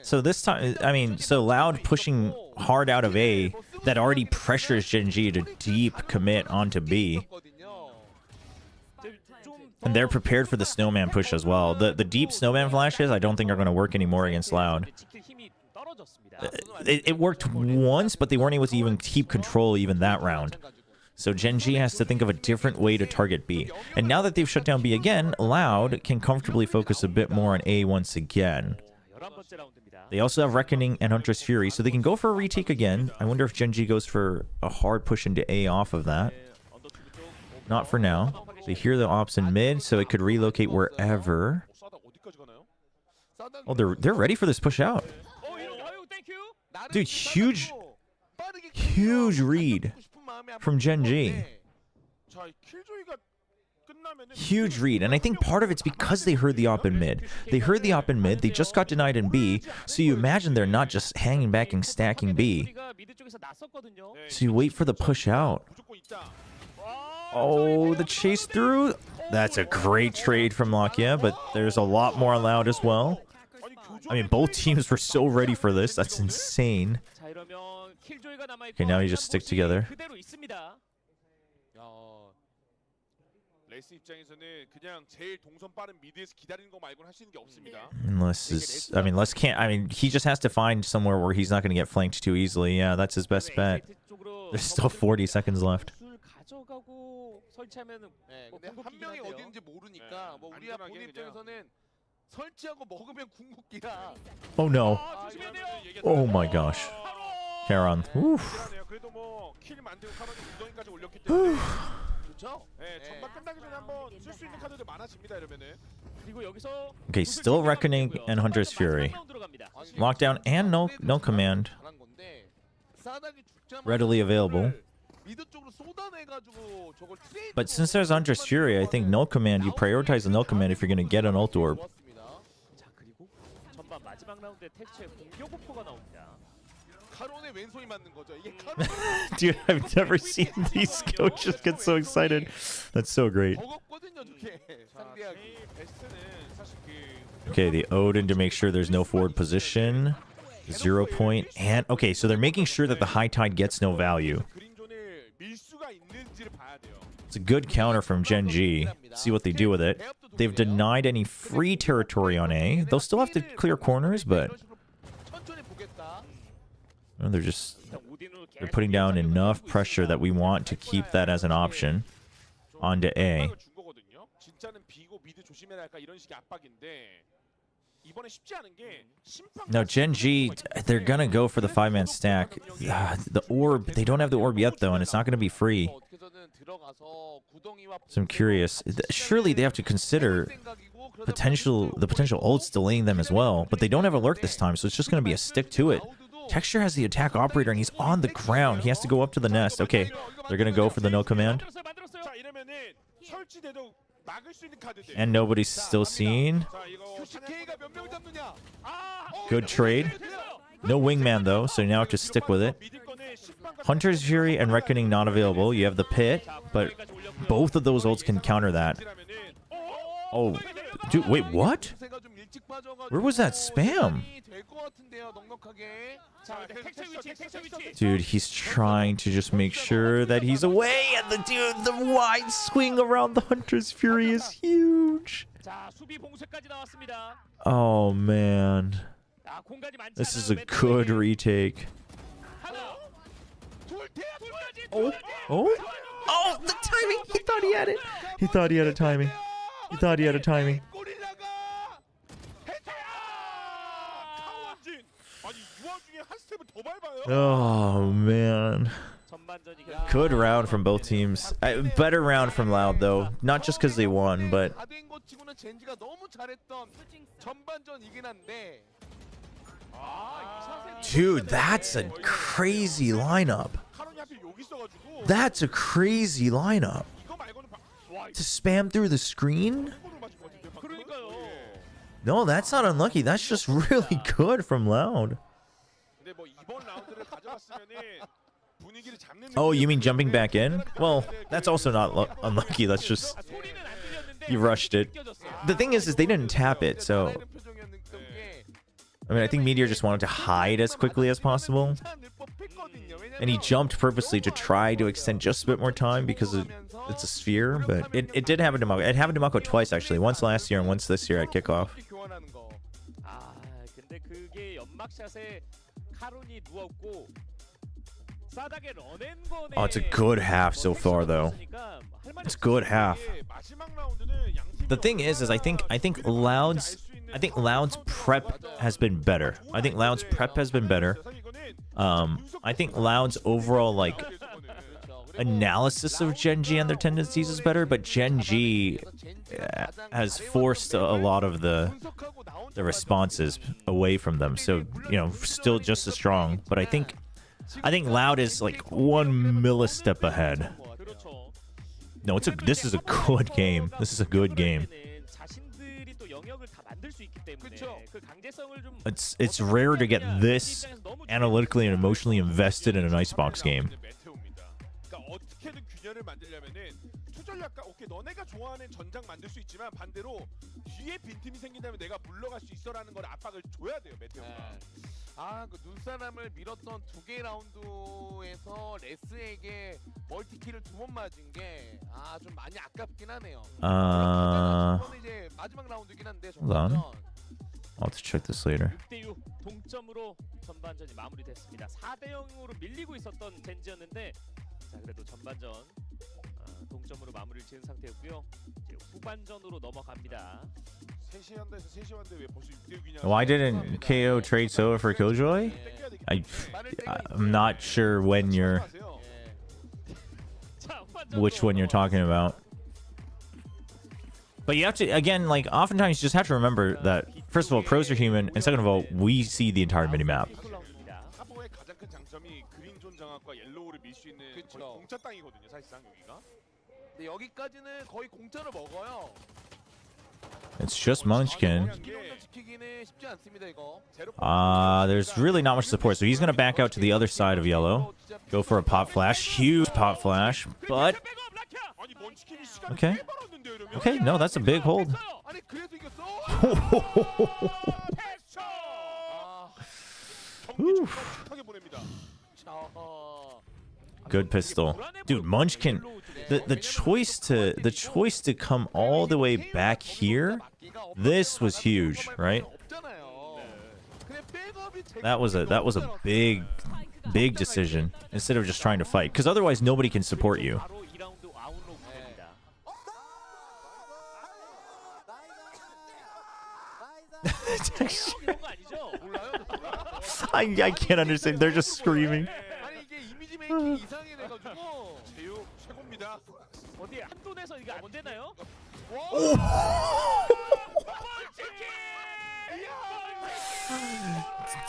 Speaker 1: So this time, I mean, so Loud pushing hard out of A, that already pressures GenG to deep commit onto B. And they're prepared for the Snowman push as well. The deep Snowman flashes, I don't think are going to work anymore against Loud. It worked once, but they weren't able to even keep control even that round. So GenG has to think of a different way to target B. And now that they've shut down B again, Loud can comfortably focus a bit more on A once again. They also have Reckoning and Hunter's Fury, so they can go for a retake again. I wonder if GENG goes for a hard push into A off of that. Not for now. They hear the ops in mid, so it could relocate wherever. Oh, they're ready for this push out. Dude, huge read from GENG. Huge read, and I think part of it's because they heard the op in mid. They heard the op in mid, they just got denied in B, so you imagine they're not just hanging back and stacking B. So you wait for the push out. Oh, the chase through. That's a great trade from Lakia, but there's a lot more allowed as well. I mean, both teams were so ready for this. That's insane. Okay, now you just stick together. Unless he just has to find somewhere where he's not going to get flanked too easily. Yeah, that's his best bet. There's still 40 seconds left. Oh no. Oh my gosh. Charon. Oof. Okay, still Reckoning and Hunter's Fury. Lockdown and no command. Readily available. But since there's Hunter's Fury, I think no command, you prioritize the no command if you're going to get an ult orb. Dude, I've never seen these coaches get so excited. That's so great. Okay, the Odin to make sure there's no forward position. 0 point. And okay, so they're making sure that the high tide gets no value. It's a good counter from GENG. See what they do with it. They've denied any free territory on A. They'll still have to clear corners, but they're putting down enough pressure that we want to keep that as an option onto A. Now GENG, they're gonna go for the 5-man stack. The orb, they don't have the orb yet though, and it's not gonna be free. So I'm curious. Surely they have to consider the potential ults delaying them as well, but they don't have a lurk this time, so it's just gonna be a stick to it. Texture has the attack operator and he's on the ground. He has to go up to the nest. Okay, they're gonna go for the no command. And nobody's still seen. Good trade. No wingman though, so now just stick with it. Hunter's Fury and Reckoning not available. You have the pit, but both of those ults can counter that. Oh, dude, wait, what? Where was that spam? Dude, he's trying to just make sure that he's away, and the wide swing around the Hunter's Fury is huge. Oh man, this is a good retake. Oh, the timing! He thought he had it. He thought he had a timing. He thought he had a timing. Oh man. Good round from both teams. Better round from Loud though. Not just because they won, but dude, that's a crazy lineup. That's a crazy lineup. To spam through the screen? No, that's not unlucky. That's just really good from Loud. Oh, you mean jumping back in? Well, that's also not unlucky. That's just... You rushed it. The thing is they didn't tap it, so... I mean, I think Meteor just wanted to hide as quickly as possible. And he jumped purposely to try to extend just a bit more time because it's a sphere, but it did happen to Mako. It happened to Mako twice, actually. Once last year and once this year at kickoff. Oh, it's a good half so far, though. It's a good half. The thing is I think Loud's I think Loud's prep has been better. I think Loud's overall like analysis of GENG and their tendencies is better, but GENG has forced a lot of the responses away from them. So, you know, still just as strong, but I think Loud is like 1 millistep ahead. No, this is a good game. This is a good game. It's rare to get this analytically and emotionally invested in an icebox game.
Speaker 8: 오케이, 너네가 좋아하는 전장 만들 수 있지만 반대로 뒤에 빈틈이 생긴다면 내가 물러갈 수 있어라는 걸 압박을 줘야 돼요, 메테오가. 아, 그 눈사람을 밀었던 2개 라운드에서 레스에게 멀티킬을 2번 맞은 게 좀 많이 아깝긴 하네요. 이제 마지막 라운드긴 한데
Speaker 1: Hold on. I'll have to check this later.
Speaker 18: 6대6 동점으로 전반전이 마무리됐습니다. 4대0으로 밀리고 있었던 젠지였는데 자, 그래도 전반전 동점으로 마무리를 지은 상태였고요. 이제 후반전으로 넘어갑니다.
Speaker 1: Why didn't KO trade Soa for Killjoy? I'm not sure when which one you're talking about. But you have to, again, like, oftentimes you just have to remember that, first of all, pros are human, and second of all, we see the entire minimap. It's just Munchkin. There's really not much support, so he's going to back out to the other side of yellow. Go for a pop flash. Huge pop flash, but... Okay. Okay, no, that's a big hold. Good pistol. Dude, Munchkin, the choice to come all the way back here, this was huge, right? That was a big decision instead of just trying to fight, because otherwise nobody can support you. I can't understand. They're just screaming.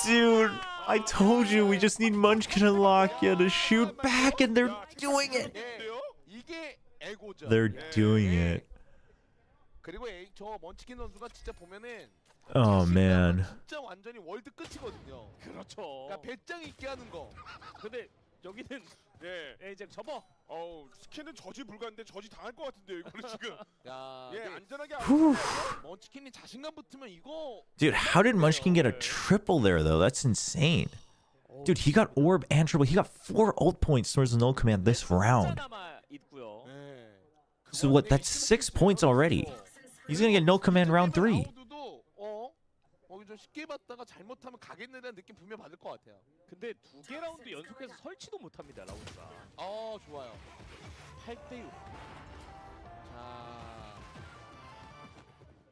Speaker 1: Dude, I told you we just need Munchkin and Lakia to shoot back, and they're doing it. They're doing it. Oh man.
Speaker 18: 이제 접어.
Speaker 8: 스캔은 저지 불가인데 저지 당할 것 같은데요, 이거는 지금. 안전하게 먼치킨이 자신감 붙으면 이거.
Speaker 1: Dude, how did Munchkin get a triple there though? That's insane. Dude, he got orb and triple. He got 4 ult points towards the null command this round. So what? That's 6 points already. He's gonna get null command round 3.
Speaker 8: 쉽게 봤다가 잘못하면 가겠네라는 느낌 분명 받을 것 같아요.
Speaker 18: 근데 2개 라운드 연속해서 설치도 못 합니다, 라운드가.
Speaker 8: 좋아요. 8대6. 자,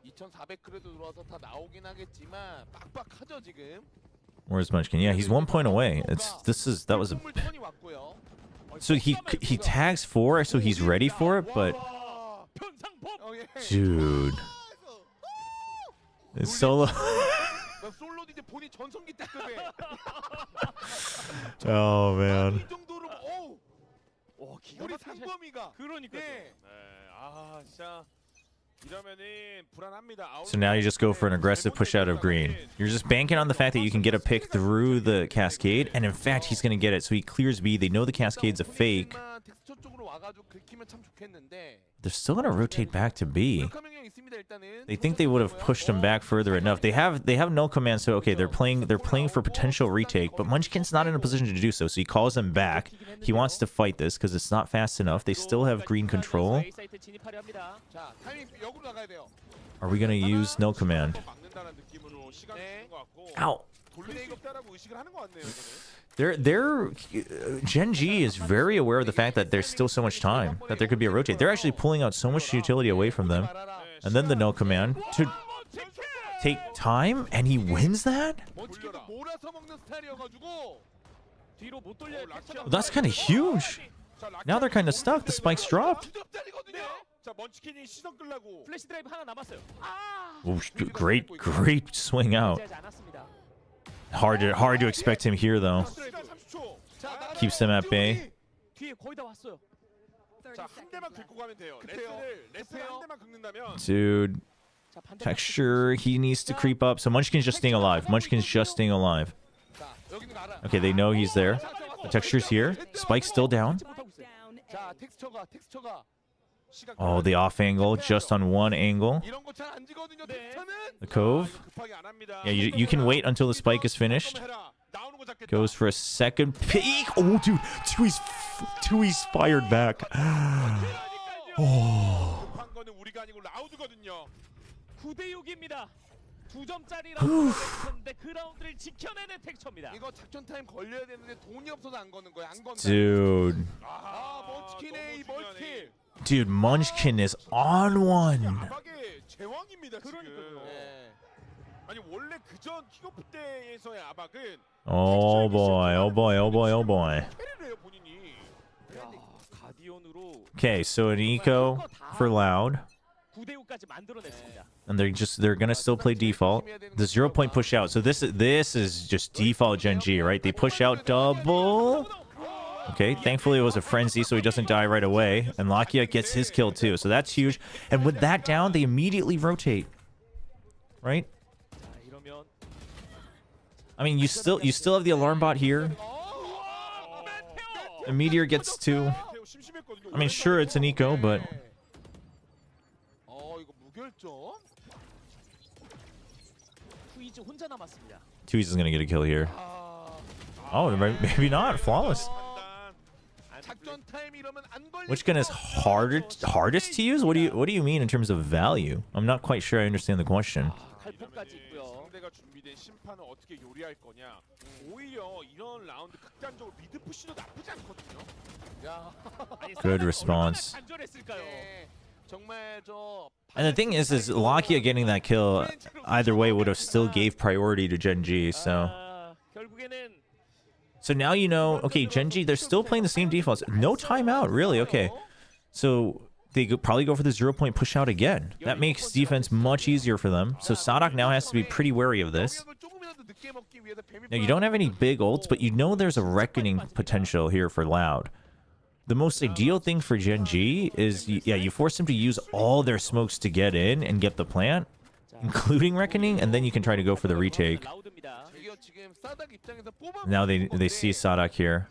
Speaker 8: 2,400 그래도 들어와서 다 나오긴 하겠지만 빡빡하죠 지금.
Speaker 1: Where's Munchkin? Yeah, he's 1 point away. That was a. So he tags 4, so he's ready for it, but. Dude. It's solo. Oh man. So now you just go for an aggressive push out of green. You're just banking on the fact that you can get a pick through the cascade, and in fact he's going to get it, so he clears B. They know the cascade's a fake. They're still going to rotate back to B. They think they would have pushed him back further enough. They have no command, so okay, they're playing for potential retake, but Munchkin's not in a position to do so, so he calls them back. He wants to fight this because it's not fast enough. They still have green control. Are we going to use no command? Ow. GENG is very aware of the fact that there's still so much time, that there could be a rotate. They're actually pulling out so much utility away from them. And then the no command take time and he wins that?
Speaker 8: 먼치킨도 몰아서 먹는 스타일이어가지고
Speaker 18: 뒤로 못 돌려요.
Speaker 1: That's kind of huge. Now they're kind of stuck. The spike's dropped.
Speaker 8: 자, 먼치킨이 시선 끌라고
Speaker 18: 플래시 드라이브 하나 남았어요.
Speaker 1: Oh, great swing out. Hard to expect him here though. Keeps them at bay.
Speaker 18: 뒤에 거의 다 왔어요.
Speaker 8: 자, 한 대만 긁고 가면 돼요. 레스를 한 대만 긁는다면
Speaker 1: Dude. Texture, he needs to creep up. So Munchkin's just staying alive. Munchkin's just staying alive. Okay, they know he's there. The Texture's here. Spike's still down.
Speaker 8: 자, 텍스처가
Speaker 1: Oh, the off angle, just on one angle.
Speaker 8: 이런 거 잘 안 지거든요. 텍스처는
Speaker 1: The cove. Yeah, you can wait until the spike is finished. Goes for a second peek. Oh, dude, Tui's fired back. Oh.
Speaker 8: 한 거는 우리가 아니고 라우드거든요.
Speaker 18: 9대 6입니다. 2점짜리 라운드인데 그 라운드를 지켜내는 텍스처입니다.
Speaker 8: 이거 작전 타임 걸려야 되는데 돈이 없어서 안 거는 거야. 안 건다.
Speaker 1: Dude.
Speaker 8: 아, 먼치킨의 이 멀티.
Speaker 1: Dude, Munchkin is on one.
Speaker 8: 아박의 제왕입니다, 지금. 네. 아니, 원래 그전 킥오프 때에서의 아박은
Speaker 1: Oh boy, oh boy, oh boy, oh boy. Okay, so an eco for Loud.
Speaker 18: 9대 6까지 만들어냈습니다.
Speaker 1: And they're gonna still play default. The 0-point push out. So this is just default GENG, right? They push out double. Okay, thankfully it was a frenzy, so he doesn't die right away. And Lakia gets his kill too, so that's huge. And with that down, they immediately rotate. Right? I mean, you still have the alarm bot here. The meteor gets two. I mean, sure, it's an eco, but Tui's is gonna get a kill here. Oh, maybe not. Flawless. Which gun is hardest to use? What do you mean in terms of value? I'm not quite sure I understand the question.
Speaker 8: 상대가 준비된 심판을 어떻게 요리할 거냐. 오히려 이런 라운드 극단적으로 미드 푸시도 나쁘지 않거든요. 야.
Speaker 1: Good response.
Speaker 8: 정말 저
Speaker 1: And the thing is Lakia getting that kill either way would have still gave priority to GENG, so. So now you know, okay, GENG, they're still playing the same defaults. No timeout, really, okay. So they could probably go for the 0-point push out again. That makes defense much easier for them. So Sadak now has to be pretty wary of this. Now you don't have any big ults, but you know there's a reckoning potential here for Loud. The most ideal thing for GENG is, yeah, you force them to use all their smokes to get in and get the plant, including reckoning, and then you can try to go for the retake. Now they see Sadak here.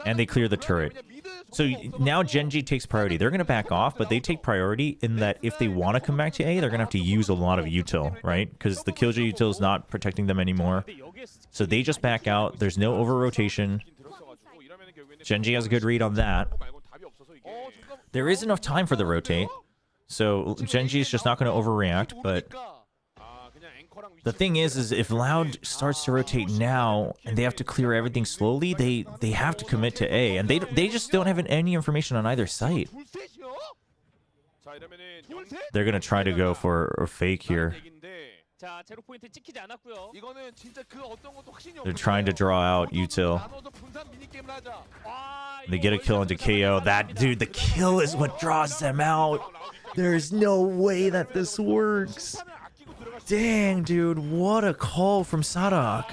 Speaker 1: And they clear the turret. So now GENG takes priority. They're going to back off, but they take priority in that if they want to come back to A, they're going to have to use a lot of util, right? Because the Killjoy util is not protecting them anymore. So they just back out. There's no over-rotation. GENG has a good read on that. There is enough time for the rotate. So GENG is just not going to overreact, but the thing is if Loud starts to rotate now and they have to clear everything slowly, they have to commit to A, and they just don't have any information on either site. They're gonna try to go for a fake here. They're trying to draw out util. They get a kill into KO. That dude, the kill is what draws them out. There's no way that this works. Dang, dude, what a call from Sadak.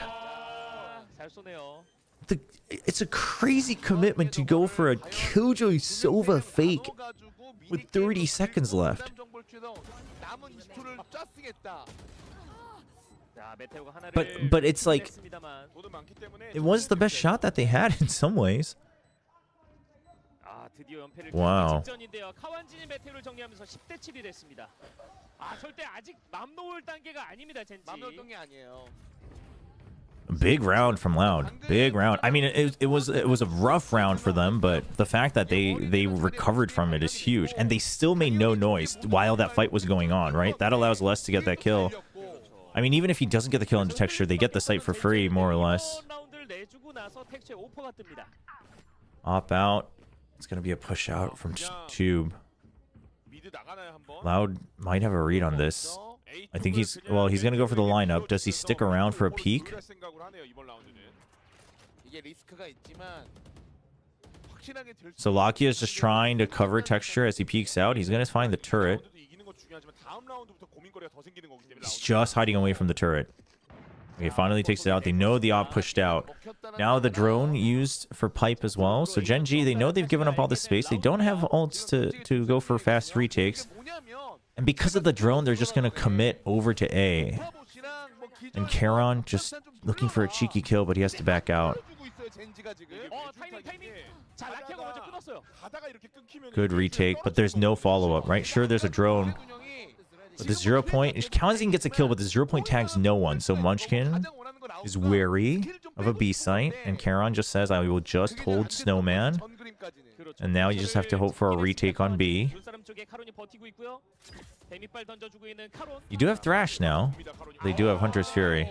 Speaker 1: It's a crazy commitment to go for a Killjoy Sova fake with 30 seconds left. But it's like, it was the best shot that they had in some ways. Wow. Big round from Loud. Big round. I mean, it was a rough round for them, but the fact that they recovered from it is huge, and they still made no noise while that fight was going on, right? That allows Les to get that kill. I mean, even if he doesn't get the kill into Texture, they get the site for free, more or less. Op out. It's gonna be a push out from Tube. Loud might have a read on this. I think he's gonna go for the lineup. Does he stick around for a peek? So Lakia is just trying to cover texture as he peeks out. He's gonna find the turret. He's just hiding away from the turret. Okay, finally takes it out. They know the op pushed out. Now the drone used for pipe as well. So GENG, they know they've given up all this space. They don't have ults to go for fast retakes. And because of the drone, they're just going to commit over to A. And Charon just looking for a cheeky kill, but he has to back out. Good retake, but there's no follow-up, right? Sure, there's a drone. But the 0 point... Kawanzin gets a kill, but the 0 point tags no one. So Munchkin is wary of a B site. And Charon just says, I will just hold Snowman. And now you just have to hope for a retake on B. You do have Thrash now. They do have Hunter's Fury.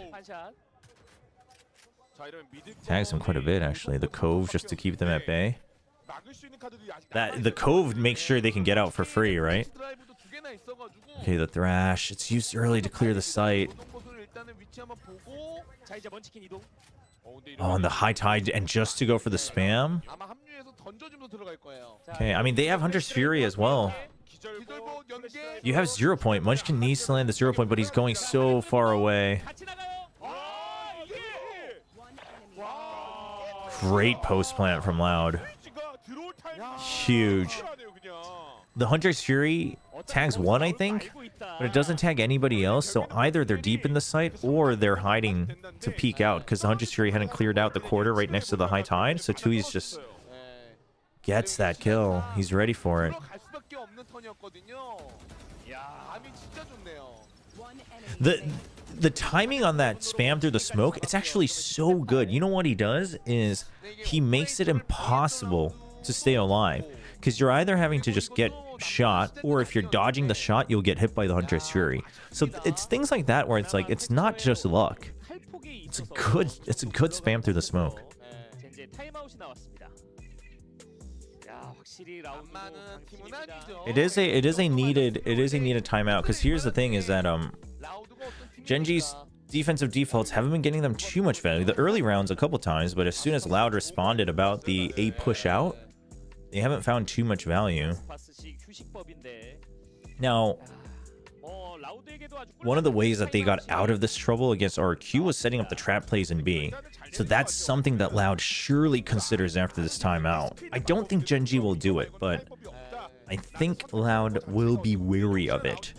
Speaker 1: Tags him quite a bit, actually. The Cove, just to keep them at bay. The Cove makes sure they can get out for free, right? Okay, the Thrash. It's used early to clear the site. Oh, and the High Tide, and just to go for the spam? Okay, I mean, they have Hunter's Fury as well. You have 0 point. Munchkin needs to land the 0 point, but he's going so far away. Great post plant from Loud. Huge. The Hunter's Fury tags one, I think, but it doesn't tag anybody else. So either they're deep in the site or they're hiding to peek out because the Hunter's Fury hadn't cleared out the quarter right next to the High Tide. So Tui's just gets that kill. He's ready for it. The timing on that spam through the smoke, it's actually so good. You know what he does is he makes it impossible to stay alive because you're either having to just get shot, or if you're dodging the shot, you'll get hit by the Hunter's Fury. So it's things like that where it's like it's not just luck. It's a good spam through the smoke. It is a needed timeout because here's the thing is that GENG's defensive defaults haven't been getting them too much value. The early rounds a couple times, but as soon as Loud responded about the A push out, they haven't found too much value. Now, one of the ways that they got out of this trouble against RQ was setting up the trap plays in B. So that's something that Loud surely considers after this timeout. I don't think GENG will do it, but I think Loud will be wary of it.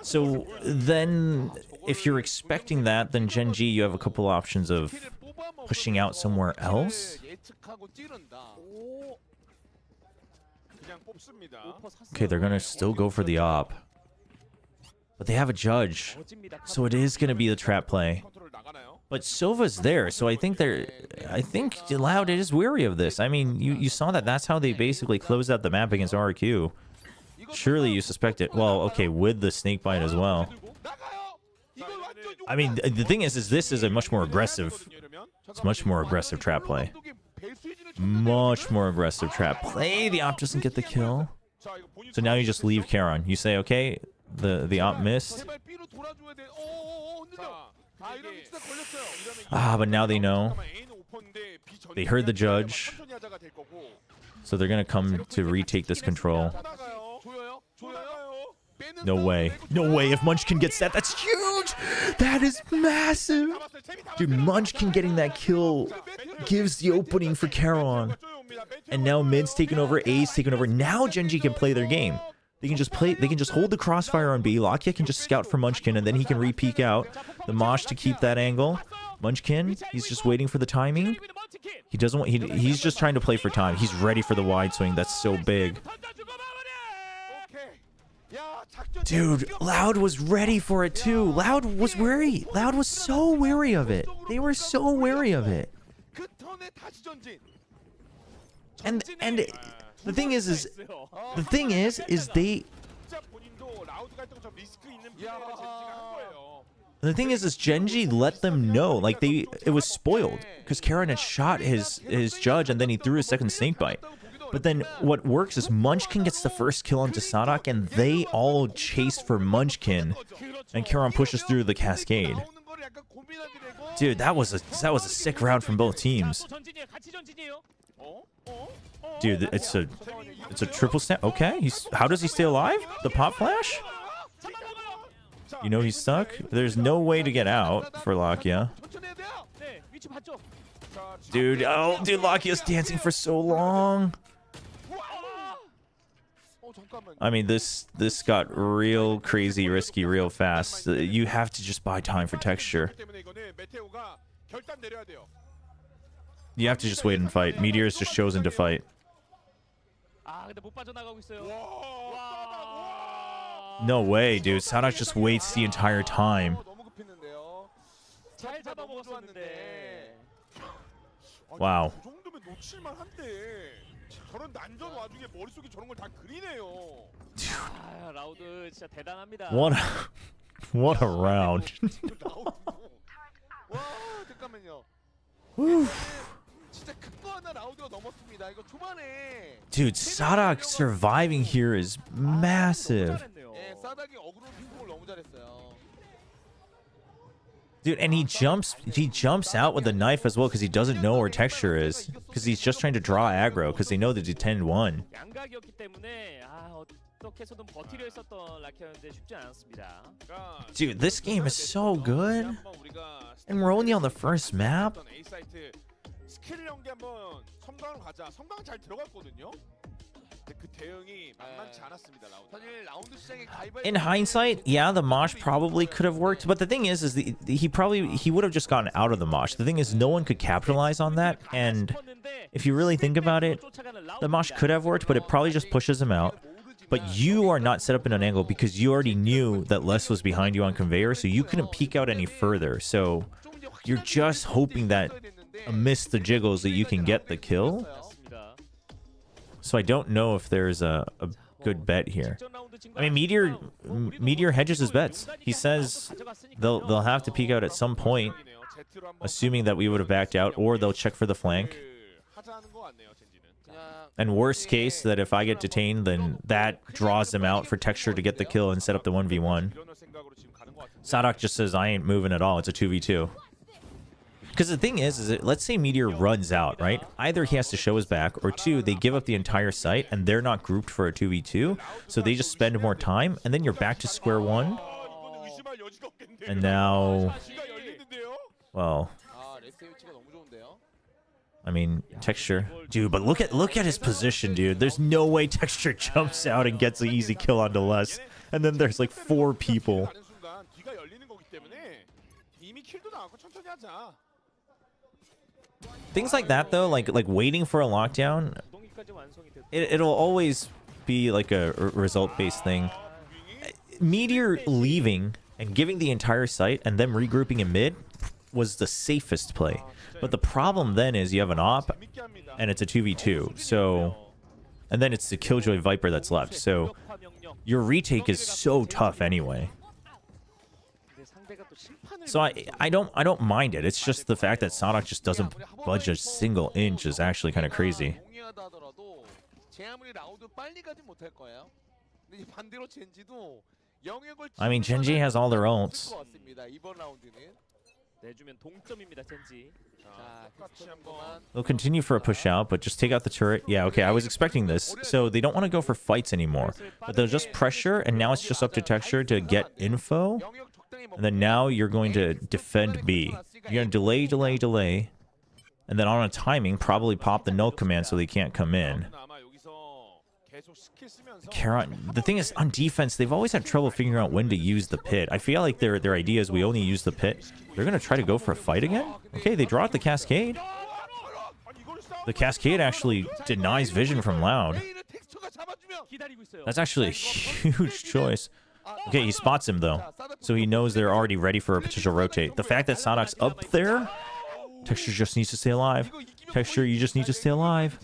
Speaker 1: So then, if you're expecting that, then GENG, you have a couple options of pushing out somewhere else. Okay, they're gonna still go for the op. But they have a judge, so it is gonna be the trap play. But Silva's there, so I think Loud is wary of this. I mean, you saw that that's how they basically closed out the map against RQ. Surely you suspect it. Well, okay, with the snake bite as well. I mean, the thing is this is a much more aggressive. It's much more aggressive trap play. Much more aggressive trap play. The op doesn't get the kill. So now you just leave Charon. You say, okay, the op missed. But now they know. They heard the judge. So they're going to come to retake this control. No way. No way. If Munchkin gets that, that's huge. That is massive. Dude, Munchkin getting that kill gives the opening for Charon. And now mid's taken over, A's taken over. Now GENG can play their game. They can just hold the crossfire on B. Lakia can just scout for Munchkin, and then he can re-peek out. The Mosh to keep that angle. Munchkin, he's just waiting for the timing. He doesn't want, he's just trying to play for time. He's ready for the wide swing. That's so big. Dude, Loud was ready for it too. Loud was wary. Loud was so wary of it. They were so wary of it. And the thing is GENG let them know, like it was spoiled because Charon had shot his judge and then he threw his second snake bite. But then what works is Munchkin gets the first kill onto Sadak, and they all chase for Munchkin, and Kiran pushes through the cascade. Dude, that was a sick round from both teams. Dude, it's a triple snap. Okay, how does he stay alive? The pop flash? You know he's stuck. There's no way to get out for Lakia. Dude, dude, Lakia's dancing for so long. I mean, this got real crazy, risky, real fast. You have to just buy time for texture. You have to just wait and fight. Meteor's just chosen to fight. No way, dude. Sadak just waits the entire time. Wow. What a round. Dude, Sadak surviving here is massive. Dude, and he jumps out with the knife as well because he doesn't know where texture is. Because he's just trying to draw aggro because they know that it's 10-1. Dude, this game is so good. And we're only on the first map. In hindsight, yeah, the mosh probably could have worked, but the thing is he would have just gotten out of the mosh. The thing is, no one could capitalize on that, and if you really think about it, the mosh could have worked, but it probably just pushes him out. But you are not set up in an angle because you already knew that Les was behind you on conveyor, so you couldn't peek out any further. So you're just hoping that amidst the jiggles that you can get the kill. So I don't know if there's a good bet here. I mean, Meteor hedges his bets. He says they'll have to peek out at some point, assuming that we would have backed out, or they'll check for the flank. And worst case, that if I get detained, then that draws them out for texture to get the kill and set up the 1v1. Sadak just says, I ain't moving at all. It's a 2v2. Because the thing is that let's say Meteor runs out, right? Either he has to show his back, or two, they give up the entire site and they're not grouped for a 2v2, so they just spend more time, and then you're back to square one. And now, well, I mean, texture, dude. But look at his position, dude. There's no way texture jumps out and gets an easy kill onto Les, and then there's like 4 people. Things like that, though, like waiting for a lockdown, it'll always be like a result-based thing. Meteor leaving and giving the entire site and them regrouping in mid was the safest play. But the problem then is you have an op and it's a 2v2. So, and then it's the Killjoy Viper that's left. So your retake is so tough anyway. So I don't mind it. It's just the fact that Sadak just doesn't budge a single inch is actually kind of crazy. I mean, GENG has all their ults. They'll continue for a push out, but just take out the turret. Yeah, okay, I was expecting this. So they don't want to go for fights anymore, but they'll just pressure, and now it's just up to texture to get info. And then now you're going to defend B. You're going to delay. And then on a timing, probably pop the null command so they can't come in. The thing is, on defense, they've always had trouble figuring out when to use the pit. I feel like their idea is we only use the pit. They're going to try to go for a fight again? Okay, they draw out the cascade. The cascade actually denies vision from Loud. That's actually a huge choice. Okay, he spots him, though. So he knows they're already ready for a potential rotate. The fact that Sadak's up there, Texture just needs to stay alive. Texture, you just need to stay alive.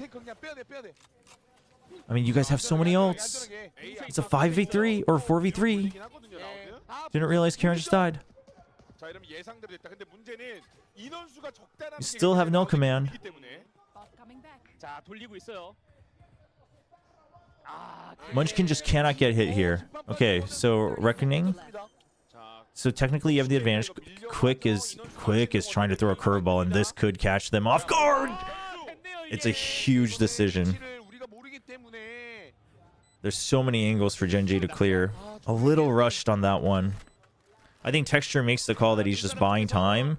Speaker 1: I mean, you guys have so many ults. It's a 5v3 or 4v3. Didn't realize Karen just died. You still have no command. Munchkin just cannot get hit here. Okay, so Reckoning. So technically you have the advantage. Quick is trying to throw a curveball, and this could catch them off guard. It's a huge decision. There's so many angles for GENG to clear. A little rushed on that one. I think Texture makes the call that he's just buying time.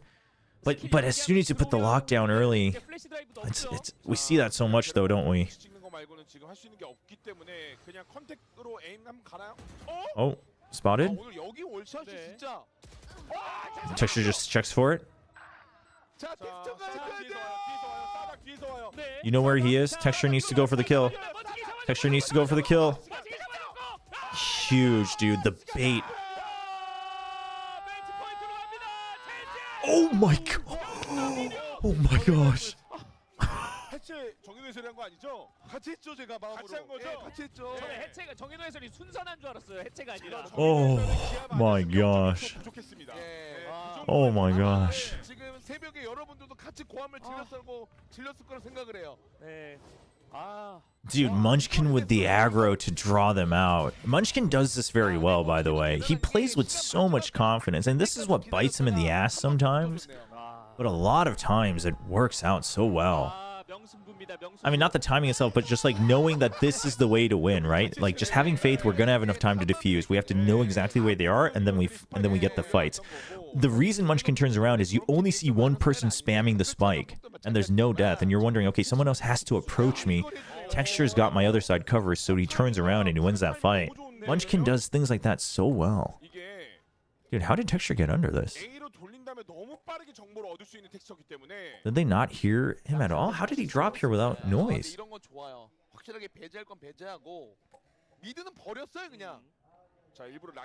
Speaker 1: But as soon as you put the lockdown early, we see that so much though, don't we? Oh, spotted. Texture just checks for it. You know where he is? Texture needs to go for the kill. Texture needs to go for the kill. Huge, dude. The bait. Oh my god. Oh my gosh. Oh my gosh. Oh my gosh. Dude, Munchkin with the aggro to draw them out. Munchkin does this very well, by the way. He plays with so much confidence, and this is what bites him in the ass sometimes. But a lot of times it works out so well. I mean, not the timing itself, but just like knowing that this is the way to win, right? Like just having faith we're gonna have enough time to defuse. We have to know exactly where they are, and then we get the fights. The reason Munchkin turns around is you only see one person spamming the spike, and there's no death, and you're wondering, okay, someone else has to approach me. Texture's got my other side covered, so he turns around and he wins that fight. Munchkin does things like that so well. Dude, how did Texture get under this? Did they not hear him at all? How did he drop here without noise?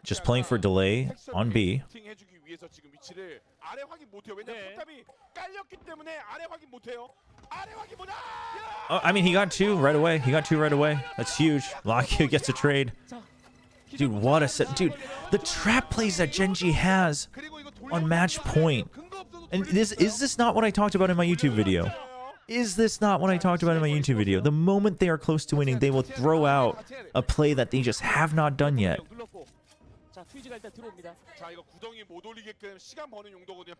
Speaker 1: Just playing for delay on B. Oh, I mean, he got two right away. He got two right away. That's huge. Lockheed gets a trade. Dude, what a set. Dude, the trap plays that GENG has on match point. And is this not what I talked about in my YouTube video? Is this not what I talked about in my YouTube video? The moment they are close to winning, they will throw out a play that they just have not done yet.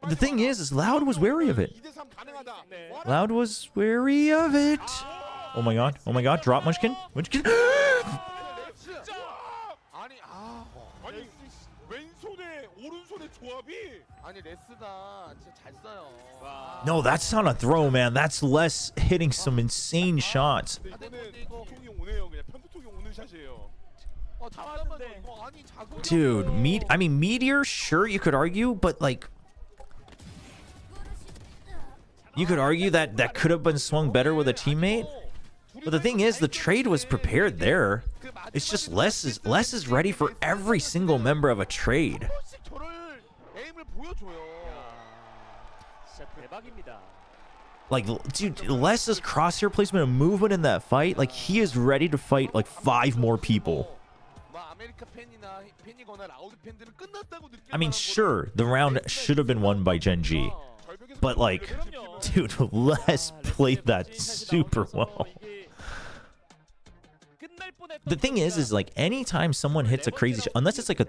Speaker 1: The thing is Loud was wary of it. Loud was wary of it. Oh my god. Oh my god. Drop Munchkin. Munchkin. No, that's not a throw, man. That's Les hitting some insane shots. Dude, I mean, Meteor, sure, you could argue, but like, you could argue that that could have been swung better with a teammate. But the thing is, the trade was prepared there. It's just Les is ready for every single member of a trade. Like, dude, Les's crosshair placement and movement in that fight, like, he is ready to fight like 5 more people. I mean, sure, the round should have been won by GENG, but like, dude, Les played that super well. The thing is like, anytime someone hits a crazy shot, unless it's like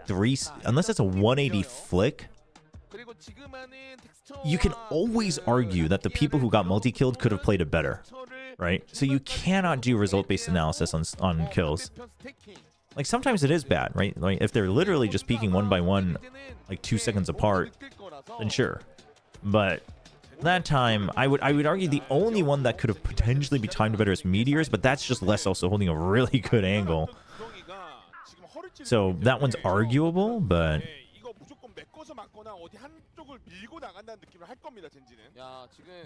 Speaker 1: unless it's a 180 flick, you can always argue that the people who got multi-killed could have played it better, right? So you cannot do result-based analysis on kills. Like, sometimes it is bad, right? Like, if they're literally just peeking one by one, like 2 seconds apart, then sure. But that time, I would argue the only one that could have potentially be timed better is Meteors, but that's just Les also holding a really good angle. So that one's arguable, but...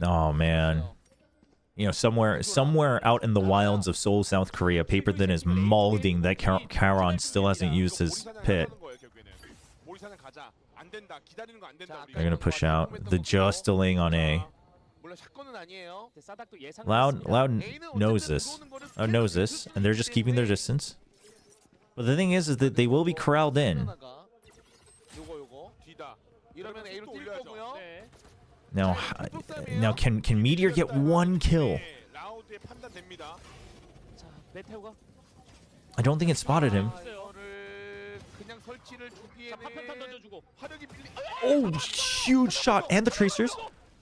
Speaker 1: Oh man, you know, somewhere out in the wilds of Seoul, South Korea, Paperthin is molding that Charon still hasn't used his pit. They're gonna push out. They're just delaying on A. Loud knows this. Knows this, and they're just keeping their distance. But the thing is that they will be corralled in. Now can Meteor get one kill? I don't think it spotted him.
Speaker 8: 그냥 설치를 주기에는 화력이 빌리.
Speaker 1: Oh, huge shot. And the tracers.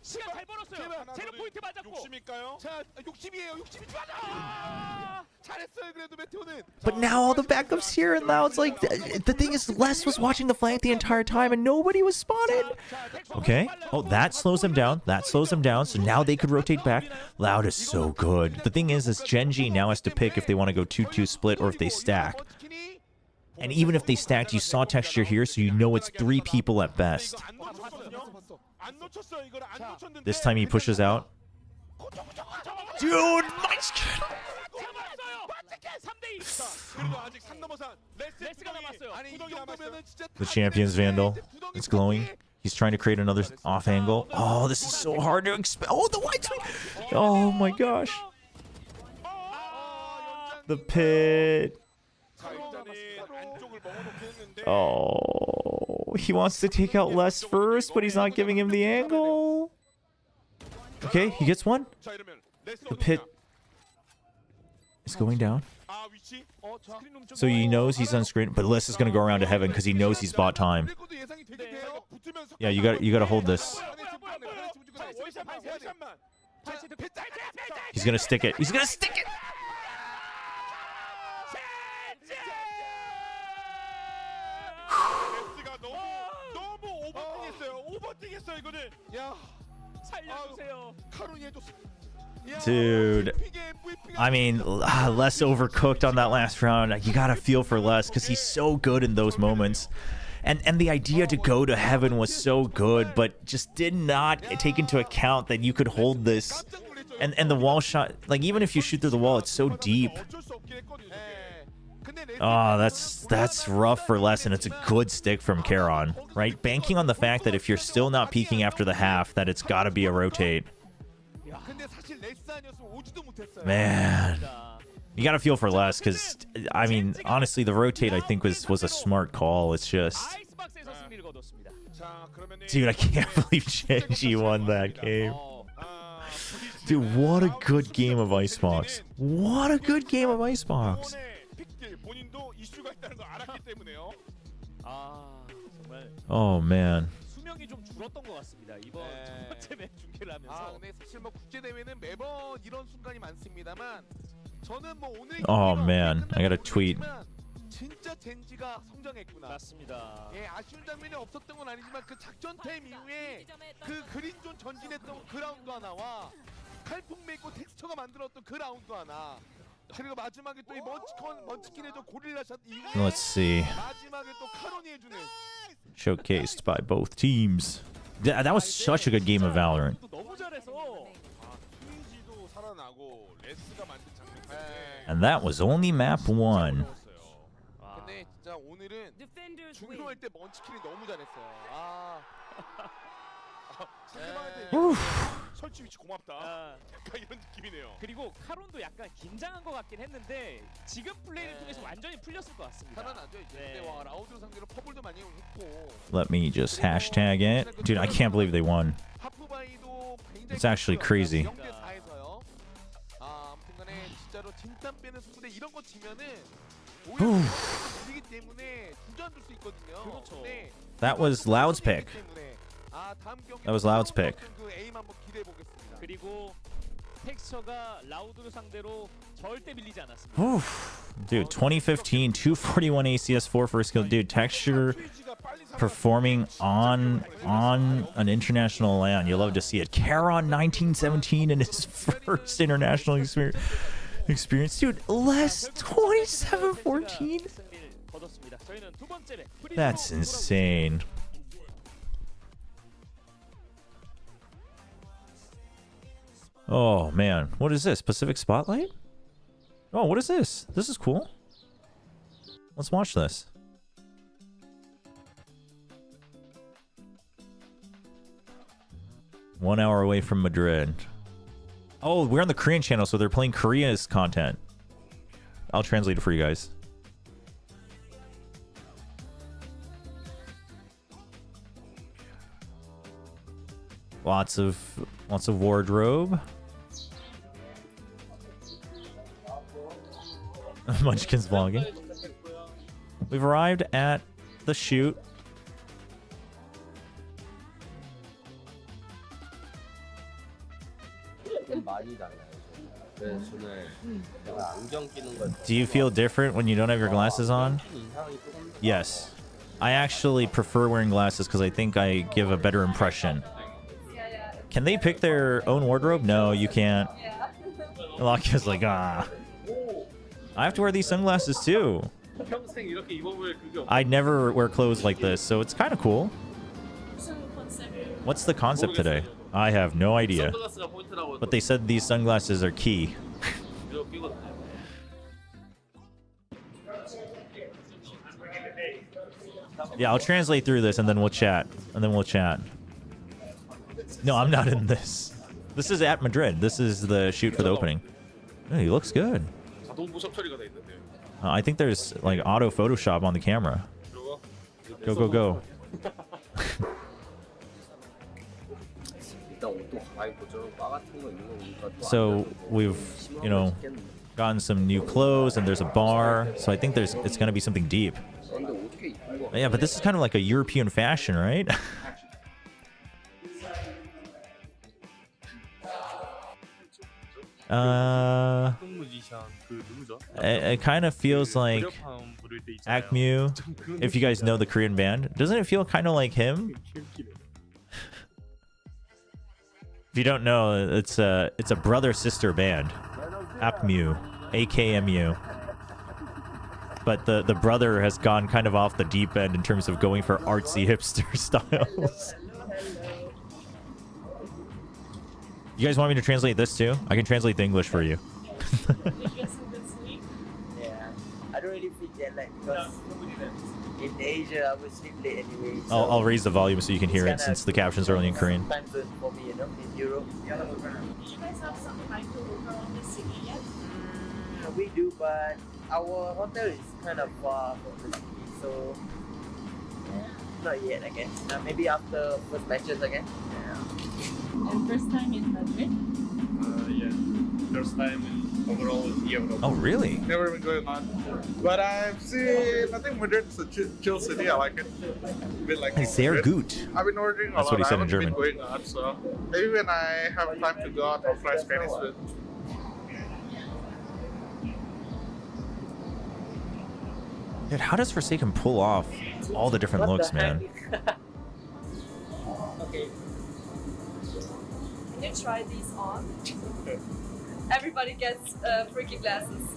Speaker 18: 시간 잘 벌었어요. 제로 포인트 맞았고.
Speaker 8: 욕심일까요? 자, 욕심이에요. 욕심이 좋아. 잘했어요. 그래도 메테오는.
Speaker 1: But now all the backups here, and now it's like the thing is, Les was watching the flank the entire time, and nobody was spotted. Okay. Oh, that slows them down. That slows them down. So now they could rotate back. Loud is so good. The thing is GENG now has to pick if they want to go 2-2 split or if they stack. And even if they stacked, you saw texture here, so you know it's 3 people at best. This time he pushes out. Dude, nice. The champion's Vandal. It's glowing. He's trying to create another off angle. Oh, this is so hard to expel. Oh, the wide swing. Oh my gosh. The pit. Oh, he wants to take out Les first, but he's not giving him the angle. Okay, he gets one. The pit is going down. So he knows he's on screen, but Les is going to go around to heaven because he knows he's bought time. Yeah, you got to hold this. He's going to stick it. He's going to stick it. Dude, I mean, Les overcooked on that last round. You gotta feel for Les because he's so good in those moments. And the idea to go to heaven was so good, but just did not take into account that you could hold this. And the wall shot, like even if you shoot through the wall, it's so deep. Oh, that's rough for Les, and it's a good stick from Karon, right? Banking on the fact that if you're still not peeking after the half, that it's got to be a rotate. Man, you got to feel for Les, because, I mean, honestly, the rotate, I think, was a smart call. It's just... Dude, I can't believe GENG won that game. Dude, what a good game of Icebox. What a good game of Icebox. Oh man.
Speaker 8: 수명이 좀 줄었던 것 같습니다. 이번 첫 번째 맵 중계를 하면서. 근데 사실 뭐 국제 대회는 매번 이런 순간이 많습니다만 저는 뭐 오늘
Speaker 1: Oh man, I got a tweet.
Speaker 8: 진짜 젠지가 성장했구나. 맞습니다. 예, 아쉬운 장면이 없었던 건 아니지만 그 작전 타임 이후에 그 그린존 전진했던 그 라운드 하나와 칼폭 메이고 텍스처가 만들었던 그 라운드 하나. 그리고 마지막에 또 이 먼치킨의 저 고릴라 샷 이후에
Speaker 1: Let's see.
Speaker 8: 마지막에 또 카론이 해주는
Speaker 1: Showcased by both teams. That was such a good game of Valorant. And that was only map 1.
Speaker 8: 근데 진짜 오늘은 중요할 때 먼치킨이 너무 잘했어요. 아. 상대방한테 설치 위치 고맙다. 약간 이런 느낌이네요. 그리고 카론도 약간 긴장한 것 같긴 했는데 지금 플레이를 통해서 완전히 풀렸을 것 같습니다. 편안하죠 이제. 근데 와 라우드 상대로 퍼블도 많이 했고.
Speaker 1: Let me just hashtag it. Dude, I can't believe they won. It's actually crazy.
Speaker 8: 아, 아무튼간에 진짜로 진땀 빼는 승부인데 이런 거 지면은 오히려 이기 때문에 주저앉을 수 있거든요. 그렇죠.
Speaker 1: That was Loud's pick. That was Loud's pick.
Speaker 18: 그리고 텍스처가 라우드를 상대로 절대 밀리지 않았습니다.
Speaker 1: Dude, 2015, 241 ACS 4 first kill. Dude, Texture performing on an international LAN. You love to see it. Karon 1917 in his first international experience. Dude, less 27-14. That's insane. Oh man, what is this? Pacific Spotlight? Oh, what is this? This is cool. Let's watch this. One hour away from Madrid. Oh, we're on the Korean channel, so they're playing Korea's content. I'll translate it for you guys. Lots of wardrobe. Munchkin's vlogging. We've arrived at the shoot. Do you feel different when you don't have your glasses on? Yes. I actually prefer wearing glasses because I think I give a better impression. Can they pick their own wardrobe? No, you can't. Lakia's like, ah. I have to wear these sunglasses too. I never wear clothes like this, so it's kind of cool. What's the concept today? I have no idea. But they said these sunglasses are key. Yeah, I'll translate through this and then we'll chat. No, I'm not in this. This is at Madrid. This is the shoot for the opening. Oh, he looks good. I think there's like auto Photoshop on the camera. Go, go, go. So we've, you know, gotten some new clothes and there's a bar. So I think it's gonna be something deep. Yeah, but this is kind of like a European fashion, right? It kind of feels like Akmu, if you guys know the Korean band. Doesn't it feel kind of like him? If you don't know, it's a brother-sister band. Akmu, AKMU. But the brother has gone kind of off the deep end in terms of going for artsy hipster styles. You guys want me to translate this too? I can translate the English for you.
Speaker 9: Yeah, I don't really feel jet lag because in Asia I would sleep late anyway. So
Speaker 1: I'll raise the volume so you can hear it since the captions are only in Korean.
Speaker 9: Time zone for me, you know, in Europe.
Speaker 14: Did you guys have some time to look around the city yet?
Speaker 9: We do, but our hotel is kind of far from the city, so not yet, I guess. Maybe after first matches again. Yeah.
Speaker 14: And first time in Madrid?
Speaker 11: Yeah, first time in overall Europe.
Speaker 1: Oh, really?
Speaker 11: Never been going on, but I've seen. I think Madrid's a chill city. I like it. A bit like
Speaker 1: Sehr gut.
Speaker 11: I've been ordering a
Speaker 1: That's
Speaker 11: lot.
Speaker 1: what he said
Speaker 11: I
Speaker 1: in
Speaker 11: haven't
Speaker 1: German.
Speaker 11: been going on, so maybe when I have time to go out, I'll try Spanish food.
Speaker 1: Dude, how does Forsaken pull off all the different looks, man?
Speaker 14: Okay. Can you try these on? Everybody gets freaky glasses.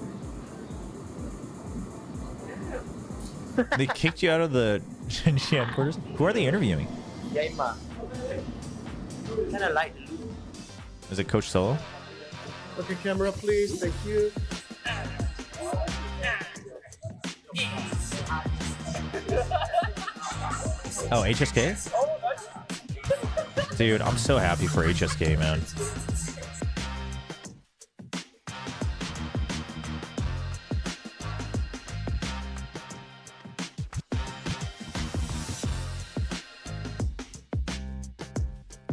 Speaker 1: They kicked you out of the Shenxian headquarters? Who are they interviewing?
Speaker 9: Yaima. Kind of like the look.
Speaker 1: Is it Coach Solo?
Speaker 11: Okay, camera, please. Thank you.
Speaker 1: Oh, HSK? Dude, I'm so happy for HSK, man.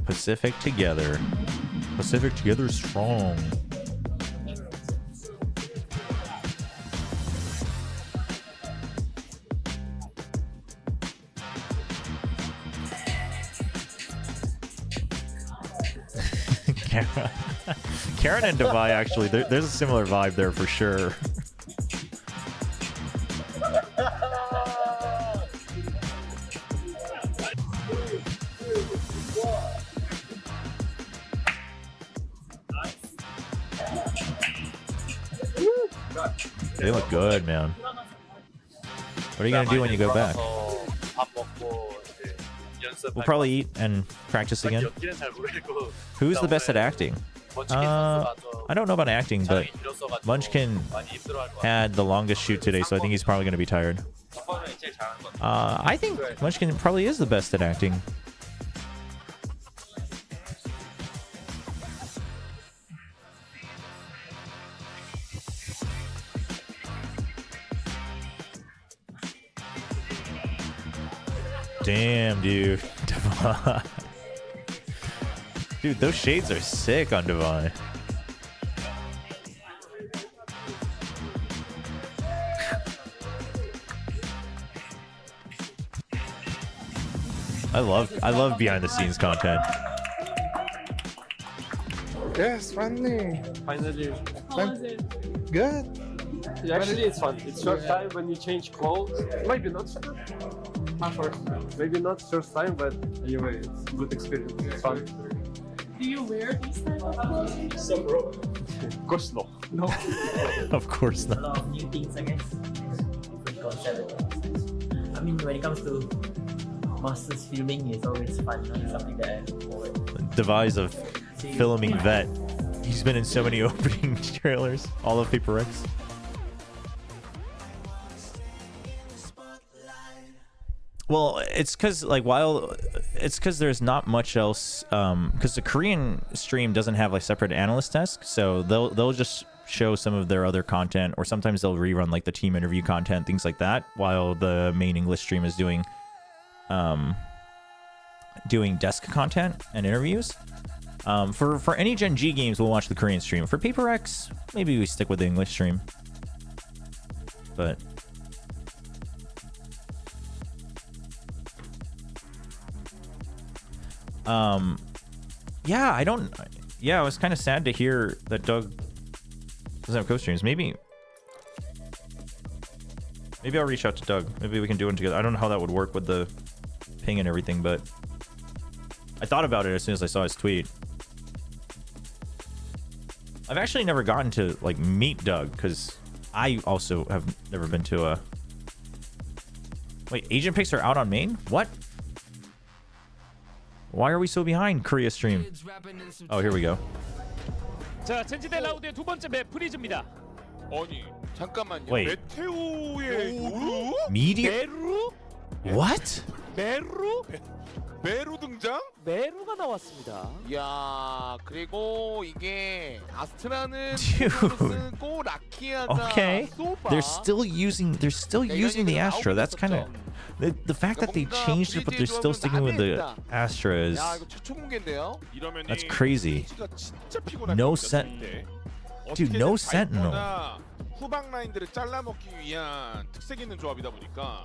Speaker 1: Pacific together. Pacific together strong. Karen and Devi, actually, there's a similar vibe there for sure. They look good, man. What are you gonna do when you go back? We'll probably eat and practice again. Who's the best at acting? I don't know about acting, but Munchkin had the longest shoot today, so I think he's probably going to be tired. I think Munchkin probably is the best at acting. Damn, dude. Dude, those shades are sick on Divine. I love behind the scenes content.
Speaker 11: Yes, finally.
Speaker 13: Finally.
Speaker 11: How was
Speaker 13: it?
Speaker 11: Good.
Speaker 13: Yeah, actually, it's fun. It's short time when you change clothes. Maybe not first. Maybe not first time, but anyway, it's a good experience. It's fun.
Speaker 14: Do you wear these type of clothes?
Speaker 13: Some Of course not. No.
Speaker 1: Of course
Speaker 9: A
Speaker 1: not.
Speaker 9: lot of new things, I guess. Different concept. I mean, when it comes to masters filming, it's always fun. It's something that I look forward to.
Speaker 1: Devise of filming vet. He's been in so many opening trailers. All of Paper Rex. Well, it's because there's not much else. Because the Korean stream doesn't have like separate analyst desk, so they'll just show some of their other content, or sometimes they'll rerun like the team interview content, things like that, while the main English stream is doing desk content and interviews. For any Gen G games, we'll watch the Korean stream. For Paper X, maybe we stick with the English stream. But yeah, I was kind of sad to hear that Doug doesn't have co-streams. Maybe I'll reach out to Doug. Maybe we can do one together. I don't know how that would work with the ping and everything, but I thought about it as soon as I saw his tweet. I've actually never gotten to like meet Doug, because I also have never been to a... Wait, agent picks are out on main? What? Why are we so behind Korea stream? Oh, here we go.
Speaker 18: 자, 젠지 대 라우드의 두 번째 맵 프리즈입니다.
Speaker 8: 아니, 잠깐만요.
Speaker 1: Wait.
Speaker 8: 메테오의 요루?
Speaker 1: Meteor?
Speaker 18: 메루?
Speaker 1: What?
Speaker 18: 메루?
Speaker 8: 메루 등장?
Speaker 18: 메루가 나왔습니다.
Speaker 8: 야, 그리고 이게 아스트라는
Speaker 1: Dude.
Speaker 8: 쓰고 라키아가
Speaker 1: Okay.
Speaker 8: 소바.
Speaker 1: They're still using the Astra. That's kind of the fact that they changed it, but they're still sticking with the Astra is
Speaker 8: 야, 이거 최초 공개인데요?
Speaker 1: that's crazy.
Speaker 8: 진짜 피곤할
Speaker 1: No
Speaker 8: 겁니다,
Speaker 1: Sentinel.
Speaker 8: 그때.
Speaker 1: Dude, no
Speaker 8: 어떻게든
Speaker 1: Sentinel.
Speaker 8: 바이퍼나 후방 라인들을 잘라먹기 위한 특색 있는 조합이다 보니까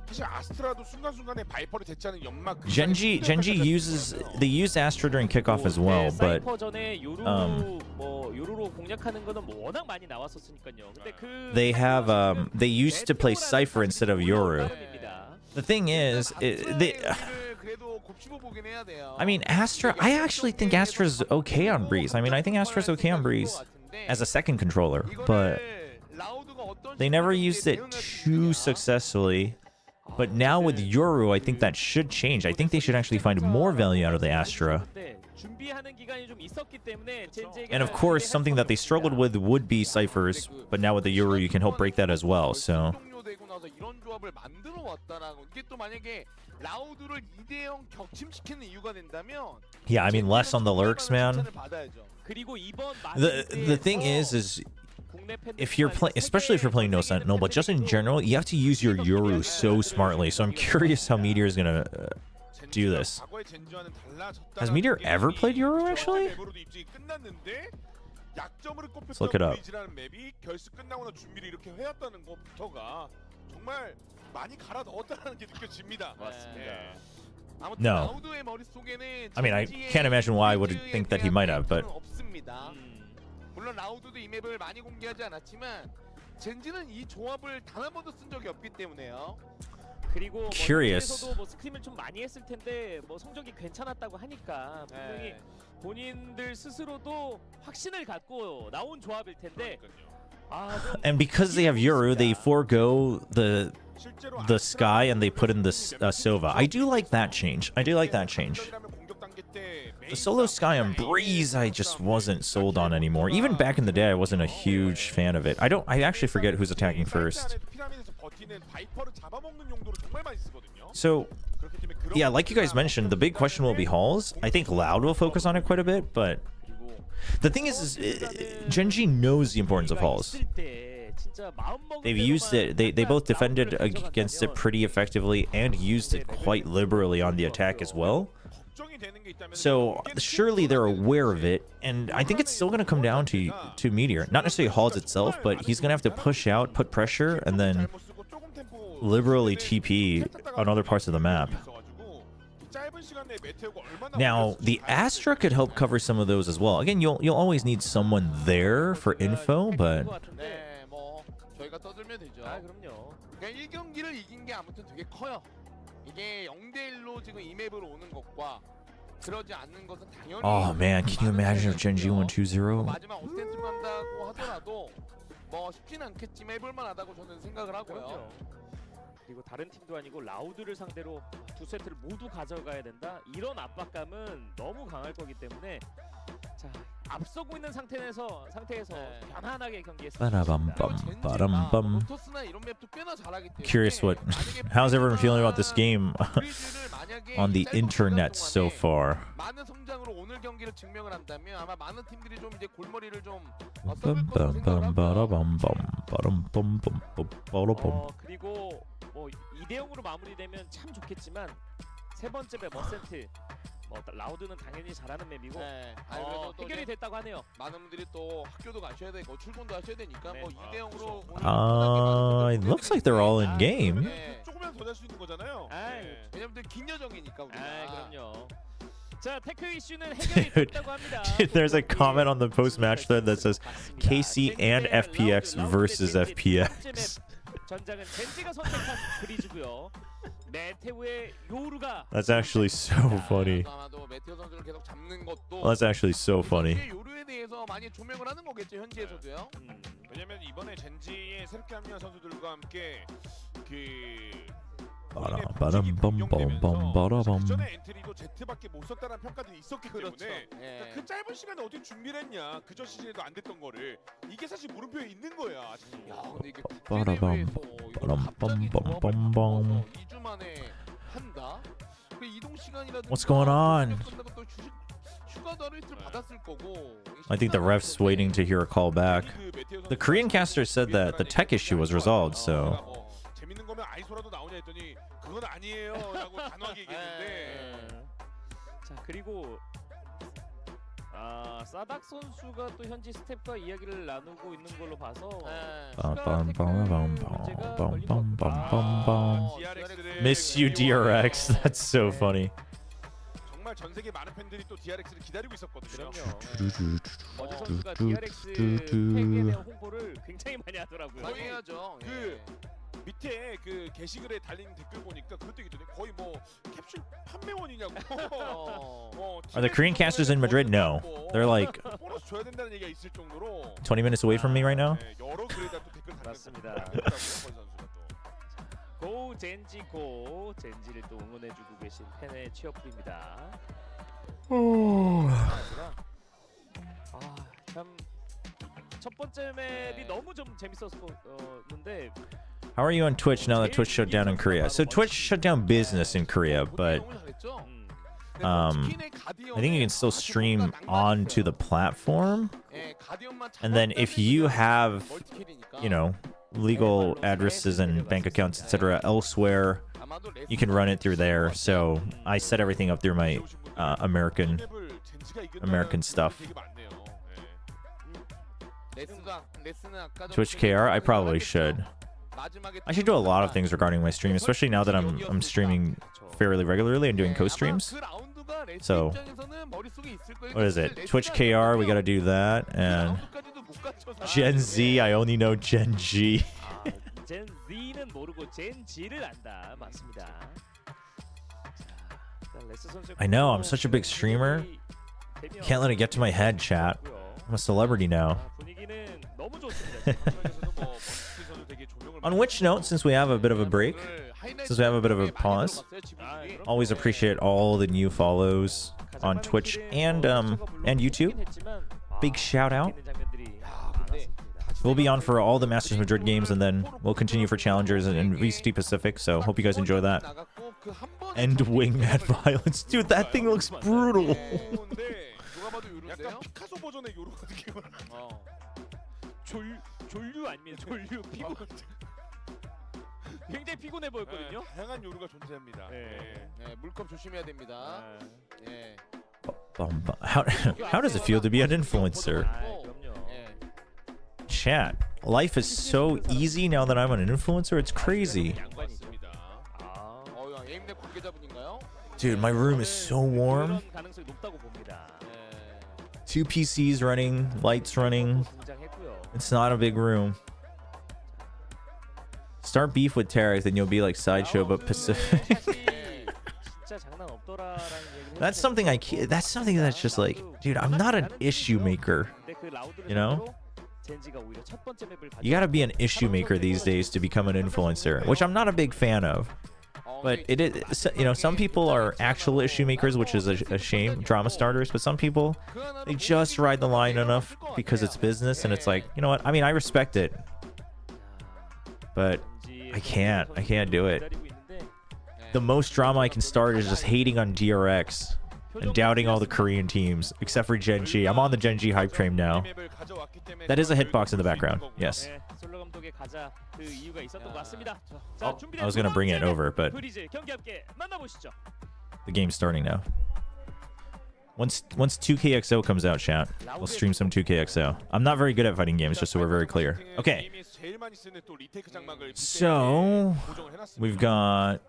Speaker 8: 사실 아스트라도 순간순간에 바이퍼를 대체하는 연막
Speaker 1: Genji used Astra during kickoff as well, but
Speaker 18: 사이퍼 전에 요루로 뭐 요루로 공략하는 거는 뭐 워낙 많이 나왔었으니까요. 근데 그
Speaker 1: they used to play Cypher instead of Yoru. The thing is, I mean, Astra. I actually think Astra's okay on Breeze. I mean, I think Astra's okay on Breeze as a second controller, but they never used it too successfully. But now with Yoru, I think that should change. I think they should actually find more value out of the Astra. And of course, something that they struggled with would be Cyphers, but now with the Yoru, you can help break that as well. So yeah, I mean, less on the lurks, man. The thing is if you're playing, especially if you're playing no Sentinel, but just in general, you have to use your Yoru so smartly. So I'm curious how Meteor is gonna do this. Has Meteor ever played Yoru actually? Let's look it up. No. I mean, I can't imagine why I would think that he might have, but
Speaker 8: 물론 라우드도 이 맵을 많이 공개하지 않았지만 젠지는 이 조합을 단 한 번도 쓴 적이 없기 때문에요.
Speaker 18: 그리고
Speaker 1: Curious.
Speaker 18: 뭐 스크림을 좀 많이 했을 텐데 뭐 성적이 괜찮았다고 하니까 분명히 본인들 스스로도 확신을 갖고 나온 조합일 텐데.
Speaker 1: And because they have Yoru, they forego the Sky and they put in the Sova. I do like that change. The solo Sky on Breeze, I just wasn't sold on anymore. Even back in the day, I wasn't a huge fan of it. I actually forget who's attacking first. So, yeah, like you guys mentioned, the big question will be Halls. I think Loud will focus on it quite a bit, but the thing is Genji knows the importance of Halls. They've used it. They both defended against it pretty effectively and used it quite liberally on the attack as well. So surely they're aware of it, and I think it's still going to come down to Meteor. Not necessarily Halls itself, but he's going to have to push out, put pressure, and then liberally TP on other parts of the map. Now, the Astra could help cover some of those as well. Again, you'll always need someone there for info, but
Speaker 8: 네, 뭐 저희가 떠들면 되죠. 아, 그럼요. 그러니까 1경기를 이긴 게 아무튼 되게 커요. 이게 0대1로 지금 이 맵으로 오는 것과 그러지 않는 것은 당연히
Speaker 1: oh man, can you imagine if GENG won 2-0?
Speaker 8: 마지막 어센트 간다고 하더라도 뭐 쉽진 않겠지만 해볼 만하다고 저는 생각을 하고요.
Speaker 18: 그리고 다른 팀도 아니고 라우드를 상대로 두 세트를 모두 가져가야 된다. 이런 압박감은 너무 강할 거기 때문에 자, 앞서고 있는 상태에서 편안하게 경기했습니다.
Speaker 1: Curious how's everyone feeling about this game on the internet so far?
Speaker 8: 많은 성장으로 오늘 경기를 증명을 한다면 아마 많은 팀들이 좀 이제 골머리를 좀
Speaker 18: 그리고 뭐 2대0으로 마무리되면 참 좋겠지만 세 번째 맵 어센트 뭐 라우드는 당연히 잘하는 맵이고 해결이 됐다고 하네요.
Speaker 8: 많은 분들이 또 학교도 가셔야 되고 출근도 하셔야 되니까 뭐 2대0으로
Speaker 1: It looks like they're all in game.
Speaker 8: 조금만 더 낼 수 있는 거잖아요. 왜냐면 긴 여정이니까 우리가.
Speaker 18: 그럼요. 자, 태클 이슈는 해결이 됐다고 합니다.
Speaker 1: Dude, there's a comment on the post-match thread that says KC and FPX versus FPX.
Speaker 18: 전장은 젠지가 선택한 그리즈고요. 메테오의 요루가
Speaker 1: That's actually so funny.
Speaker 8: 메테오 선수를 계속 잡는 것도
Speaker 1: That's actually so funny.
Speaker 8: 요루에 대해서 많이 조명을 하는 거겠죠, 현지에서도요.
Speaker 15: 왜냐면 이번에 젠지의 새롭게 합류한 선수들과 함께 그
Speaker 1: 그전에
Speaker 15: 엔트리도 Z밖에 못 썼다는 평가들이 있었기 때문에 그러니까 그 짧은 시간에 어떻게 준비를 했냐. 그전 시즌에도 안 됐던 거를 이게 사실 물음표에 있는 거야. 야, 근데 이게
Speaker 8: 2주 만에 한다. 그 이동 시간이라든지
Speaker 1: What's going on?
Speaker 8: 휴가도 하루 이틀 받았을 거고.
Speaker 1: I think the ref's waiting to hear a call back. The Korean caster said that the tech issue was resolved, so
Speaker 15: 재밌는 거면 아이소라도 나오냐 했더니 그건 아니에요라고 단호하게 얘기했는데.
Speaker 18: 자, 그리고 사닥 선수가 또 현지 스텝과 이야기를 나누고 있는 걸로 봐서
Speaker 1: Miss you DRX. That's so funny.
Speaker 15: 정말 전 세계 많은 팬들이 또 DRX를 기다리고 있었거든요.
Speaker 18: 어제 선수가 DRX 팩에 대한 홍보를 굉장히 많이 하더라고요.
Speaker 8: 당연하죠.
Speaker 15: 그 밑에 그 게시글에 달린 댓글 보니까 그것도 있더니 거의 뭐 캡슐 판매원이냐고.
Speaker 1: Are the Korean casters in Madrid? No. They're like
Speaker 15: 보너스 줘야 된다는 얘기가 있을 정도로
Speaker 1: 20 minutes away from me right now.
Speaker 15: 여러 글에다 또 댓글
Speaker 18: 맞습니다. 고 젠지 고 젠지를 또 응원해주고 계신 팬의 취업입니다. 참 첫 번째 맵이 너무 좀 재밌었는데.
Speaker 1: How are you on Twitch now that Twitch shut down in Korea? So Twitch shut down business in Korea, but I think you can still stream onto the platform. And then if you have, you know, legal addresses and bank accounts, etc. elsewhere, you can run it through there. So I set everything up through my American stuff. Twitch KR, I probably should. I should do a lot of things regarding my stream, especially now that I'm streaming fairly regularly and doing co-streams. So, what is it? Twitch KR, we gotta do that, and Gen Z, I only know Gen G.
Speaker 18: Gen Z는 모르고 Gen G를 안다. 맞습니다.
Speaker 1: I know, I'm such a big streamer. Can't let it get to my head, chat. I'm a celebrity now. On which note, since we have a bit of a break, since we have a bit of a pause, always appreciate all the new follows on Twitch and YouTube. Big shout out. We'll be on for all the Masters Madrid games, and then we'll continue for Challengers and VCT Pacific, so hope you guys enjoy that. End Wingman Violence. Dude, that thing looks brutal.
Speaker 15: 약간 피카소 버전의 요로 느낌을.
Speaker 18: 졸류 아니면 졸류 피곤. 굉장히 피곤해 보였거든요.
Speaker 15: 다양한 요루가 존재합니다.
Speaker 8: 물컵 조심해야 됩니다.
Speaker 1: How does it feel to be an influencer? Chat, life is so easy now that I'm an influencer. It's crazy. Dude, my room is so warm.
Speaker 18: 그런 가능성이 높다고 봅니다.
Speaker 1: 2 PCs running, lights running. It's not a big room. Start beef with Tarek, then you'll be like Sideshow but Pacific.
Speaker 18: 진짜 장난 없더라라는 얘기를
Speaker 1: That's something I can't, that's something that's just like, dude, I'm not an issue maker. You know?
Speaker 18: 젠지가 오히려 첫 번째 맵을
Speaker 1: You gotta be an issue maker these days to become an influencer, which I'm not a big fan of. But it is, you know, some people are actual issue makers, which is a shame, drama starters, but some people, they just ride the line enough because it's business, and it's like, you know what, I mean, I respect it, but I can't do it. The most drama I can start is just hating on DRX and doubting all the Korean teams, except for GENG. I'm on the GENG hype train now. That is a hitbox in the background, yes. Oh, I was gonna bring it over, but the game's starting now. Once 2KXO comes out, chat, we'll stream some 2KXO. I'm not very good at fighting games, just so we're very clear. Okay. So we've got.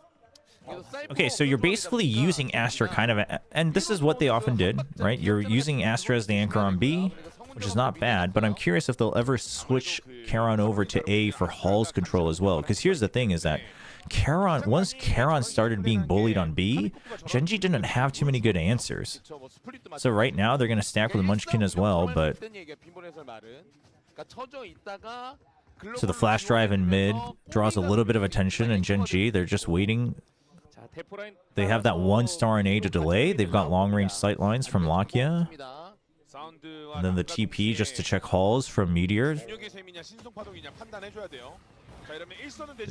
Speaker 1: Okay, so you're basically using Astra kind of, and this is what they often did, right? You're using Astra as the anchor on B, which is not bad, but I'm curious if they'll ever switch Charon over to A for Hall's control as well. Because here's the thing is that once Charon started being bullied on B, GENG didn't have too many good answers. So right now they're going to stack with Munchkin as well, but... So the flash drive in mid draws a little bit of attention, and GENG, they're just waiting. They have that 1 star in A to delay. They've got long-range sight lines from Lakia. And then the TP just to check Halls from Meteor.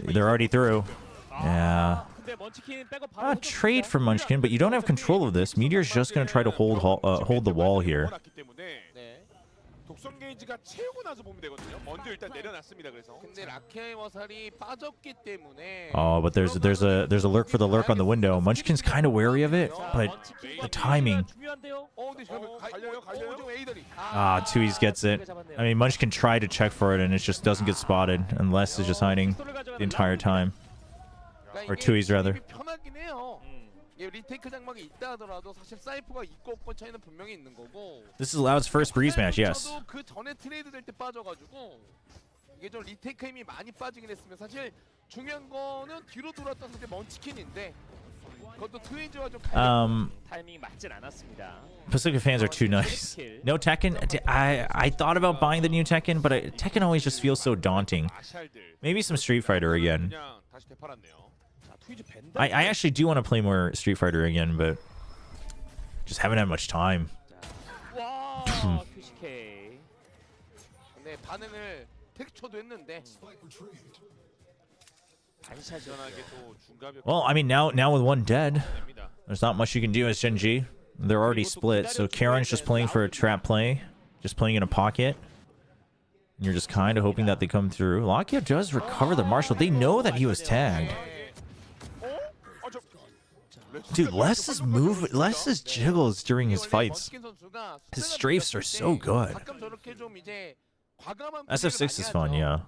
Speaker 1: They're already through. Yeah. Trade for Munchkin, but you don't have control of this. Meteor's just going to try to hold the wall here.
Speaker 15: 독성 게이지가 채우고 나서 보면 되거든요. 먼저 일단 내려놨습니다. 그래서. 근데 라키아의 화살이 빠졌기 때문에.
Speaker 1: Oh, but there's a lurk for the lurk on the window. Munchkin's kind of wary of it, but the timing. Ah, Tui's gets it. I mean, Munchkin tried to check for it, and it just doesn't get spotted unless it's just hiding the entire time, or Tui's rather. This is Loud's first Breeze match, yes. Pacific fans are too nice. No Tekken. I thought about buying the new Tekken, but Tekken always just feels so daunting. Maybe some Street Fighter again. I actually do want to play more Street Fighter again, but just haven't had much time. Well, I mean, now with one dead, there's not much you can do as GENG. They're already split, so Karen's just playing for a trap play, just playing in a pocket. And you're just kind of hoping that they come through. Lakia does recover the Marshall. They know that he was tagged. Dude, Les's jiggles during his fights. His strafes are so good. SF6 is fun, yeah.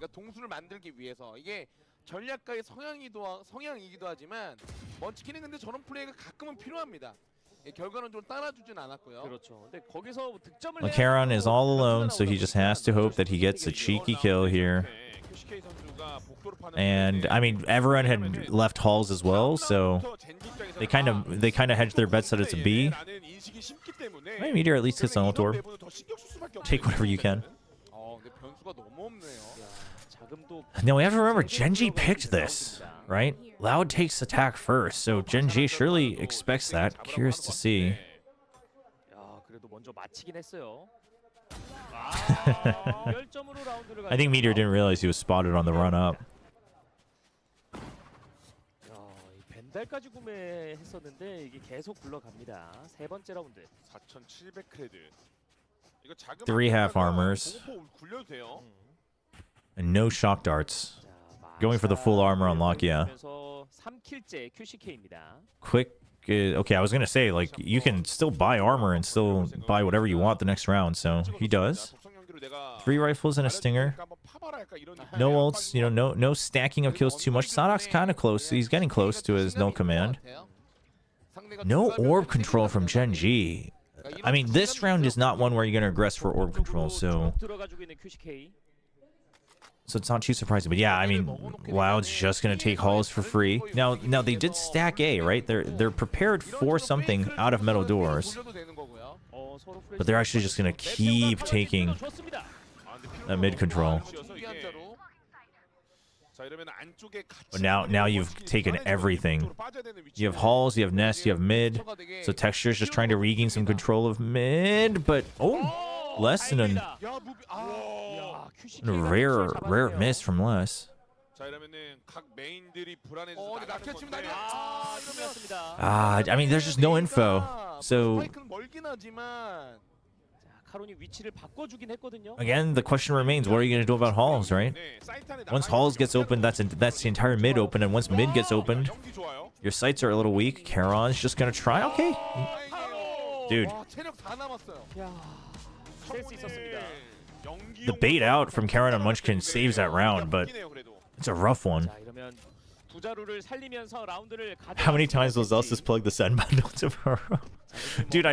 Speaker 1: Karon is all alone, so he just has to hope that he gets a cheeky kill here. And I mean, everyone had left Halls as well, so they kind of hedged their bets that it's a B. Maybe Meteor at least hits an ult orb. Take whatever you can. Now we have to remember GENG picked this, right? Loud takes attack first, so GENG surely expects that. Curious to see. I think Meteor didn't realize he was spotted on the run up.
Speaker 18: 벤달까지 구매했었는데 이게 계속 굴러갑니다. 세 번째 라운드.
Speaker 15: 4,700 크레드.
Speaker 1: 3 half armors. And no shock darts. Going for the full armor on Lakia.
Speaker 18: 3킬째 QCK입니다.
Speaker 1: Quick. Okay, I was going to say, like, you can still buy armor and still buy whatever you want the next round, so he does. 3 rifles and a stinger. No ults, you know, no stacking of kills too much. Sadok's kind of close. He's getting close to his no command. No orb control from GENG. I mean, this round is not one where you're going to aggress for orb control, so it's not too surprising. But yeah, I mean, Loud's just going to take halls for free. Now they did stack A, right? They're prepared for something out of metal doors, but they're actually just going to keep taking a mid control. But now you've taken everything. You have halls, you have nest, you have mid. So Texture's just trying to regain some control of mid, but less than a rare miss from less. I mean, there's just no info. So again, the question remains: what are you going to do about halls, right? Once halls gets open, that's the entire mid open, and once mid gets opened, your sights are a little weak. Charon's just going to try. Okay, dude. The bait out from Charon on Munchkin saves that round, but it's a rough one. How many times will Zelsis plug the send bundle tomorrow? Dude,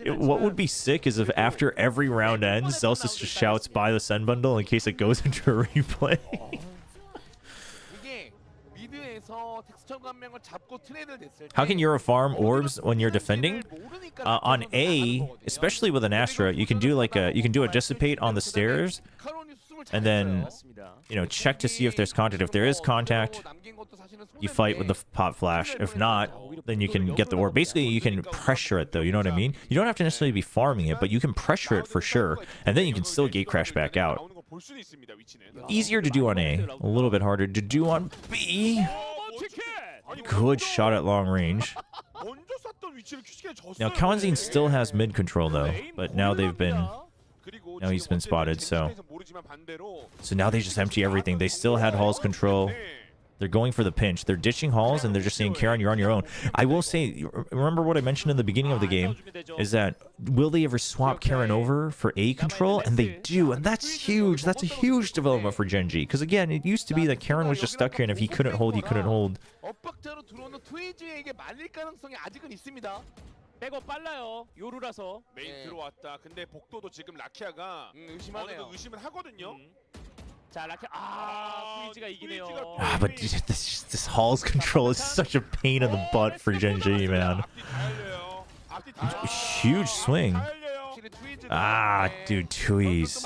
Speaker 1: what would be sick is if after every round ends, Zelsis just shouts buy the send bundle in case it goes into a replay. How can Euro farm orbs when you're defending? On A, especially with an Astra, you can do a dissipate on the stairs, and then check to see if there's contact. If there is contact, you fight with the pop flash. If not, then you can get the orb. Basically, you can pressure it though. You know what I mean? You don't have to necessarily be farming it, but you can pressure it for sure, and then you can still gate crash back out. Easier to do on A, a little bit harder to do on B. Good shot at long range. Now Kanzin still has mid control though, but now he's been spotted, so now they just empty everything. They still had halls control. They're going for the pinch. They're ditching halls, and they're just saying, Charon, you're on your own. I will say, remember what I mentioned in the beginning of the game, is that will they ever swap Charon over for A control? And they do, and that's huge. That's a huge development for GENG. Because again, it used to be that Charon was just stuck here, and if he couldn't hold, he couldn't hold.
Speaker 18: 백업 빨라요. 요루라서.
Speaker 15: 메인 들어왔다. 근데 복도도 지금 라키아가 의심하네요. 의심을 하거든요.
Speaker 18: 자, 라키아 프리즈가 이기네요.
Speaker 1: But this halls control is such a pain in the butt for GENG, man. Huge swing. Dude, Tui's.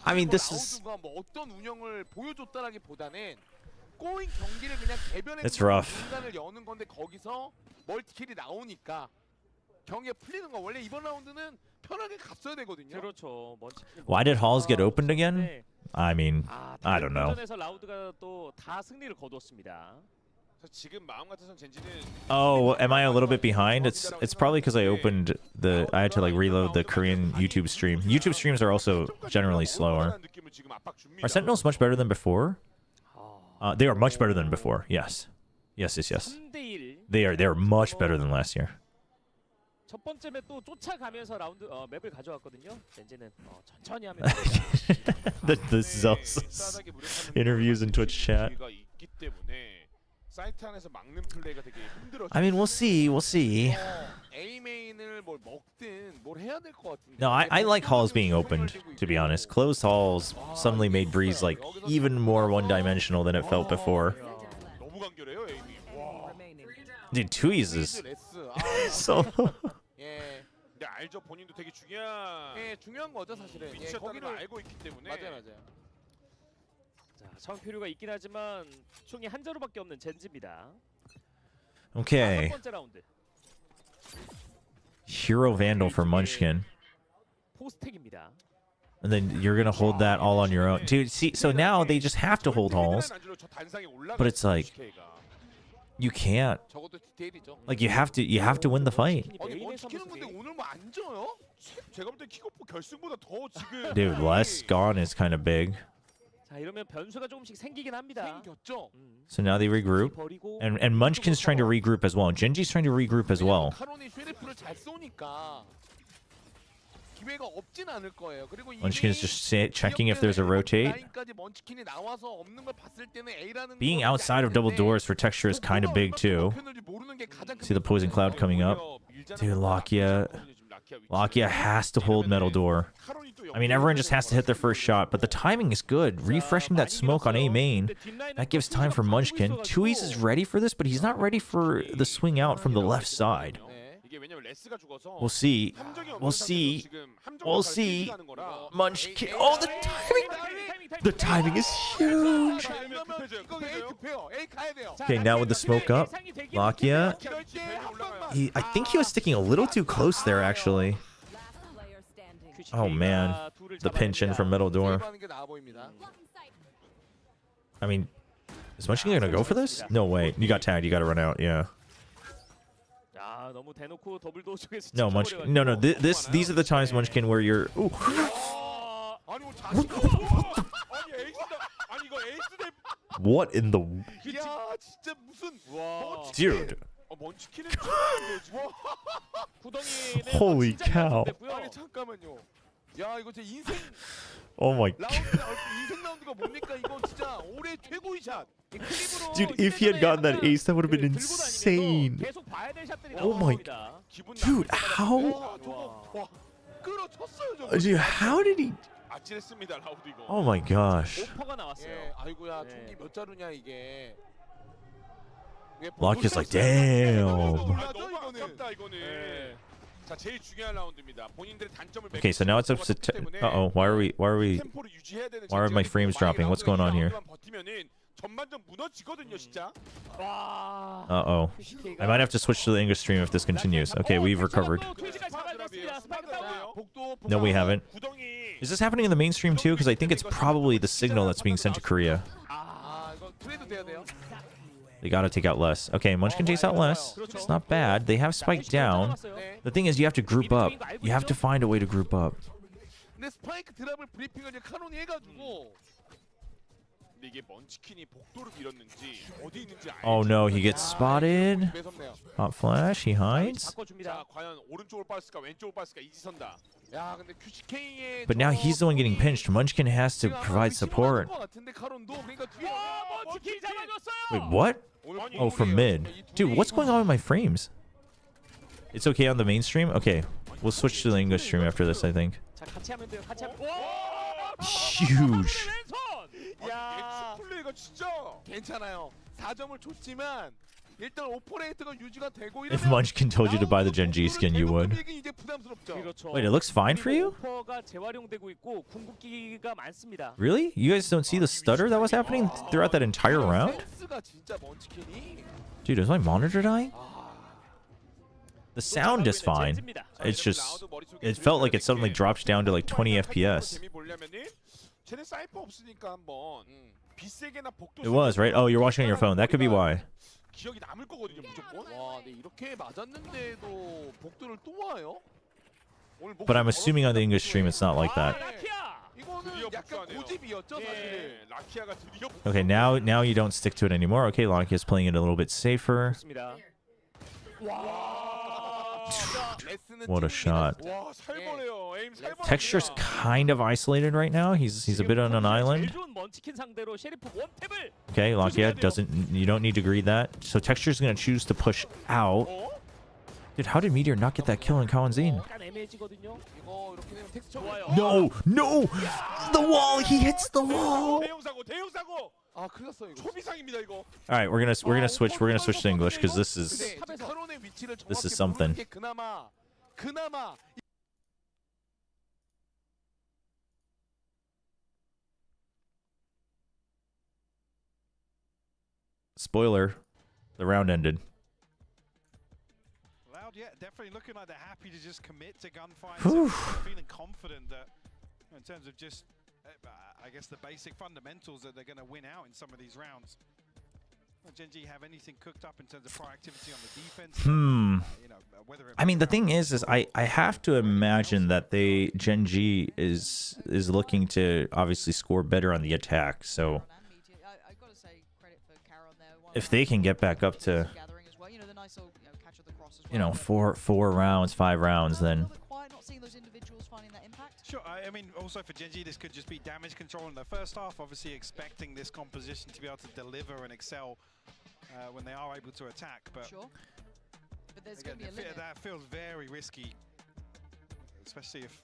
Speaker 1: I mean, this is. It's rough. Why did halls get opened again? I mean, I don't know. Oh, am I a little bit behind? It's probably because I had to reload the Korean YouTube stream. YouTube streams are also generally slower. Are Sentinels much better than before? They are much better than before. Yes. Yes. They are much better than last year.
Speaker 18: 첫 번째 맵도 쫓아가면서 라운드 맵을 가져왔거든요. 젠지는 천천히 하면
Speaker 1: the Zelsis interviews in Twitch chat. I mean, we'll see. No, I like halls being opened, to be honest. Closed halls suddenly made Breeze even more one-dimensional than it felt before. Dude, Tui's is so.
Speaker 15: 알죠. 본인도 되게 중요한 거죠, 사실은. 거기를 알고 있기 때문에. 맞아요.
Speaker 18: 자, 처음 표류가 있긴 하지만 총이 한 자루밖에 없는 젠지입니다.
Speaker 1: Okay.
Speaker 18: 첫 번째 라운드.
Speaker 1: Hero Vandal for Munchkin.
Speaker 18: 포스텍입니다.
Speaker 1: And then you're gonna hold that all on your own, dude. See, so now they just have to hold halls, but it's like you can't. You have to win the fight. Dude, less gone is kind of big. So now they regroup, and Munchkin's trying to regroup as well. GENG's trying to regroup as well.
Speaker 8: 기회가 없진 않을 거예요. 그리고
Speaker 1: Munchkin is just checking if there's a rotate.
Speaker 8: 라인까지 먼치킨이 나와서 없는 걸 봤을 때는 A라는
Speaker 1: Being outside of double doors for Texture is kind of big too. See the opposing cloud coming up. Dude, Lakia has to hold metal door. I mean, everyone just has to hit their first shot, but the timing is good. Refreshing that smoke on A main, that gives time for Munchkin. Tui's is ready for this, but he's not ready for the swing out from the left side. We'll see. We'll see. We'll see. Munchkin. Oh, the timing! The timing is huge. Okay, now with the smoke up, Lakia. I think he was sticking a little too close there, actually. Oh man, the pinch in from middle door. I mean, is Munchkin gonna go for this? No way. You got tagged. You gotta run out. Yeah. No, Munchkin. No. These are the times, Munchkin, where you're. Ooh. What in the? Dude. Holy cow. Oh my god. Dude, if he had gotten that ace, that would have been insane. Oh my. Dude, how? Dude, how did he? Oh my gosh. Lakia's like, damn. Okay, so now it's up to. Uh-oh, why are my frames dropping? What's going on here? Uh-oh. I might have to switch to the English stream if this continues. Okay, we've recovered. No, we haven't. Is this happening in the mainstream too? Because I think it's probably the signal that's being sent to Korea. They gotta take out less. Okay, Munchkin takes out less. It's not bad. They have spiked down. The thing is, you have to group up. You have to find a way to group up. Oh no, he gets spotted. Hot flash, he hides. But now he's the one getting pinched. Munchkin has to provide support. Wait, what? Oh, from mid. Dude, what's going on with my frames? It's okay on the mainstream? Okay, we'll switch to the English stream after this, I think. Huge. If Munchkin told you to buy the GENG skin, you would. Wait, it looks fine for you? Really? You guys don't see the stutter that was happening throughout that entire round? Dude, is my monitor dying? The sound is fine. It's just... It felt like it suddenly dropped down to like 20 FPS. It was, right? Oh, you're watching on your phone. That could be why. But I'm assuming on the English stream it's not like that. Okay, now you don't stick to it anymore. Okay, Lakia's playing it a little bit safer. What a shot. Texture's kind of isolated right now. He's a bit on an island. Okay, Lakia doesn't... You don't need to greed that. So Texture's going to choose to push out. Dude, how did Meteor not get that kill in Kawanzin? No! No! The wall! He hits the wall! Alright, we're gonna switch to English because this is something. Spoiler, the round ended.
Speaker 5: Loud, yeah, definitely looking like they're happy to just commit to gunfights. Feeling confident that in terms of just I guess the basic fundamentals that they're going to win out in some of these rounds. GENG have anything cooked up in terms of proactivity on the defense? You know, I
Speaker 1: mean, the thing is I have to imagine that GENG is looking to obviously score better on the attack. So if they can get back up to, you know, 4 rounds, 5 rounds, then
Speaker 16: Sure, I mean, also for GENG, this could just be damage control in the first half, obviously expecting this composition to be able to deliver and excel when they are able to attack, but...
Speaker 17: Sure. But there's
Speaker 16: again,
Speaker 17: going to be a limit.
Speaker 16: that feels very risky, especially if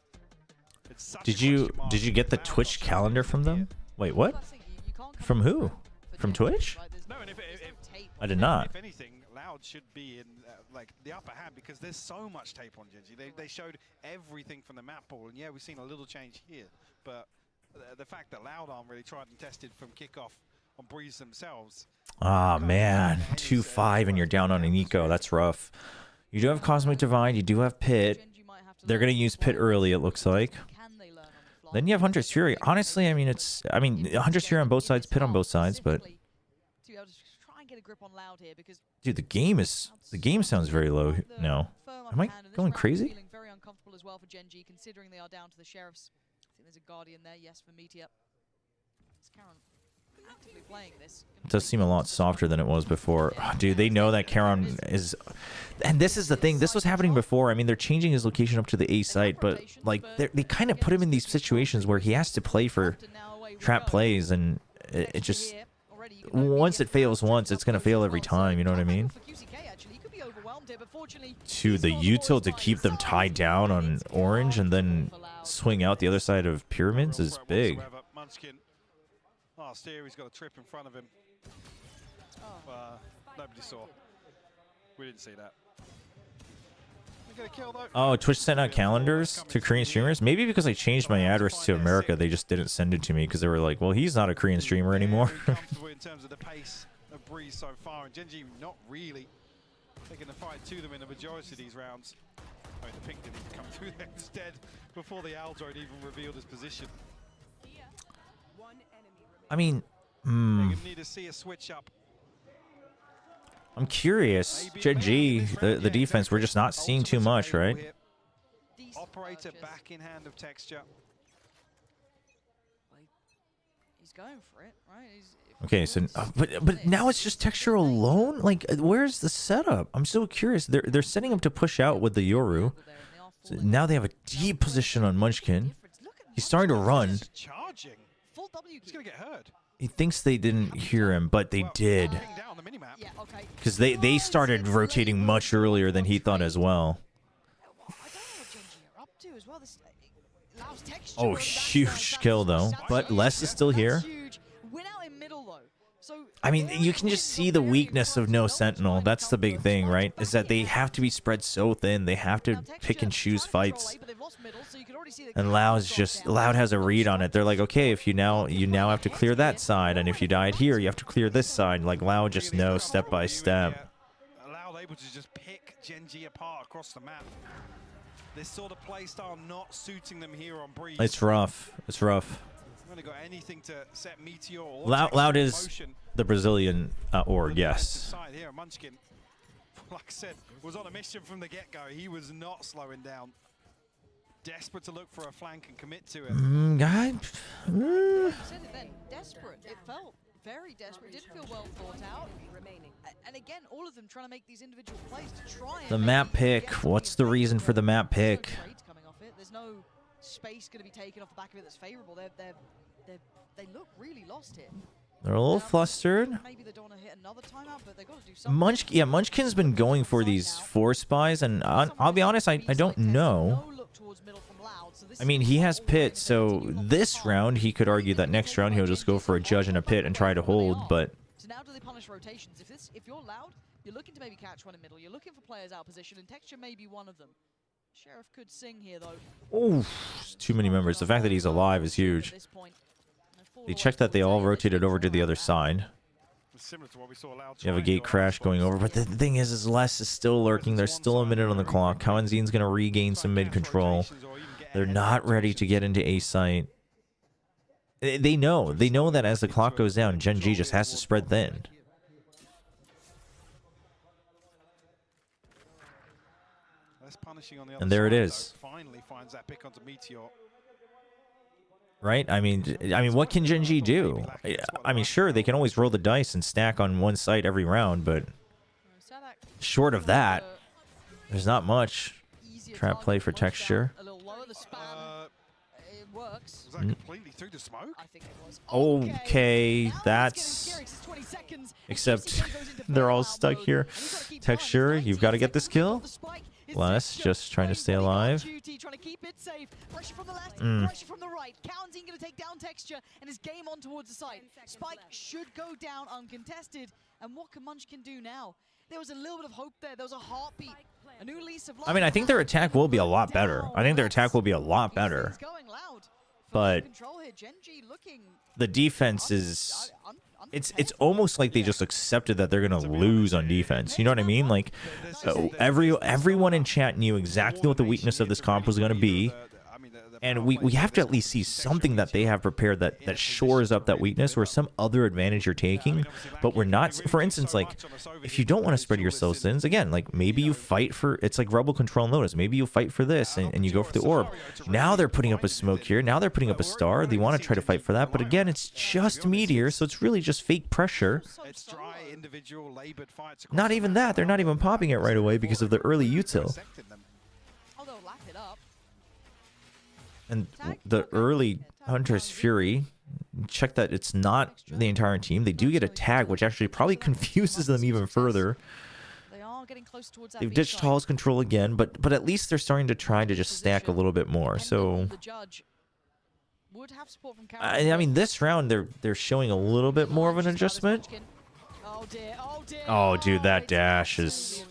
Speaker 16: it's such
Speaker 1: Did you get the Twitch calendar from them? Wait, what? From who? From Twitch?
Speaker 16: No, and if
Speaker 1: I did not.
Speaker 16: If anything, Loud should be in like the upper hand because there's so much tape on GENG. They showed everything from the map pool, and yeah, we've seen a little change here, but the fact that Loud aren't really tried and tested from kickoff on Breeze themselves.
Speaker 1: Ah, man. 2-5 and you're down on an eco. That's rough. You do have Cosmic Divide. You do have Pit. They're going to use Pit early, it looks like. Then you have Hunter's Fury. Honestly, I mean, Hunter's Fury on both sides, Pit on both sides, but...
Speaker 17: To be able to try and get a grip on Loud here because...
Speaker 1: Dude, the game sounds very low now. Am I going crazy?
Speaker 17: Feeling very uncomfortable as well for GENG, considering they are down to the Sheriffs. I think there's a Guardian there, yes, for Meteor. It's Karen actively playing this.
Speaker 1: It does seem a lot softer than it was before. Oh, dude, they know that Charon is... And this is the thing. This was happening before. I mean, they're changing his location up to the A site, but like they kind of put him in these situations where he has to play for trap plays, and it just... Once it fails once, it's going to fail every time, you know what I mean? To the util to keep them tied down on orange and then swing out the other side of pyramids is big.
Speaker 16: Last year, he's got a trip in front of him. Nobody saw. We didn't see that.
Speaker 1: Oh, Twitch sent out calendars to Korean streamers? Maybe because I changed my address to America, they just didn't send it to me because they were like, well, he's not a Korean streamer anymore.
Speaker 16: In terms of the pace of Breeze so far, and GENG not really taking the fight to them in the majority of these rounds. I mean, the pink didn't even come through there instead before the Aldroid even revealed his position.
Speaker 1: I mean,
Speaker 16: need to see a switch up.
Speaker 1: I'm curious. GENG, the defense, we're just not seeing too much, right?
Speaker 16: Operator back in hand of Texture.
Speaker 17: He's going for it, right?
Speaker 1: Okay, so but now it's just Texture alone. Like, where's the setup? I'm so curious. They're setting up to push out with the Yoru. So now they have a deep position on Munchkin. He's starting to run.
Speaker 16: Charging. He's gonna get hurt.
Speaker 1: He thinks they didn't hear him, but they did. Because they started rotating much earlier than he thought as well. Oh, huge kill though. But Les is still here. I mean, you can just see the weakness of no Sentinel. That's the big thing, right? Is that they have to be spread so thin. They have to pick and choose fights. And Loud has a read on it. They're like, okay, if you now have to clear that side, and if you died here, you have to clear this side. Like, Loud just knows step by step.
Speaker 16: Loud able to just pick GENG apart across the map. This sort of play style not suiting them here on Breeze.
Speaker 1: It's rough. It's rough.
Speaker 16: Got anything to set Meteor or
Speaker 1: Loud is the Brazilian org, yes.
Speaker 16: Here, Munchkin, like I said, was on a mission from the get-go. He was not slowing down. Desperate to look for a flank and commit to it.
Speaker 17: You said it then. Desperate. It felt very desperate. It didn't feel well thought out. And again, all of them trying to make these individual plays to try and
Speaker 1: The map pick. What's the reason for the map pick?
Speaker 17: There's no space going to be taken off the back of it that's favorable. They look really lost here.
Speaker 1: They're a little flustered.
Speaker 17: Maybe they don't want to hit another timeout, but they got to do something.
Speaker 1: Munchkin's been going for these 4 spies, and I'll be honest, I don't know. I mean, he has Pit, so this round he could argue that next round he'll just go for a Judge and a Pit and try to hold, but...
Speaker 17: So now do they punish rotations? If you're Loud, you're looking to maybe catch one in middle, you're looking for players out of position, and Texture may be one of them. Sheriff could sing here, though.
Speaker 1: Oof, too many members. The fact that he's alive is huge. They checked that they all rotated over to the other side. You have a gate crash going over, but the thing is Les is still lurking. There's still a minute on the clock. Kawanzin's going to regain some mid control. They're not ready to get into A site. They know that as the clock goes down, GENG just has to spread thin. And there it is.
Speaker 16: Finally finds that pick onto Meteor.
Speaker 1: Right? I mean, what can GENG do? I mean, sure, they can always roll the dice and stack on one site every round, but short of that, there's not much. Trap play for Texture.
Speaker 16: that completely through the smoke?
Speaker 17: I think it was.
Speaker 1: Okay, that's... Except they're all stuck here. Texture, you've got to get this kill. Less, just trying to stay alive.
Speaker 17: Trying to keep it safe. Pressure from the left, pressure from the right. Counting going to take down Texture and his game on towards the site. Spike should go down uncontested. And what can Munchkin do now? There was a little bit of hope there. There was a heartbeat. A new lease of life.
Speaker 1: I mean, I think their attack will be a lot better. I think their attack will be a lot better. But the defense is... It's almost like they just accepted that they're gonna lose on defense. You know what I mean? Like everyone in chat knew exactly what the weakness of this comp was gonna be, and we have to at least see something that they have prepared that shores up that weakness or some other advantage you're taking. But we're not. For instance, like if you don't want to spread yourself sins, again, like maybe you fight for, it's like rebel control notice. Maybe you fight for this and you go for the orb. Now they're putting up a smoke here. Now they're putting up a star. They want to try to fight for that, but again, it's just meteor, so it's really just fake pressure. Not even that. They're not even popping it right away because of the early util. And the early Hunter's Fury, check that it's not the entire team. They do get a tag, which actually probably confuses them even further. They've ditched Hall's control again, but at least they're starting to try to just stack a little bit more. So, I mean, this round they're showing a little bit more of an adjustment. Oh, dude, that dash is...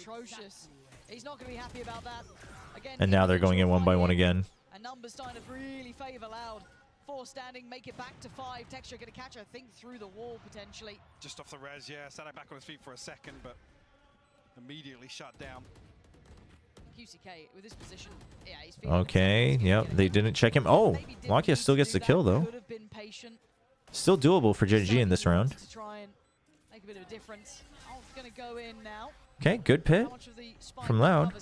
Speaker 1: And now they're going in one by one again.
Speaker 17: Numbers starting to really favor Loud. 4 standing, make it back to 5. Texture going to catch, I think, through the wall potentially.
Speaker 16: Just off the res, yeah. Sat back on his feet for a second, but immediately shut down.
Speaker 17: QCK with this position, yeah, he's
Speaker 1: okay, yep, they didn't check him. Oh, Lakia still gets the kill though. Still doable for GENG in this round.
Speaker 17: To try and make a bit of a difference. Oh, it's going to go in now.
Speaker 1: Okay, good pit from Loud.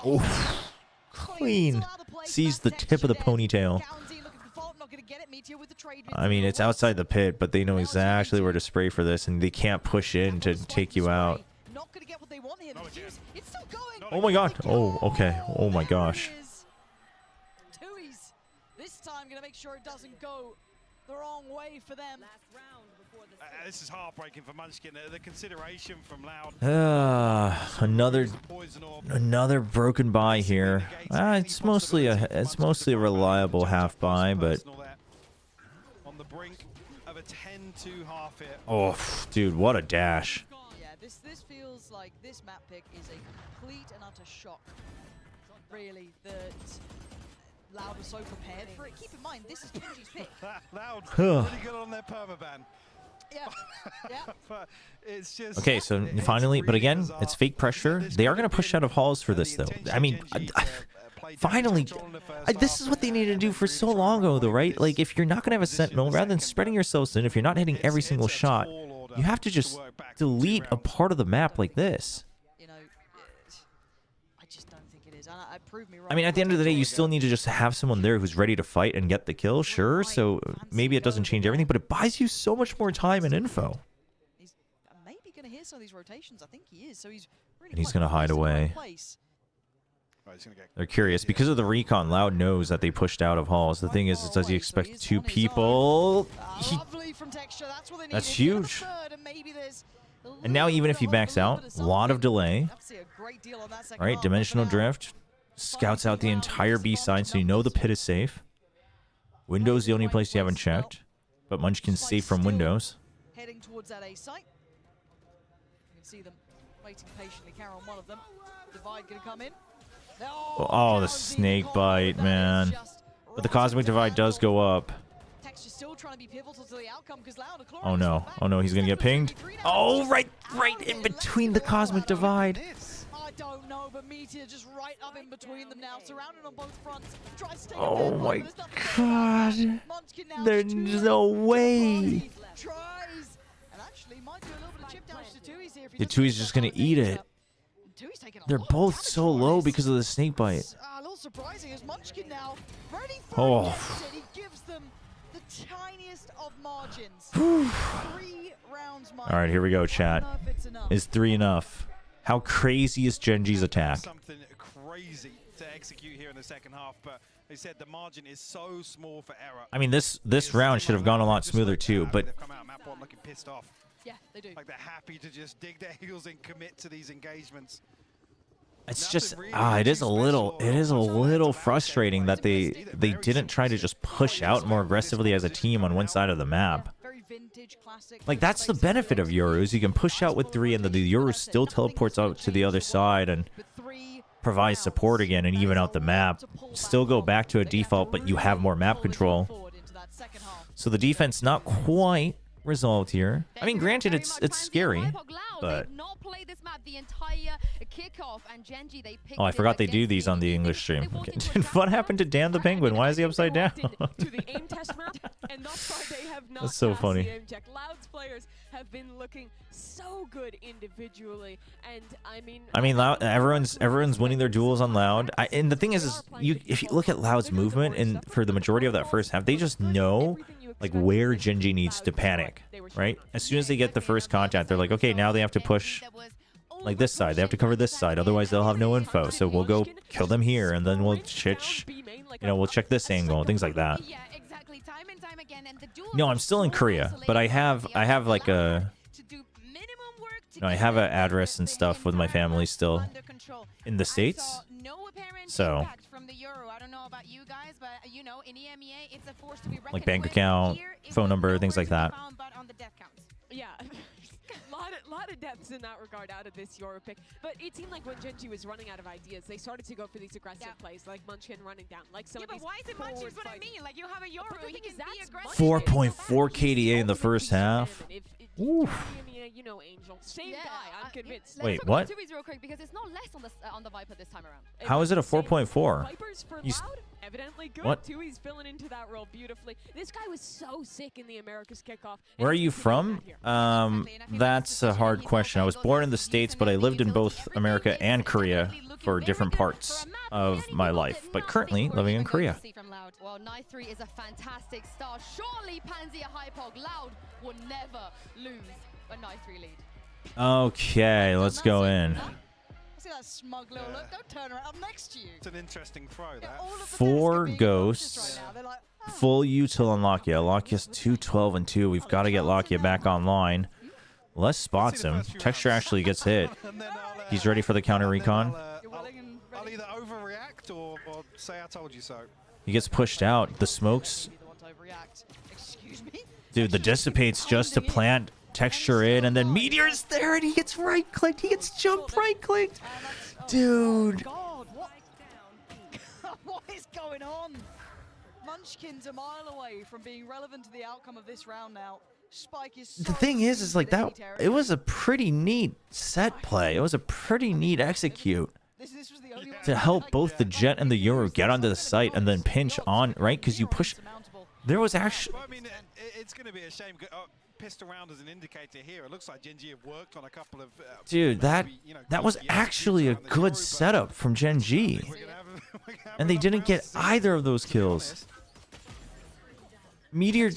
Speaker 1: Oh. Clean. Sees the tip of the ponytail. I mean, it's outside the pit, but they know exactly where to spray for this, and they can't push in to take you out. Oh my god. Oh, okay. Oh my gosh.
Speaker 17: This time gonna make sure it doesn't go the wrong way for them.
Speaker 16: This is heartbreaking for Munchkin. The consideration from Loud.
Speaker 1: Another broken buy here. It's mostly a reliable half buy, but
Speaker 16: on the brink of a 10-2 half hit.
Speaker 1: Oh, dude, what a dash.
Speaker 17: Yeah, this feels like this map pick is a complete and utter shock. Really, that Loud was so prepared for it. Keep in mind, this is Genji's pick.
Speaker 16: Loud really good on their permaban.
Speaker 17: Yeah. Yeah.
Speaker 16: But it's just
Speaker 1: okay, so finally, but again, it's fake pressure. They are going to push out of halls for this, though. I mean, finally, this is what they needed to do for so long ago, though, right? Like, if you're not going to have a sentinel, rather than spreading yourselves in, if you're not hitting every single shot, you have to just delete a part of the map like this. I mean, at the end of the day, you still need to just have someone there who's ready to fight and get the kill, sure. So maybe it doesn't change everything, but it buys you so much more time and info.
Speaker 17: He's maybe going to hear some of these rotations. I think he is. So he's really
Speaker 1: and he's going to hide away. They're curious. Because of the recon, Loud knows that they pushed out of halls. The thing is, does he expect 2 people? That's huge. And now even if he backs out, a lot of delay. All right, dimensional drift. Scouts out the entire B side, so you know the pit is safe. Window's the only place you haven't checked, but Munchkin's safe from windows.
Speaker 17: Heading towards that A site. You can see them waiting patiently. Carry on one of them. Divide going to come in.
Speaker 1: Oh, the snake bite, man. But the cosmic divide does go up.
Speaker 17: Still trying to be pivotal to the outcome because Loud.
Speaker 1: Oh no. Oh no, he's going to get pinged. Oh, right in between the cosmic divide.
Speaker 17: I don't know, but Meteor just right up in between them now, surrounded on both fronts. Tries to stay
Speaker 1: oh my god. There's no way.
Speaker 17: Tries, and actually might do a little bit of chip damage to Tui's here.
Speaker 1: The Tui's just going to eat it. They're both so low because of the snake bite.
Speaker 17: A little surprising as Munchkin now ready for
Speaker 1: oh.
Speaker 17: He gives them the tiniest of margins. 3 rounds.
Speaker 1: All right, here we go, chat. Is 3 enough? How crazy is GENG's attack?
Speaker 16: Something crazy to execute here in the second half, but They said the margin is so small for error.
Speaker 1: I mean, this round should have gone a lot smoother too, but
Speaker 16: They've come out map one looking pissed off.
Speaker 3: Yeah, they do.
Speaker 16: Like they're happy to just dig their heels and commit to these engagements.
Speaker 1: it's just it is a little frustrating that they didn't try to just push out more aggressively as a team on one side of the map. Like, that's the benefit of Euros. You can push out with 3 and the Euros still teleports out to the other side and provides support again and even out the map. Still go back to a default, but you have more map control. So the defense not quite resolved here. I mean, granted, it's scary, but oh, I forgot they do these on the English stream. Okay. What happened to Dan the Penguin? Why is he upside down? That's so funny.
Speaker 3: Loud's players have been looking so good individually, and
Speaker 1: I mean, Loud, everyone's winning their duels on Loud. And the thing is if you look at Loud's movement and for the majority of that first half, they just know like where GENG needs to panic, right? As soon as they get the first contact, they're like, okay, now they have to push like this side. They have to cover this side, otherwise they'll have no info. So we'll go kill them here, and then we'll we'll check this angle, things like that. No, I'm still in Korea, but I have like a I have an address and stuff with my family still in the States. So like bank account, phone number, things like that.
Speaker 3: Yeah. lot of depths in that regard out of this Euro pick. But it seemed like when GENG was running out of ideas, they started to go for these aggressive plays, like Munchkin running down, like some of these.
Speaker 4: But why is it Munchkin's what I mean? Like, you have a Euro, he can be aggressive.
Speaker 1: 4.4 KDA in the first half. Oof.
Speaker 3: You know, Angel, same guy. I'm convinced.
Speaker 1: Wait, what?
Speaker 2: Real quick, because it's not less on the Viper this time around.
Speaker 1: How is it a 4.4?
Speaker 3: Vipers for Loud, evidently good.
Speaker 1: What?
Speaker 3: Tui's filling into that role beautifully. This guy was so sick in the Americas kickoff.
Speaker 1: Where are you from? That's a hard question. I was born in the States, but I lived in both America and Korea for different parts of my life, but currently living in Korea.
Speaker 2: Well, Night 3 is a fantastic start. Surely Panzia Hypog Loud will never lose a Night 3 lead.
Speaker 1: Okay, let's go in.
Speaker 17: See that smug little look? Don't turn around. I'm next to you.
Speaker 16: It's an interesting throw, that.
Speaker 1: 4 ghosts. Full util on Lakia. Lakia's 2-12 and 2. We've got to get Lakia back online. Les spots him. Texture actually gets hit. He's ready for the counter recon.
Speaker 16: I'll either overreact or say I told you so.
Speaker 1: He gets pushed out. The smokes. Dude, the dissipates just to plant Texture in, and then Meteor's there, and he gets right-clicked. He gets jump right-clicked. Dude.
Speaker 17: God, what is going on? Munchkin's a mile away from being relevant to the outcome of this round now. Spike is so
Speaker 1: The thing is like that, it was a pretty neat set play. It was a pretty neat execute to help both the Jet and the Euro get onto the site and then pinch on, right? Because you push. There was actually.
Speaker 16: Well, I mean, it's going to be a shame. Pissed around as an indicator here. It looks like GENG have worked on a couple of.
Speaker 1: Dude, that was actually a good setup from GENG, and they didn't get either of those kills. Meteor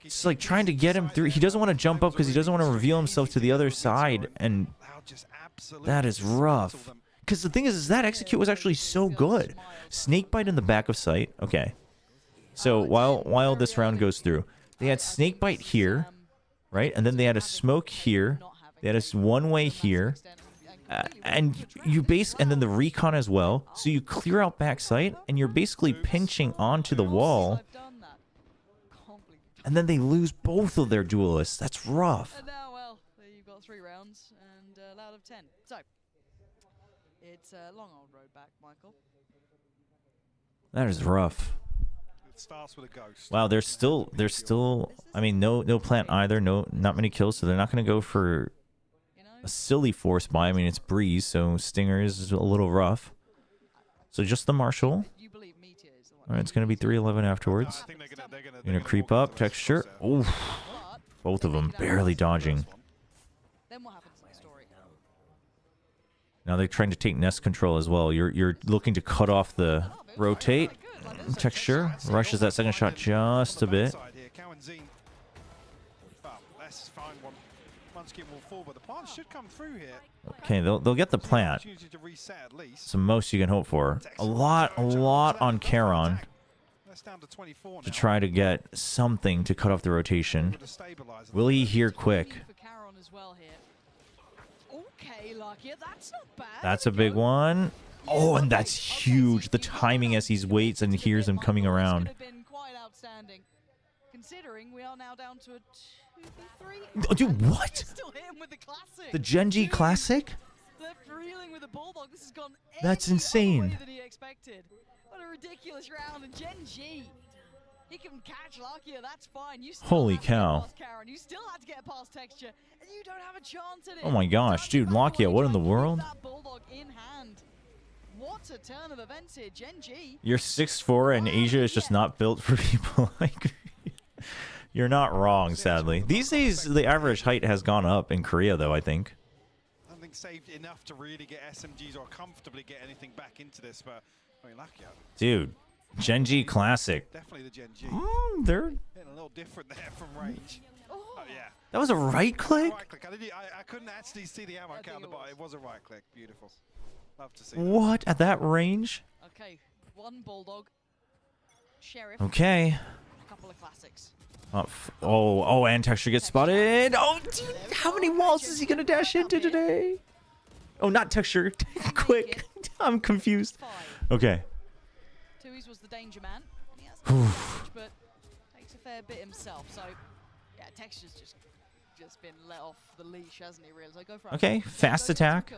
Speaker 1: is like trying to get him through. He doesn't want to jump up because he doesn't want to reveal himself to the other side, and that is rough. Because the thing is that execute was actually so good. Snakebite in the back of sight. Okay. So while this round goes through, they had Snakebite here, right? And then they had a smoke here. They had a one-way here. And then the recon as well. So you clear out back sight, and you're basically pinching onto the wall. And then they lose both of their duelists. That's rough.
Speaker 17: And now, well, you've got 3 rounds and Loud of 10. So, it's a long old road back, Michael.
Speaker 1: That is rough.
Speaker 16: It starts with a ghost.
Speaker 1: Wow, they're still. I mean, no plant either. Not many kills, so they're not going to go for a silly force buy. I mean, it's Breeze, so Stinger is a little rough. So just the Marshal. All right, it's going to be 3-11 afterwards. They're going to creep up. Texture. Oof. Both of them barely dodging. Now they're trying to take nest control as well. You're looking to cut off the rotate. Texture rushes that second shot just a bit. Okay, they'll get the plant. It's the most you can hope for. A lot on Charon.
Speaker 16: That's down to 24 now.
Speaker 1: to try to get something to cut off the rotation. Will he hear quick?
Speaker 17: Okay, Lucky, that's not bad.
Speaker 1: That's a big one. Oh, and that's huge. The timing as he waits and hears him coming around.
Speaker 17: Been quite outstanding, considering we are now down to a 2v3.
Speaker 1: Oh, dude, what?
Speaker 17: Still hit him with the classic.
Speaker 1: The GENG Classic?
Speaker 17: Left reeling with the bulldog. This has gone
Speaker 1: That's
Speaker 17: any
Speaker 1: insane.
Speaker 17: other way than he expected. What a ridiculous round. And GENG, he can catch Lakia. That's fine. You still
Speaker 1: Holy
Speaker 17: have to get
Speaker 1: cow.
Speaker 17: past Karen. You still have to get past Texture, and you don't have a chance at it.
Speaker 1: Oh my gosh, dude, Lakia, what in the world?
Speaker 17: That bulldog in hand. What a turn of events here, GENG.
Speaker 1: You're 6'4", and Asia is just not built for people like me. You're not wrong, sadly. These days, the average height has gone up in Korea, though, I think.
Speaker 16: I think saved enough to really get SMGs or comfortably get anything back into this, but I mean, lucky.
Speaker 1: Dude, GENG Classic.
Speaker 16: Definitely the GENG.
Speaker 1: They're...
Speaker 16: Getting a little different there from range. Oh, yeah.
Speaker 1: That was a right click?
Speaker 16: Right click. I couldn't actually see the ammo count, but it was a right click. Beautiful. Love to see that.
Speaker 1: What? At that range?
Speaker 17: Okay, one bulldog. Sheriff.
Speaker 1: Okay.
Speaker 17: A couple of classics.
Speaker 1: Oh, and Texture gets spotted. Oh, dude, how many walls is he going to dash into today? Oh, not Texture. Quick. I'm confused. Okay.
Speaker 17: Tui's was the danger man. He has the damage, but takes a fair bit himself. So, yeah, Texture's just been let off the leash, hasn't he? Really? So go for
Speaker 1: Okay, fast attack.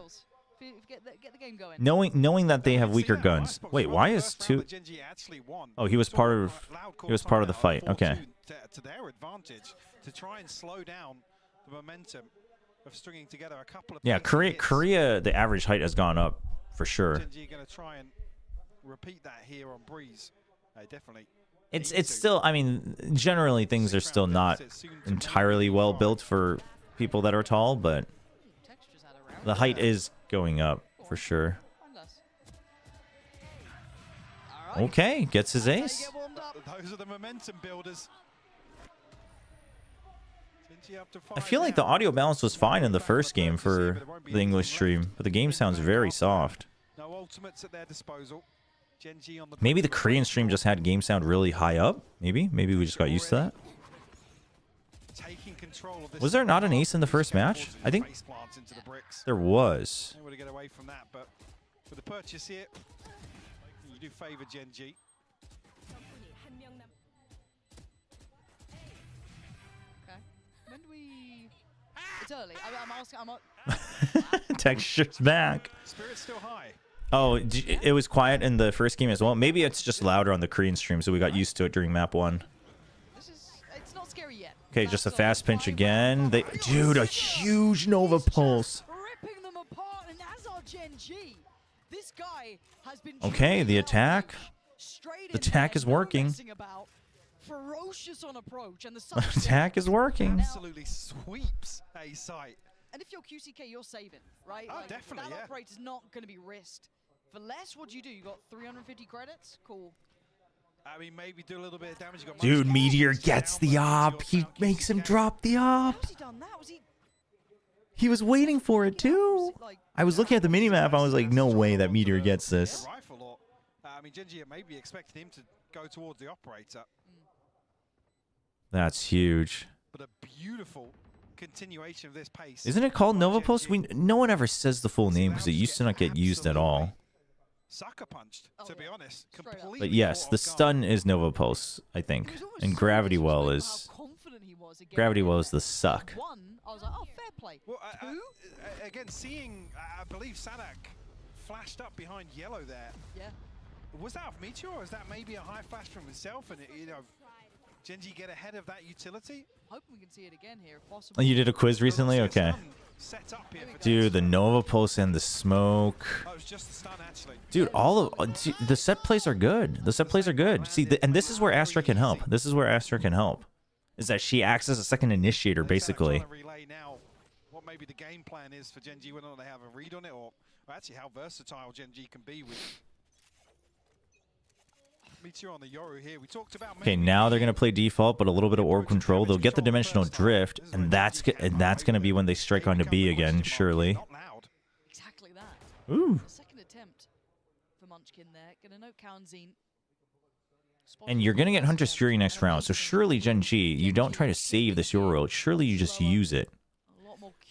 Speaker 17: Get the game going.
Speaker 1: Knowing that they have weaker guns. Wait, why is two? Oh, he was part of the fight. Okay.
Speaker 16: To their advantage to try and slow down the momentum of stringing together a couple of.
Speaker 1: Yeah, Korea, the average height has gone up for sure.
Speaker 16: GENG going to try and repeat that here on Breeze. Definitely.
Speaker 1: It's still, I mean, generally things are still not entirely well built for people that are tall, but the height is going up for sure. Okay, gets his ace.
Speaker 16: Those are the momentum builders.
Speaker 1: I feel like the audio balance was fine in the first game for the English stream, but the game sounds very soft.
Speaker 16: No ultimates at their disposal. GENG on the
Speaker 1: Maybe the Korean stream just had game sound really high up. Maybe we just got used to that. Was there not an ace in the first match? I think there was.
Speaker 16: Able to get away from that, but for the purchase here, you do favor GENG.
Speaker 17: When do we? It's early. I'm asking.
Speaker 1: Texture's back.
Speaker 16: Spirit's still high.
Speaker 1: Oh, it was quiet in the first game as well. Maybe it's just louder on the Korean stream, so we got used to it during map 1.
Speaker 17: It's not scary yet.
Speaker 1: Okay, just a fast pinch again. Dude, a huge Nova Pulse.
Speaker 17: Ripping them apart, and as our GENG, this guy has been.
Speaker 1: Okay, the attack. The attack is working.
Speaker 17: Ferocious on approach, and the
Speaker 1: attack is working.
Speaker 16: Absolutely sweeps a site.
Speaker 17: And if you're QCK, you're saving, right?
Speaker 16: Oh, definitely,
Speaker 17: that
Speaker 16: yeah.
Speaker 17: operator's not going to be risked. For less, what do? You got 350 credits? Cool.
Speaker 16: I mean, maybe do a little bit of damage. You got
Speaker 1: Dude, Meteor gets the op. He makes him drop the op.
Speaker 17: How's he done that? Was he?
Speaker 1: He was waiting for it too. I was looking at the minimap. I was like, no way that Meteor gets this.
Speaker 16: Rifle or, I mean, GENG maybe expected him to go towards the operator.
Speaker 1: That's huge.
Speaker 16: But a beautiful continuation of this pace.
Speaker 1: Isn't it called Nova Pulse? No one ever says the full name because it used to not get used at all.
Speaker 16: Sucker punched, to be honest. Completely.
Speaker 1: But yes, the stun is Nova Pulse, I think, and Gravity Well is the suck.
Speaker 17: I was like, oh, fair play.
Speaker 16: Well, again, seeing, I believe Sadak flashed up behind yellow there.
Speaker 17: Yeah.
Speaker 16: Was that off Meteor, or is that maybe a high flash from himself? And GENG get ahead of that utility?
Speaker 17: Hoping we can see it again here, if possible.
Speaker 1: Oh, you did a quiz recently? Okay. Dude, the Nova Pulse and the smoke.
Speaker 16: Oh, it was just the stun, actually.
Speaker 1: Dude, the set plays are good. The set plays are good. See, and this is where Astra can help. This is where Astra can help. Is that she acts as a second initiator, basically.
Speaker 16: Relay now what maybe the game plan is for GENG, whether or not they have a read on it, or actually how versatile GENG can be with Meteor on the Yoru here. We talked about.
Speaker 1: Okay, now they're gonna play default, but a little bit of orb control. They'll get the dimensional drift, and that's gonna be when they strike onto B again, surely.
Speaker 17: Exactly that.
Speaker 1: Ooh.
Speaker 17: Second attempt for Munchkin there. Gonna note Kaunzine.
Speaker 1: And you're going to get Hunter's Fury next round, so surely, GENG, you don't try to save this Euro. Surely you just use it.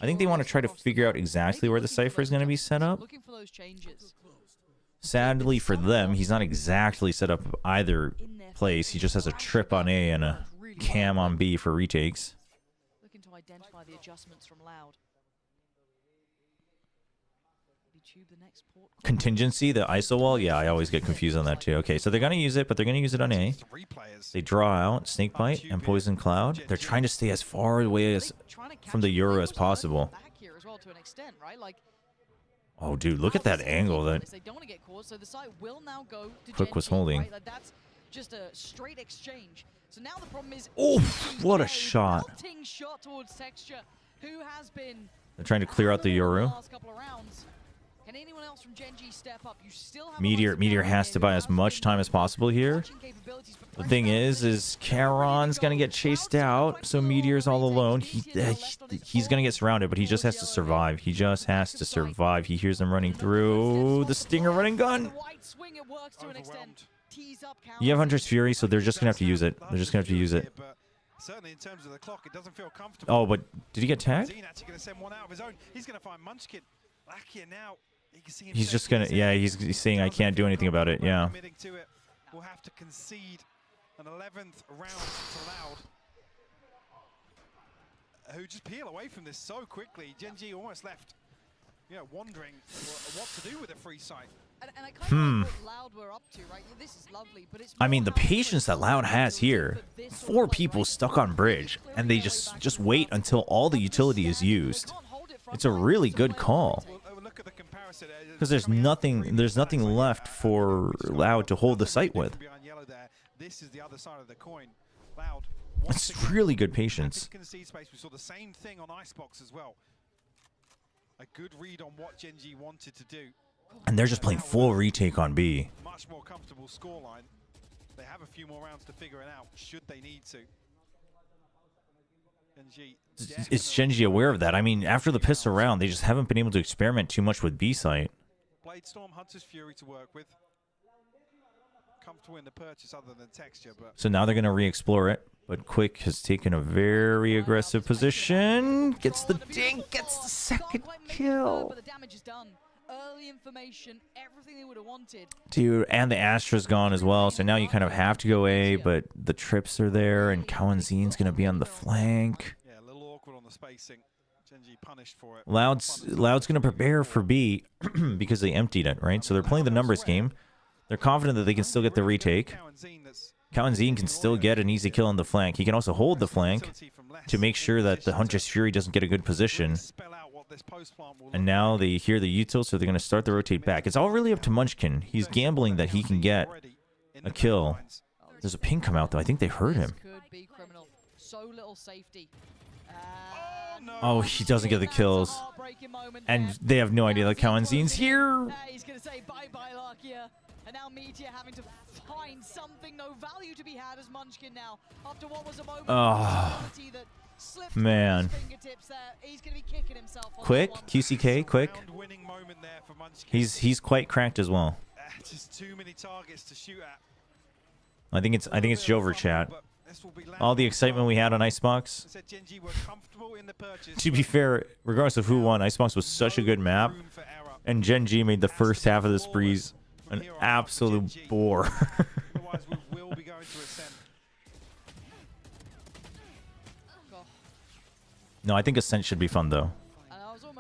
Speaker 1: I think they want to try to figure out exactly where the Cypher is going to be set up. Sadly for them, he's not exactly set up either place. He just has a trip on A and a cam on B for retakes.
Speaker 17: Looking to identify the adjustments from Loud.
Speaker 1: Contingency, the ISO wall? Yeah, I always get confused on that too. Okay, so they're going to use it, but they're going to use it on A. They draw out Snakebite and Poison Cloud. They're trying to stay as far away as from the Euro as possible. Oh, dude, look at that angle that Quick was holding.
Speaker 17: Just a straight exchange. So now the problem is,
Speaker 1: what a shot.
Speaker 17: Towards Texture, who has been
Speaker 1: They're trying to clear out the Euro.
Speaker 17: Can anyone else from GENG step up? You still have
Speaker 1: Meteor has to buy as much time as possible here. The thing is Charon's gonna get chased out, so Meteor's all alone. He's gonna get surrounded, but he just has to survive. He just has to survive. He hears them running through the Stinger running gun. You have Hunter's Fury, so they're just gonna have to use it. They're just gonna have to use it.
Speaker 16: Certainly in terms of the clock, it doesn't feel comfortable.
Speaker 1: Oh, but did he get tagged?
Speaker 16: Actually going to send one out of his own. He's going to find Munchkin. Lakia now.
Speaker 1: He's just gonna, yeah, he's saying I can't do anything about it, yeah.
Speaker 16: We'll have to concede an 11th round to Loud, who just peel away from this so quickly. GENG almost left, you know, wondering what to do with a free site.
Speaker 17: And I kind of what Loud were up to, right? This is lovely, but it's
Speaker 1: I mean, the patience that Loud has here. 4 people stuck on bridge, and they just wait until all the utility is used. It's a really good call. Because there's nothing left for Loud to hold the site with.
Speaker 16: This is the other side of the coin. Loud.
Speaker 1: It's really good patience.
Speaker 16: We saw the same thing on Icebox as well. A good read on what GENG wanted to do.
Speaker 1: And they're just playing full retake on B.
Speaker 16: Much more comfortable scoreline. They have a few more rounds to figure it out, should they need to.
Speaker 1: Is GENG aware of that? I mean, after the piss around, they just haven't been able to experiment too much with B site.
Speaker 16: Bladestorm, Hunter's Fury to work with. Comfortable in the purchase other than Texture, but
Speaker 1: So now they're going to re-explore it. But Quick has taken a very aggressive position. Gets the dink, gets the second kill.
Speaker 17: But the damage is done. Early information, everything they would have wanted.
Speaker 1: Dude, and the Astra's gone as well, so now you kind of have to go A, but the trips are there, and Kawanzin's going to be on the flank.
Speaker 16: yeah, a little awkward on the spacing. GENG punished for it.
Speaker 1: Loud's going to prepare for B because they emptied it, right? So they're playing the numbers game. They're confident that they can still get the retake. Kawanzin can still get an easy kill on the flank. He can also hold the flank to make sure that the Hunter's Fury doesn't get a good position. And now they hear the util, so they're going to start the rotate back. It's all really up to Munchkin. He's gambling that he can get a kill. There's a ping come out, though. I think they heard him.
Speaker 17: Could be criminal. So little safety.
Speaker 1: Oh, he doesn't get the kills. And they have no idea that Kawanzin's here.
Speaker 17: He's going to say bye-bye, Lakia. And now Meteor having to find something, no value to be had as Munchkin now. After what was a moment of that slipped
Speaker 1: man.
Speaker 17: his fingertips there. He's going to be kicking himself.
Speaker 1: Quick, QCK, Quick. He's quite cracked as well.
Speaker 16: Just too many targets to shoot at.
Speaker 1: I think it's Jover chat. All the excitement we had on Icebox. To be fair, regardless of who won, Icebox was such a good map, and GENG made the first half of the sprees an absolute bore. No, I think Ascent should be fun though.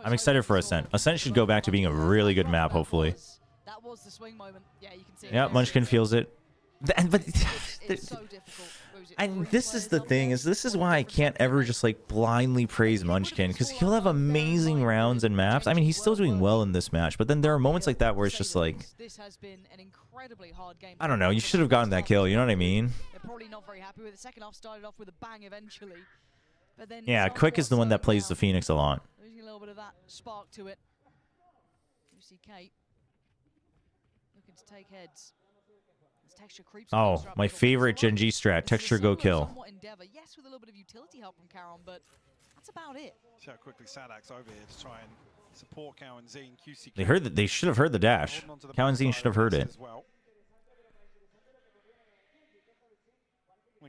Speaker 1: I'm excited for Ascent. Ascent should go back to being a really good map, hopefully.
Speaker 17: That was the swing moment. Yeah, you can see
Speaker 1: Yeah, Munchkin feels it. And this is the thing, is this is why I can't ever just like blindly praise Munchkin, because he'll have amazing rounds and maps. I mean, he's still doing well in this match, but then there are moments like that where it's just like,
Speaker 17: this has been an incredibly hard game.
Speaker 1: I don't know, you should have gotten that kill, you know what I mean?
Speaker 17: They're probably not very happy with it. Second half started off with a bang eventually. But then
Speaker 1: Yeah, Quick is the one that plays the Phoenix a lot.
Speaker 17: losing a little bit of that spark to it. UCK looking to take heads. Texture creeps
Speaker 1: Oh, my favorite GENG strat, Texture Go Kill.
Speaker 17: Yes, with a little bit of utility help from Charon, but that's about it.
Speaker 16: See how quickly Sadak's over here to try and support Kawanzin. QCK.
Speaker 1: They heard that. They should have heard the dash. Kawanzin should have heard it.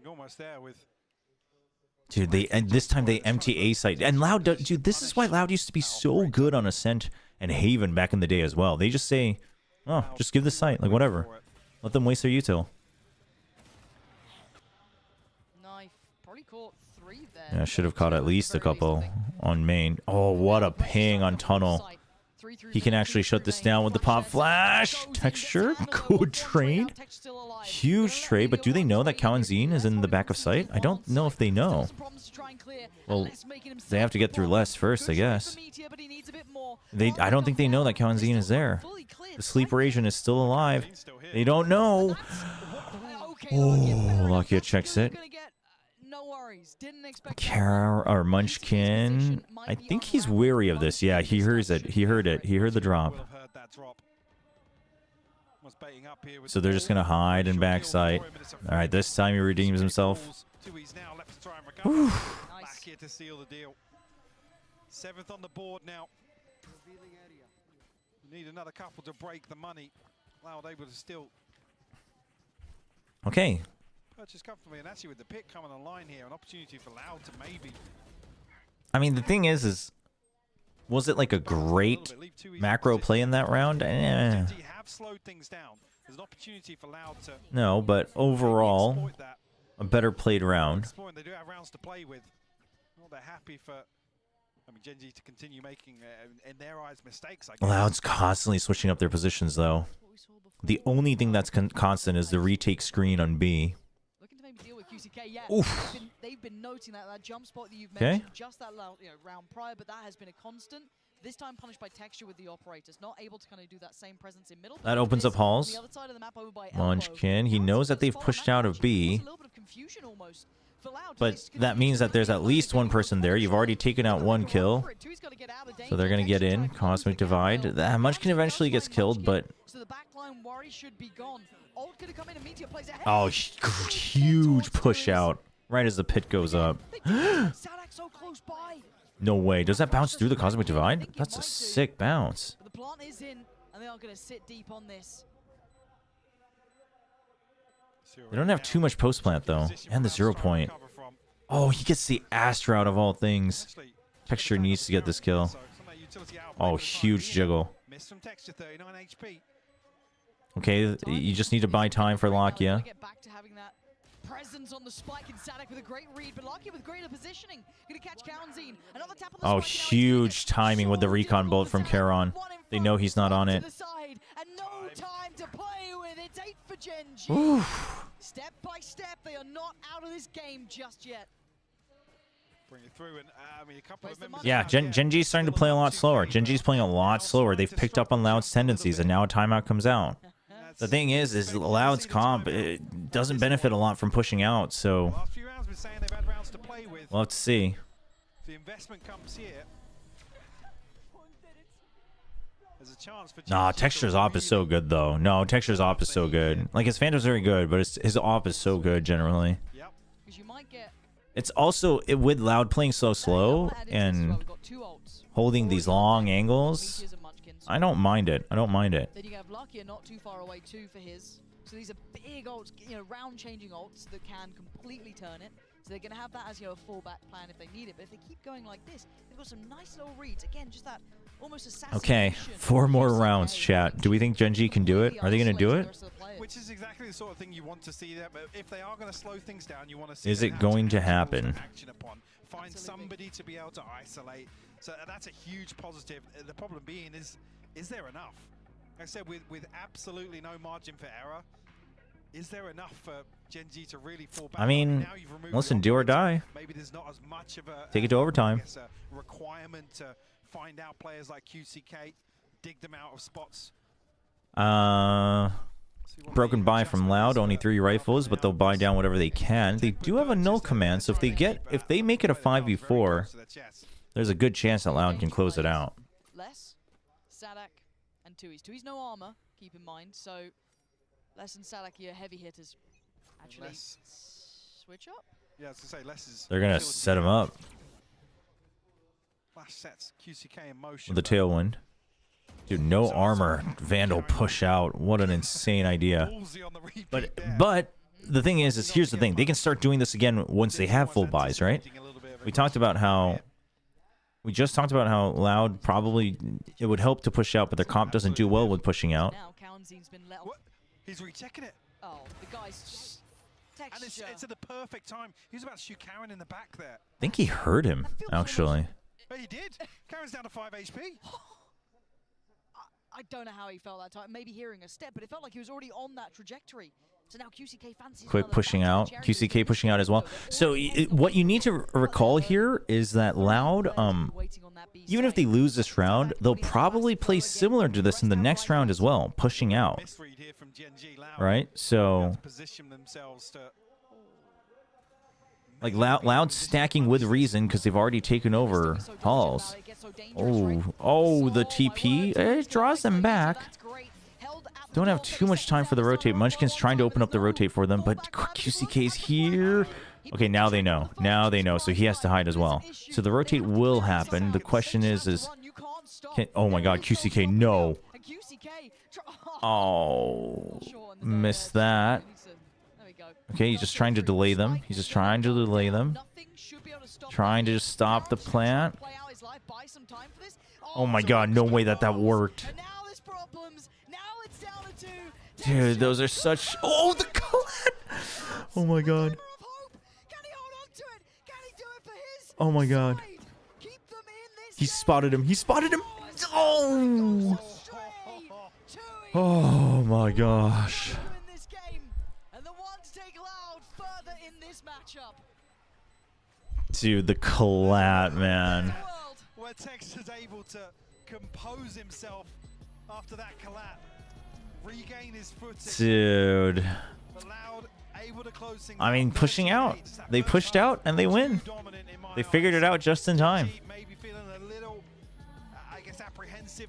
Speaker 16: almost there with.
Speaker 1: Dude, and this time they empty A site. And Loud, dude, this is why Loud used to be so good on Ascent and Haven back in the day as well. They just say, oh, just give the site, like whatever. Let them waste their util.
Speaker 17: Knife probably caught 3 there.
Speaker 1: Yeah, I should have caught at least a couple on main. Oh, what a ping on tunnel. He can actually shut this down with the pop flash. Texture, good trade. Huge trade, but do they know that Kawanzine is in the back of sight? I don't know if they know. Well, they have to get through less first, I guess. I don't think they know that Kawanzine is there. The sleeper agent is still alive. They don't know. Oh, Lakia checks it. Kara or Munchkin. I think he's weary of this. Yeah, he hears it. He heard it. He heard the drop. So they're just gonna hide in backside. All right, this time he redeems himself. Whew.
Speaker 16: Lakia to seal the deal. 7th on the board now. Need another couple to break the money. Loud able to still
Speaker 1: Okay.
Speaker 16: purchase comfortably, and actually with the pick coming online here, an opportunity for Loud to maybe.
Speaker 1: I mean, the thing is was it like a great macro play in that round?
Speaker 16: Have slowed things down. There's an opportunity for Loud to.
Speaker 1: No, but overall, a better played round.
Speaker 16: They do have rounds to play with. Well, they're happy for. I mean, GENG to continue making, in their eyes, mistakes. I guess.
Speaker 1: Loud's constantly switching up their positions, though. The only thing that's constant is the retake screen on B.
Speaker 17: Looking to maybe deal with QCK, yeah.
Speaker 1: Oof.
Speaker 17: They've been noting that jump spot that you've
Speaker 1: Okay.
Speaker 17: mentioned just that round prior, but that has been a constant. This time punished by texture with the operators, not able to kind of do that same presence in middle.
Speaker 1: That opens up halls. Munchkin. He knows that they've pushed out of B. But that means that there's at least one person there. You've already taken out 1 kill. So they're going to get in. Cosmic Divide. That Munchkin eventually gets killed, but... Oh, huge push out. Right as the pit goes up. No way. Does that bounce through the Cosmic Divide? That's a sick bounce.
Speaker 17: The plant is in, and they are going to sit deep on this.
Speaker 1: They don't have too much post plant though, and the 0 point. Oh, he gets the Astra out of all things. Texture needs to get this kill. Oh, huge jiggle. Okay, you just need to buy time for Lakia.
Speaker 17: Presence on the spike and Sadak with a great read, but Lakia with greater positioning. Gonna catch Kawanzine. Another tap on the
Speaker 1: Oh, huge timing with the recon bolt from Charon. They know he's not on it.
Speaker 17: And no time to play with. It's 8 for GENG. Step by step, they are not out of this game just yet.
Speaker 16: Bring it through, and I mean, a couple of members.
Speaker 1: Yeah, GENG's starting to play a lot slower. GENG's playing a lot slower. They've picked up on Loud's tendencies, and now a timeout comes out. The thing is Loud's comp, it doesn't benefit a lot from pushing out, so we'll have to see.
Speaker 16: The investment comes here. There's a chance for
Speaker 1: Nah, Texture's op is so good, though. No, Texture's op is so good. Like, his Phantom's very good, but his op is so good, generally. It's also, with Loud playing so slow and holding these long angles, I don't mind it. I don't mind it.
Speaker 17: Then you have Lakia not too far away too for his. So these are big ults, round-changing ults that can completely turn it. So they're going to have that as, a fallback plan if they need it. But if they keep going like this, they've got some nice little reads. Again, just that almost assassination.
Speaker 1: Okay, 4 more rounds, chat. Do we think GENG can do it? Are they going to do it?
Speaker 16: Which is exactly the sort of thing you want to see there. But if they are going to slow things down, you want to see.
Speaker 1: Is it going to happen?
Speaker 16: Find somebody to be able to isolate. So that's a huge positive. The problem being is there enough? Like I said, with absolutely no margin for error, is there enough for GENG to really fall back?
Speaker 1: I mean, listen, do or die.
Speaker 16: Maybe there's not as much of a
Speaker 1: take it to overtime.
Speaker 16: A requirement to find out players like QCK, dig them out of spots.
Speaker 1: Broken buy from Loud, only 3 rifles, but they'll buy down whatever they can. They do have a null command, so if they make it a 5v4, there's a good chance that Loud can close it out.
Speaker 17: Less, Sadak, and Tui's. Tui's no armor, keep in mind, so Less and Sadak are heavy hitters. Actually, switch up?
Speaker 16: Yeah, I was going to say, Less is...
Speaker 1: They're going to set him up.
Speaker 16: Flash sets QCK in motion.
Speaker 1: With the tailwind. Dude, no armor. Vandal push out. What an insane idea. But the thing is here's the thing. They can start doing this again once they have full buys, right? We just talked about how Loud probably it would help to push out, but their comp doesn't do well with pushing out.
Speaker 16: He's rechecking it.
Speaker 17: Oh, the guy's
Speaker 16: and it's at the perfect time. He was about to shoot Karen in the back there.
Speaker 1: I think he hurt him, actually.
Speaker 16: But he did. Karen's down to 5 HP.
Speaker 17: I don't know how he felt that time. Maybe hearing a step, but it felt like he was already on that trajectory. So now QCK fancies
Speaker 1: Quick pushing out. QCK pushing out as well. So what you need to recall here is that Loud, even if they lose this round, they'll probably play similar to this in the next round as well, pushing out. Right? So like Loud stacking with reason because they've already taken over halls. Oh, the TP. It draws them back. Don't have too much time for the rotate. Munchkin's trying to open up the rotate for them, but QCK's here. Okay, now they know. Now they know, so he has to hide as well. So the rotate will happen. The question is oh my god, QCK, no. Oh, missed that. Okay, he's just trying to delay them. He's just trying to delay them. Trying to just stop the plant. Oh my god, no way that worked. Dude, those are such... Oh, the collat! Oh my god. Oh my god. He spotted him. He spotted him. Oh! Oh my gosh. Dude, the collat, man.
Speaker 16: Where Tex is able to compose himself after that collat. Regain his footing.
Speaker 1: Dude. I mean, pushing out. They pushed out and they win. They figured it out just in time.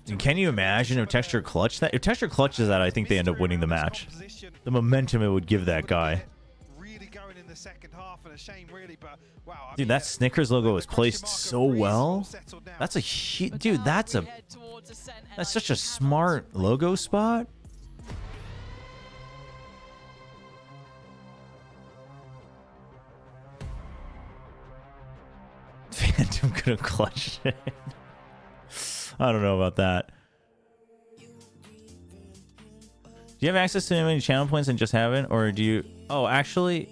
Speaker 1: And can you imagine if Texture clutched that? If Texture clutches that, I think they end up winning the match. The momentum it would give that guy. Dude, that Snickers logo is placed so well. That's a huge... Dude, that's such a smart logo spot. Phantom could have clutched it. I don't know about that. Do you have access to any channel points and just haven't? Or do you... Oh, actually,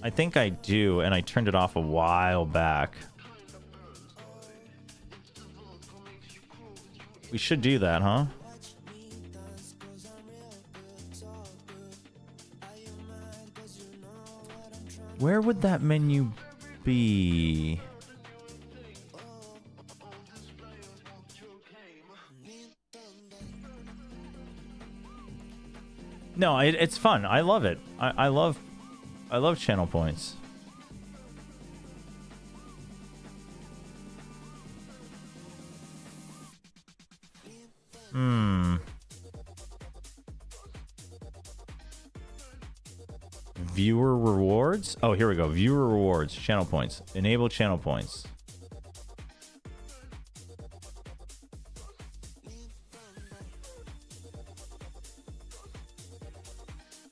Speaker 1: I think I do, and I turned it off a while back. We should do that, huh? Where would that menu be? No, it's fun. I love it. I love channel points. Viewer rewards? Oh, here we go. Viewer rewards. Channel points. Enable channel points.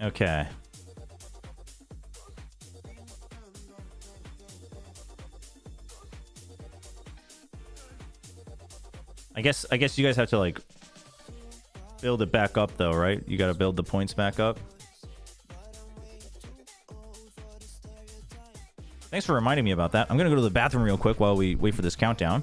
Speaker 1: Okay. I guess you guys have to like build it back up though, right? You got to build the points back up. Thanks for reminding me about that. I'm going to go to the bathroom real quick while we wait for this countdown.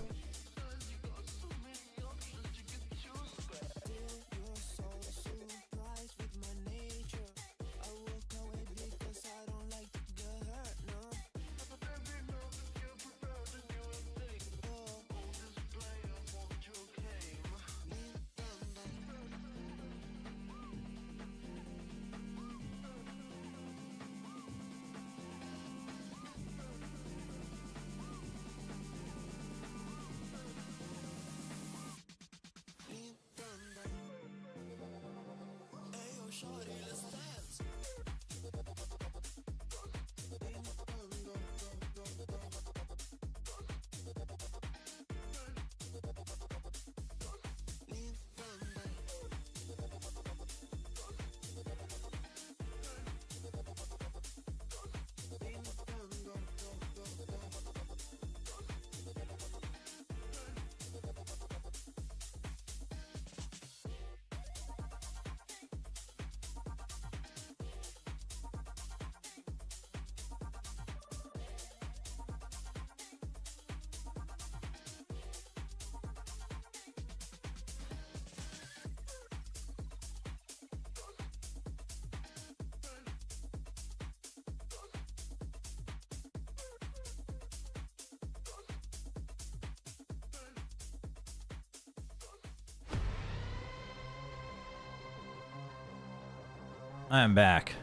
Speaker 1: I'm back.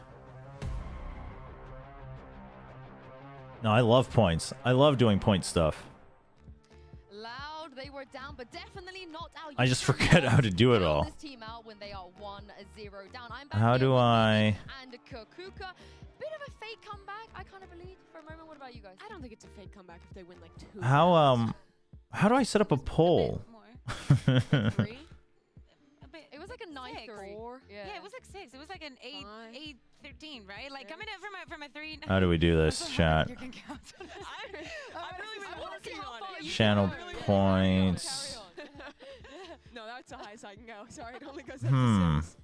Speaker 1: No, I love points. I love doing point stuff.
Speaker 2: Loud, they were down, but definitely not out.
Speaker 1: I just forget how to do it all.
Speaker 2: This team out when they are 1-0 down. I'm back
Speaker 1: How
Speaker 2: here
Speaker 1: do
Speaker 2: with
Speaker 1: I?
Speaker 2: and Kukuka. Bit of a fake comeback, I kind of believe for a moment. What about you guys?
Speaker 3: I don't think it's a fake comeback if they win like 2.
Speaker 1: How do I set up a poll?
Speaker 2: It was like a 9-3.
Speaker 4: Yeah, it was like 6. It was like an 8-13, right? Like coming in from a 3.
Speaker 1: How do we do this, chat?
Speaker 4: You can count.
Speaker 3: I've really been working on it.
Speaker 1: Channel points.
Speaker 3: No, that's the highest I can go. Sorry, it only goes up to 6.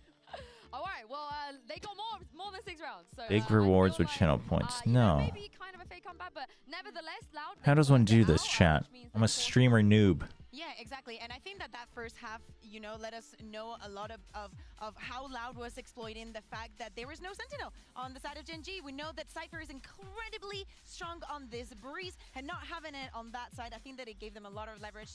Speaker 2: All right, well, they got more than 6 rounds. So,
Speaker 1: Big rewards with channel points. No.
Speaker 2: maybe kind of a fake comeback, but nevertheless, Loud.
Speaker 1: How does one do this, chat? I'm a streamer noob.
Speaker 4: Yeah, exactly. And I think that first half, you know, let us know a lot of how Loud was exploiting the fact that there was no Sentinel on the side of GENG. We know that Cypher is incredibly strong on this breeze, and not having it on that side, I think that it gave them a lot of leverage.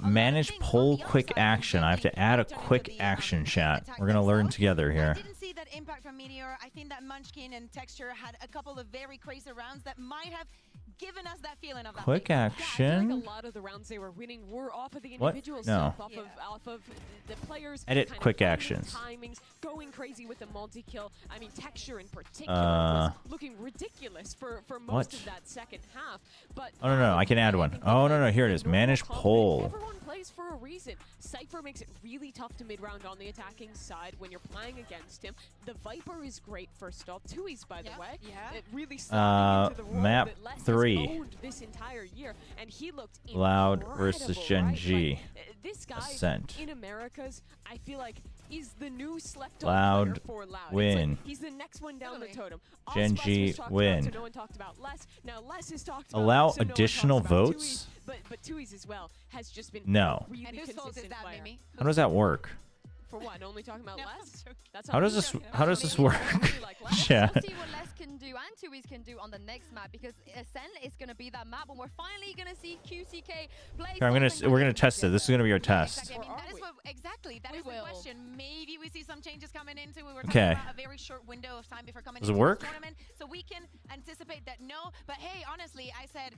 Speaker 1: Manage poll quick action. I have to add a quick action, chat. We're gonna learn together here.
Speaker 4: I didn't see that impact from Meteor. I think that Munchkin and Texture had a couple of very crazy rounds that might have given us that feeling of that
Speaker 1: Quick
Speaker 3: Yeah, I feel
Speaker 1: action.
Speaker 3: like a lot of the rounds they were winning were off of the
Speaker 1: What?
Speaker 3: individual
Speaker 1: No.
Speaker 3: stuff, off of the players.
Speaker 1: Edit
Speaker 3: kind of
Speaker 1: quick
Speaker 3: finding
Speaker 1: actions.
Speaker 3: Timings, going crazy with the multi-kill. I mean, Texture in particular was looking ridiculous for most
Speaker 1: What?
Speaker 3: of that second half. But
Speaker 1: Oh no, I can add one. Oh no, here it is. Manage poll.
Speaker 3: everyone plays for a reason. Cypher makes it really tough to mid-round on the attacking side when you're playing against him. The Viper is great first off. Tui's, by the way. It really slotting into the role
Speaker 1: map
Speaker 3: that Les has
Speaker 1: 3.
Speaker 3: owned this entire year, and he looked
Speaker 1: Loud
Speaker 3: incredible,
Speaker 1: versus
Speaker 3: right?
Speaker 1: GENG.
Speaker 3: Like, this guy
Speaker 1: Ascent.
Speaker 3: in Americas, I feel like is the new slept on
Speaker 1: Loud
Speaker 3: player for Loud.
Speaker 1: win.
Speaker 3: It's like he's the next one down the totem.
Speaker 1: GENG
Speaker 3: Allspice was talked
Speaker 1: win.
Speaker 3: About, so no one talked about Les. Now Les is talked about.
Speaker 1: Allow
Speaker 3: so no one
Speaker 1: additional
Speaker 3: talks about
Speaker 1: votes?
Speaker 3: Tui's, but Tui's as well has just been
Speaker 1: No.
Speaker 3: really
Speaker 4: And whose fault is
Speaker 3: consistent
Speaker 4: that,
Speaker 3: player.
Speaker 4: Mimi?
Speaker 1: How does that work?
Speaker 3: For what? Only talking about Les? That's
Speaker 1: How does this? How does this work? Chat.
Speaker 2: We'll see what Les can do and Tui's can do on the next map, because Ascent is going to be that map when we're finally going to see QCK play.
Speaker 1: Here, we're gonna test it. This is gonna be our test.
Speaker 4: Exactly. I mean, that is what that is the question. Maybe we see some changes coming into. We were talking
Speaker 1: Okay.
Speaker 4: about a very short window of time before coming
Speaker 1: Does it
Speaker 4: into
Speaker 1: work?
Speaker 4: this tournament, so we can anticipate that. No, but hey, honestly, I said,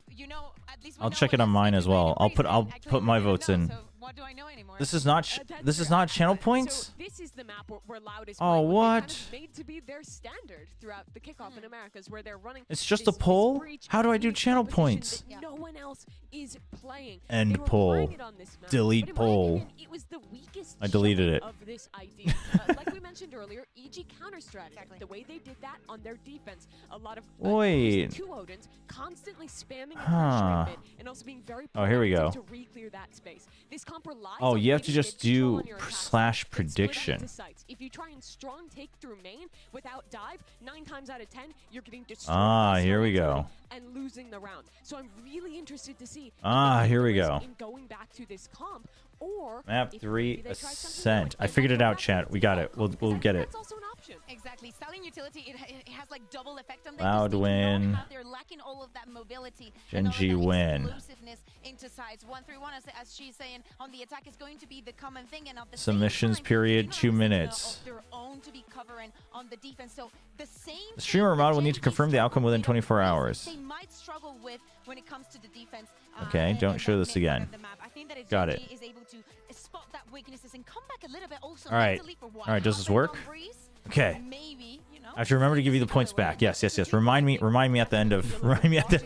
Speaker 4: you know, at least we
Speaker 1: I'll
Speaker 4: know
Speaker 1: check
Speaker 4: what
Speaker 1: it on
Speaker 4: is
Speaker 1: mine
Speaker 4: the
Speaker 1: as well. I'll
Speaker 4: reason.
Speaker 1: put my votes in.
Speaker 4: So what do I know anymore?
Speaker 1: This is not this is not channel points.
Speaker 3: So this is the map where Loud is
Speaker 1: Oh,
Speaker 3: playing what they
Speaker 1: what?
Speaker 3: kind of made to be their standard throughout the kickoff in Americas, where they're running.
Speaker 1: It's just
Speaker 3: this
Speaker 1: a poll.
Speaker 3: breach
Speaker 1: How do I do
Speaker 3: Phoenix
Speaker 1: channel
Speaker 3: competition
Speaker 1: points?
Speaker 3: that no one else is playing.
Speaker 1: End
Speaker 3: They were
Speaker 1: poll.
Speaker 3: playing it on this map,
Speaker 1: Delete
Speaker 3: but in my
Speaker 1: poll.
Speaker 3: opinion, it was the weakest
Speaker 1: I deleted
Speaker 3: showing
Speaker 1: it.
Speaker 3: of this idea. Like we mentioned earlier, EG counter strategy. The way they did that on their defense, a lot of
Speaker 1: Wait.
Speaker 3: two Odins constantly spamming and
Speaker 1: Huh.
Speaker 3: pressuring mid, and also being very
Speaker 1: Oh, here we
Speaker 3: proactive
Speaker 1: go.
Speaker 3: to re-clear that space. This comp relies
Speaker 1: Oh,
Speaker 3: on
Speaker 1: you have to
Speaker 3: getting
Speaker 1: just
Speaker 3: mid control
Speaker 1: do
Speaker 3: on your attacks,
Speaker 1: /
Speaker 3: then split out
Speaker 1: prediction.
Speaker 3: to sites. If you try and strong take through main without dive, 9 times out of 10 you're getting destroyed.
Speaker 1: Ah,
Speaker 3: by
Speaker 1: here we
Speaker 3: strong
Speaker 1: go.
Speaker 3: utility And losing the round. So I'm really interested to see. if
Speaker 1: Ah,
Speaker 3: they take
Speaker 1: here
Speaker 3: the
Speaker 1: we
Speaker 3: risk
Speaker 1: go.
Speaker 3: In going back to this comp, or
Speaker 1: Map
Speaker 3: if
Speaker 1: 3
Speaker 3: maybe they try something
Speaker 1: Ascent. I figured it out, chat. We got it. We'll get it.
Speaker 3: That's also an option.
Speaker 4: Exactly. Selling utility, it has like double effect on them.
Speaker 1: Loud
Speaker 4: because they don't
Speaker 1: win.
Speaker 4: have- They're lacking all of that mobility. and all of
Speaker 1: GENG
Speaker 4: that
Speaker 1: win.
Speaker 4: explosiveness into sides. 1-3-1, as she's saying, on the attack is going to be the common thing. And at the
Speaker 1: Submissions
Speaker 4: same time,
Speaker 1: period 2 minutes.
Speaker 4: of their own to be covering on the defense. So the same
Speaker 1: The streamer mod will need to confirm the outcome within 24 hours.
Speaker 4: they might struggle with when it comes to the defense.
Speaker 1: Okay, don't show this again.
Speaker 4: I think that if
Speaker 1: Got
Speaker 4: GENG
Speaker 1: it.
Speaker 4: is able to spot that weaknesses and come back a little bit also
Speaker 1: All right.
Speaker 4: mentally for what
Speaker 1: All right, does this work?
Speaker 4: happened on Breeze,
Speaker 1: Okay.
Speaker 4: maybe, you know.
Speaker 1: I have to remember to give you the points back. Yes. Remind me at the end of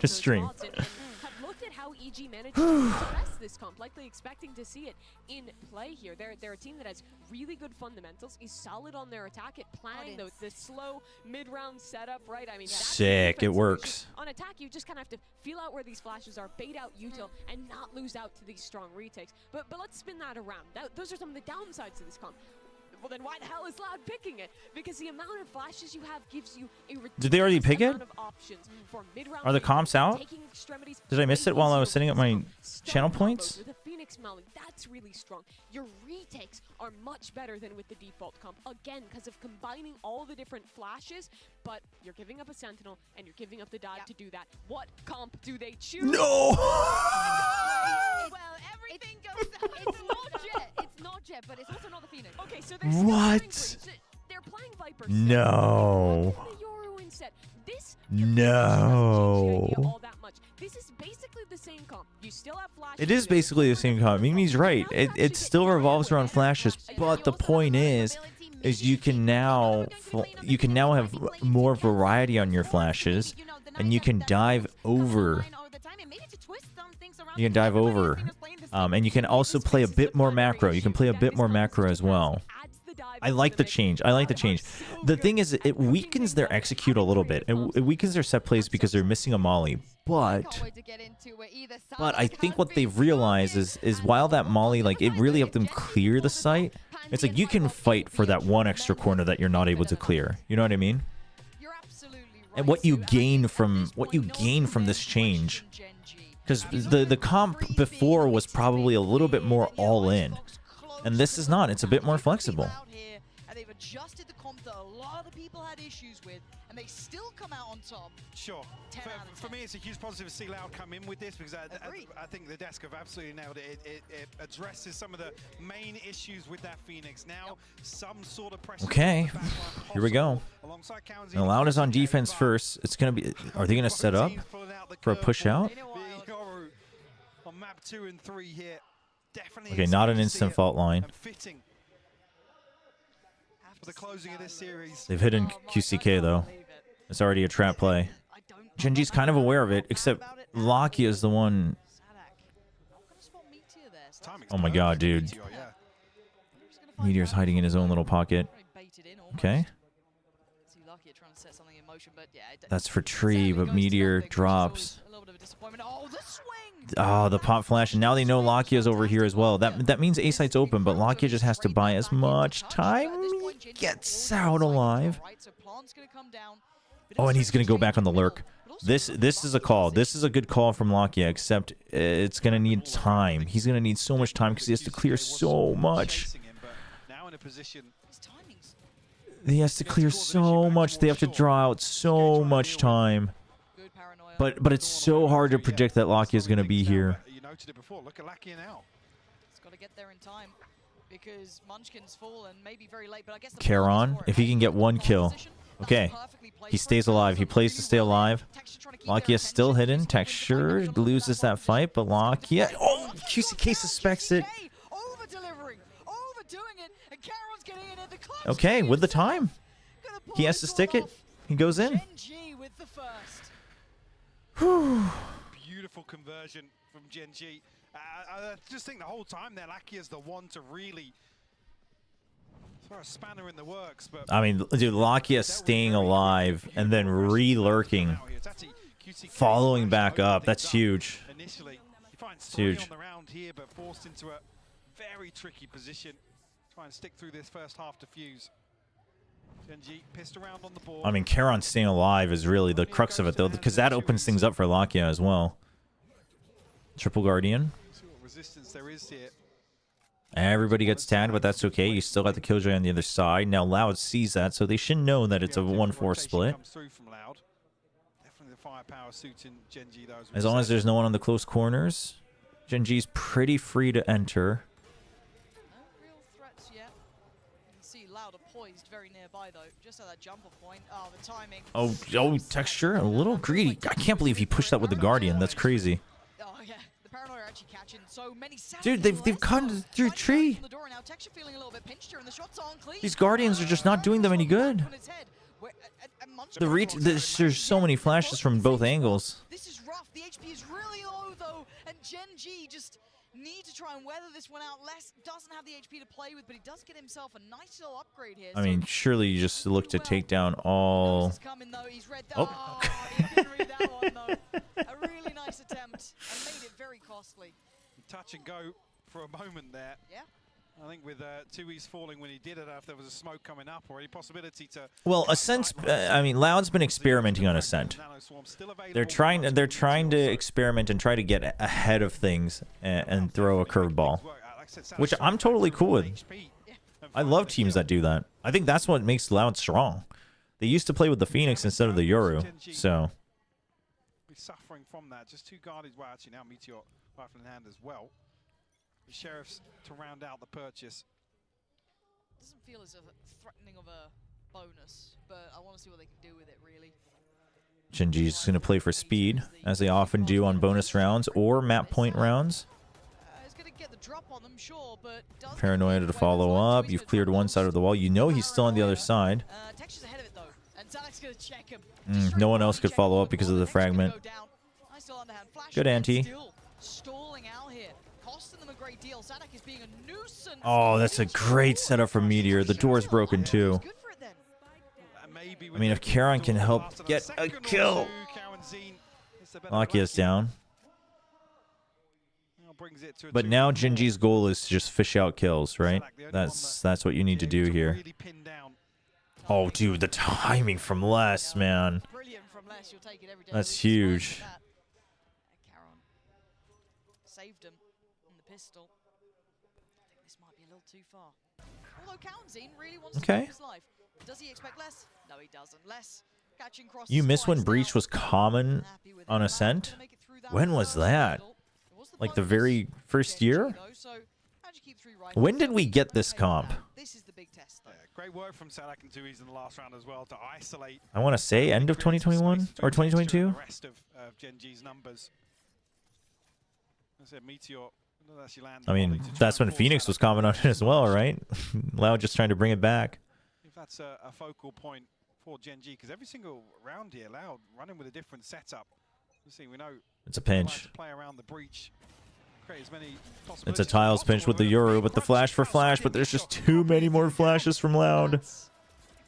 Speaker 1: stream.
Speaker 3: Have looked at how EG managed to suppress this comp, likely expecting to see it in play here. They're a team that has really good fundamentals, is solid on their attack at playing the slow mid-round setup, right? I mean, that's the
Speaker 1: Sick, it
Speaker 3: defensive
Speaker 1: works.
Speaker 3: issue. On attack, you just kind of have to feel out where these flashes are, bait out util, and not lose out to these strong retakes. But let's spin that around. Those are some of the downsides to this comp. Well, then why the hell is Loud picking it? Because the amount of flashes you have gives you a
Speaker 1: Did they already pick it?
Speaker 3: amount of options for mid-round
Speaker 1: Are the
Speaker 3: games,
Speaker 1: comps out?
Speaker 3: taking extremities,
Speaker 1: Did I miss it while I was setting up my channel points?
Speaker 3: with a Phoenix Molly, that's really strong. Your retakes are much better than with the default comp. Again, because of combining all the different flashes, but you're giving up a Sentinel and you're giving up the dive to do that. What comp do they choose?
Speaker 1: No!
Speaker 4: Well, everything goes.
Speaker 2: It's not Jet. It's not Jet, but it's also not the Phoenix.
Speaker 3: Okay, so they're
Speaker 1: What?
Speaker 3: still playing Breeze. They're playing Viper
Speaker 1: No.
Speaker 3: set, the Yoru instead. This
Speaker 1: No.
Speaker 3: all that much. This is basically the same comp. You still have flashes.
Speaker 1: It is basically the same comp. Mimi's right. It still revolves around flashes, but the point is you can now have more variety on your flashes, and you can dive over. You can dive over, and you can also play a bit more macro. You can play a bit more macro as well. I like the change. I like the change. The thing is, it weakens their execute a little bit. It weakens their set plays because they're missing a molly. But I think what they've realized is while that molly, like, it really helped them clear the site. It's like you can fight for that one extra corner that you're not able to clear. You know what I mean? And what you gain from this change, because the comp before was probably a little bit more all in, and this is not. It's a bit more flexible.
Speaker 17: They've adjusted the comp that a lot of the people had issues with, and they still come out on top.
Speaker 16: Sure. For me, it's a huge positive to see Loud come in with this, because I think the desk have absolutely nailed it. It addresses some of the main issues with that Phoenix. Now, some sort of pressure.
Speaker 1: Okay, here we go. Now, Loud is on defense first. It's gonna be. Are they gonna set up for a push out?
Speaker 16: On map 2 and 3 here.
Speaker 1: Okay, not an instant fault line.
Speaker 16: For the closing of this series.
Speaker 1: They've hidden QCK though. It's already a trap play. GENG's kind of aware of it, except Lakia is the one. Oh my god, dude. Meteor's hiding in his own little pocket. Okay. That's for Tree, but Meteor drops. Oh, the pop flash, and now they know Lakia's over here as well. That means A site's open, but Lakia just has to buy as much time. He gets out alive. Oh, and he's gonna go back on the lurk. This is a call. This is a good call from Lakia, except it's gonna need time. He's gonna need so much time because he has to clear so much. He has to clear so much. They have to draw out so much time. But it's so hard to predict that Lakia is going to be here.
Speaker 16: You noted it before. Look at Lakia now.
Speaker 17: It's got to get there in time because Munchkin's fallen maybe very late, but I guess
Speaker 1: Charon, if he can get one kill. Okay. He stays alive. He plays to stay alive. Lakia still hidden. Texture loses that fight, but Lakia... Oh, QCK suspects it. Okay, with the time. He has to stick it. He goes in.
Speaker 16: Beautiful conversion from GENG. I just think the whole time there, Lakia's the one to really throw a spanner in the works. But
Speaker 1: I mean, dude, Lakia staying alive and then re-lurking, following back up. That's huge.
Speaker 16: Initially, he finds
Speaker 1: it's
Speaker 16: 3
Speaker 1: huge.
Speaker 16: on the round here, but forced into a very tricky position. Try and stick through this first half to fuse. GENG pissed around on the board.
Speaker 1: I mean, Charon staying alive is really the crux of it, though, because that opens things up for Lakia as well. Triple Guardian.
Speaker 16: See what resistance there is here.
Speaker 1: Everybody gets tagged, but that's okay. You still got the Killjoy on the other side. Now Loud sees that, so they should know that it's a 1-4 split.
Speaker 16: Comes through from Loud. Definitely the firepower suiting GENG, though.
Speaker 1: As long as there's no one on the close corners, GENG's pretty free to enter.
Speaker 17: Poised very nearby though, just at that jumper point. Oh, the timing.
Speaker 1: Oh, Texture, a little greedy. I can't believe he pushed that with the Guardian. That's crazy.
Speaker 17: Oh yeah, the Paranoia actually catching so many.
Speaker 1: Dude, they've cut through Tree. These Guardians are just not doing them any good. The reach, there's so many flashes from both angles.
Speaker 17: This is rough. The HP is really low though, and GENG just need to try and weather this one out. Les doesn't have the HP to play with, but he does get himself a nice little upgrade here.
Speaker 1: I mean, surely you just look to take down all...
Speaker 17: Oh, he didn't read that one though. A really nice attempt and made it very costly.
Speaker 16: Touch and go for a moment there.
Speaker 17: Yeah.
Speaker 16: I think with 2E's falling when he did it, if there was a smoke coming up or any possibility to...
Speaker 1: Well, Ascent's... I mean, Loud's been experimenting on Ascent. They're trying to experiment and try to get ahead of things and throw a curveball, which I'm totally cool with. I love teams that do that. I think that's what makes Loud strong. They used to play with the Phoenix instead of the Yoru, so...
Speaker 16: We're suffering from that. Just 2 Guardians. Well, actually now Meteor rifle in hand as well. The Sheriffs to round out the purchase.
Speaker 17: Doesn't feel as a threatening of a bonus, but I want to see what they can do with it, really.
Speaker 1: GENG's going to play for speed, as they often do on bonus rounds or map point rounds.
Speaker 17: He's going to get the drop on them, sure, but does
Speaker 1: Paranoia to follow up. You've cleared one side of the wall. You know he's still on the other side.
Speaker 17: Texture's ahead of it, though, and Zadak's going to check him.
Speaker 1: No one else could follow up because of the fragment. Good anti.
Speaker 17: Stalling out here, costing them a great deal. Zadak is being a nuisance.
Speaker 1: Oh, that's a great setup from Meteor. The door's broken too. I mean, if Karon can help get a kill. Lakia's down. But now GENG's goal is to just fish out kills, right? That's what you need to do here. Oh, dude, the timing from Les, man. That's huge.
Speaker 17: Karon saved him in the pistol. I think this might be a little too far. Although Kaunzine really wants to save his life. Does he expect less? No, he doesn't. Less catching crosses.
Speaker 1: You missed when Breach was common on Ascent? When was that? Like the very first year? When did we get this comp?
Speaker 17: This is the big test, though.
Speaker 16: Great work from Sadak and Tui's in the last round as well to isolate.
Speaker 1: I want to say end of 2021 or 2022.
Speaker 16: The rest of GENG's numbers. I said Meteor.
Speaker 1: I mean, that's when Phoenix was common on it as well, right? Loud just trying to bring it back.
Speaker 16: If that's a focal point for GENG, because every single round here, Loud running with a different setup. You see, we know
Speaker 1: it's a pinch.
Speaker 16: Play around the breach.
Speaker 1: It's a tiles pinch with the Yoru, but the flash for flash, but there's just too many more flashes from Loud.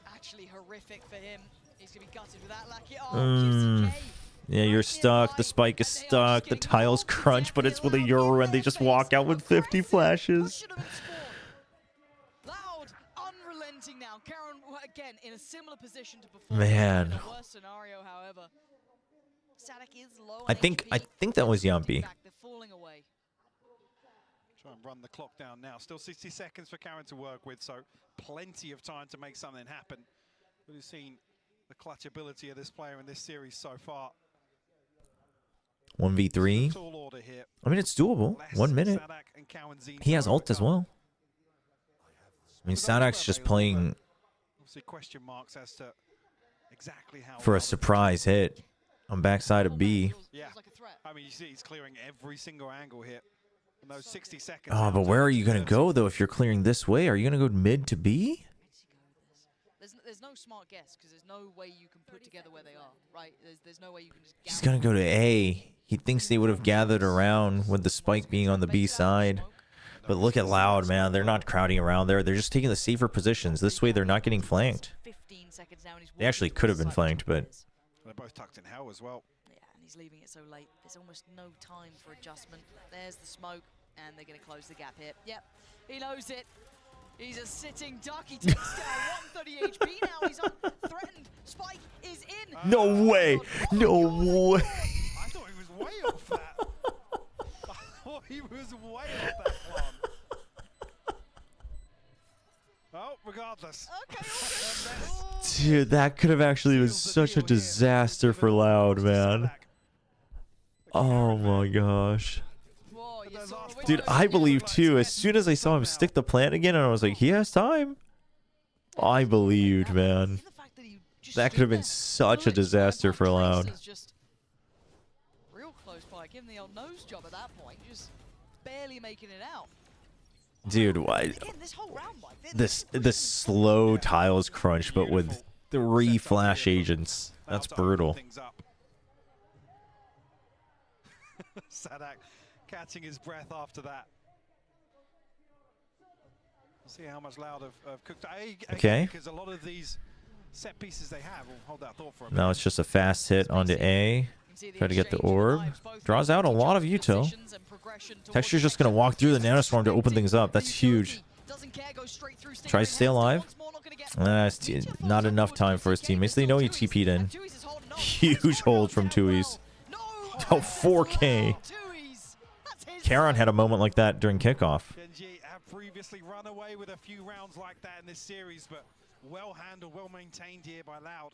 Speaker 17: Actually horrific for him. He's gonna be gutted with that lucky.
Speaker 1: Yeah, you're stuck. The spike is stuck. The tiles crunch, but it's with a Yoru, and they just walk out with 50 flashes.
Speaker 17: Loud, unrelenting now. Karon again in a similar position to before.
Speaker 1: Man.
Speaker 17: In a worse scenario, however. Sadak is low.
Speaker 1: I think that was Yumpy.
Speaker 17: They're falling away.
Speaker 16: Try and run the clock down now. Still 60 seconds for Karon to work with, so plenty of time to make something happen. We've seen the clutch ability of this player in this series so far.
Speaker 1: 1v3. I mean, it's doable. 1 minute. He has ult as well. I mean, Sadak's just playing
Speaker 16: question marks as to exactly how
Speaker 1: for a surprise hit on backside of B.
Speaker 16: Yeah, I mean, you see he's clearing every single angle here. In those 60 seconds.
Speaker 1: Oh, but where are you going to go, though, if you're clearing this way? Are you going to go mid to B?
Speaker 17: There's no smart guess, because there's no way you can put together where they are, right? There's no way you can just...
Speaker 1: He's going to go to A. He thinks they would have gathered around with the spike being on the B side. But look at Loud, man. They're not crowding around there. They're just taking the safer positions. This way, they're not getting flanked. They actually could have been flanked, but...
Speaker 16: They're both tucked in hell as well.
Speaker 17: Yeah, and he's leaving it so late. There's almost no time for adjustment. There's the smoke, and they're going to close the gap here. Yep, he knows it. He's a sitting duck. He takes down 130 HP now. He's unthreatened. Spike is in.
Speaker 1: No way. No way.
Speaker 16: I thought he was way off that. I thought he was way off that one. Oh, regardless.
Speaker 1: Dude, that could have actually been such a disaster for Loud, man. Oh my gosh. Dude, I believe too. As soon as I saw him stick the plant again, and I was like, he has time. I believed, man. That could have been such a disaster for Loud.
Speaker 17: Real close by. Give him the old nose job at that point. Just barely making it out.
Speaker 1: Dude, why? The slow tiles crunch, but with 3 flash agents. That's brutal.
Speaker 16: Sadak catching his breath after that. We'll see how much Loud have cooked.
Speaker 1: Okay.
Speaker 16: Because a lot of these set pieces they have. We'll hold that thought for a
Speaker 1: Now it's just a fast hit onto A. Try to get the orb. Draws out a lot of util. Texture's just going to walk through the nanoswarm to open things up. That's huge. Tries to stay alive. Not enough time for his teammates. They know he TP'd in. Huge hold from Tui's. Oh, 4K. Karon had a moment like that during kickoff.
Speaker 16: GENG have previously run away with a few rounds like that in this series, but well handled, well maintained here by Loud.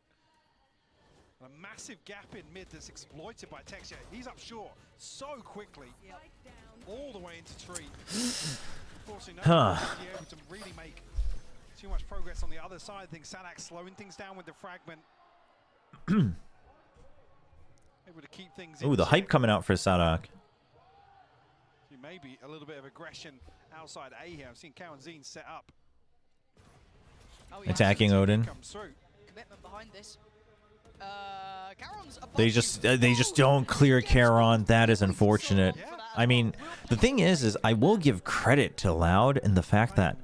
Speaker 16: A massive gap in mid that's exploited by Texture. He's up short so quickly, all the way into tree. Unfortunately, no able to really make Too much progress on the other side. I think Sanak slowing things down with the fragment. Able to keep things in
Speaker 1: Ooh, the hype coming out for Sadak.
Speaker 16: Maybe a little bit of aggression outside A here. I've seen Karen Zine set up.
Speaker 1: Attacking Odin.
Speaker 17: Commitment behind this.
Speaker 1: They just don't clear Charon. That is unfortunate. I mean, the thing is I will give credit to Loud in the fact that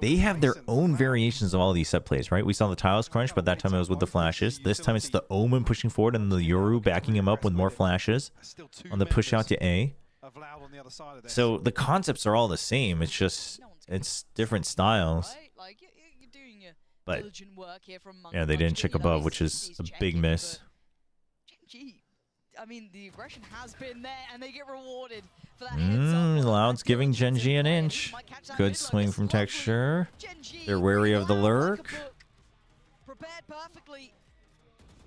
Speaker 1: they have their own variations of all these set plays, right? We saw the tiles crunch, but that time it was with the flashes. This time it's the Omen pushing forward and the Yoru backing him up with more flashes on the push out to A. So the concepts are all the same. It's just it's different styles. But yeah, they didn't check above, which is a big miss.
Speaker 17: I mean, the aggression has been there, and they get rewarded for that heads up.
Speaker 1: Loud's giving Genji an inch. Good swing from Texture. They're wary of the lurk.
Speaker 17: Prepared perfectly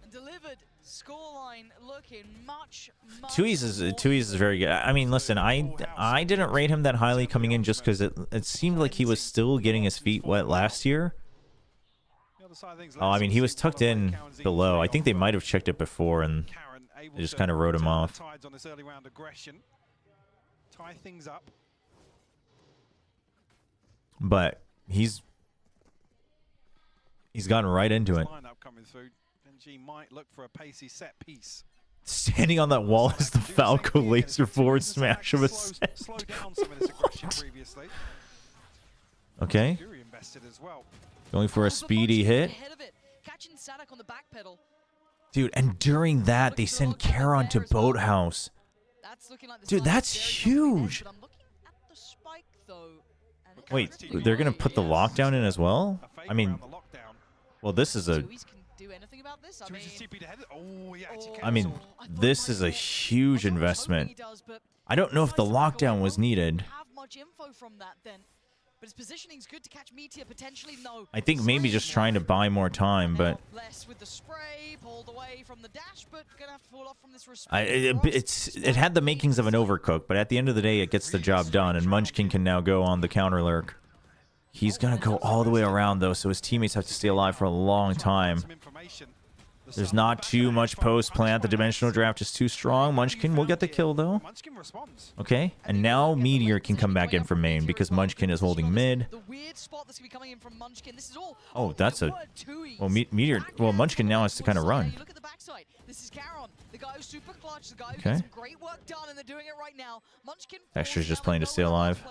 Speaker 17: and delivered. Scoreline looking much.
Speaker 1: Tui's is very good. I mean, listen, I didn't rate him that highly coming in just because it seemed like he was still getting his feet wet last year. Oh, I mean, he was tucked in below. I think they might have checked it before and they just kind of wrote him off. But he's gotten right into it.
Speaker 16: Might look for a pacey set piece.
Speaker 1: Standing on that wall is the Falco laser forward smash of a set. Okay. Going for a speedy hit. Dude, and during that, they send Charon to Boathouse. Dude, that's huge. Wait, they're going to put the lockdown in as well? I mean, well, this is a... I mean, this is a huge investment. I don't know if the lockdown was needed. I think maybe just trying to buy more time, but it had the makings of an overcook, but at the end of the day, it gets the job done, and Munchkin can now go on the counter lurk. He's gonna go all the way around though, so his teammates have to stay alive for a long time. There's not too much post plant. The dimensional draft is too strong. Munchkin will get the kill though. Okay, and now Meteor can come back in from main because Munchkin is holding mid. Oh, that's a... Well, Meteor... Well, Munchkin now has to kind of run. Okay. Texture's just playing to stay alive.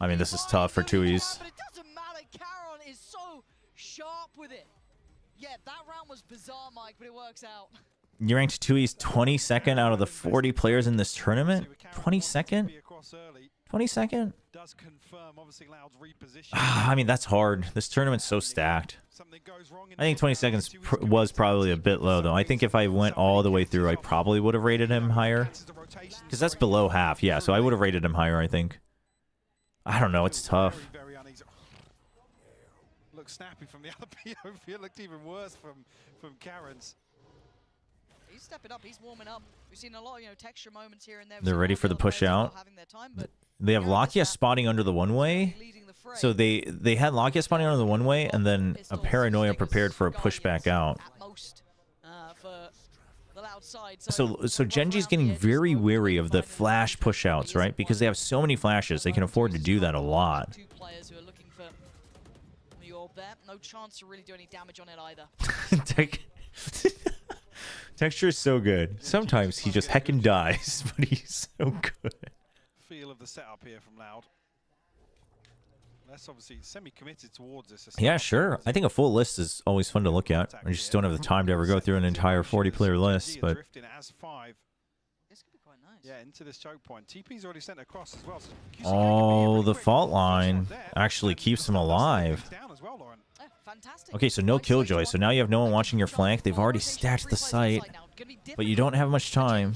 Speaker 1: I mean, this is tough for Tui's.
Speaker 17: But it doesn't matter. Charon is so sharp with it. Yeah, that round was bizarre, Mike, but it works out.
Speaker 1: You ranked Tui's 22nd out of the 40 players in this tournament? 22nd? 22nd? I mean, that's hard. This tournament's so stacked. I think 20 seconds was probably a bit low, though. I think if I went all the way through, I probably would have rated him higher. Because that's below half, yeah, so I would have rated him higher, I think. I don't know, it's tough.
Speaker 16: Looked snappy from the other POV. It looked even worse from Karen's.
Speaker 17: He's stepping up, he's warming up. We've seen a lot of, texture moments here and there.
Speaker 1: They're ready for the push out. They have Lakia spotting under the one-way. So they had Lakia spotting under the one-way, and then a Paranoia prepared for a pushback out. So Genji's getting very wary of the flash pushouts, right? Because they have so many flashes, they can afford to do that a lot.
Speaker 17: Two players who are looking for the orb there. No chance to really do any damage on it either.
Speaker 1: Texture is so good. Sometimes he just heckin' dies, but he's so good.
Speaker 16: Feel of the setup here from Loud. That's obviously semi-committed towards this.
Speaker 1: Yeah, sure. I think a full list is always fun to look at. I just don't have the time to ever go through an entire 40-player list, but...
Speaker 16: Yeah, into this choke point. TP's already sent across as well.
Speaker 1: Oh, the fault line actually keeps him alive. Okay, so no Killjoy. So now you have no one watching your flank. They've already stacked the site, but you don't have much time.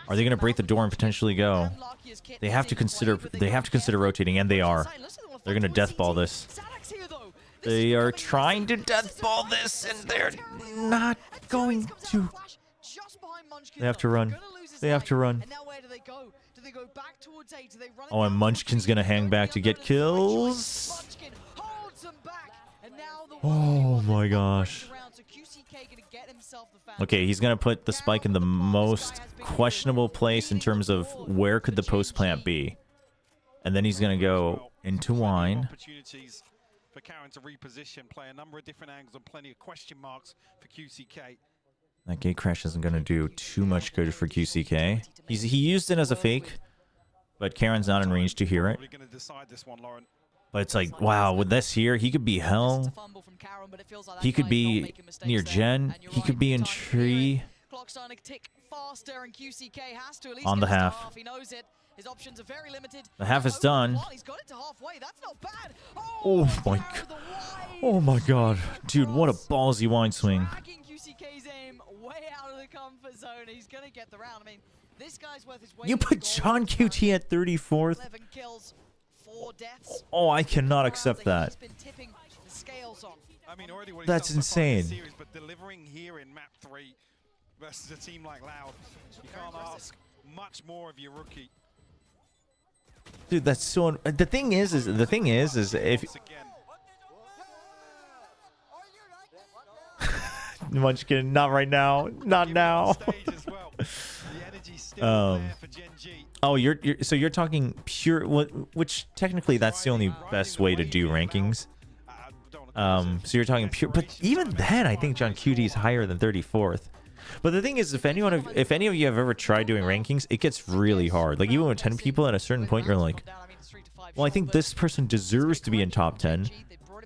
Speaker 1: Are they going to break the door and potentially go? They have to consider rotating, and they are. They're going to deathball this. They are trying to deathball this, and they're not going to. They have to run. They have to run.
Speaker 17: they go back towards A? Do they run it
Speaker 1: Oh, and Munchkin's gonna hang back to get kills.
Speaker 17: Munchkin holds them back, and now the
Speaker 1: Oh my gosh.
Speaker 17: round, so QCK gonna get himself the fan.
Speaker 1: Okay, he's gonna put the spike in the most questionable place in terms of where could the post plant be, and then he's gonna go into wine.
Speaker 16: Opportunities for Karen to reposition, play a number of different angles, and plenty of question marks for QCK.
Speaker 1: That gate crash isn't gonna do too much good for QCK. He used it as a fake, but Karen's not in range to hear it. But it's like, wow, with this here, he could be hell. He could be near Gen. He could be in tree. On the half.
Speaker 17: His options are very limited.
Speaker 1: The half is done.
Speaker 17: He's got it to halfway. That's not bad.
Speaker 1: Oh my god. Oh my god. Dude, what a ballsy wine swing.
Speaker 17: QCK's aim way out of the comfort zone. He's going to get the round. I mean, this guy's worth his weight.
Speaker 1: You put John QT at 34th?
Speaker 17: 11 kills, 4 deaths.
Speaker 1: Oh, I cannot accept that.
Speaker 16: I mean, already what he's
Speaker 1: That's
Speaker 16: done so far in this
Speaker 1: insane.
Speaker 16: series, but delivering here in map 3 versus a team like Loud, you can't ask much more of your rookie.
Speaker 1: Dude, that's so the thing is if Munchkin, not right now. Not now. Oh, you're talking pure, which technically that's the only best way to do rankings. So you're talking pure, but even then, I think John QT is higher than 34th. But the thing is, if any of you have ever tried doing rankings, it gets really hard. Like even with 10 people, at a certain point, you're like, well, I think this person deserves to be in top 10,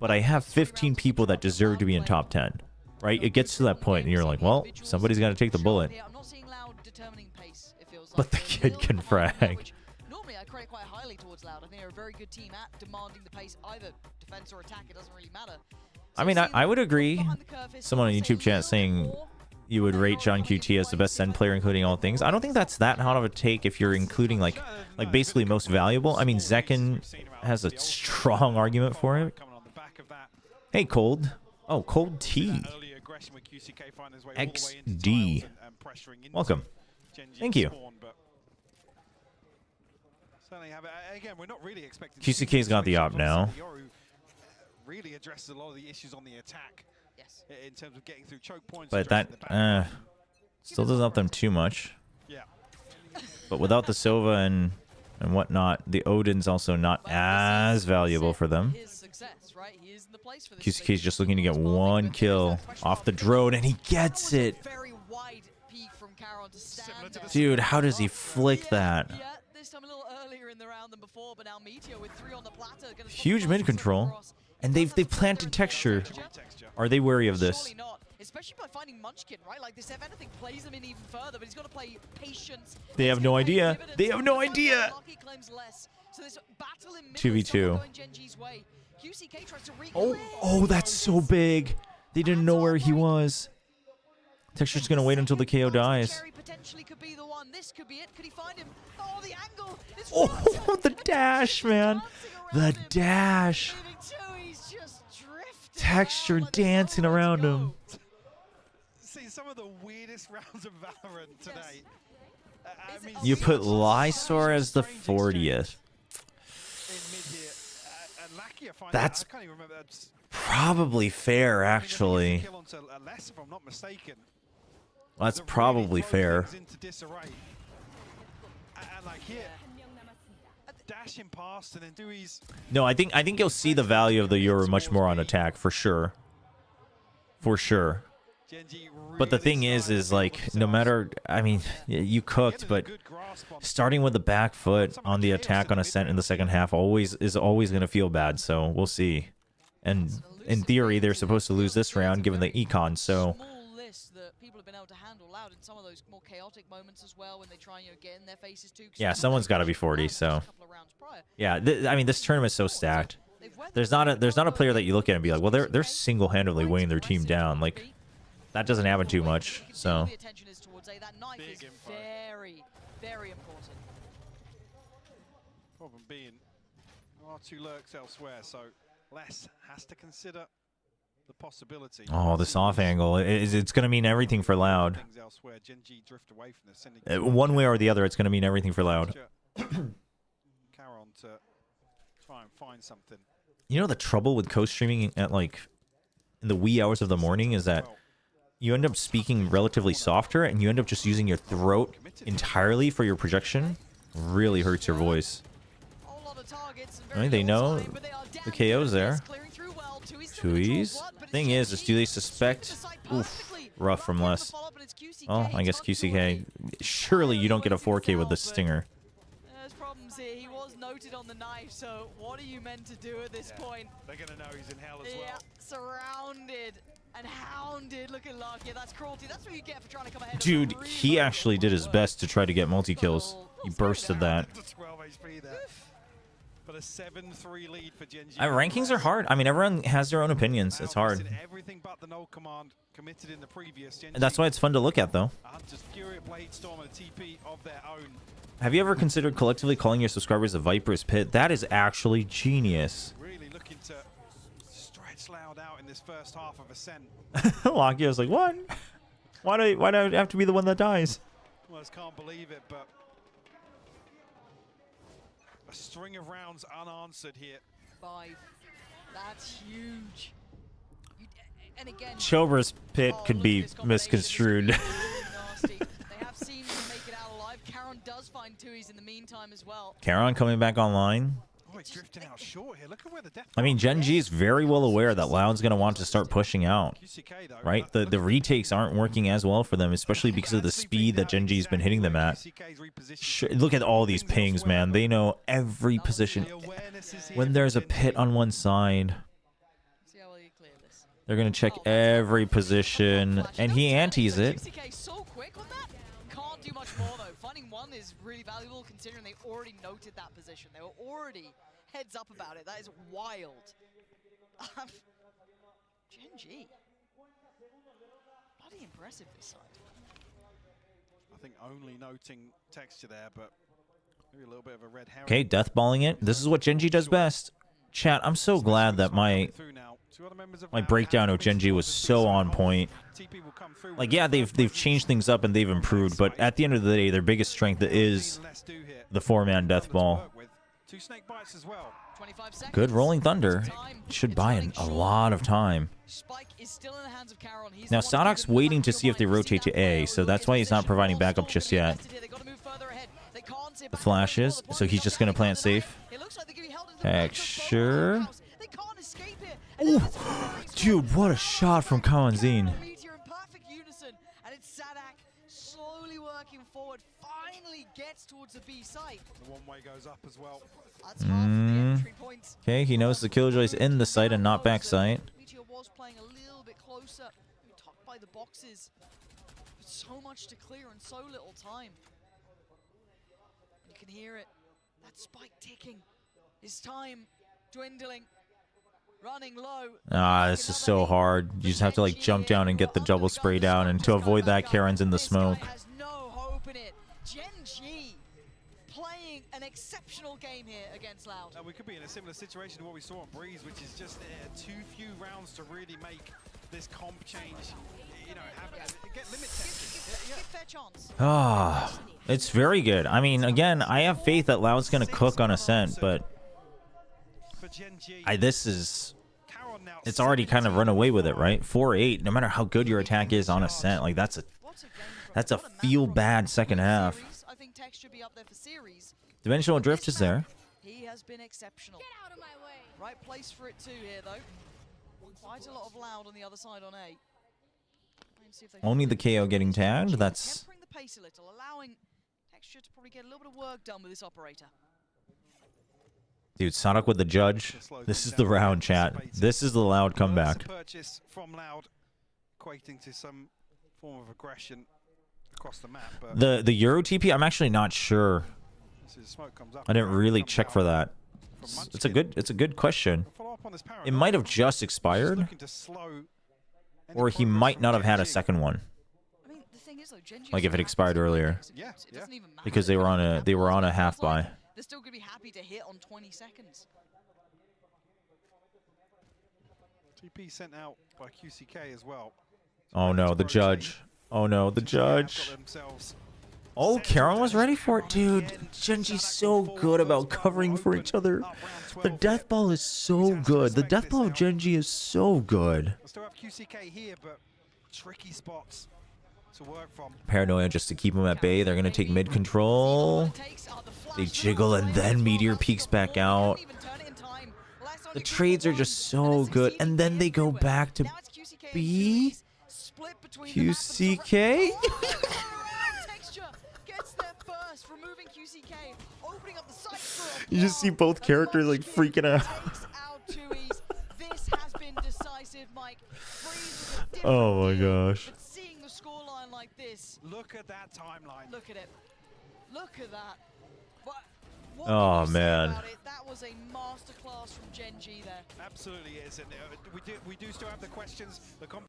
Speaker 1: but I have 15 people that deserve to be in top 10. Right? It gets to that point, and you're like, well, somebody's got to take the bullet. But the kid can frag.
Speaker 17: Normally, I credit quite highly towards Loud. I think they're a very good team at demanding the pace, either defense or attack. It doesn't really matter.
Speaker 1: I mean, I would agree. Someone on YouTube chat saying you would rate John QT as the best Zen player, including all things. I don't think that's that hot of a take if you're including like basically most valuable. I mean, Zekin has a strong argument for it. Hey, Cold. Oh, Cold T. XD. Welcome. Thank you. QCK's got the op now.
Speaker 16: Really addresses a lot of the issues on the attack. Yes. In terms of getting through choke points.
Speaker 1: But that still doesn't help them too much.
Speaker 16: Yeah.
Speaker 1: But without the Sova and whatnot, the Odin's also not as valuable for them. QCK's just looking to get one kill off the drone, and he gets it. Dude, how does he flick that? Huge mid control. And they've planted texture. Are they wary of this?
Speaker 17: Especially by finding Munchkin, right? Like this, if anything, plays them in even further, but he's got to play patience.
Speaker 1: They have no idea. They have no idea. 2v2. Oh, that's so big. They didn't know where he was. Texture's gonna wait until the KO dies. Oh, the dash, man. The dash. Texture dancing around him.
Speaker 16: See some of the weirdest rounds of Valorant today.
Speaker 1: You put Lysor as the 40th. That's probably fair, actually. That's probably fair. No, I think you'll see the value of the Yoru much more on attack, for sure. For sure. But the thing is like, no matter, I mean, you cooked, but starting with the back foot on the attack on Ascent in the second half is always going to feel bad, so we'll see. And in theory, they're supposed to lose this round given the econ, so... Yeah, someone's got to be 40, so... Yeah, I mean, this tournament's so stacked. There's not a player that you look at and be like, well, they're single-handedly weighing their team down. Like, that doesn't happen too much, so...
Speaker 17: Very important.
Speaker 16: Problem being, R2 lurks elsewhere, so Les has to consider the possibility.
Speaker 1: Oh, this off angle. It's going to mean everything for Loud. One way or the other, it's going to mean everything for Loud.
Speaker 16: Caron to try and find something.
Speaker 1: You know the trouble with co-streaming at like in the wee hours of the morning is that you end up speaking relatively softer and you end up just using your throat entirely for your projection. Really hurts your voice. I mean, they know the KO's there. Tui's. Thing is, do they suspect? Oof, rough from less. Well, I guess QCK. Surely you don't get a 4K with the stinger.
Speaker 17: There's problems here. He was noted on the knife, so what are you meant to do at this point?
Speaker 16: They're going to know he's in hell as
Speaker 17: Yeah,
Speaker 16: well.
Speaker 17: surrounded and hounded. Looking lucky. That's cruelty. That's what you get for trying to come ahead.
Speaker 1: Dude, he actually did his best to try to get multi-kills. He bursted that.
Speaker 16: 12 HP there. But a 7-3 lead for GENG.
Speaker 1: Rankings are hard. I mean, everyone has their own opinions. It's hard.
Speaker 16: Everything but the null command committed in the previous.
Speaker 1: And that's why it's fun to look at, though.
Speaker 16: Hunter's Fury, Blade Storm, and a TP of their own.
Speaker 1: Have you ever considered collectively calling your subscribers a Viper's Pit? That is actually genius.
Speaker 16: Really looking to stretch Loud out in this first half of Ascent.
Speaker 1: Lakio's like, what? Why do I have to be the one that dies?
Speaker 16: Well, I just can't believe it, but a string of rounds unanswered here.
Speaker 17: 5. That's huge. And again,
Speaker 1: Chobra's Pit could be misconstrued.
Speaker 17: they have seen him make it out alive. Caron does find Tui's in the meantime as well.
Speaker 1: Caron coming back online.
Speaker 16: Oh, he's drifting out short here. Look at where the death.
Speaker 1: I mean, GENG is very well aware that Loud's going to want to start pushing out. Right? The retakes aren't working as well for them, especially because of the speed that GENG's been hitting them at. Look at all these pings, man. They know every position. When there's a pit on one side, they're going to check every position, and he antis it.
Speaker 17: So quick on that. Can't do much more though. Finding one is really valuable considering they already noted that position. They were already heads up about it. That is wild. GENG. Bloody impressive this side.
Speaker 16: I think only noting texture there, but maybe a little bit of a red herring.
Speaker 1: Okay, deathballing it. This is what GENG does best. Chat, I'm so glad that my breakdown of GENG was so on point. Like, yeah, they've changed things up and they've improved, but at the end of the day, their biggest strength is the 4-man deathball. Good rolling thunder. Should buy a lot of time. Now, Sadok's waiting to see if they rotate to A, so that's why he's not providing backup just yet. The flashes, so he's just going to plant safe. Texture. Ooh, dude, what a shot from Kawanzin.
Speaker 17: And it's Sadak slowly working forward, finally gets towards the B site.
Speaker 16: The one way goes up as well.
Speaker 17: That's half of the entry points.
Speaker 1: Okay, he knows the Killjoy's in the site and not back site.
Speaker 17: Meteor was playing a little bit closer, tucked by the boxes. But so much to clear in so little time. You can hear it. That spike ticking. His time dwindling. Running low.
Speaker 1: Ah, this is so hard. You just have to like jump down and get the double spray down, and to avoid that, Karen's in the smoke.
Speaker 17: Has no hope in it. GENG playing an exceptional game here against Loud.
Speaker 16: We could be in a similar situation to what we saw on Breeze, which is just too few rounds to really make this comp change. You know, get limit tested.
Speaker 17: Give fair chance.
Speaker 1: Ah, it's very good. I mean, again, I have faith that Loud's gonna cook on Ascent, but it's already kind of run away with it, right? 4-8. No matter how good your attack is on Ascent, like that's a feel bad second half.
Speaker 17: I think Tex should be up there for series.
Speaker 1: Dimensional drift is there.
Speaker 17: He has been exceptional. Get out of my way. Right place for it too here though. Quite a lot of Loud on the other side on A.
Speaker 1: Only the KO getting tagged. That's
Speaker 17: tempering the pace a little, allowing Texture to probably get a little bit of work done with this operator.
Speaker 1: dude. Sadok with the judge. This is the round, chat. This is the Loud comeback.
Speaker 16: Purchase from Loud, equating to some form of aggression across the map. But
Speaker 1: The Euro TP, I'm actually not sure. I didn't really check for that. It's a good question. It might have just expired, or he might not have had a second one. Like if it expired earlier, because they were on a half buy.
Speaker 17: They're still gonna be happy to hit on 20 seconds.
Speaker 16: TP sent out by QCK as well.
Speaker 1: Oh no, the judge. Oh no, the judge. Oh, Karen was ready for it, dude. Genji's so good about covering for each other. The death ball is so good. The death ball of Genji is so good.
Speaker 16: Still have QCK here, but tricky spots to work from.
Speaker 1: Paranoia just to keep him at bay. They're gonna take mid control. They jiggle and then Meteor peeks back out. The trades are just so good, and then they go back to B. QCK. You just see both characters like freaking out. Oh my gosh.
Speaker 17: Seeing the scoreline like this.
Speaker 16: Look at that timeline.
Speaker 17: Look at it. Look at that. What
Speaker 1: Oh
Speaker 17: can you say
Speaker 1: man.
Speaker 17: about it? That was a masterclass from GENG there.
Speaker 16: Absolutely is, and we do still have the questions that come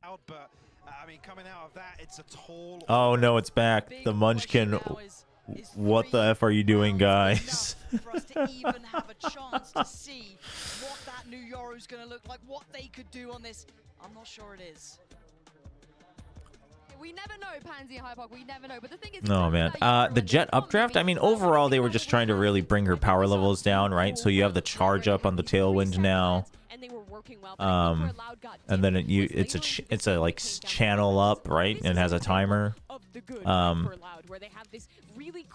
Speaker 16: out, but I mean, coming out of that, it's a tall.
Speaker 1: Oh no, it's back. The Munchkin. What the F are you doing, guys?
Speaker 17: For us to even have a chance to see what that new Euro is going to look like, what they could do on this. I'm not sure it is.
Speaker 2: We never know, Pansy and Hyperk. We never know. But the thing is,
Speaker 1: Oh man, the Jet updraft. I mean, overall they were just trying to really bring her power levels down, right? So you have the charge up on the Tailwind now, and then it's a like channel up, right? And it has a timer,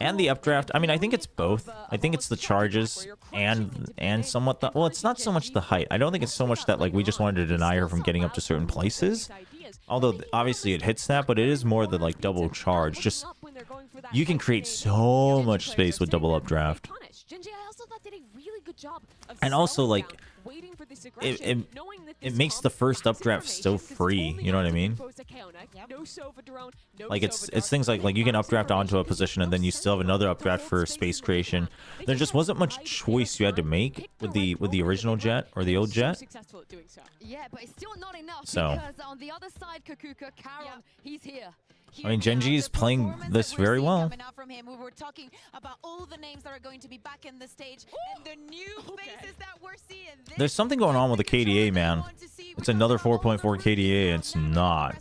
Speaker 1: and the updraft. I mean, I think it's both. I think it's the charges and somewhat the, well, it's not so much the height. I don't think it's so much that like we just wanted to deny her from getting up to certain places. Although obviously it hits that, but it is more the like double charge. Just you can create so much space with double updraft. And also like it makes the first updraft so free. You know what I mean? Like it's things like you can updraft onto a position and then you still have another updraft for space creation. There just wasn't much choice you had to make with the original Jet or the old Jet.
Speaker 2: Yeah, but it's still not enough
Speaker 1: So
Speaker 2: because on the other side, Kakuka, Karon, he's here.
Speaker 1: I mean, Genji is playing this very well.
Speaker 4: From him, we were talking about all the names that are going to be back in the stage and the new faces that we're seeing.
Speaker 1: There's something going on with the KDA, man. It's another 4.4 KDA. It's not.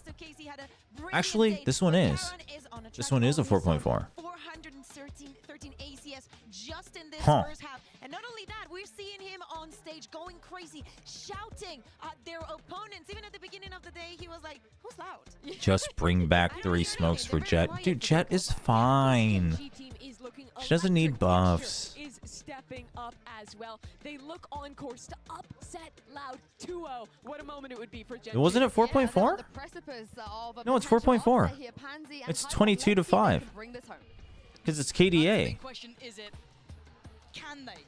Speaker 1: Actually, this one is. This one is a 4.4.
Speaker 4: 413 ACS just in this
Speaker 1: Huh.
Speaker 4: first half. And not only that, we're seeing him on stage going crazy, shouting at their opponents. Even at the beginning of the day, he was like, who's loud?
Speaker 1: Just bring back 3 smokes for Jet. Dude, Jet is fine. She doesn't need buffs.
Speaker 3: Is stepping up as well. They look on course to upset Loud 2-0. What a moment it would be for Genji.
Speaker 1: Wasn't it 4.4? No, it's 4.4. It's 22 to 5. Because it's KDA.
Speaker 17: The question is it, can they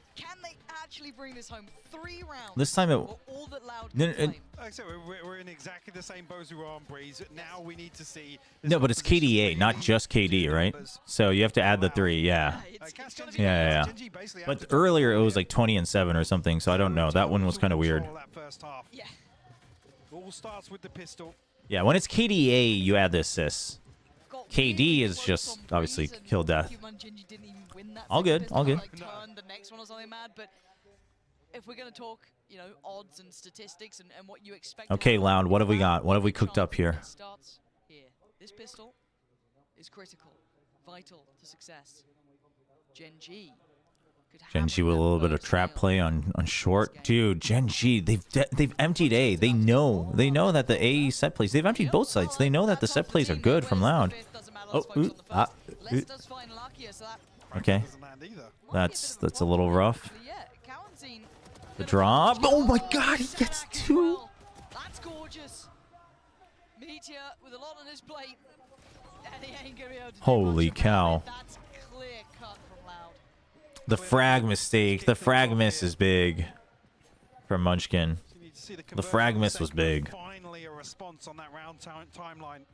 Speaker 17: actually bring this home? 3 rounds.
Speaker 1: This time it.
Speaker 17: All that Loud
Speaker 1: No,
Speaker 17: can
Speaker 16: Like I said, we're in exactly the same boat as we were on Breeze. Now we need to see.
Speaker 1: No, but it's KDA, not just KD, right? So you have to add the 3, yeah. Yeah. But earlier it was like 20 and 7 or something, so I don't know. That one was kind of weird.
Speaker 16: Yeah. All starts with the pistol.
Speaker 1: Yeah, when it's KDA, you add the assists. KD is just obviously kill death. All good, all good.
Speaker 17: The next one or something mad, but if we're going to talk, you know, odds and statistics and what you expect.
Speaker 1: Okay, Loud, what have we got? What have we cooked up here?
Speaker 17: Starts here. This pistol is critical, vital to success. Genji.
Speaker 1: Genji with a little bit of trap play on short. Dude, Genji, they've emptied A. They know that the A set plays. They've emptied both sides. They know that the set plays are good from Loud. Oh, okay. That's a little rough. The drop. Oh my god, he gets 2.
Speaker 17: That's gorgeous. Meteor with a lot on his plate. And he ain't gonna be able to
Speaker 1: Holy cow.
Speaker 17: That's clear cut from Loud.
Speaker 1: The frag mistake. The frag miss is big from Munchkin. The frag miss was big.
Speaker 16: Finally, a response on that round timeline.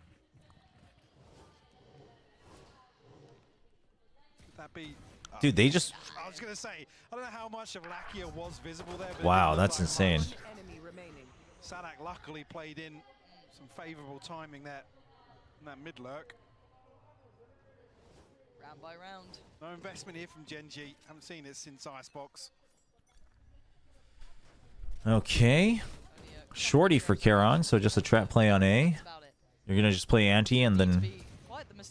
Speaker 16: Could that be?
Speaker 1: Dude, they just.
Speaker 16: I was gonna say, I don't know how much of Lakia was visible there. But
Speaker 1: Wow, that's insane.
Speaker 16: Sadak luckily played in some favorable timing there in that mid lurk.
Speaker 17: Round by round.
Speaker 16: No investment here from Genji. Haven't seen it since Icebox.
Speaker 1: Okay. Shorty for Karon, so just a trap play on A. You're gonna just play anti and then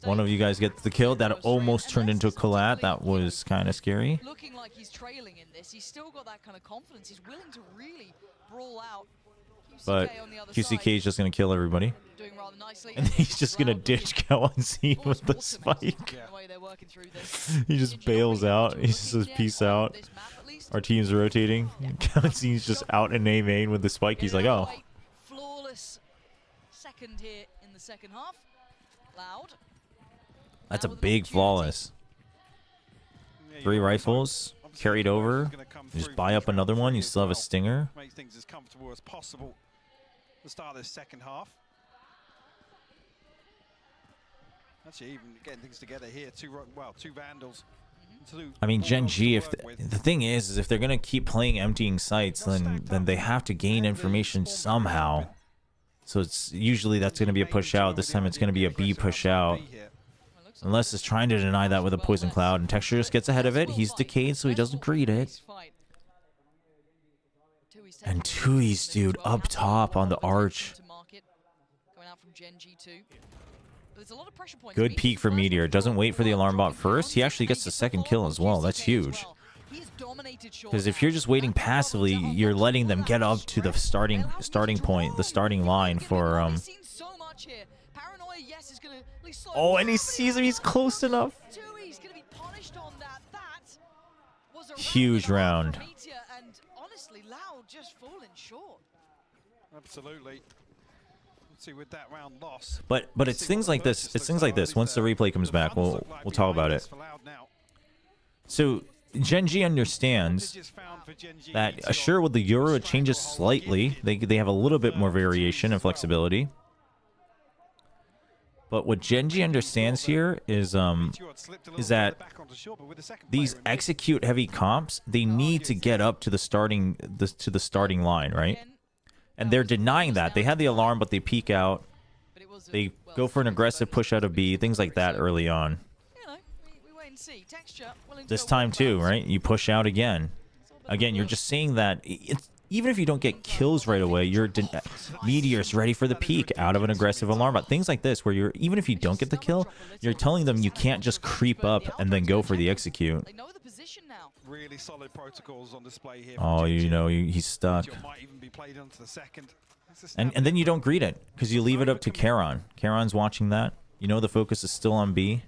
Speaker 1: one of you guys gets the kill. That almost turned into a collat. That was kind of scary.
Speaker 17: Looking like he's trailing in this, he's still got that kind of confidence. He's willing to really brawl out.
Speaker 1: But QCK is just going to kill everybody. And he's just going to ditch Kawanzin with the spike. He just bails out. He just says, peace out. Our team's rotating. Kawanzin's just out in A main with the spike. He's like, oh.
Speaker 17: Flawless second here in the second half. Loud.
Speaker 1: That's a big flawless. 3 rifles carried over. You just buy up another one. You still have a stinger.
Speaker 16: Make things as comfortable as possible. The start of this second half. Actually, even getting things together here. Two vandals.
Speaker 1: I mean, GENG, if the thing is if they're gonna keep playing emptying sites, then they have to gain information somehow. So it's usually that's gonna be a push out. This time it's gonna be a B push out. Unless it's trying to deny that with a poison cloud, and Texture just gets ahead of it. He's decayed, so he doesn't greet it. And Tui's, dude, up top on the arch. Good peek for Meteor. Doesn't wait for the alarm bot first. He actually gets the second kill as well. That's huge. Because if you're just waiting passively, you're letting them get up to the starting point, the starting line for Oh, and he sees him. He's close enough. Huge round.
Speaker 16: Absolutely. Let's see with that round loss.
Speaker 1: But it's things like this. It's things like this. Once the replay comes back, we'll talk about it. So GENG understands that sure, with the Euro it changes slightly. They have a little bit more variation and flexibility. But what GENG understands here is that these execute heavy comps, they need to get up to the starting line, right? And they're denying that. They had the alarm, but they peek out. They go for an aggressive push out of B, things like that early on. This time too, right? You push out again. Again, you're just seeing that even if you don't get kills right away, Meteor's ready for the peak out of an aggressive alarm. But things like this, where even if you don't get the kill, you're telling them you can't just creep up and then go for the execute.
Speaker 16: Really solid protocols on display here.
Speaker 1: Oh, you know, he's stuck. And then you don't greet it because you leave it up to Charon. Charon's watching that. You know the focus is still on B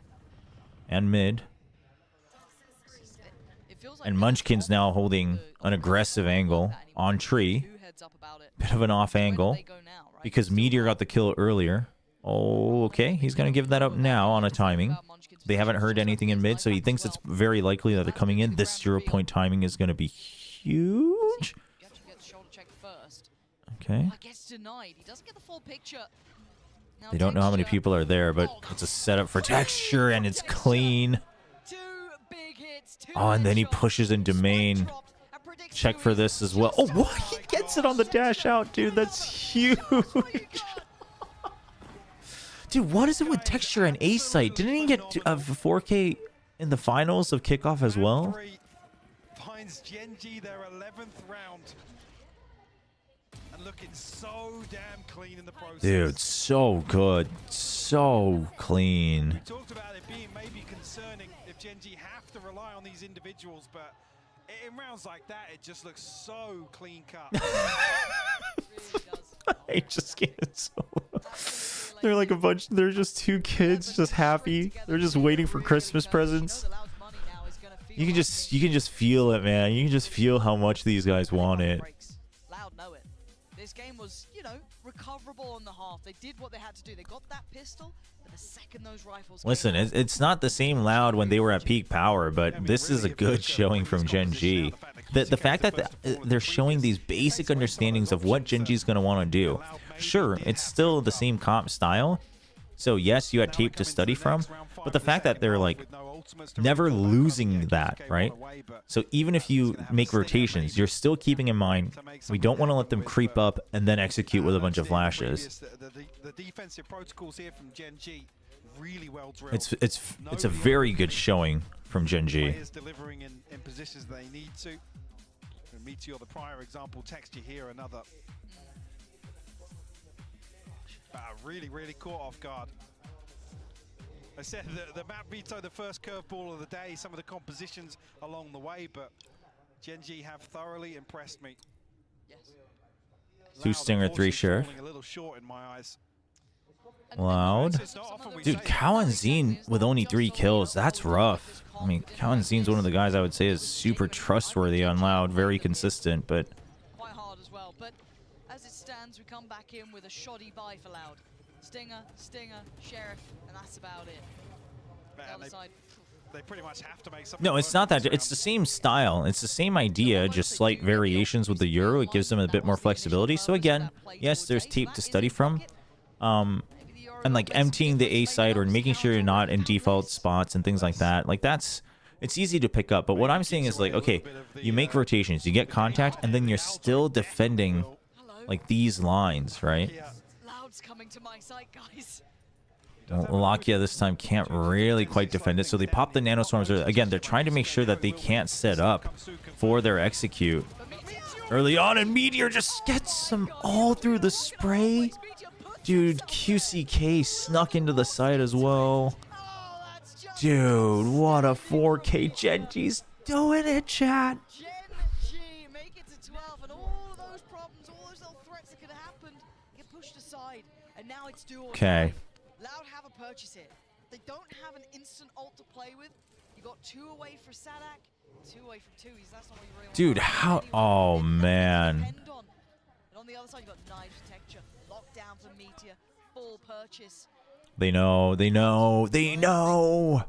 Speaker 1: and mid. And Munchkin's now holding an aggressive angle on tree. Bit of an off angle because Meteor got the kill earlier. Oh, okay. He's going to give that up now on a timing. They haven't heard anything in mid, so he thinks it's very likely that they're coming in. This 0-point timing is going to be huge. Okay. They don't know how many people are there, but it's a setup for Texture, and it's clean. Oh, and then he pushes into main. Check for this as well. Oh, what? He gets it on the dash out, dude. That's huge. Dude, what is it with Texture and A site? Didn't he get a 4K in the finals of kickoff as well?
Speaker 16: Finds GENG their 11th round. And looking so damn clean in the process.
Speaker 1: Dude, so good. So clean.
Speaker 16: We talked about it being maybe concerning if GENG have to rely on these individuals, but in rounds like that, it just looks so clean cut.
Speaker 1: I just can't so. They're like a bunch. They're just two kids, just happy. They're just waiting for Christmas presents. You can just feel it, man. You can just feel how much these guys want it.
Speaker 17: Loud know it. This game was, you know, recoverable on the half. They did what they had to do. They got that pistol, but the second those rifles.
Speaker 1: Listen, it's not the same Loud when they were at peak power, but this is a good showing from GENG. The fact that they're showing these basic understandings of what GENG is going to want to do. Sure, it's still the same comp style, so yes, you had tape to study from, but the fact that they're like never losing that, right? So even if you make rotations, you're still keeping in mind we don't want to let them creep up and then execute with a bunch of flashes.
Speaker 16: The defensive protocols here from GENG really well drilled.
Speaker 1: It's a very good showing from GENG.
Speaker 16: Players delivering in positions they need to. Meteor, the prior example, Texture here, another. Really caught off guard. I said the map veto the first curveball of the day, some of the compositions along the way, but GENG have thoroughly impressed me.
Speaker 17: Yes.
Speaker 1: 2 Stinger, 3 Sheriff.
Speaker 16: A little short in my eyes.
Speaker 1: Loud. Dude, Kao and Zine with only 3 kills. That's rough. I mean, Kao and Zine's one of the guys I would say is super trustworthy on Loud, very consistent, but
Speaker 17: Quite hard as well. But as it stands, we come back in with a shoddy buy for Loud. Stinger, Sheriff, and that's about it. The other side.
Speaker 16: They pretty much have to make something.
Speaker 1: no, it's not that. It's the same style. It's the same idea, just slight variations with the Euro. It gives them a bit more flexibility. So again, yes, there's tape to study from. And like emptying the A site or making sure you're not in default spots and things like that. Like it's easy to pick up. But what I'm saying is like, okay, you make rotations, you get contact, and then you're still defending like these lines, right?
Speaker 17: Loud's coming to my site, guys.
Speaker 1: Well, Lakia this time can't really quite defend it, so they pop the nanoswarms early. Again, they're trying to make sure that they can't set up for their execute early on, and Meteor just gets them all through the spray. Dude, QCK snuck into the site as well. Dude, what a 4K. GENG's doing it, chat.
Speaker 17: GENG make it to 12, and all those problems, all those little threats that could have happened get pushed aside, and now it's do or
Speaker 1: Okay.
Speaker 17: die. Loud have a purchase it. They don't have an instant ult to play with. You got 2 away for Sadak, 2 away from 2. That's not what you really want.
Speaker 1: Dude, how? Oh, man.
Speaker 17: And on the other side, you got knife texture, lockdown for Meteor, full purchase.
Speaker 1: They know. They know. They know.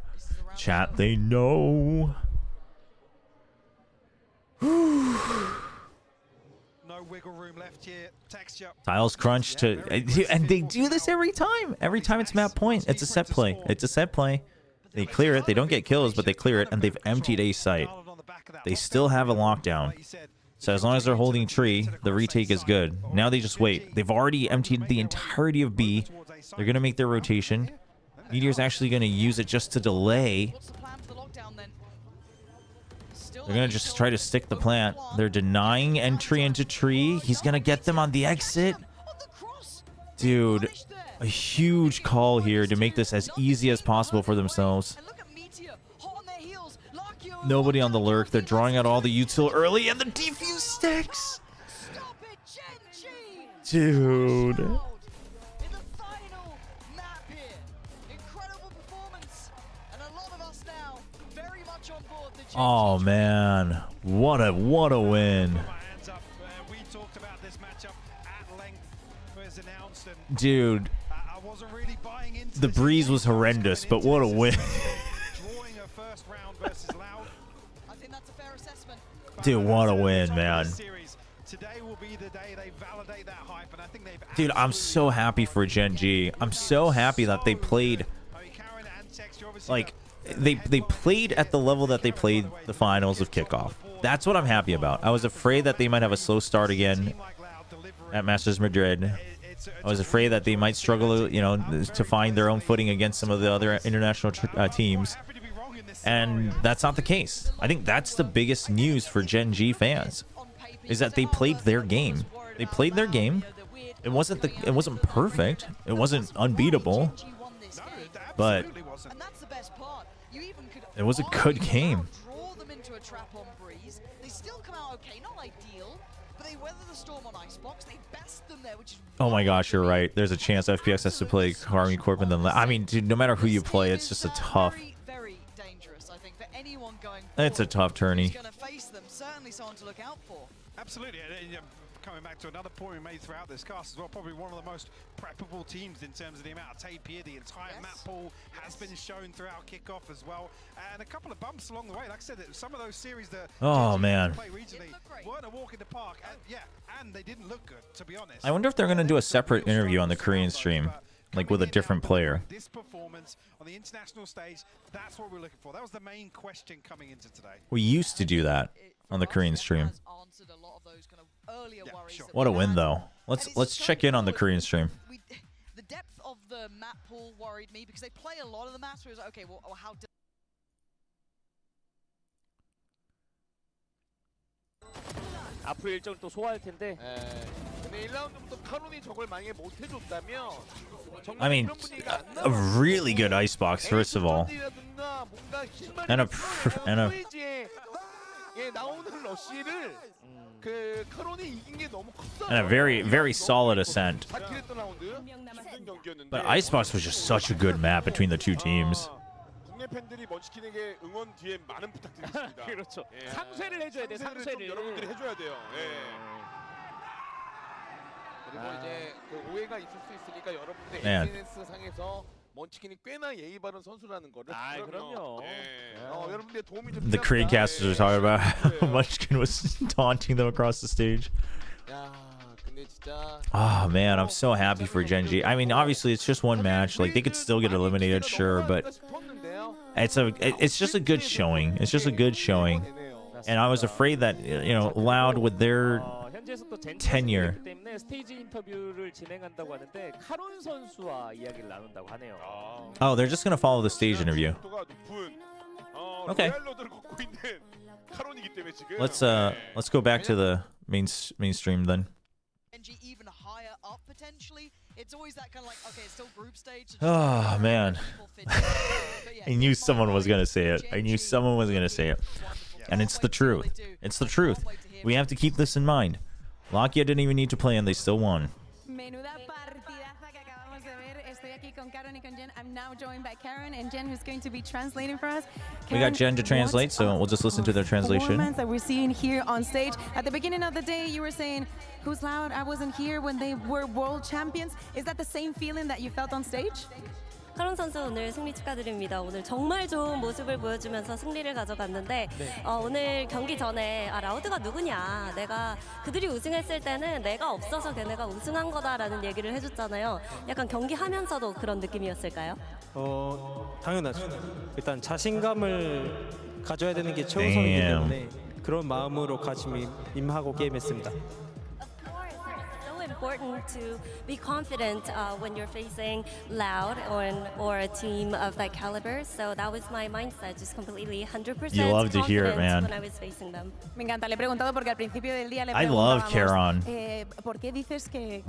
Speaker 1: Chat, they know.
Speaker 16: No wiggle room left here. Texture.
Speaker 1: Tiles crunch to, and they do this every time. Every time it's map point. It's a set play. It's a set play. They clear it. They don't get kills, but they clear it, and they've emptied A site. They still have a lockdown. So as long as they're holding tree, the retake is good. Now they just wait. They've already emptied the entirety of B. They're going to make their rotation. Meteor's actually going to use it just to delay. They're going to just try to stick the plant. They're denying entry into tree. He's going to get them on the exit. Dude, a huge call here to make this as easy as possible for themselves. Nobody on the lurk. They're drawing out all the util early, and the defuse sticks. Dude. Oh man, what a win. Dude, the breeze was horrendous, but what a win. Dude, what a win, man. Dude, I'm so happy for GENG. I'm so happy that they played like they played at the level that they played the finals of kickoff. That's what I'm happy about. I was afraid that they might have a slow start again at Masters Madrid. I was afraid that they might struggle, you know, to find their own footing against some of the other international teams. And that's not the case. I think that's the biggest news for GENG fans, is that they played their game. They played their game. It wasn't perfect. It wasn't unbeatable. But it was a good game. Oh my gosh, you're right. There's a chance FPX has to play Army Corp and then I mean, dude, no matter who you play, it's just a tough. It's a tough tourney.
Speaker 16: Absolutely. Coming back to another point we made throughout this cast as well, probably one of the most preppable teams in terms of the amount of tape here. The entire map pool has been shown throughout kickoff as well, and a couple of bumps along the way. Like I said, some of those series that play regionally weren't a walk in the park, and they didn't look good, to be honest.
Speaker 1: I wonder if they're gonna do a separate interview on the Korean stream, like with a different player.
Speaker 16: This performance on the international stage, that's what we're looking for. That was the main question coming into today.
Speaker 1: We used to do that on the Korean stream. What a win, though. Let's check in on the Korean stream.
Speaker 17: The depth of the map pool worried me because they play a lot of the maps. Where it was like, okay, well, how?
Speaker 18: 앞으로 일정을 또 소화할 텐데
Speaker 8: 근데 1라운드부터 카론이 저걸 만약에 못 해줬다면
Speaker 1: I mean, a really good icebox, first of all. And a very, very solid ascent. But icebox was just such a good map between the two teams.
Speaker 15: 국내 팬들이 먼치킨에게 응원 뒤에 많은 부탁드리겠습니다.
Speaker 18: 그렇죠.
Speaker 15: 예.
Speaker 18: 상쇄를 해줘야 돼. 상쇄를.
Speaker 15: 여러분들이 해줘야 돼요. 예. 그리고 이제 그 오해가 있을 수 있으니까 여러분들 SNS 상에서 먼치킨이 꽤나 예의 바른 선수라는 거를
Speaker 18: 그럼요.
Speaker 15: 예. 여러분들의 도움이 좀
Speaker 1: The Korean casters are talking about how Munchkin was taunting them across the stage.
Speaker 8: 야, 근데 진짜
Speaker 1: Oh man, I'm so happy for GENG. I mean, obviously it's just one match. Like they could still get eliminated, sure, but it's just a good showing. It's just a good showing. And I was afraid that, you know, Loud with their tenure.
Speaker 18: 때문에 스테이지 인터뷰를 진행한다고 하는데 카론 선수와 이야기를 나눈다고 하네요.
Speaker 1: Oh, they're just gonna follow the stage interview. Okay. Let's go back to the mainstream then.
Speaker 17: Even higher up potentially. It's always that kind of like, okay, it's still group stage.
Speaker 1: Oh man. I knew someone was gonna say it. I knew someone was gonna say it. And it's the truth. It's the truth. We have to keep this in mind. Lakia didn't even need to play and they still won.
Speaker 21: Menuda partidaza que acabamos de ver. Estoy aquí con Karen y con Jen. I'm now joined by Karen and Jen, who's going to be translating for us.
Speaker 1: We got Jen to translate, so we'll just listen to their translation.
Speaker 21: Performance that we're seeing here on stage. At the beginning of the day, you were saying, "Who's Loud? I wasn't here when they were world champions." Is that the same feeling that you felt on stage?
Speaker 10: 카론 선수 오늘 승리 축하드립니다. 오늘 정말 좋은 모습을 보여주면서 승리를 가져갔는데 오늘 경기 전에 라우드가 누구냐, 내가 그들이 우승했을 때는 내가 없어서 걔네가 우승한 거다라는 얘기를 해줬잖아요. 약간 경기하면서도 그런 느낌이었을까요?
Speaker 12: 당연하죠. 일단 자신감을 가져야 되는 게 최우선이기 때문에 그런 마음으로 같이 임하고 게임했습니다.
Speaker 10: Important to be confident when you're facing Loud or a team of that caliber. So that was my mindset, just completely 100%
Speaker 1: You love to hear it, man.
Speaker 10: when I was facing them.
Speaker 21: Me encanta. Le he preguntado porque al principio del día le
Speaker 1: I love Karon.
Speaker 21: ¿Por qué dices que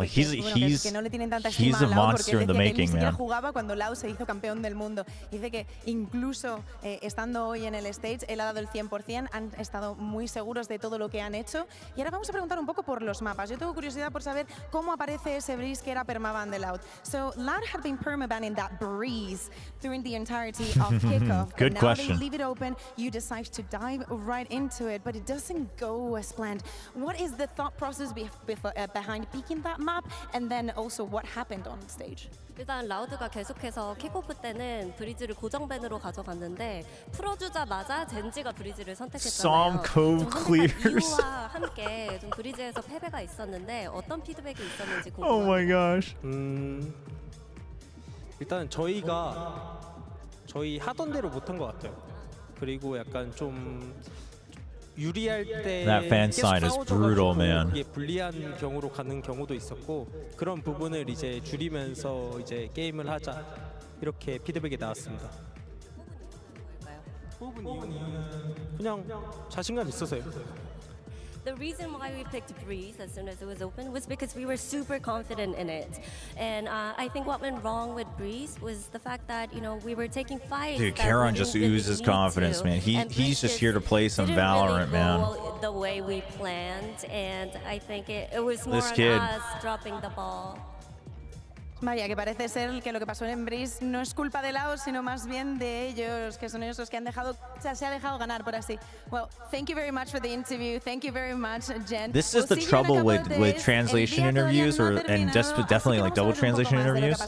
Speaker 21: no le tienen tanta estima
Speaker 1: he's a
Speaker 21: a Loud?
Speaker 1: monster in the
Speaker 21: Porque él ni
Speaker 1: making,
Speaker 21: siquiera
Speaker 1: man.
Speaker 21: jugaba cuando Loud se hizo campeón del mundo. Dice que incluso estando hoy en el stage, él ha dado el 100%, han estado muy seguros de todo lo que han hecho. Y ahora vamos a preguntar un poco por los mapas. Yo tengo curiosidad por saber cómo aparece ese breeze que era permaban de Loud. So Loud had been permabanning that breeze during the entirety of kickoff.
Speaker 1: Good
Speaker 21: now
Speaker 1: question.
Speaker 21: They leave it open. You decide to dive right into it, but it doesn't go as planned. What is the thought process behind picking that map, and then also what happened on stage?
Speaker 10: 일단 라우드가 계속해서 킥오프 때는 브리즈를 고정밴으로 가져갔는데 풀어주자마자 젠지가 브리즈를 선택했잖아요.
Speaker 1: Psalm Cove clears.
Speaker 10: 이유와 함께 좀 브리즈에서 패배가 있었는데 어떤 피드백이 있었는지 궁금합니다.
Speaker 1: Oh my gosh.
Speaker 12: 일단 저희 하던 대로 못한 것 같아요. 그리고 약간 좀 유리할 때
Speaker 1: That fan side is brutal, man.
Speaker 12: 이게 불리한 경우로 가는 경우도 있었고 그런 부분을 이제 줄이면서 이제 게임을 하자 이렇게 피드백이 나왔습니다. 뽑은 이유는 그냥 자신감 있어서요.
Speaker 10: The reason why we picked Breeze as soon as it was open was because we were super confident in it. And I think what went wrong with Breeze was the fact that, you know, we were taking fights.
Speaker 1: Dude,
Speaker 10: that
Speaker 1: Karon
Speaker 10: we
Speaker 1: just
Speaker 10: didn't really
Speaker 1: oozes
Speaker 10: need
Speaker 1: confidence,
Speaker 10: to.
Speaker 1: man.
Speaker 10: And
Speaker 1: He's just here to play some
Speaker 10: didn't
Speaker 1: Valorant,
Speaker 10: really
Speaker 1: man.
Speaker 10: go the way we planned, and I think it was more
Speaker 1: This
Speaker 10: on
Speaker 1: kid.
Speaker 10: us dropping the ball.
Speaker 21: María, que parece ser que lo que pasó en Breeze no es culpa de Loud, sino más bien de ellos, que son ellos los que han dejado, o sea, se ha dejado ganar por así. Well, thank you very much for the interview. Thank you very much, Jen.
Speaker 1: This is the trouble with translation interviews, and definitely like double translation interviews,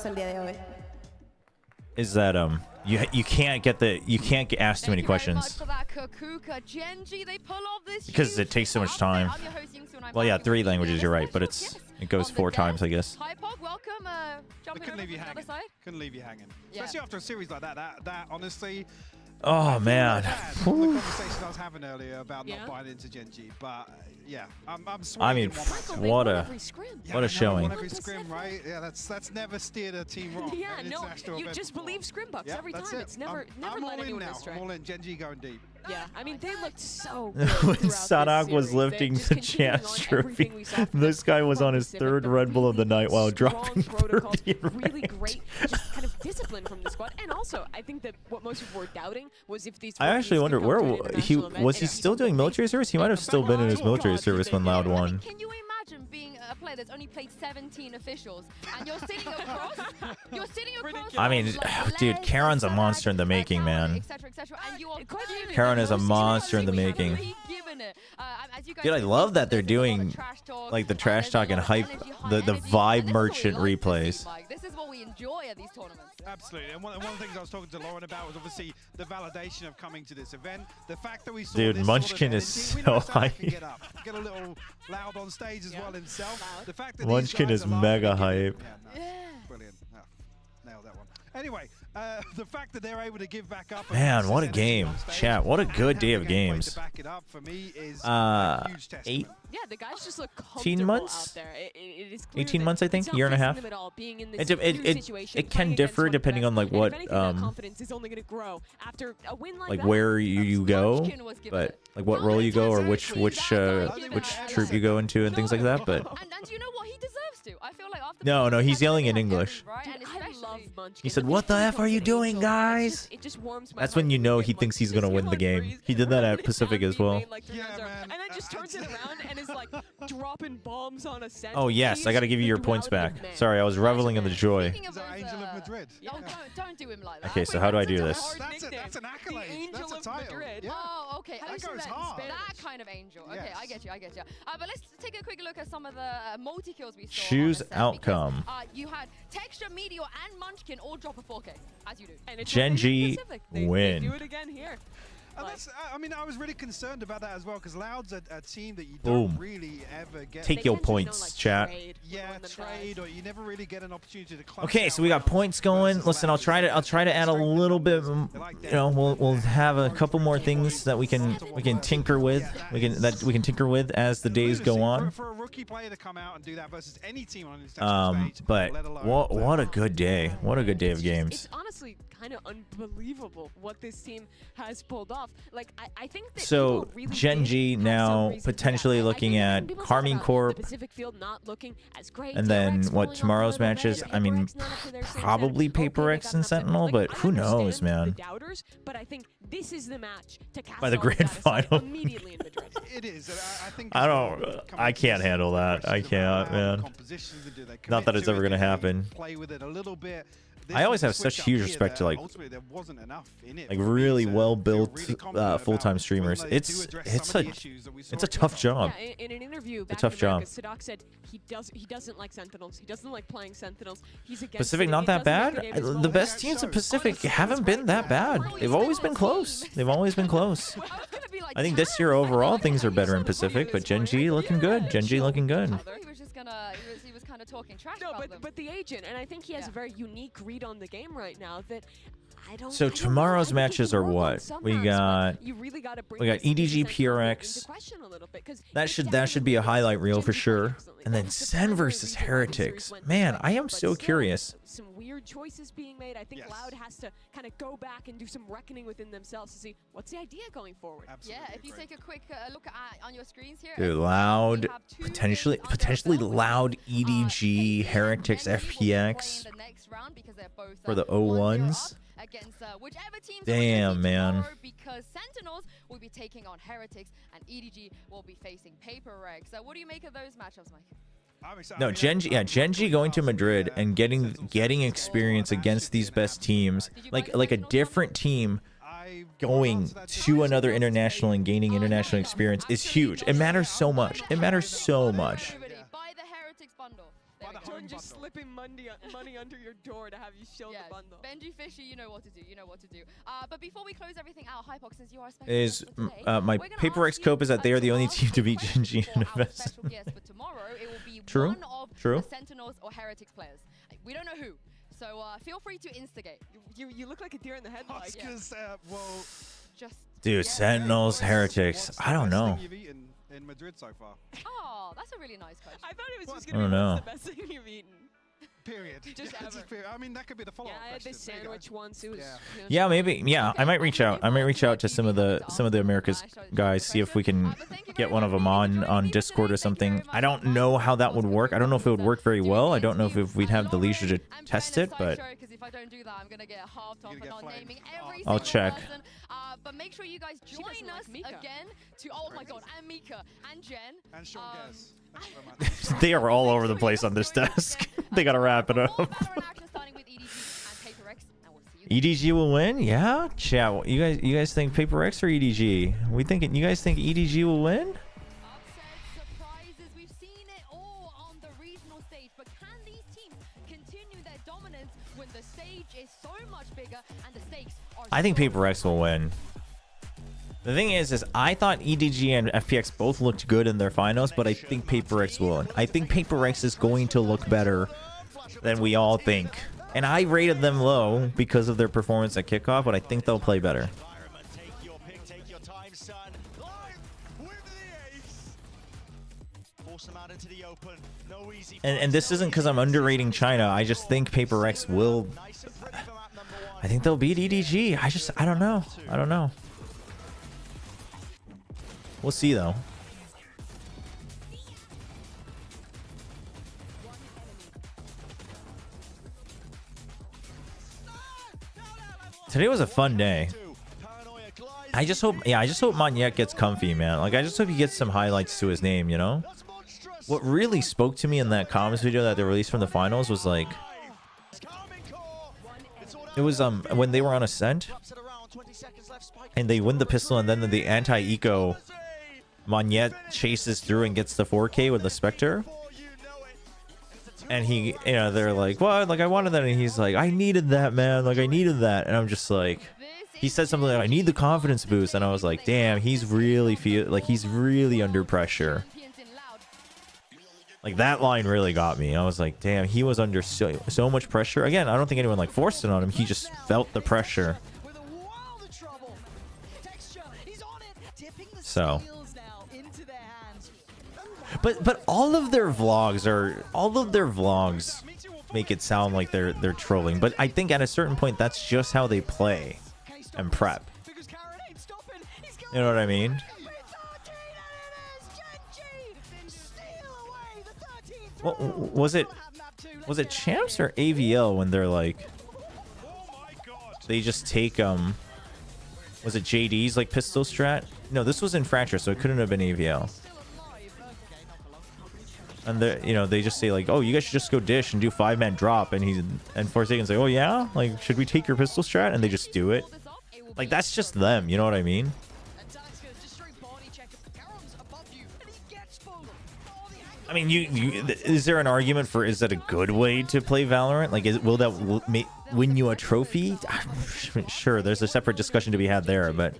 Speaker 1: is that you can't get asked too many questions because it takes so much time. Well, yeah, 3 languages, you're right, but it goes 4 times, I guess.
Speaker 2: Welcome.
Speaker 16: Couldn't leave you hanging. Couldn't leave you hanging. Especially after a series like that. That honestly.
Speaker 1: Oh man.
Speaker 16: The conversation I was having earlier about not buying into GENG, but yeah, I'm
Speaker 1: I mean, what a showing.
Speaker 16: Every scrim, right? Yeah, that's never steered a team wrong.
Speaker 3: Yeah, no, you just believe scrim bucks every time. It's never
Speaker 16: I'm
Speaker 3: let
Speaker 16: all in
Speaker 3: anyone
Speaker 16: now.
Speaker 3: astray.
Speaker 16: I'm all in. GENG going deep.
Speaker 3: Yeah, I mean, they looked so good
Speaker 1: When
Speaker 3: throughout
Speaker 1: Sadak
Speaker 3: this
Speaker 1: was
Speaker 3: series.
Speaker 1: lifting
Speaker 3: Just
Speaker 1: the
Speaker 3: continuing
Speaker 1: champs
Speaker 3: on
Speaker 1: trophy,
Speaker 3: everything we saw from
Speaker 1: this
Speaker 3: them
Speaker 1: guy was
Speaker 3: from
Speaker 1: on his
Speaker 3: Pacific,
Speaker 1: third
Speaker 3: the
Speaker 1: Red Bull of the night while
Speaker 3: strong
Speaker 1: dropping
Speaker 3: protocols,
Speaker 1: 30 in
Speaker 3: really
Speaker 1: ranked.
Speaker 3: great, just kind of discipline from the squad. And also, I think that what most people were doubting was if these.
Speaker 1: I actually wonder where was he still doing military service? He might have still been in his military service when Loud won.
Speaker 2: Can you imagine being a player that's only played 17 officials and you're sitting across? You're sitting across.
Speaker 1: I mean, dude, Karen's a monster in the making, man. Karen is a monster in the making. Dude, I love that they're doing like the trash talk and hype, the vibe merchant replays.
Speaker 2: This is what we enjoy at these tournaments.
Speaker 16: Absolutely, and one of the things I was talking to Lauren about was obviously the validation of coming to this event. The fact that we saw
Speaker 1: Dude,
Speaker 16: this
Speaker 1: Munchkin
Speaker 16: sort of
Speaker 1: is
Speaker 16: energy, we know
Speaker 1: so
Speaker 16: Sadak can
Speaker 1: hype.
Speaker 16: get up, get a little loud on stage as well himself. The fact that
Speaker 1: Munchkin
Speaker 16: these
Speaker 1: is
Speaker 16: guys are
Speaker 1: mega
Speaker 16: laughing
Speaker 1: hype.
Speaker 16: and brilliant. Oh, nailed that one. Anyway, the fact that they're able to give back up.
Speaker 1: Man, what a game. Chat, what a good day of games.
Speaker 16: Back it up for me is
Speaker 1: 8
Speaker 3: Yeah, the guys just look
Speaker 1: 18 months?
Speaker 3: out there. It is clear
Speaker 1: 18
Speaker 3: that
Speaker 1: months, I think,
Speaker 3: it's not
Speaker 1: year and a
Speaker 3: facing
Speaker 1: half.
Speaker 3: them at all, being in
Speaker 1: It,
Speaker 3: this
Speaker 1: it,
Speaker 3: new
Speaker 1: it,
Speaker 3: situation,
Speaker 1: it can
Speaker 3: playing
Speaker 1: differ
Speaker 3: against one of the
Speaker 1: depending on
Speaker 3: best.
Speaker 1: like
Speaker 3: And
Speaker 1: what
Speaker 3: if anything, that confidence is only going to grow after a win like that.
Speaker 1: where you go, but like what role you go or which troop you go into and things like that. But
Speaker 2: And you know what? He deserves to. I feel like after
Speaker 1: no, he's yelling in English.
Speaker 3: I love Munchkin.
Speaker 1: He said, "What the f are you doing, guys?"
Speaker 3: It just warms my
Speaker 1: That's
Speaker 3: heart
Speaker 1: when you know he thinks he's gonna win the game. He did that at Pacific as well.
Speaker 3: and then just turns it around and is like dropping bombs on a set.
Speaker 1: Oh yes, I gotta give you your points back. Sorry, I was reveling in the joy.
Speaker 16: Angel of Madrid.
Speaker 2: Don't do him like that.
Speaker 1: Okay, so how do I do this?
Speaker 16: That's an accolade. That's a title. Yeah.
Speaker 2: Oh, okay.
Speaker 16: That goes hard.
Speaker 2: That kind of angel. Okay,
Speaker 16: Yes.
Speaker 2: I get you. But let's take a quick look at some of the multi-kills we saw.
Speaker 1: Choose
Speaker 2: on the set
Speaker 1: outcome.
Speaker 2: Because, you had Texture, Meteor, and Munchkin all drop a 4K, as you do. And it's
Speaker 1: Genji
Speaker 3: They
Speaker 1: win.
Speaker 3: do it again here.
Speaker 16: And that's, I mean, I was really concerned about that as well because Loud's a team that you
Speaker 1: Boom.
Speaker 16: don't really ever get.
Speaker 1: Take your points, chat.
Speaker 16: Yeah, trade, or you never really get an opportunity to clutch
Speaker 1: Okay,
Speaker 16: out
Speaker 1: so we got points going. Listen, I'll try to add a little bit. You know, we'll have a couple more things that we can tinker with. We can tinker with as the days go on.
Speaker 16: For a rookie player to come out and do that versus any team on an international stage,
Speaker 1: But
Speaker 16: let alone
Speaker 1: what a good day. What a good day of games.
Speaker 3: It's honestly kind of unbelievable what this team has pulled off. Like I think that
Speaker 1: So
Speaker 3: people really
Speaker 1: Genji
Speaker 3: did have some
Speaker 1: now
Speaker 3: reason for
Speaker 1: potentially
Speaker 3: that.
Speaker 1: looking
Speaker 3: I
Speaker 1: at
Speaker 3: think when people
Speaker 1: Carmine
Speaker 3: talk about
Speaker 1: Corp,
Speaker 3: the Pacific Field not looking as great,
Speaker 1: and then
Speaker 3: TRX
Speaker 1: what
Speaker 3: falling
Speaker 1: tomorrow's
Speaker 3: off a little
Speaker 1: matches.
Speaker 3: bit,
Speaker 1: I mean,
Speaker 3: Paperx not up to their same
Speaker 1: probably
Speaker 3: standard.
Speaker 1: Paper X and Sentinel, but who knows,
Speaker 3: The
Speaker 1: man.
Speaker 3: doubters, but I think this is the match to cast
Speaker 1: By the
Speaker 3: all of
Speaker 1: grand
Speaker 3: that aside
Speaker 1: final.
Speaker 3: immediately in Madrid.
Speaker 16: It is. I think.
Speaker 1: I can't handle that. I can't, man. Not that it's ever gonna happen.
Speaker 16: Play with it a little bit.
Speaker 1: I always have such huge respect to like really well built full-time streamers. It's a tough job.
Speaker 3: Yeah, in an interview back
Speaker 1: It's a tough
Speaker 3: in America,
Speaker 1: job.
Speaker 3: Sadak said he doesn't like Sentinels. He doesn't like playing Sentinels. He's against
Speaker 1: Pacific
Speaker 3: it.
Speaker 1: not
Speaker 3: He
Speaker 1: that
Speaker 3: doesn't
Speaker 1: bad.
Speaker 3: like the game as well.
Speaker 1: The best teams in Pacific haven't been that bad. They've always been close. They've always been close. I think this year overall things are better in Pacific, but Genji looking good. Genji looking good.
Speaker 2: He was just gonna. He was kind of talking trash.
Speaker 3: No,
Speaker 2: about them.
Speaker 3: but the agent, and I think he has a very unique read on the game right now that I don't.
Speaker 1: So tomorrow's matches are what? We got EDG PRX. That should be a highlight reel for sure. And then Sen versus Heretics. Man, I am so curious.
Speaker 3: Some weird choices being made. I think Loud has to kind of go back and do some reckoning within themselves to see what's the idea going forward.
Speaker 2: Yeah, if you take a quick look on your screens here.
Speaker 1: Dude, Loud, potentially Loud EDG Heretics FPX for the 01s.
Speaker 2: Against whichever team.
Speaker 1: Damn, man.
Speaker 2: Because Sentinels will be taking on Heretics and EDG will be facing Paper Rex. So what do you make of those matchups, Mike?
Speaker 1: No, Genji going to Madrid and getting experience against these best teams, like a different team going to another international and gaining international experience is huge. It matters so much. It matters so much.
Speaker 2: Buy the Heretics bundle.
Speaker 3: John just slipping money under your door to have you show the bundle.
Speaker 2: Benji Fishy, you know what to do. You know what to do. But before we close everything out, Hypox, since you are a special
Speaker 1: Is
Speaker 2: guest for today,
Speaker 1: my Paper X cope is that they are the only team to beat Genji in
Speaker 2: our
Speaker 1: events.
Speaker 2: special guest for tomorrow, it will be
Speaker 1: True.
Speaker 2: one of
Speaker 1: True.
Speaker 2: the Sentinels or Heretics players. We don't know who. So feel free to instigate.
Speaker 3: You look like a deer in the headlights.
Speaker 2: Just
Speaker 1: Dude, Sentinels, Heretics. I don't know.
Speaker 16: In Madrid so far.
Speaker 2: Oh, that's a really nice question.
Speaker 3: I thought it was just
Speaker 1: I
Speaker 3: gonna
Speaker 1: don't
Speaker 3: be
Speaker 1: know.
Speaker 3: what's the best thing you've eaten.
Speaker 16: Period.
Speaker 3: Just
Speaker 16: Yeah,
Speaker 3: ever.
Speaker 16: period. I mean, that could be the follow-up
Speaker 3: Yeah, I had
Speaker 16: question.
Speaker 3: this sandwich once. It was.
Speaker 1: Yeah, maybe. Yeah, I might reach out. I might reach out to some of the Americas guys, see if we can get one of them on Discord or something. I don't know how that would work. I don't know if it would work very well. I don't know if we'd have the leisure to test it, but
Speaker 2: if I don't do that, I'm gonna get halved off for not naming every
Speaker 1: I'll
Speaker 2: single
Speaker 1: check.
Speaker 2: person. But make sure you guys join us again to, oh my god, and Mika and Jen
Speaker 16: and Sean Guess.
Speaker 1: they are all over the place on this desk. They gotta wrap it up. EDG will win? Yeah, chat. You guys think Paper X or EDG? You guys think EDG will win?
Speaker 2: We've seen it all on the regional stage, but can these teams continue their dominance when the stage is so much bigger and the stakes are
Speaker 1: I think Paper X will win. The thing is I thought EDG and FPX both looked good in their finals, but I think Paper X will win. I think Paper X is going to look better than we all think. And I rated them low because of their performance at kickoff, but I think they'll play better. And this isn't because I'm underrating China. I just think Paper X will... I think they'll beat EDG. I don't know. I don't know. We'll see, though. Today was a fun day. I just hope Magnet gets comfy, man. Like, I just hope he gets some highlights to his name, you know? What really spoke to me in that comments video that they released from the finals was like... It was when they were on Ascent and they win the pistol, and then the anti-eco Magnet chases through and gets the 4K with the Spectre. And he, you know, they're like, what? Like, I wanted that. And he's like, I needed that, man. Like, I needed that. And I'm just like, he said something like, I need the confidence boost. And I was like, damn, he's really he's really under pressure. Like, that line really got me. I was like, damn, he was under so much pressure. Again, I don't think anyone like forced it on him. He just felt the pressure. So. But all of their vlogs make it sound like they're trolling. But I think at a certain point that's just how they play and prep. You know what I mean? What was it Champs or AVL when they're like they just take was it JD's like pistol strat? No, this was in Fracture, so it couldn't have been AVL. And they, you know, they just say like, "Oh, you guys should just go dish and do 5-man drop," and Forsaken's like, "Oh yeah, like should we take your pistol strat?" And they just do it. Like that's just them, you know what I mean? I mean, is there an argument for is that a good way to play Valorant? Like, will that win you a trophy? Sure, there's a separate discussion to be had there, but.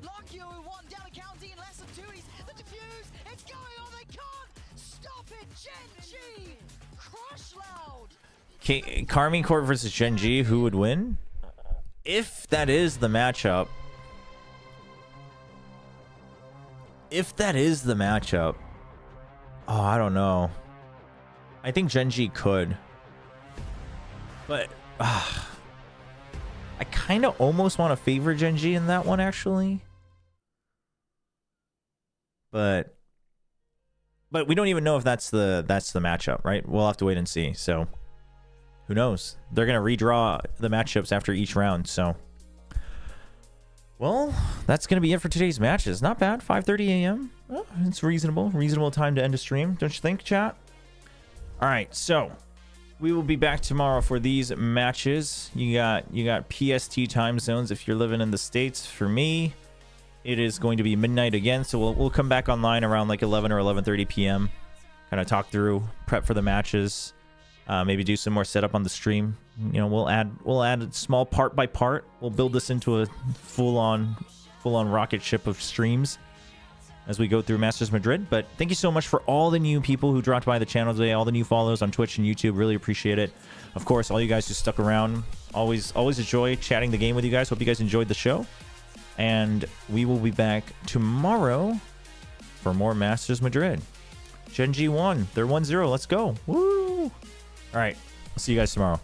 Speaker 1: Okay, Carmine Corp versus GENG, who would win? If that is the matchup. Oh, I don't know. I think GENG could. But I kind of almost want to favor GENG in that one, actually. But we don't even know if that's the matchup, right? We'll have to wait and see. So who knows? They're going to redraw the matchups after each round, so. Well, that's going to be it for today's matches. Not bad. 5:30 a.m. Well, it's reasonable. Reasonable time to end a stream, don't you think, chat? All right, so we will be back tomorrow for these matches. You got PST time zones if you're living in the States. For me, it is going to be midnight again, so we'll come back online around like 11 or 11:30 p.m. Kind of talk through, prep for the matches. Maybe do some more setup on the stream. You know, we'll add small part by part. We'll build this into a full-on rocket ship of streams as we go through Masters Madrid. But thank you so much for all the new people who dropped by the channel today, all the new follows on Twitch and YouTube. Really appreciate it. Of course, all you guys who stuck around. Always a joy chatting the game with you guys. Hope you guys enjoyed the show. And we will be back tomorrow for more Masters Madrid. GENG won. They're 1-0. Let's go. Woo! All right. See you guys tomorrow.